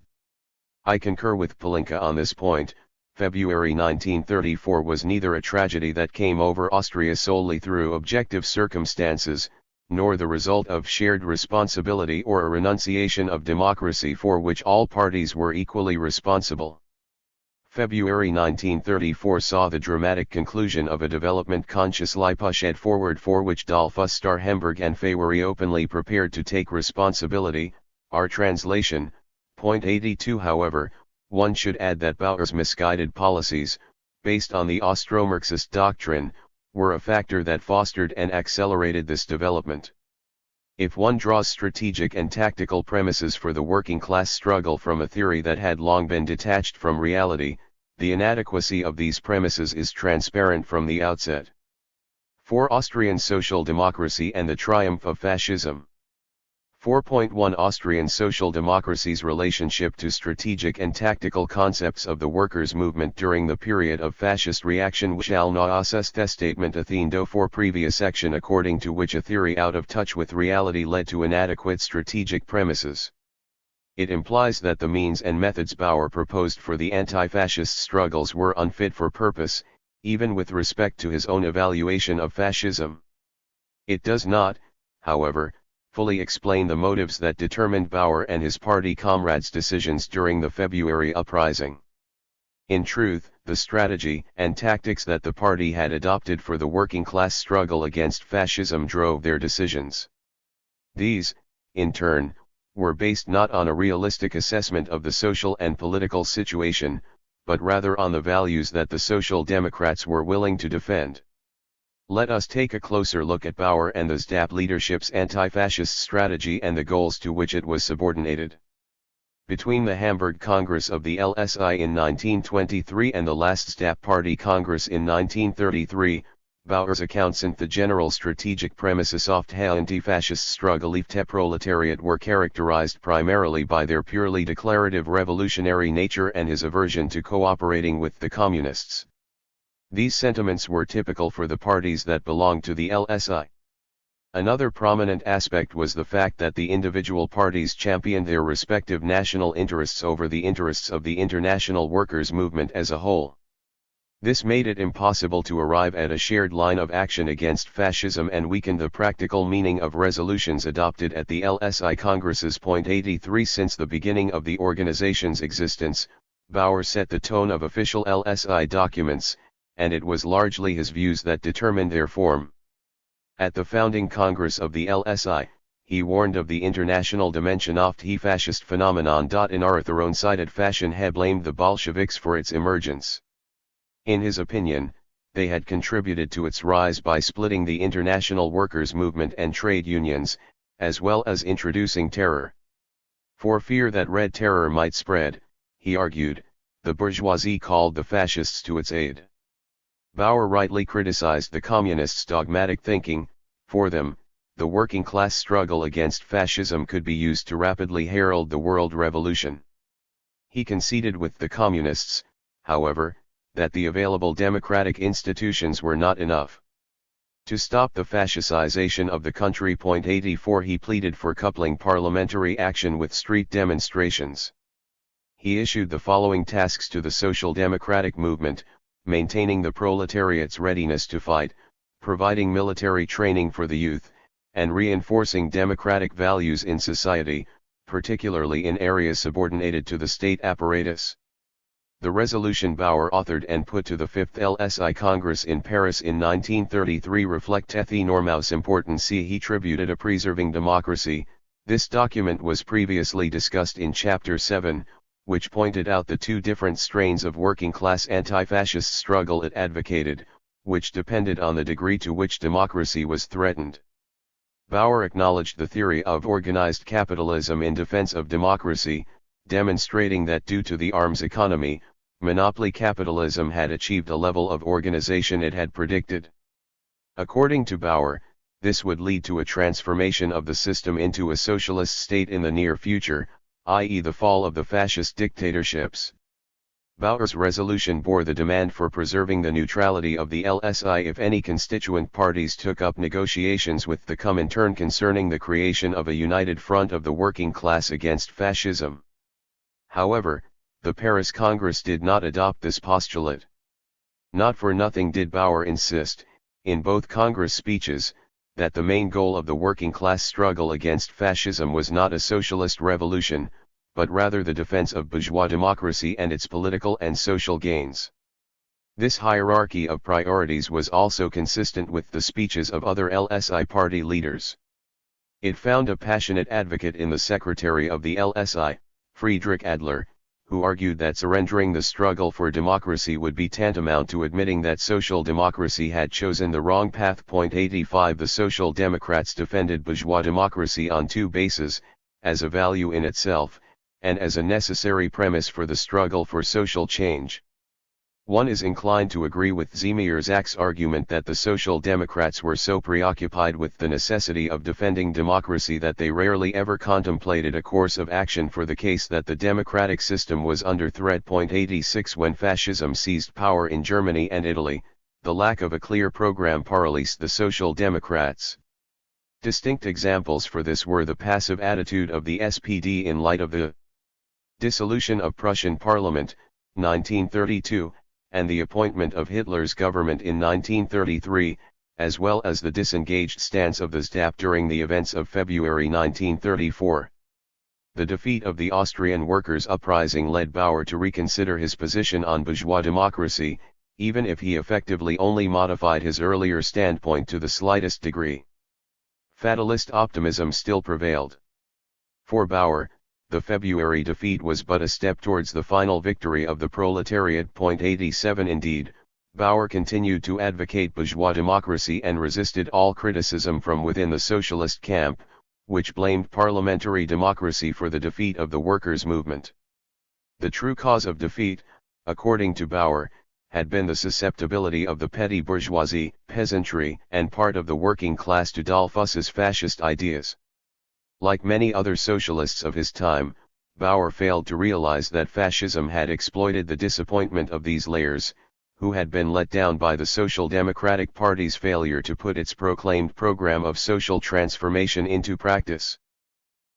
I concur with Palinka on this point. February 1934 was neither a tragedy that came over Austria solely through objective circumstances, nor the result of shared responsibility or a renunciation of democracy for which all parties were equally responsible. February 1934 saw the dramatic conclusion of a development-conscious Lippstadt forward for which Dollfuss, Starhemberg and Faywery openly prepared to take responsibility. Our translation. 82 However, one should add that Bauer's misguided policies, based on the Austro-Marxist doctrine, were a factor that fostered and accelerated this development. If one draws strategic and tactical premises for the working class struggle from a theory that had long been detached from reality, the inadequacy of these premises is transparent from the outset. For Austrian social democracy and the triumph of fascism. 4.1 Austrian social democracy's relationship to strategic and tactical concepts of the workers' movement during the period of fascist reaction. We shall not assess the statement Athindo for previous section, according to which a theory out of touch with reality led to inadequate strategic premises. It implies that the means and methods Bauer proposed for the anti-fascist struggles were unfit for purpose, even with respect to his own evaluation of fascism. It does not, however, fully explain the motives that determined Bauer and his party comrades' decisions during the February uprising. In truth, the strategy and tactics that the party had adopted for the working class struggle against fascism drove their decisions. These, in turn, were based not on a realistic assessment of the social and political situation, but rather on the values that the Social Democrats were willing to defend. Let us take a closer look at Bauer and the SDHUPP leadership's anti-fascist strategy and the goals to which it was subordinated. Between the Hamburg Congress of the LSI in 1923 and the last SDHUPP Party Congress in 1933, Bauer's accounts and the general strategic premises of the anti-fascist struggle of the proletariat were characterized primarily by their purely declarative revolutionary nature and his aversion to cooperating with the communists. These sentiments were typical for the parties that belonged to the LSI. Another prominent aspect was the fact that the individual parties championed their respective national interests over the interests of the international workers' movement as a whole. This made it impossible to arrive at a shared line of action against fascism and weakened the practical meaning of resolutions adopted at the LSI Congresses. 83 Since the beginning of the organization's existence, Bauer set the tone of official LSI documents, and it was largely his views that determined their form. At the founding Congress of the LSI, he warned of the international dimension of the fascist phenomenon. In authoron-sided fashion he blamed the Bolsheviks for its emergence. In his opinion, they had contributed to its rise by splitting the international workers' movement and trade unions, as well as introducing terror. For fear that Red Terror might spread, he argued, the bourgeoisie called the fascists to its aid. Bauer rightly criticized the communists' dogmatic thinking. For them, the working class struggle against fascism could be used to rapidly herald the world revolution. He conceded with the communists, however, that the available democratic institutions were not enough to stop the fascicization of the country. 84 He pleaded for coupling parliamentary action with street demonstrations. He issued the following tasks to the social democratic movement: maintaining the proletariat's readiness to fight, providing military training for the youth, and reinforcing democratic values in society, particularly in areas subordinated to the state apparatus. The resolution Bauer authored and put to the 5th LSI Congress in Paris in 1933 reflect the enormous importance he attributed to preserving democracy. This document was previously discussed in Chapter 7, which pointed out the two different strains of working-class anti-fascist struggle it advocated, which depended on the degree to which democracy was threatened. Bauer acknowledged the theory of organized capitalism in defense of democracy, demonstrating that due to the arms economy, monopoly capitalism had achieved a level of organization it had predicted. According to Bauer, this would lead to a transformation of the system into a socialist state in the near future, i.e. the fall of the fascist dictatorships. Bauer's resolution bore the demand for preserving the neutrality of the LSI if any constituent parties took up negotiations with the Comintern concerning the creation of a united front of the working class against fascism. However, the Paris Congress did not adopt this postulate. Not for nothing did Bauer insist, in both Congress speeches, that the main goal of the working class struggle against fascism was not a socialist revolution, but rather the defense of bourgeois democracy and its political and social gains. This hierarchy of priorities was also consistent with the speeches of other LSI party leaders. It found a passionate advocate in the secretary of the LSI, Friedrich Adler, who argued that surrendering the struggle for democracy would be tantamount to admitting that social democracy had chosen the wrong path. 85 The Social Democrats defended bourgeois democracy on two bases, as a value in itself, and as a necessary premise for the struggle for social change. One is inclined to agree with Ziemierzak's argument that the Social Democrats were so preoccupied with the necessity of defending democracy that they rarely ever contemplated a course of action for the case that the democratic system was under threat. 86 When fascism seized power in Germany and Italy, the lack of a clear program paralyzed the Social Democrats. Distinct examples for this were the passive attitude of the SPD in light of the dissolution of Prussian Parliament, 1932, and the appointment of Hitler's government in 1933, as well as the disengaged stance of the SDHUPP during the events of February 1934. The defeat of the Austrian workers' uprising led Bauer to reconsider his position on bourgeois democracy, even if he effectively only modified his earlier standpoint to the slightest degree. Fatalist optimism still prevailed. For Bauer, the February defeat was but a step towards the final victory of the proletariat. 87 Indeed, Bauer continued to advocate bourgeois democracy and resisted all criticism from within the socialist camp, which blamed parliamentary democracy for the defeat of the workers' movement. The true cause of defeat, according to Bauer, had been the susceptibility of the petty bourgeoisie, peasantry, and part of the working class to Dollfuss's fascist ideas. Like many other socialists of his time, Bauer failed to realize that fascism had exploited the disappointment of these layers, who had been let down by the Social Democratic Party's failure to put its proclaimed program of social transformation into practice.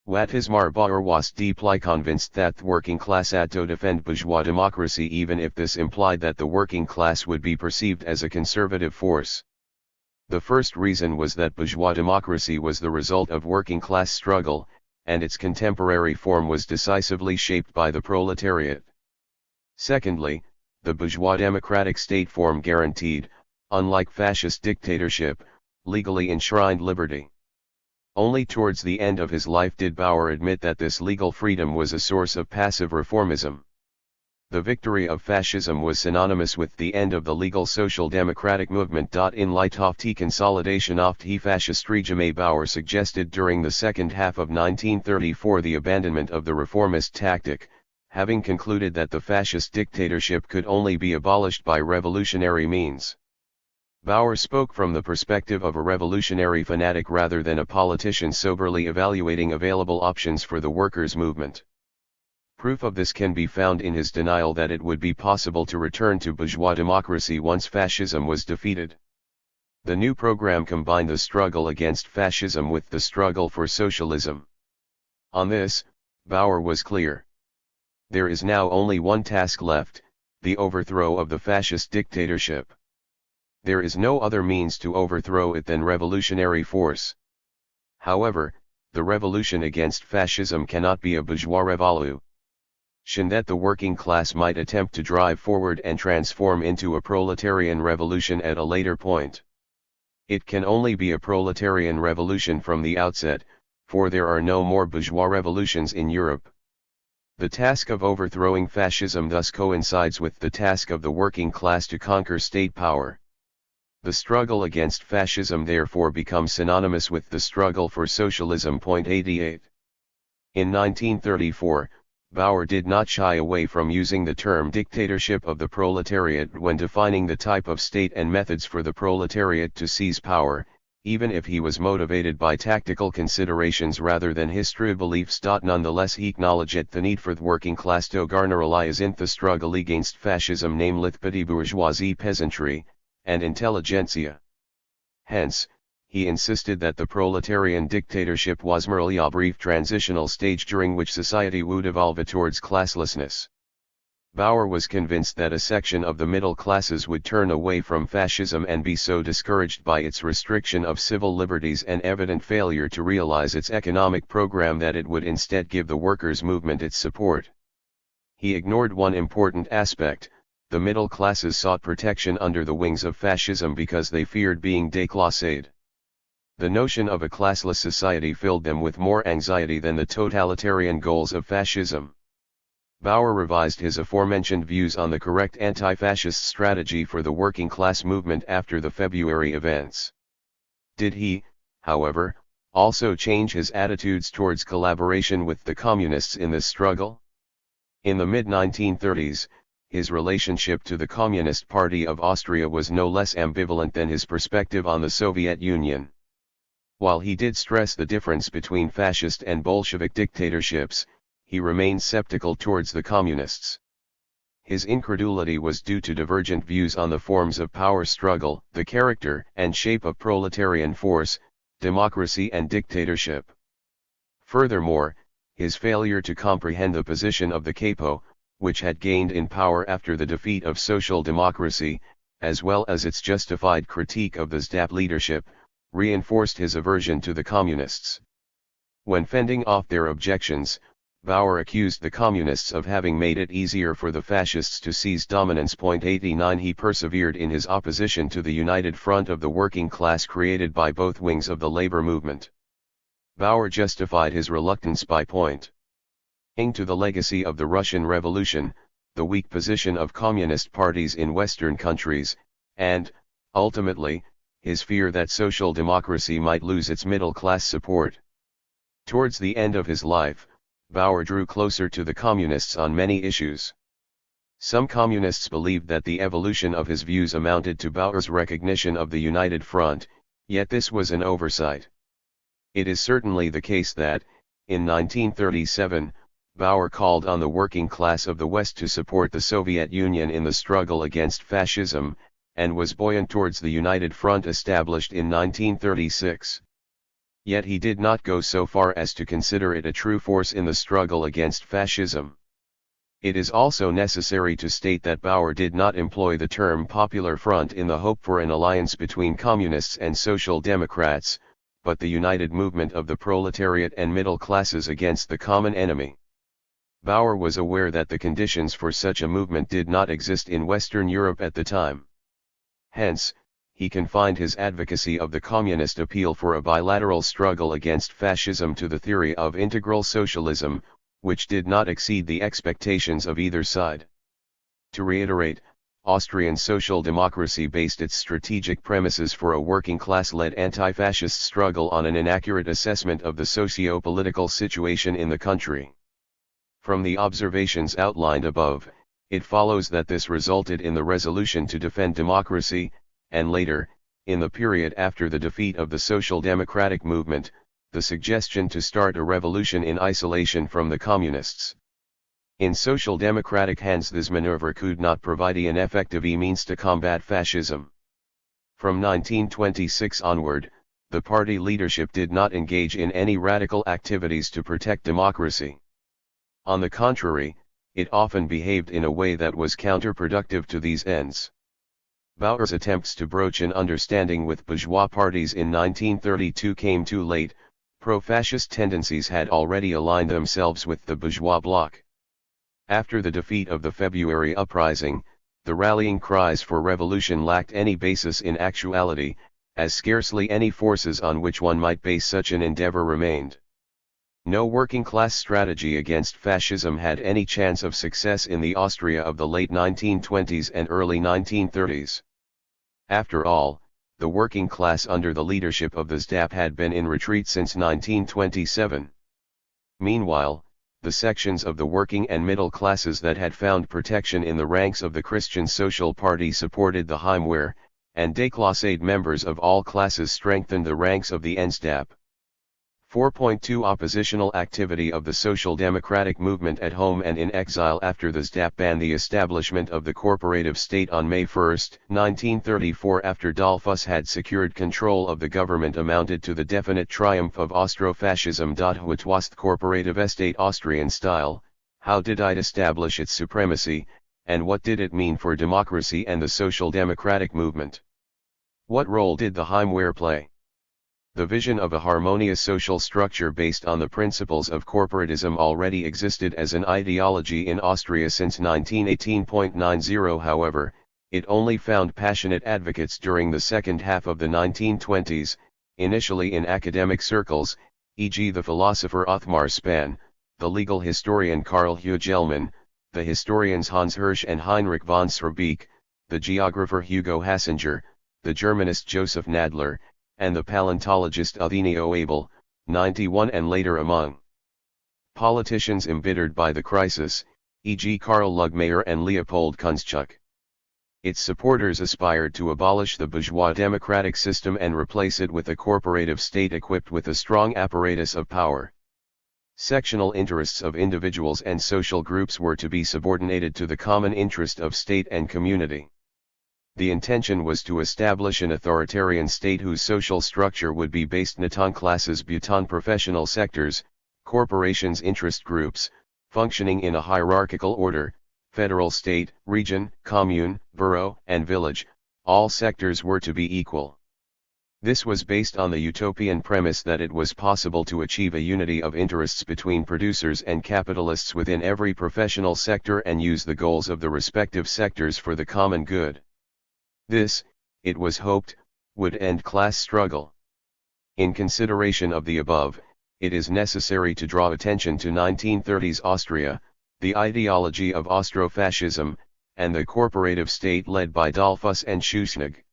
Władysław Bauer was deeply convinced that the working class had to defend bourgeois democracy even if this implied that the working class would be perceived as a conservative force. The first reason was that bourgeois democracy was the result of working class struggle, and its contemporary form was decisively shaped by the proletariat. Secondly, the bourgeois democratic state form guaranteed, unlike fascist dictatorship, legally enshrined liberty. Only towards the end of his life did Bauer admit that this legal freedom was a source of passive reformism. The victory of fascism was synonymous with the end of the legal social democratic movement. In light of the consolidation of the fascist regime, Bauer suggested during the second half of 1934 the abandonment of the reformist tactic, having concluded that the fascist dictatorship could only be abolished by revolutionary means. Bauer spoke from the perspective of a revolutionary fanatic rather than a politician soberly evaluating available options for the workers' movement. Proof of this can be found in his denial that it would be possible to return to bourgeois democracy once fascism was defeated. The new program combined the struggle against fascism with the struggle for socialism. On this, Bauer was clear. There is now only one task left, the overthrow of the fascist dictatorship. There is no other means to overthrow it than revolutionary force. However, the revolution against fascism cannot be a bourgeois revolution that the working class might attempt to drive forward and transform into a proletarian revolution at a later point. It can only be a proletarian revolution from the outset, for there are no more bourgeois revolutions in Europe. The task of overthrowing fascism thus coincides with the task of the working class to conquer state power. The struggle against fascism therefore becomes synonymous with the struggle for socialism. 88. In 1934, Bauer did not shy away from using the term dictatorship of the proletariat when defining the type of state and methods for the proletariat to seize power, even if he was motivated by tactical considerations rather than history beliefs. Nonetheless, he acknowledged the need for the working class to garner allies in the struggle against fascism, namely the petty bourgeoisie, peasantry, and intelligentsia. Hence, he insisted that the proletarian dictatorship was merely a brief transitional stage during which society would evolve towards classlessness. Bauer was convinced that a section of the middle classes would turn away from fascism and be so discouraged by its restriction of civil liberties and evident failure to realize its economic program that it would instead give the workers' movement its support. He ignored one important aspect: the middle classes sought protection under the wings of fascism because they feared being déclassed. The notion of a classless society filled them with more anxiety than the totalitarian goals of fascism. Bauer revised his aforementioned views on the correct anti-fascist strategy for the working class movement after the February events. Did he, however, also change his attitudes towards collaboration with the communists in this struggle? In the mid-1930s, his relationship to the Communist Party of Austria was no less ambivalent than his perspective on the Soviet Union. While he did stress the difference between fascist and Bolshevik dictatorships, he remained skeptical towards the communists. His incredulity was due to divergent views on the forms of power struggle, the character and shape of proletarian force, democracy and dictatorship. Furthermore, his failure to comprehend the position of the capo, which had gained in power after the defeat of social democracy, as well as its justified critique of the SDHUPP leadership, reinforced his aversion to the communists. When fending off their objections, Bauer accused the communists of having made it easier for the fascists to seize dominance. 89 He persevered in his opposition to the united front of the working class created by both wings of the labor movement. Bauer justified his reluctance by pointing to the legacy of the Russian Revolution, the weak position of communist parties in Western countries, and, ultimately, his fear that social democracy might lose its middle-class support. Towards the end of his life, Bauer drew closer to the communists on many issues. Some communists believed that the evolution of his views amounted to Bauer's recognition of the united front, yet this was an oversight. It is certainly the case that, in 1937, Bauer called on the working class of the West to support the Soviet Union in the struggle against fascism, and was buoyant towards the united front established in 1936. Yet he did not go so far as to consider it a true force in the struggle against fascism. It is also necessary to state that Bauer did not employ the term Popular Front in the hope for an alliance between communists and social democrats, but the united movement of the proletariat and middle classes against the common enemy. Bauer was aware that the conditions for such a movement did not exist in Western Europe at the time. Hence, he confined his advocacy of the communist appeal for a bilateral struggle against fascism to the theory of integral socialism, which did not exceed the expectations of either side. To reiterate, Austrian social democracy based its strategic premises for a working class-led anti-fascist struggle on an inaccurate assessment of the socio-political situation in the country. From the observations outlined above, it follows that this resulted in the resolution to defend democracy, and later, in the period after the defeat of the social democratic movement, the suggestion to start a revolution in isolation from the communists. In social democratic hands this maneuver could not provide an effective means to combat fascism. From 1926 onward, the party leadership did not engage in any radical activities to protect democracy. On the contrary, it often behaved in a way that was counterproductive to these ends. Bauer's attempts to broach an understanding with bourgeois parties in 1932 came too late. Pro-fascist tendencies had already aligned themselves with the bourgeois bloc. After the defeat of the February uprising, the rallying cries for revolution lacked any basis in actuality, as scarcely any forces on which one might base such an endeavor remained. No working-class strategy against fascism had any chance of success in the Austria of the late 1920s and early 1930s. After all, the working class under the leadership of the SDHUPP had been in retreat since 1927. Meanwhile, the sections of the working and middle classes that had found protection in the ranks of the Christian Social Party supported the Heimwehr, and déclassé members of all classes strengthened the ranks of the NSDAP. 4.2 Oppositional activity of the social democratic movement at home and in exile. After the SDHUPP banned the establishment of the corporative state on May 1, 1934, after Dollfuss had secured control of the government, amounted to the definite triumph of Austrofascism. What was the corporative state Austrian style? How did it establish its supremacy, and what did it mean for democracy and the social democratic movement? What role did the Heimwehr play? The vision of a harmonious social structure based on the principles of corporatism already existed as an ideology in Austria since 1918.90. However, it only found passionate advocates during the second half of the 1920s, initially in academic circles, e.g. the philosopher Othmar Spann, the legal historian Karl Hugelmann, the historians Hans Hirsch and Heinrich von Scherbeck, the geographer Hugo Hassinger, the Germanist Joseph Nadler, and the paleontologist Othenio Abel, 91, and later among politicians embittered by the crisis, e.g. Karl Lugmayer and Leopold Kunstschuk. Its supporters aspired to abolish the bourgeois democratic system and replace it with a corporative state equipped with a strong apparatus of power. Sectional interests of individuals and social groups were to be subordinated to the common interest of state and community. The intention was to establish an authoritarian state whose social structure would be based not on classes but on professional sectors, corporations, interest groups, functioning in a hierarchical order. Federal state, region, commune, borough, and village, all sectors were to be equal. This was based on the utopian premise that it was possible to achieve a unity of interests between producers and capitalists within every professional sector and use the goals of the respective sectors for the common good. This, it was hoped, would end class struggle. In consideration of the above, it is necessary to draw attention to 1930s Austria, the ideology of Austrofascism, and the corporative state led by Dollfuss and Schuschnigg.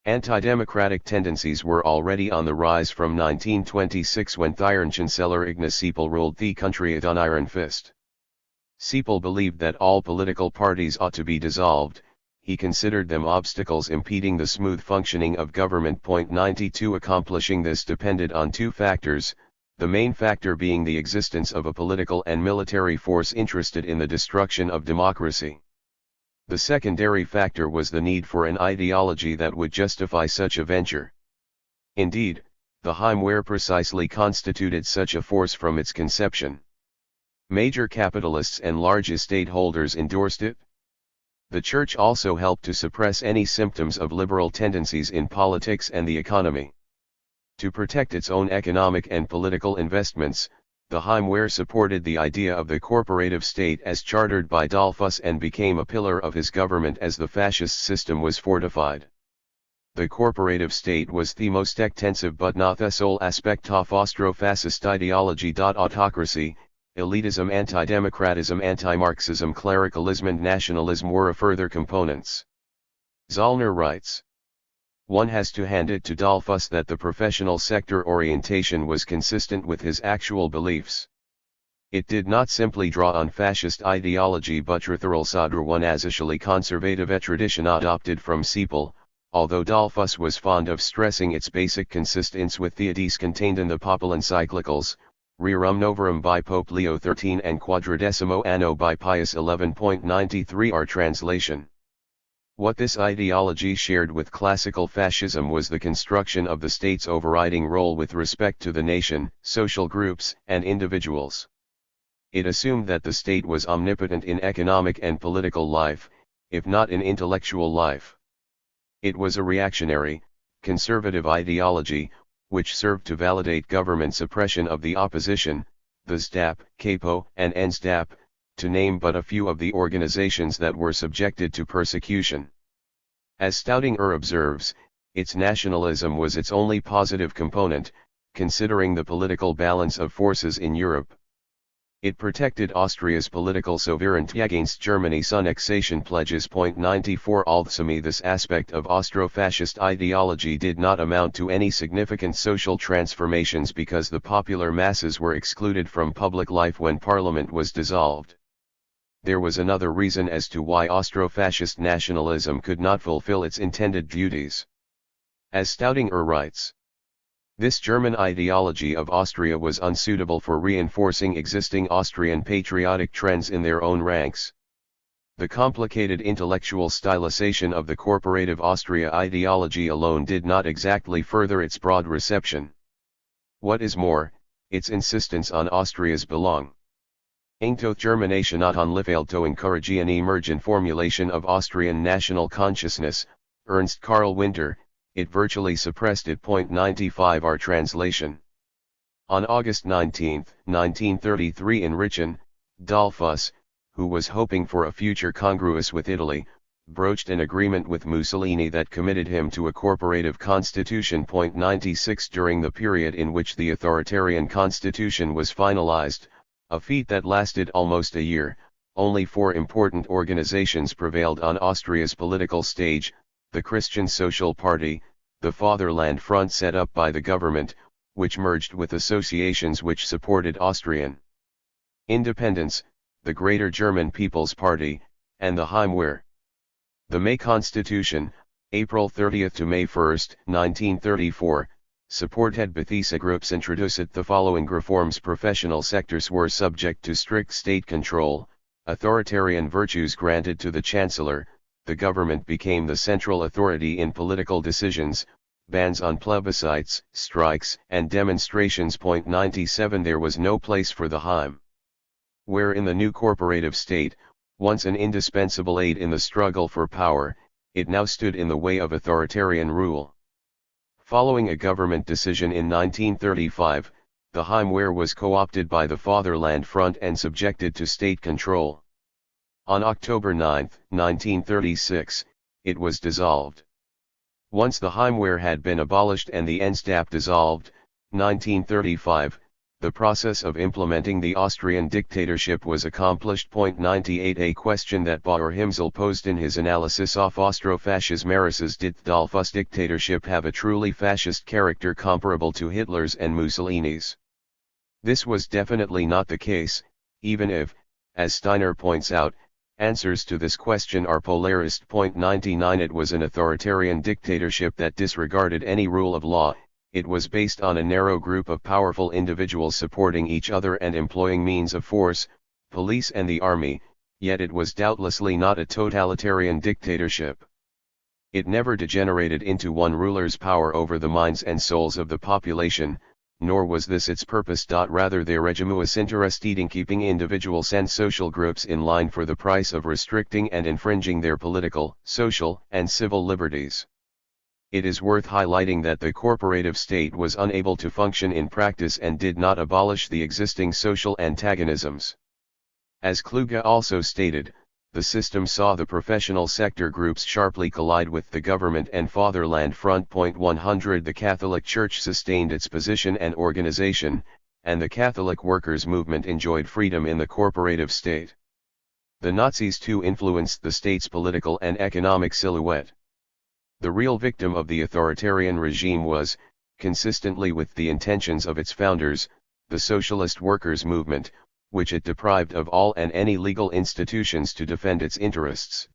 Anti-democratic tendencies were already on the rise from 1926 when Chancellor Ignaz Seipel ruled the country with an iron fist. Seipel believed that all political parties ought to be dissolved. He considered them obstacles impeding the smooth functioning of government. 92 Accomplishing this depended on two factors, the main factor being the existence of a political and military force interested in the destruction of democracy. The secondary factor was the need for an ideology that would justify such a venture. Indeed, the Heimwehr precisely constituted such a force from its conception. Major capitalists and large estate holders endorsed it. The Church also helped to suppress any symptoms of liberal tendencies in politics and the economy. To protect its own economic and political investments, the Heimwehr supported the idea of the corporative state as chartered by Dollfuss and became a pillar of his government as the fascist system was fortified. The corporative state was the most extensive but not the sole aspect of Austro-fascist ideology. Autocracy, elitism, anti-democratism, anti-Marxism, clericalism and nationalism were further components. Zollner writes, "One has to hand it to Dollfuss that the professional sector orientation was consistent with his actual beliefs. It did not simply draw on fascist ideology but also one essentially conservative tradition adopted from Seipel, although Dollfuss was fond of stressing its basic consistence with the ideas contained in the papal encyclicals, Rerum Novarum by Pope Leo XIII and Quadridecimo Anno by Pius XI. 93 Our translation. What this ideology shared with classical fascism was the construction of the state's overriding role with respect to the nation, social groups, and individuals. It assumed that the state was omnipotent in economic and political life, if not in intellectual life. It was a reactionary, conservative ideology, which served to validate government suppression of the opposition, the STAP, Capo, and NSDAP, to name but a few of the organizations that were subjected to persecution. As Staudinger observes, its nationalism was its only positive component, considering the political balance of forces in Europe. It protected Austria's political sovereignty against Germany's annexation pledges. 94 Although this aspect of Austro-fascist ideology did not amount to any significant social transformations because the popular masses were excluded from public life when Parliament was dissolved. There was another reason as to why Austro-fascist nationalism could not fulfill its intended duties. As Staudinger writes, this German ideology of Austria was unsuitable for reinforcing existing Austrian patriotic trends in their own ranks. The complicated intellectual stylization of the corporative Austria ideology alone did not exactly further its broad reception. What is more, its insistence on Austria's belong to Germanation not only failed to encourage an emergent formulation of Austrian national consciousness, Ernst Karl Winter, it virtually suppressed it. 95 Our translation. On August 19, 1933 in Richen, Dollfuss, who was hoping for a future congruous with Italy, broached an agreement with Mussolini that committed him to a corporative constitution. 96 During the period in which the authoritarian constitution was finalized, a feat that lasted almost a year, only 4 important organizations prevailed on Austria's political stage: the Christian Social Party, the Fatherland Front set up by the government, which merged with associations which supported Austrian independence, the Greater German People's Party, and the Heimwehr. The May Constitution, April 30 to May 1, 1934, supported Bethesda groups introduced the following reforms: professional sectors were subject to strict state control, authoritarian virtues granted to the Chancellor, the government became the central authority in political decisions, bans on plebiscites, strikes, and demonstrations. 97 There was no place for the Heim. Where in the new corporative state, once an indispensable aid in the struggle for power, it now stood in the way of authoritarian rule. Following a government decision in 1935, the Heimwehr was co-opted by the Fatherland Front and subjected to state control. On October 9, 1936, it was dissolved. Once the Heimwehr had been abolished and the Enstapp dissolved, 1935, the process of implementing the Austrian dictatorship was accomplished. 98 A question that Bauer Himsel posed in his analysis of Austrofascismus: did Dolphus dictatorship have a truly fascist character comparable to Hitler's and Mussolini's? This was definitely not the case, even if, as Steiner points out, answers to this question are polarist. 99 It was an authoritarian dictatorship that disregarded any rule of law. It was based on a narrow group of powerful individuals supporting each other and employing means of force, police and the army, yet it was doubtlessly not a totalitarian dictatorship. It never degenerated into one ruler's power over the minds and souls of the population, nor was this its purpose. Rather, their regime was interested in keeping individuals and social groups in line for the price of restricting and infringing their political, social, and civil liberties. It is worth highlighting that the corporative state was unable to function in practice and did not abolish the existing social antagonisms. As Kluge also stated, the system saw the professional sector groups sharply collide with the government and Fatherland Front. 100 The Catholic Church sustained its position and organization, and the Catholic workers' movement enjoyed freedom in the corporative state. The Nazis too influenced the state's political and economic silhouette. The real victim of the authoritarian regime was, consistently with the intentions of its founders, the socialist workers' movement, which it deprived of all and any legal institutions to defend its interests.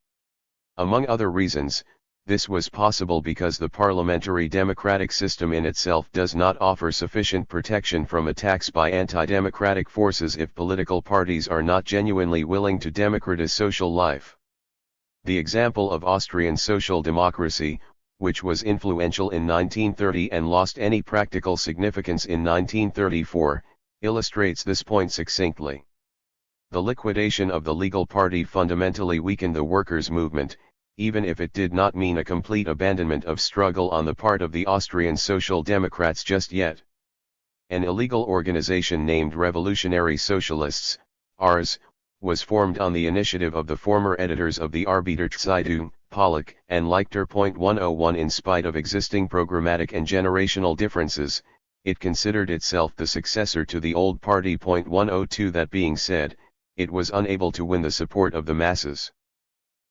Among other reasons, this was possible because the parliamentary democratic system in itself does not offer sufficient protection from attacks by anti-democratic forces if political parties are not genuinely willing to democratize social life. The example of Austrian social democracy, which was influential in 1930 and lost any practical significance in 1934, illustrates this point succinctly. The liquidation of the legal party fundamentally weakened the workers' movement, even if it did not mean a complete abandonment of struggle on the part of the Austrian Social Democrats just yet. An illegal organization named Revolutionary Socialists, RS, was formed on the initiative of the former editors of the Arbeiterzeitung, Pollock and Leichter. 101 In spite of existing programmatic and generational differences, it considered itself the successor to the old party. 102 That being said, it was unable to win the support of the masses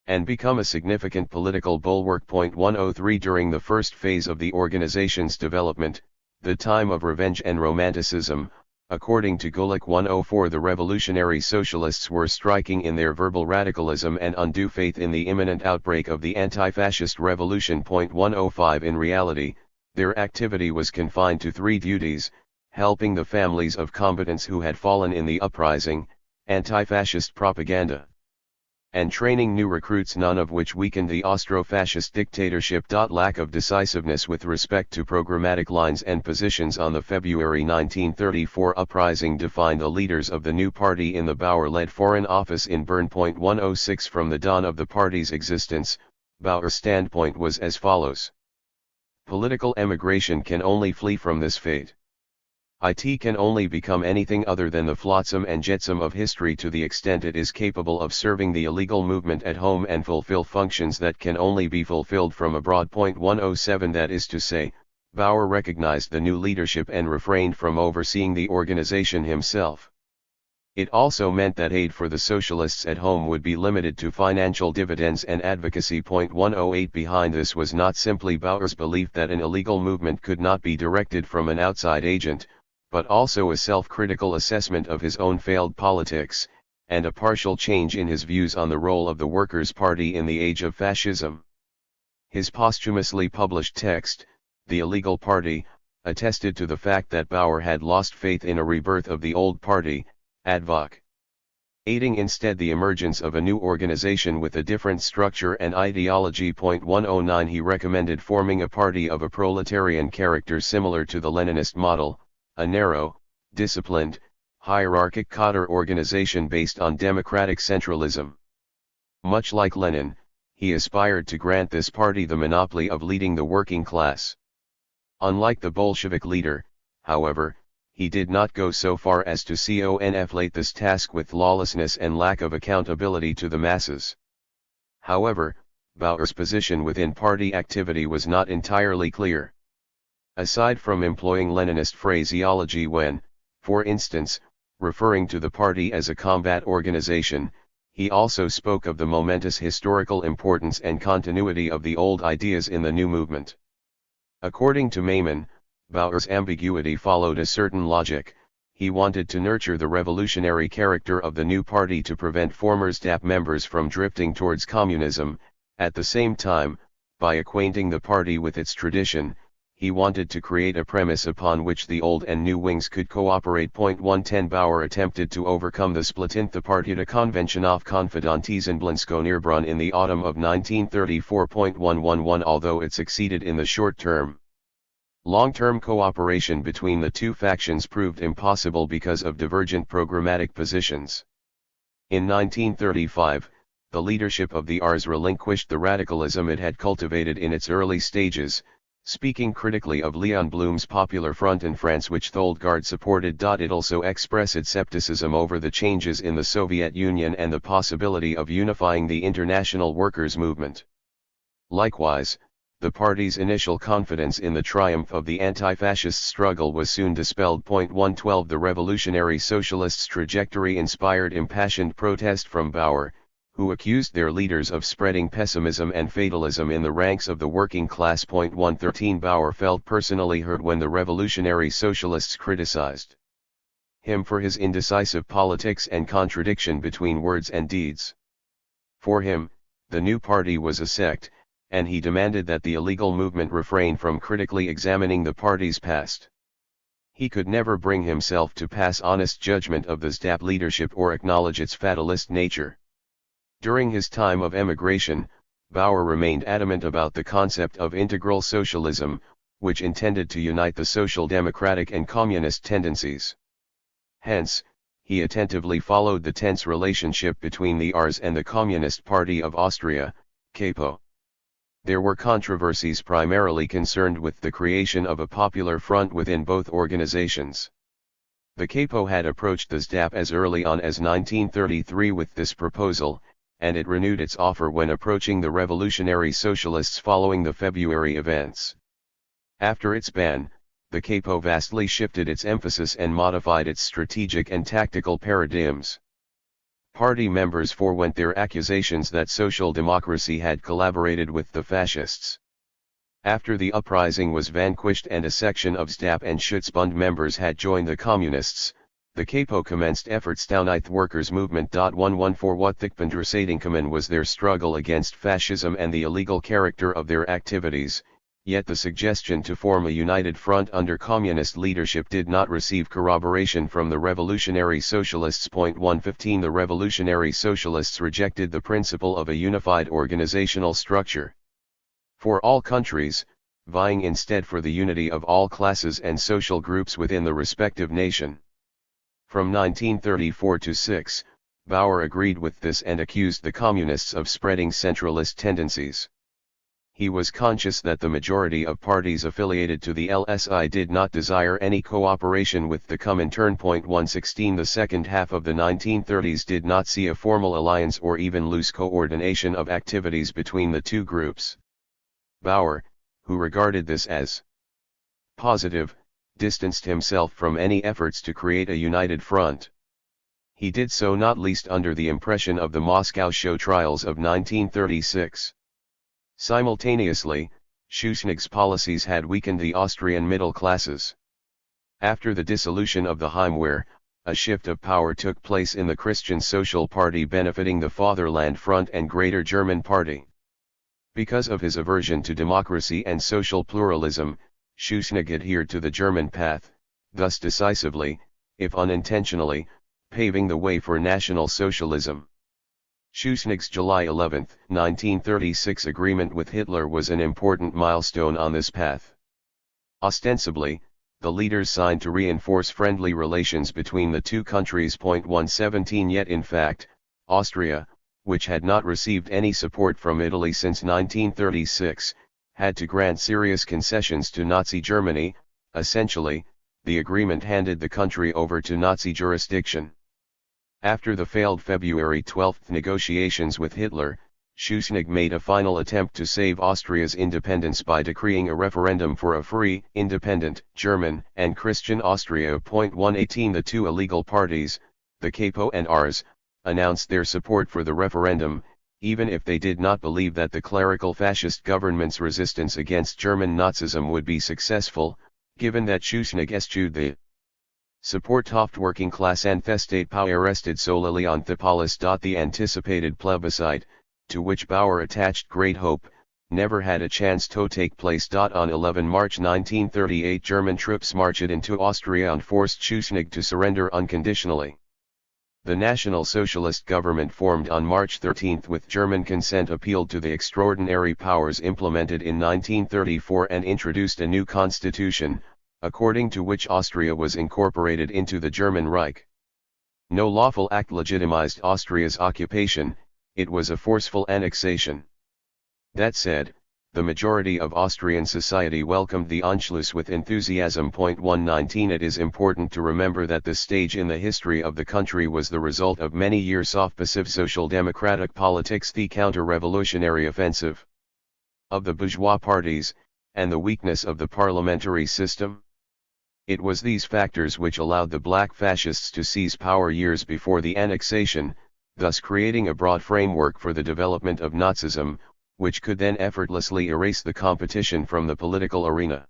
and become a significant political bulwark. 103 During the first phase of the organization's development, the time of revenge and romanticism, according to Gulick. 104 The revolutionary socialists were striking in their verbal radicalism and undue faith in the imminent outbreak of the anti-fascist revolution. 105 In reality, their activity was confined to three duties: helping the families of combatants who had fallen in the uprising, anti-fascist propaganda, and training new recruits, none of which weakened the Austro-fascist dictatorship. Lack of decisiveness with respect to programmatic lines and positions on the February 1934 uprising defined the leaders of the new party in the Bauer-led Foreign Office in Bern. 106 From the dawn of the party's existence, Bauer's standpoint was as follows: political emigration can only flee from this fate. It can only become anything other than the flotsam and jetsam of history to the extent it is capable of serving the illegal movement at home and fulfill functions that can only be fulfilled from abroad. 107 That is to say, Bauer recognized the new leadership and refrained from overseeing the organization himself. It also meant that aid for the socialists at home would be limited to financial dividends and advocacy. 108 Behind this was not simply Bauer's belief that an illegal movement could not be directed from an outside agent, but also a self-critical assessment of his own failed politics, and a partial change in his views on the role of the Workers' Party in the age of fascism. His posthumously published text, The Illegal Party, attested to the fact that Bauer had lost faith in a rebirth of the old party, advoc. Aiding instead the emergence of a new organization with a different structure and ideology. 109 He recommended forming a party of a proletarian character similar to the Leninist model, a narrow, disciplined, hierarchic cadre organization based on democratic centralism. Much like Lenin, he aspired to grant this party the monopoly of leading the working class. Unlike the Bolshevik leader, however, he did not go so far as to conflate this task with lawlessness and lack of accountability to the masses. However, Bauer's position within party activity was not entirely clear. Aside from employing Leninist phraseology when, for instance, referring to the party as a combat organization, he also spoke of the momentous historical importance and continuity of the old ideas in the new movement. According to Maiman, Bauer's ambiguity followed a certain logic. He wanted to nurture the revolutionary character of the new party to prevent former SDHUPP members from drifting towards communism. At the same time, by acquainting the party with its tradition, he wanted to create a premise upon which the old and new wings could cooperate. 110 Bauer attempted to overcome the split in the Partita Conventionauf Konfidentisenblinsko in the autumn of 1934. 111 Although it succeeded in the short term, long-term cooperation between the two factions proved impossible because of divergent programmatic positions. In 1935, the leadership of the Rs relinquished the radicalism it had cultivated in its early stages, speaking critically of Leon Blum's Popular Front in France, which Tholdgaard supported. It also expressed its skepticism over the changes in the Soviet Union and the possibility of unifying the international workers' movement. Likewise, the party's initial confidence in the triumph of the anti-fascist struggle was soon dispelled. 112 The Revolutionary Socialists' trajectory inspired impassioned protest from Bauer, who accused their leaders of spreading pessimism and fatalism in the ranks of the working class. 113 Bauer felt personally hurt when the Revolutionary Socialists criticized him for his indecisive politics and contradiction between words and deeds. For him, the new party was a sect, and he demanded that the illegal movement refrain from critically examining the party's past. He could never bring himself to pass honest judgment of the SDHUPP leadership or acknowledge its fatalist nature. During his time of emigration, Bauer remained adamant about the concept of integral socialism, which intended to unite the social democratic and communist tendencies. Hence, he attentively followed the tense relationship between the Rs and the Communist Party of Austria, Capo. There were controversies primarily concerned with the creation of a popular front within both organizations. The Capo had approached the SDHUPP as early on as 1933 with this proposal, and it renewed its offer when approaching the Revolutionary Socialists following the February events. After its ban, the Capo vastly shifted its emphasis and modified its strategic and tactical paradigms. Party members forewent their accusations that social democracy had collaborated with the fascists. After the uprising was vanquished and a section of SDHUPP and Schutzbund members had joined the communists, the Capo commenced efforts to unite the workers' movement. 114 What Thickbundersadingkommen was their struggle against fascism and the illegal character of their activities, yet the suggestion to form a united front under communist leadership did not receive corroboration from the Revolutionary Socialists. 115 The Revolutionary Socialists rejected the principle of a unified organizational structure for all countries, vying instead for the unity of all classes and social groups within the respective nation. From 1934 to 6, Bauer agreed with this and accused the communists of spreading centralist tendencies. He was conscious that the majority of parties affiliated to the LSI did not desire any cooperation with the Comintern. 116 The second half of the 1930s did not see a formal alliance or even loose coordination of activities between the two groups. Bauer, who regarded this as positive, distanced himself from any efforts to create a united front. He did so not least under the impression of the Moscow show trials of 1936. Simultaneously, Schuschnigg's policies had weakened the Austrian middle classes. After the dissolution of the Heimwehr, a shift of power took place in the Christian Social Party benefiting the Fatherland Front and Greater German Party. Because of his aversion to democracy and social pluralism, Schuschnigg adhered to the German path, thus decisively, if unintentionally, paving the way for National Socialism. Schuschnigg's July 11, 1936 agreement with Hitler was an important milestone on this path. Ostensibly, the leaders signed to reinforce friendly relations between the two countries. 117 Yet in fact, Austria, which had not received any support from Italy since 1936, had to grant serious concessions to Nazi Germany. Essentially, the agreement handed the country over to Nazi jurisdiction. After the failed February 12 negotiations with Hitler, Schuschnigg made a final attempt to save Austria's independence by decreeing a referendum for a free, independent, German, and Christian Austria. 118 The two illegal parties, the Capo and Ars, announced their support for the referendum, even if they did not believe that the clerical fascist government's resistance against German Nazism would be successful, given that Schuschnigg eschewed the support of working class and State power rested solely on the polis. The anticipated plebiscite, to which Bauer attached great hope, never had a chance to take place. On 11 March 1938 German troops marched into Austria and forced Schuschnigg to surrender unconditionally. The National Socialist government formed on March 13 with German consent appealed to the extraordinary powers implemented in 1934 and introduced a new constitution, according to which Austria was incorporated into the German Reich. No lawful act legitimized Austria's occupation, it was a forceful annexation. That said, the majority of Austrian society welcomed the Anschluss with enthusiasm. 119 It is important to remember that this stage in the history of the country was the result of many years of passive social democratic politics, the counter-revolutionary offensive of the bourgeois parties, and the weakness of the parliamentary system. It was these factors which allowed the black fascists to seize power years before the annexation, thus creating a broad framework for the development of Nazism, which could then effortlessly erase the competition from the political arena.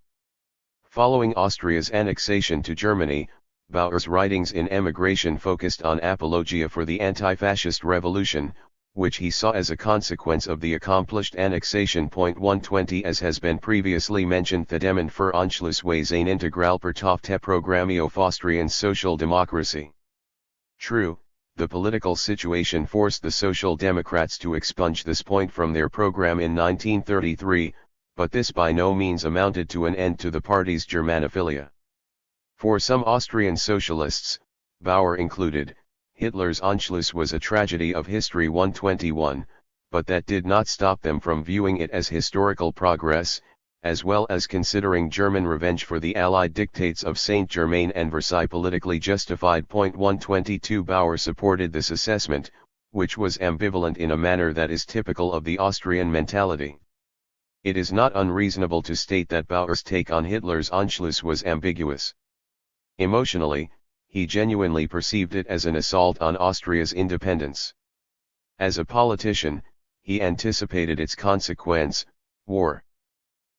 Following Austria's annexation to Germany, Bauer's writings in emigration focused on apologia for the anti-fascist revolution, which he saw as a consequence of the accomplished annexation. 120 As has been previously mentioned, the Themen für Anschluss was ein integral part of the Programme of Austrian Social Democracy. True, the political situation forced the Social Democrats to expunge this point from their program in 1933, but this by no means amounted to an end to the party's Germanophilia. For some Austrian socialists, Bauer included, Hitler's Anschluss was a tragedy of history. 121, but that did not stop them from viewing it as historical progress, as well as considering German revenge for the Allied dictates of Saint-Germain and Versailles politically justified. 122 Bauer supported this assessment, which was ambivalent in a manner that is typical of the Austrian mentality. It is not unreasonable to state that Bauer's take on Hitler's Anschluss was ambiguous. Emotionally, he genuinely perceived it as an assault on Austria's independence. As a politician, he anticipated its consequence, war.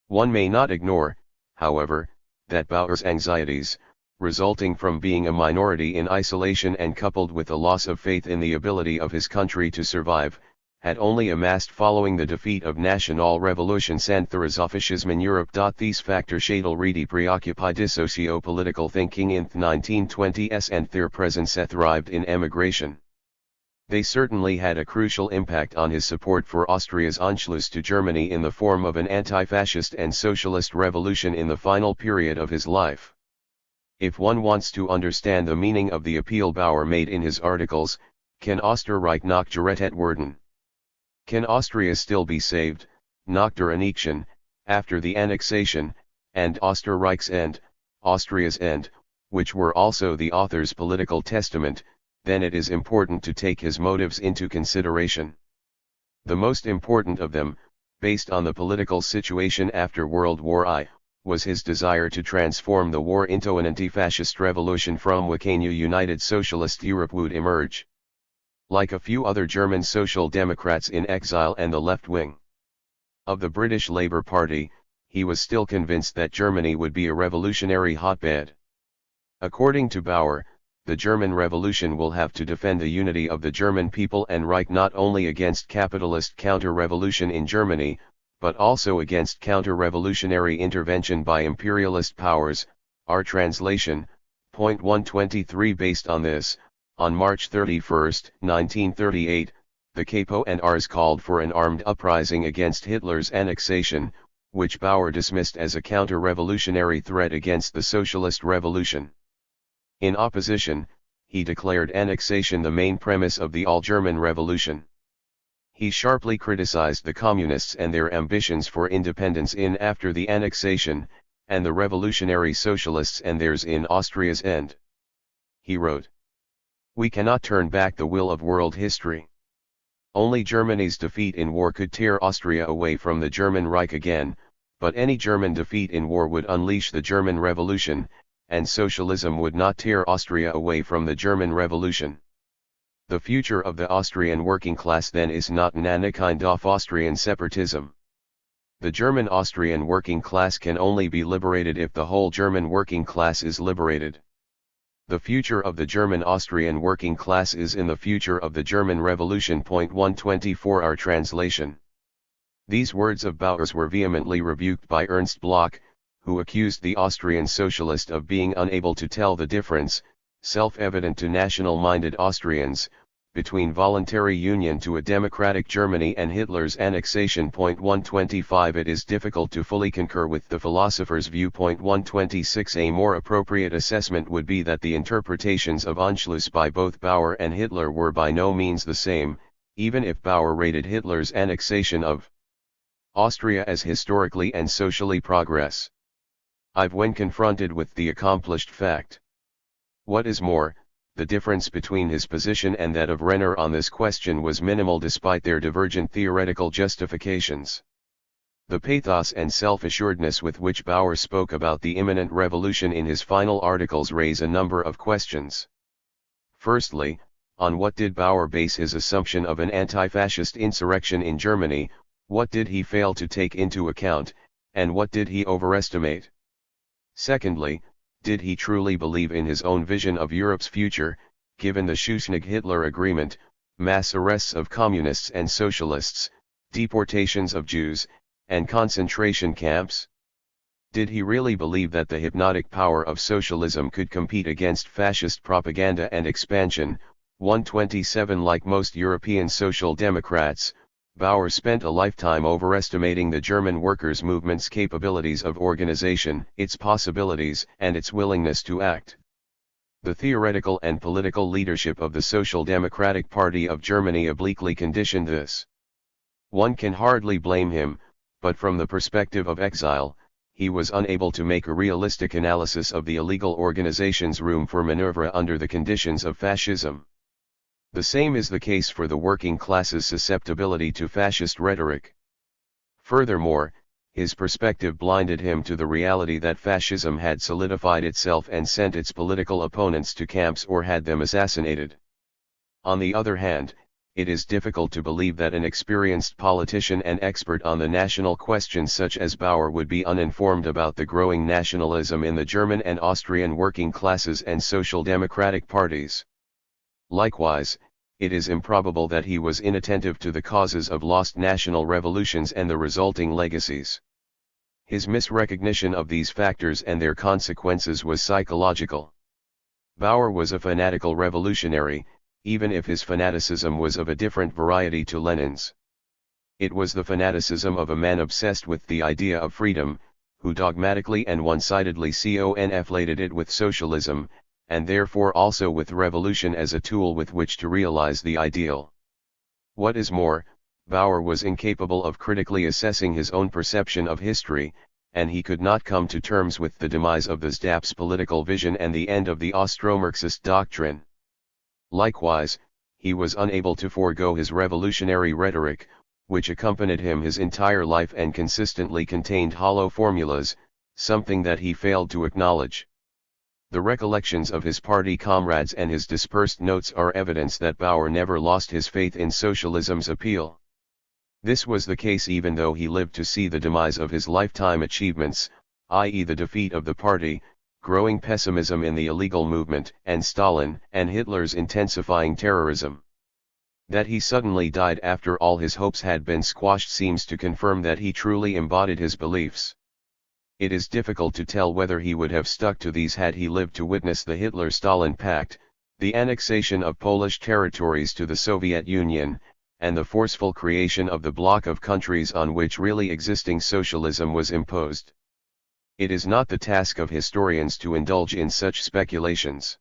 One may not ignore, however, that Bauer's anxieties, resulting from being a minority in isolation and coupled with the loss of faith in the ability of his country to survive, had only amassed following the defeat of National Revolutions and Theorisofascism in Europe. These factors had already preoccupied socio-political thinking in the 1920s and their presence thrived in emigration. They certainly had a crucial impact on his support for Austria's Anschluss to Germany in the form of an anti-fascist and socialist revolution in the final period of his life. If one wants to understand the meaning of the appeal Bauer made in his articles, Can Österreich noch gerettet werden? Can Austria still be saved, nach der Annexion, after the annexation, and Österreich's end, Austria's end, which were also the author's political testament, then it is important to take his motives into consideration. The most important of them, based on the political situation after World War I, was his desire to transform the war into an anti-fascist revolution from which a new united socialist Europe would emerge. Like a few other German social democrats in exile and the left wing of the British Labour Party, he was still convinced that Germany would be a revolutionary hotbed. According to Bauer, the German Revolution will have to defend the unity of the German people and Reich not only against capitalist counter-revolution in Germany, but also against counter-revolutionary intervention by imperialist powers. Our translation, point 123. Based on this, on March 31, 1938, the Capo and Ars called for an armed uprising against Hitler's annexation, which Bauer dismissed as a counter-revolutionary threat against the socialist revolution. In opposition, he declared annexation the main premise of the all-German revolution. He sharply criticized the communists and their ambitions for independence in after the annexation, and the revolutionary socialists and theirs in Austria's end. He wrote, "We cannot turn back the will of world history. Only Germany's defeat in war could tear Austria away from the German Reich again, but any German defeat in war would unleash the German Revolution, and socialism would not tear Austria away from the German Revolution. The future of the Austrian working class then is not an eine kind of Austrian separatism. The German Austrian working class can only be liberated if the whole German working class is liberated. The future of the German Austrian working class is in the future of the German Revolution." Point 124. Our translation. These words of Bauer's were vehemently rebuked by Ernst Bloch, who accused the Austrian socialist of being unable to tell the difference, self-evident to national-minded Austrians, between voluntary union to a democratic Germany and Hitler's annexation. Point 125. It is difficult to fully concur with the philosopher's view. Point 126. A more appropriate assessment would be that the interpretations of Anschluss by both Bauer and Hitler were by no means the same, even if Bauer rated Hitler's annexation of Austria as historically and socially progress. When confronted with the accomplished fact. What is more, the difference between his position and that of Renner on this question was minimal despite their divergent theoretical justifications. The pathos and self-assuredness with which Bauer spoke about the imminent revolution in his final articles raise a number of questions. Firstly, on what did Bauer base his assumption of an anti-fascist insurrection in Germany? What did he fail to take into account, and what did he overestimate? Secondly, did he truly believe in his own vision of Europe's future, given the Schuschnigg-Hitler agreement, mass arrests of communists and socialists, deportations of Jews, and concentration camps? Did he really believe that the hypnotic power of socialism could compete against fascist propaganda and expansion? 127. Like most European social democrats, Bauer spent a lifetime overestimating the German workers' movement's capabilities of organization, its possibilities, and its willingness to act. The theoretical and political leadership of the Social Democratic Party of Germany obliquely conditioned this. One can hardly blame him, but from the perspective of exile, he was unable to make a realistic analysis of the illegal organization's room for maneuver under the conditions of fascism. The same is the case for the working class's susceptibility to fascist rhetoric. Furthermore, his perspective blinded him to the reality that fascism had solidified itself and sent its political opponents to camps or had them assassinated. On the other hand, it is difficult to believe that an experienced politician and expert on the national question such as Bauer would be uninformed about the growing nationalism in the German and Austrian working classes and social democratic parties. Likewise, it is improbable that he was inattentive to the causes of lost national revolutions and the resulting legacies. His misrecognition of these factors and their consequences was psychological. Bauer was a fanatical revolutionary, even if his fanaticism was of a different variety to Lenin's. It was the fanaticism of a man obsessed with the idea of freedom, who dogmatically and one-sidedly conflated it with socialism, and therefore also with revolution as a tool with which to realize the ideal. What is more, Bauer was incapable of critically assessing his own perception of history, and he could not come to terms with the demise of the SDAP's political vision and the end of the Austro-Marxist doctrine. Likewise, he was unable to forego his revolutionary rhetoric, which accompanied him his entire life and consistently contained hollow formulas, something that he failed to acknowledge. The recollections of his party comrades and his dispersed notes are evidence that Bauer never lost his faith in socialism's appeal. This was the case even though he lived to see the demise of his lifetime achievements, i.e. the defeat of the party, growing pessimism in the illegal movement, and Stalin and Hitler's intensifying terrorism. That he suddenly died after all his hopes had been squashed seems to confirm that he truly embodied his beliefs. It is difficult to tell whether he would have stuck to these had he lived to witness the Hitler-Stalin Pact, the annexation of Polish territories to the Soviet Union, and the forceful creation of the bloc of countries on which really existing socialism was imposed. It is not the task of historians to indulge in such speculations.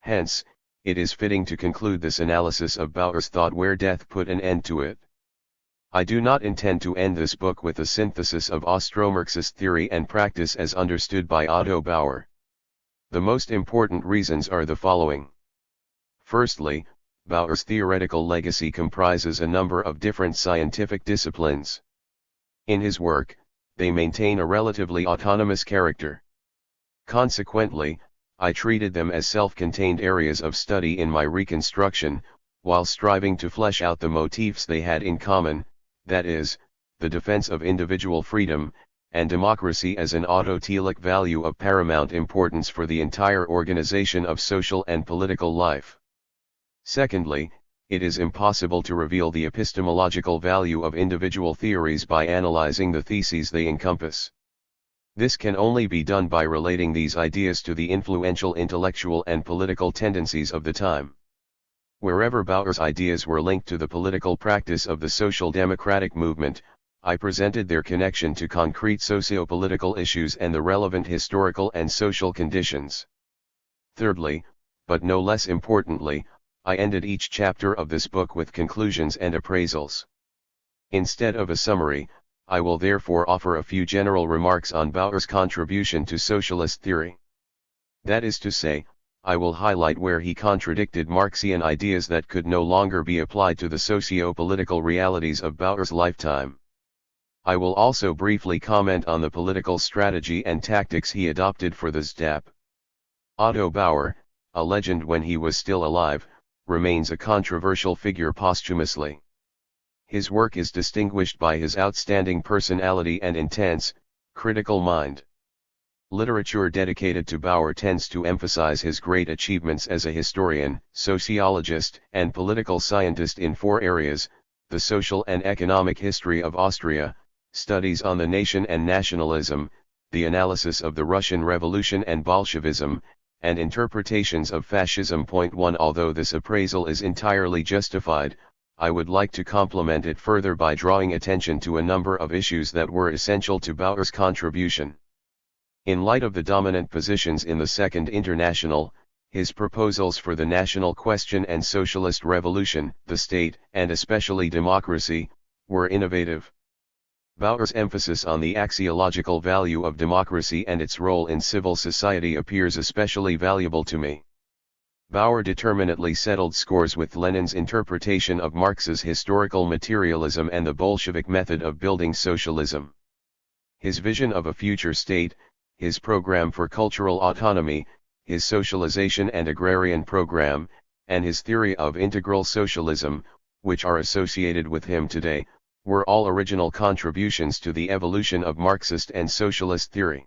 Hence, it is fitting to conclude this analysis of Bauer's thought where death put an end to it. I do not intend to end this book with a synthesis of Austro-Marxist theory and practice as understood by Otto Bauer. The most important reasons are the following. Firstly, Bauer's theoretical legacy comprises a number of different scientific disciplines. In his work, they maintain a relatively autonomous character. Consequently, I treated them as self-contained areas of study in my reconstruction, while striving to flesh out the motifs they had in common, that is, the defense of individual freedom, and democracy as an autotelic value of paramount importance for the entire organization of social and political life. Secondly, it is impossible to reveal the epistemological value of individual theories by analyzing the theses they encompass. This can only be done by relating these ideas to the influential intellectual and political tendencies of the time. Wherever Bauer's ideas were linked to the political practice of the social democratic movement, I presented their connection to concrete socio-political issues and the relevant historical and social conditions. Thirdly, but no less importantly, I ended each chapter of this book with conclusions and appraisals. Instead of a summary, I will therefore offer a few general remarks on Bauer's contribution to socialist theory. That is to say, I will highlight where he contradicted Marxian ideas that could no longer be applied to the socio-political realities of Bauer's lifetime. I will also briefly comment on the political strategy and tactics he adopted for the SDHUPP. Otto Bauer, a legend when he was still alive, remains a controversial figure posthumously. His work is distinguished by his outstanding personality and intense, critical mind. Literature dedicated to Bauer tends to emphasize his great achievements as a historian, sociologist, and political scientist in four areas: the social and economic history of Austria, studies on the nation and nationalism, the analysis of the Russian Revolution and Bolshevism, and interpretations of fascism. 1 Although this appraisal is entirely justified, I would like to complement it further by drawing attention to a number of issues that were essential to Bauer's contribution. In light of the dominant positions in the Second International, his proposals for the national question and socialist revolution, the state, and especially democracy, were innovative. Bauer's emphasis on the axiological value of democracy and its role in civil society appears especially valuable to me. Bauer determinately settled scores with Lenin's interpretation of Marx's historical materialism and the Bolshevik method of building socialism. His vision of a future state, his program for cultural autonomy, his socialization and agrarian program, and his theory of integral socialism, which are associated with him today, were all original contributions to the evolution of Marxist and socialist theory.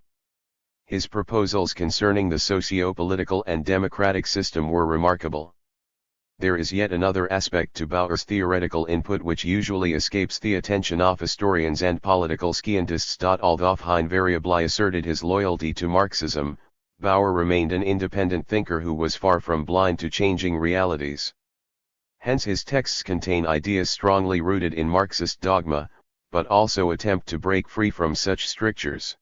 His proposals concerning the socio-political and democratic system were remarkable. There is yet another aspect to Bauer's theoretical input which usually escapes the attention of historians and political scientists. Although Hein variably asserted his loyalty to Marxism, Bauer remained an independent thinker who was far from blind to changing realities. Hence his texts contain ideas strongly rooted in Marxist dogma, but also attempt to break free from such strictures.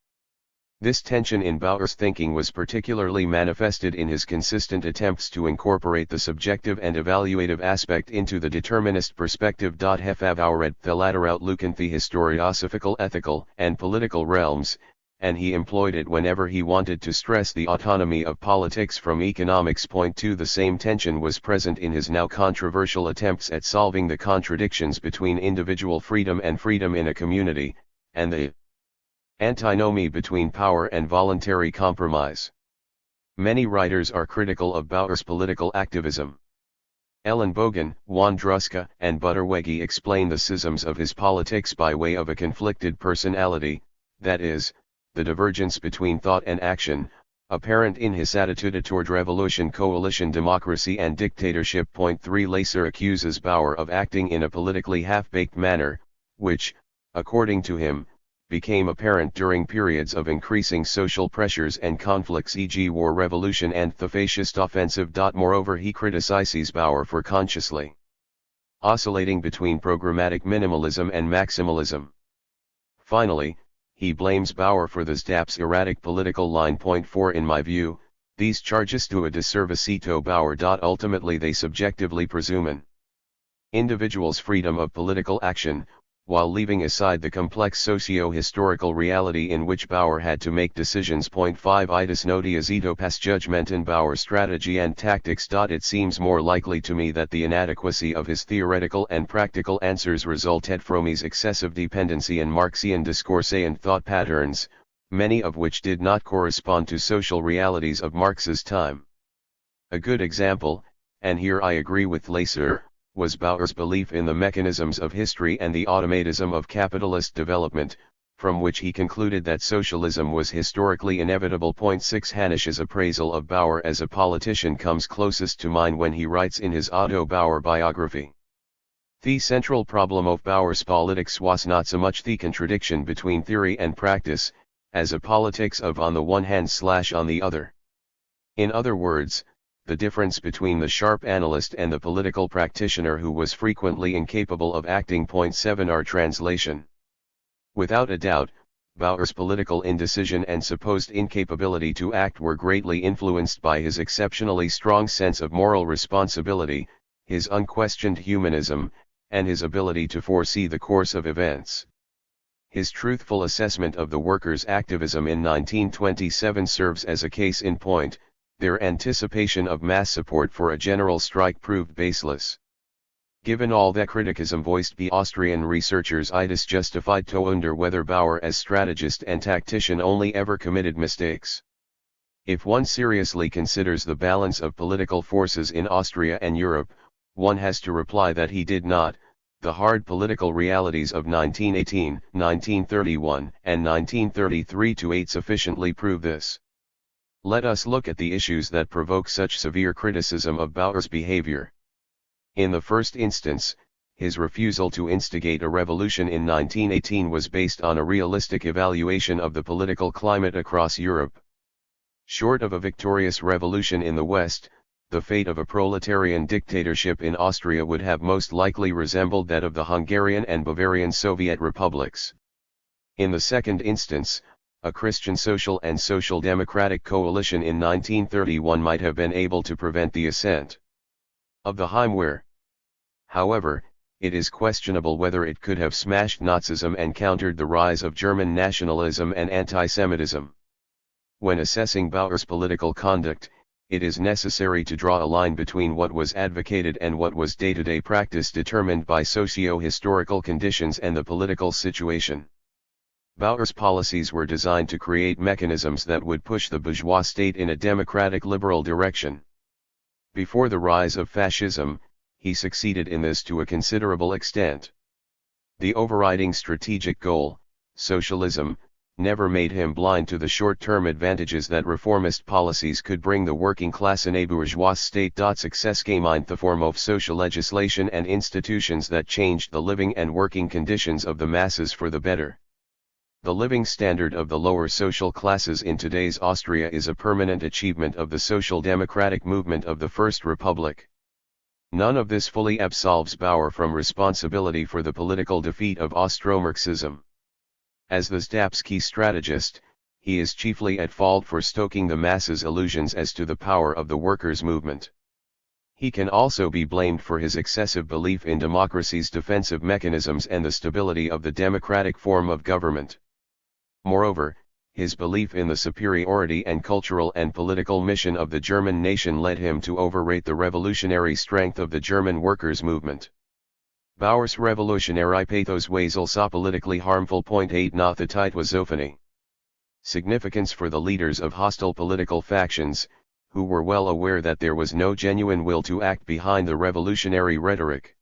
This tension in Bauer's thinking was particularly manifested in his consistent attempts to incorporate the subjective and evaluative aspect into the determinist perspective. Bauer the latter outlook in the historiosophical, ethical, and political realms, and he employed it whenever he wanted to stress the autonomy of politics from economics. 2 The same tension was present in his now controversial attempts at solving the contradictions between individual freedom and freedom in a community, and the antinomy between power and voluntary compromise. Many writers are critical of Bauer's political activism. Ellenbogen, Wondruska, and Butterwegge explain the schisms of his politics by way of a conflicted personality, that is, the divergence between thought and action, apparent in his attitude toward revolution, coalition, democracy and dictatorship. Point 3. Lacer accuses Bauer of acting in a politically half-baked manner, which, according to him, became apparent during periods of increasing social pressures and conflicts, e.g. war, revolution and the fascist offensive. Moreover, he criticizes Bauer for consciously oscillating between programmatic minimalism and maximalism. Finally, he blames Bauer for the SDHUPP's erratic political line. Point 4. In my view, these charges do a disservice to Bauer. Ultimately, they subjectively presume an individual's freedom of political action, while leaving aside the complex socio-historical reality in which Bauer had to make decisions. Point 5. Itis notias ito pas judgment in Bauer's strategy and tactics. It seems more likely to me that the inadequacy of his theoretical and practical answers resulted from his excessive dependency in Marxian discourse and thought patterns, many of which did not correspond to social realities of Marx's time. A good example, and here I agree with Lacer, was Bauer's belief in the mechanisms of history and the automatism of capitalist development, from which he concluded that socialism was historically inevitable. Point 6. Hanish's appraisal of Bauer as a politician comes closest to mine when he writes in his Otto Bauer biography: "The central problem of Bauer's politics was not so much the contradiction between theory and practice, as a politics of on the one hand / on the other. In other words, the difference between the sharp analyst and the political practitioner who was frequently incapable of acting." Point 7. Our translation. Without a doubt, Bauer's political indecision and supposed incapability to act were greatly influenced by his exceptionally strong sense of moral responsibility, his unquestioned humanism, and his ability to foresee the course of events. His truthful assessment of the workers' activism in 1927 serves as a case in point. Their anticipation of mass support for a general strike proved baseless. Given all that criticism voiced by Austrian researchers, it is justified to wonder whether Bauer as strategist and tactician only ever committed mistakes. If one seriously considers the balance of political forces in Austria and Europe, one has to reply that he did not. The hard political realities of 1918, 1931, and 1933-8 sufficiently prove this. Let us look at the issues that provoke such severe criticism of Bauer's behavior. In the first instance, his refusal to instigate a revolution in 1918 was based on a realistic evaluation of the political climate across Europe. Short of a victorious revolution in the West, the fate of a proletarian dictatorship in Austria would have most likely resembled that of the Hungarian and Bavarian Soviet republics. In the second instance, a Christian social and social democratic coalition in 1931 might have been able to prevent the ascent of the Heimwehr. However, it is questionable whether it could have smashed Nazism and countered the rise of German nationalism and anti-Semitism. When assessing Bauer's political conduct, it is necessary to draw a line between what was advocated and what was day-to-day practice determined by socio-historical conditions and the political situation. Bauer's policies were designed to create mechanisms that would push the bourgeois state in a democratic liberal direction. Before the rise of fascism, he succeeded in this to a considerable extent. The overriding strategic goal, socialism, never made him blind to the short-term advantages that reformist policies could bring the working class in a bourgeois state. Success came in the form of social legislation and institutions that changed the living and working conditions of the masses for the better. The living standard of the lower social classes in today's Austria is a permanent achievement of the social democratic movement of the First Republic. None of this fully absolves Bauer from responsibility for the political defeat of Austro-Marxism. As the SDHUPP's key strategist, he is chiefly at fault for stoking the masses' illusions as to the power of the workers' movement. He can also be blamed for his excessive belief in democracy's defensive mechanisms and the stability of the democratic form of government. Moreover, his belief in the superiority and cultural and political mission of the German nation led him to overrate the revolutionary strength of the German workers' movement. Bauer's revolutionary pathos was also politically harmful. 8 Not the Titwazophony. Significance for the leaders of hostile political factions, who were well aware that there was no genuine will to act behind the revolutionary rhetoric.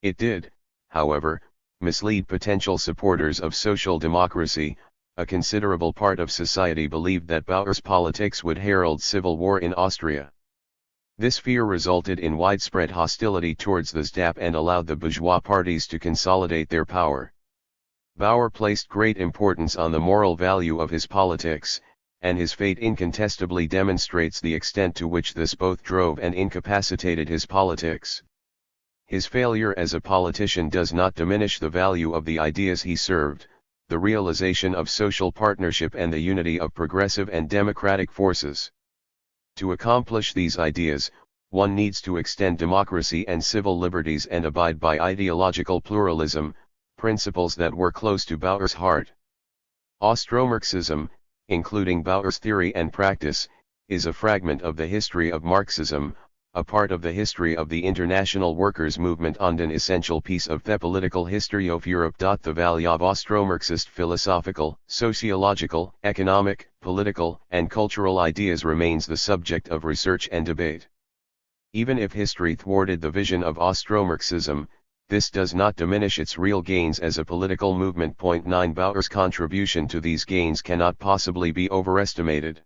It did, however, mislead potential supporters of social democracy, a considerable part of society believed that Bauer's politics would herald civil war in Austria. This fear resulted in widespread hostility towards the SDHUPP and allowed the bourgeois parties to consolidate their power. Bauer placed great importance on the moral value of his politics, and his fate incontestably demonstrates the extent to which this both drove and incapacitated his politics. His failure as a politician does not diminish the value of the ideas he served, the realization of social partnership and the unity of progressive and democratic forces. To accomplish these ideas, one needs to extend democracy and civil liberties and abide by ideological pluralism, principles that were close to Bauer's heart. Austro-Marxism, including Bauer's theory and practice, is a fragment of the history of Marxism, a part of the history of the international workers' movement and an essential piece of the political history of Europe. The value of Austro-Marxist philosophical, sociological, economic, political, and cultural ideas remains the subject of research and debate. Even if history thwarted the vision of Austro-Marxism, this does not diminish its real gains as a political movement. 9 Bauer's contribution to these gains cannot possibly be overestimated.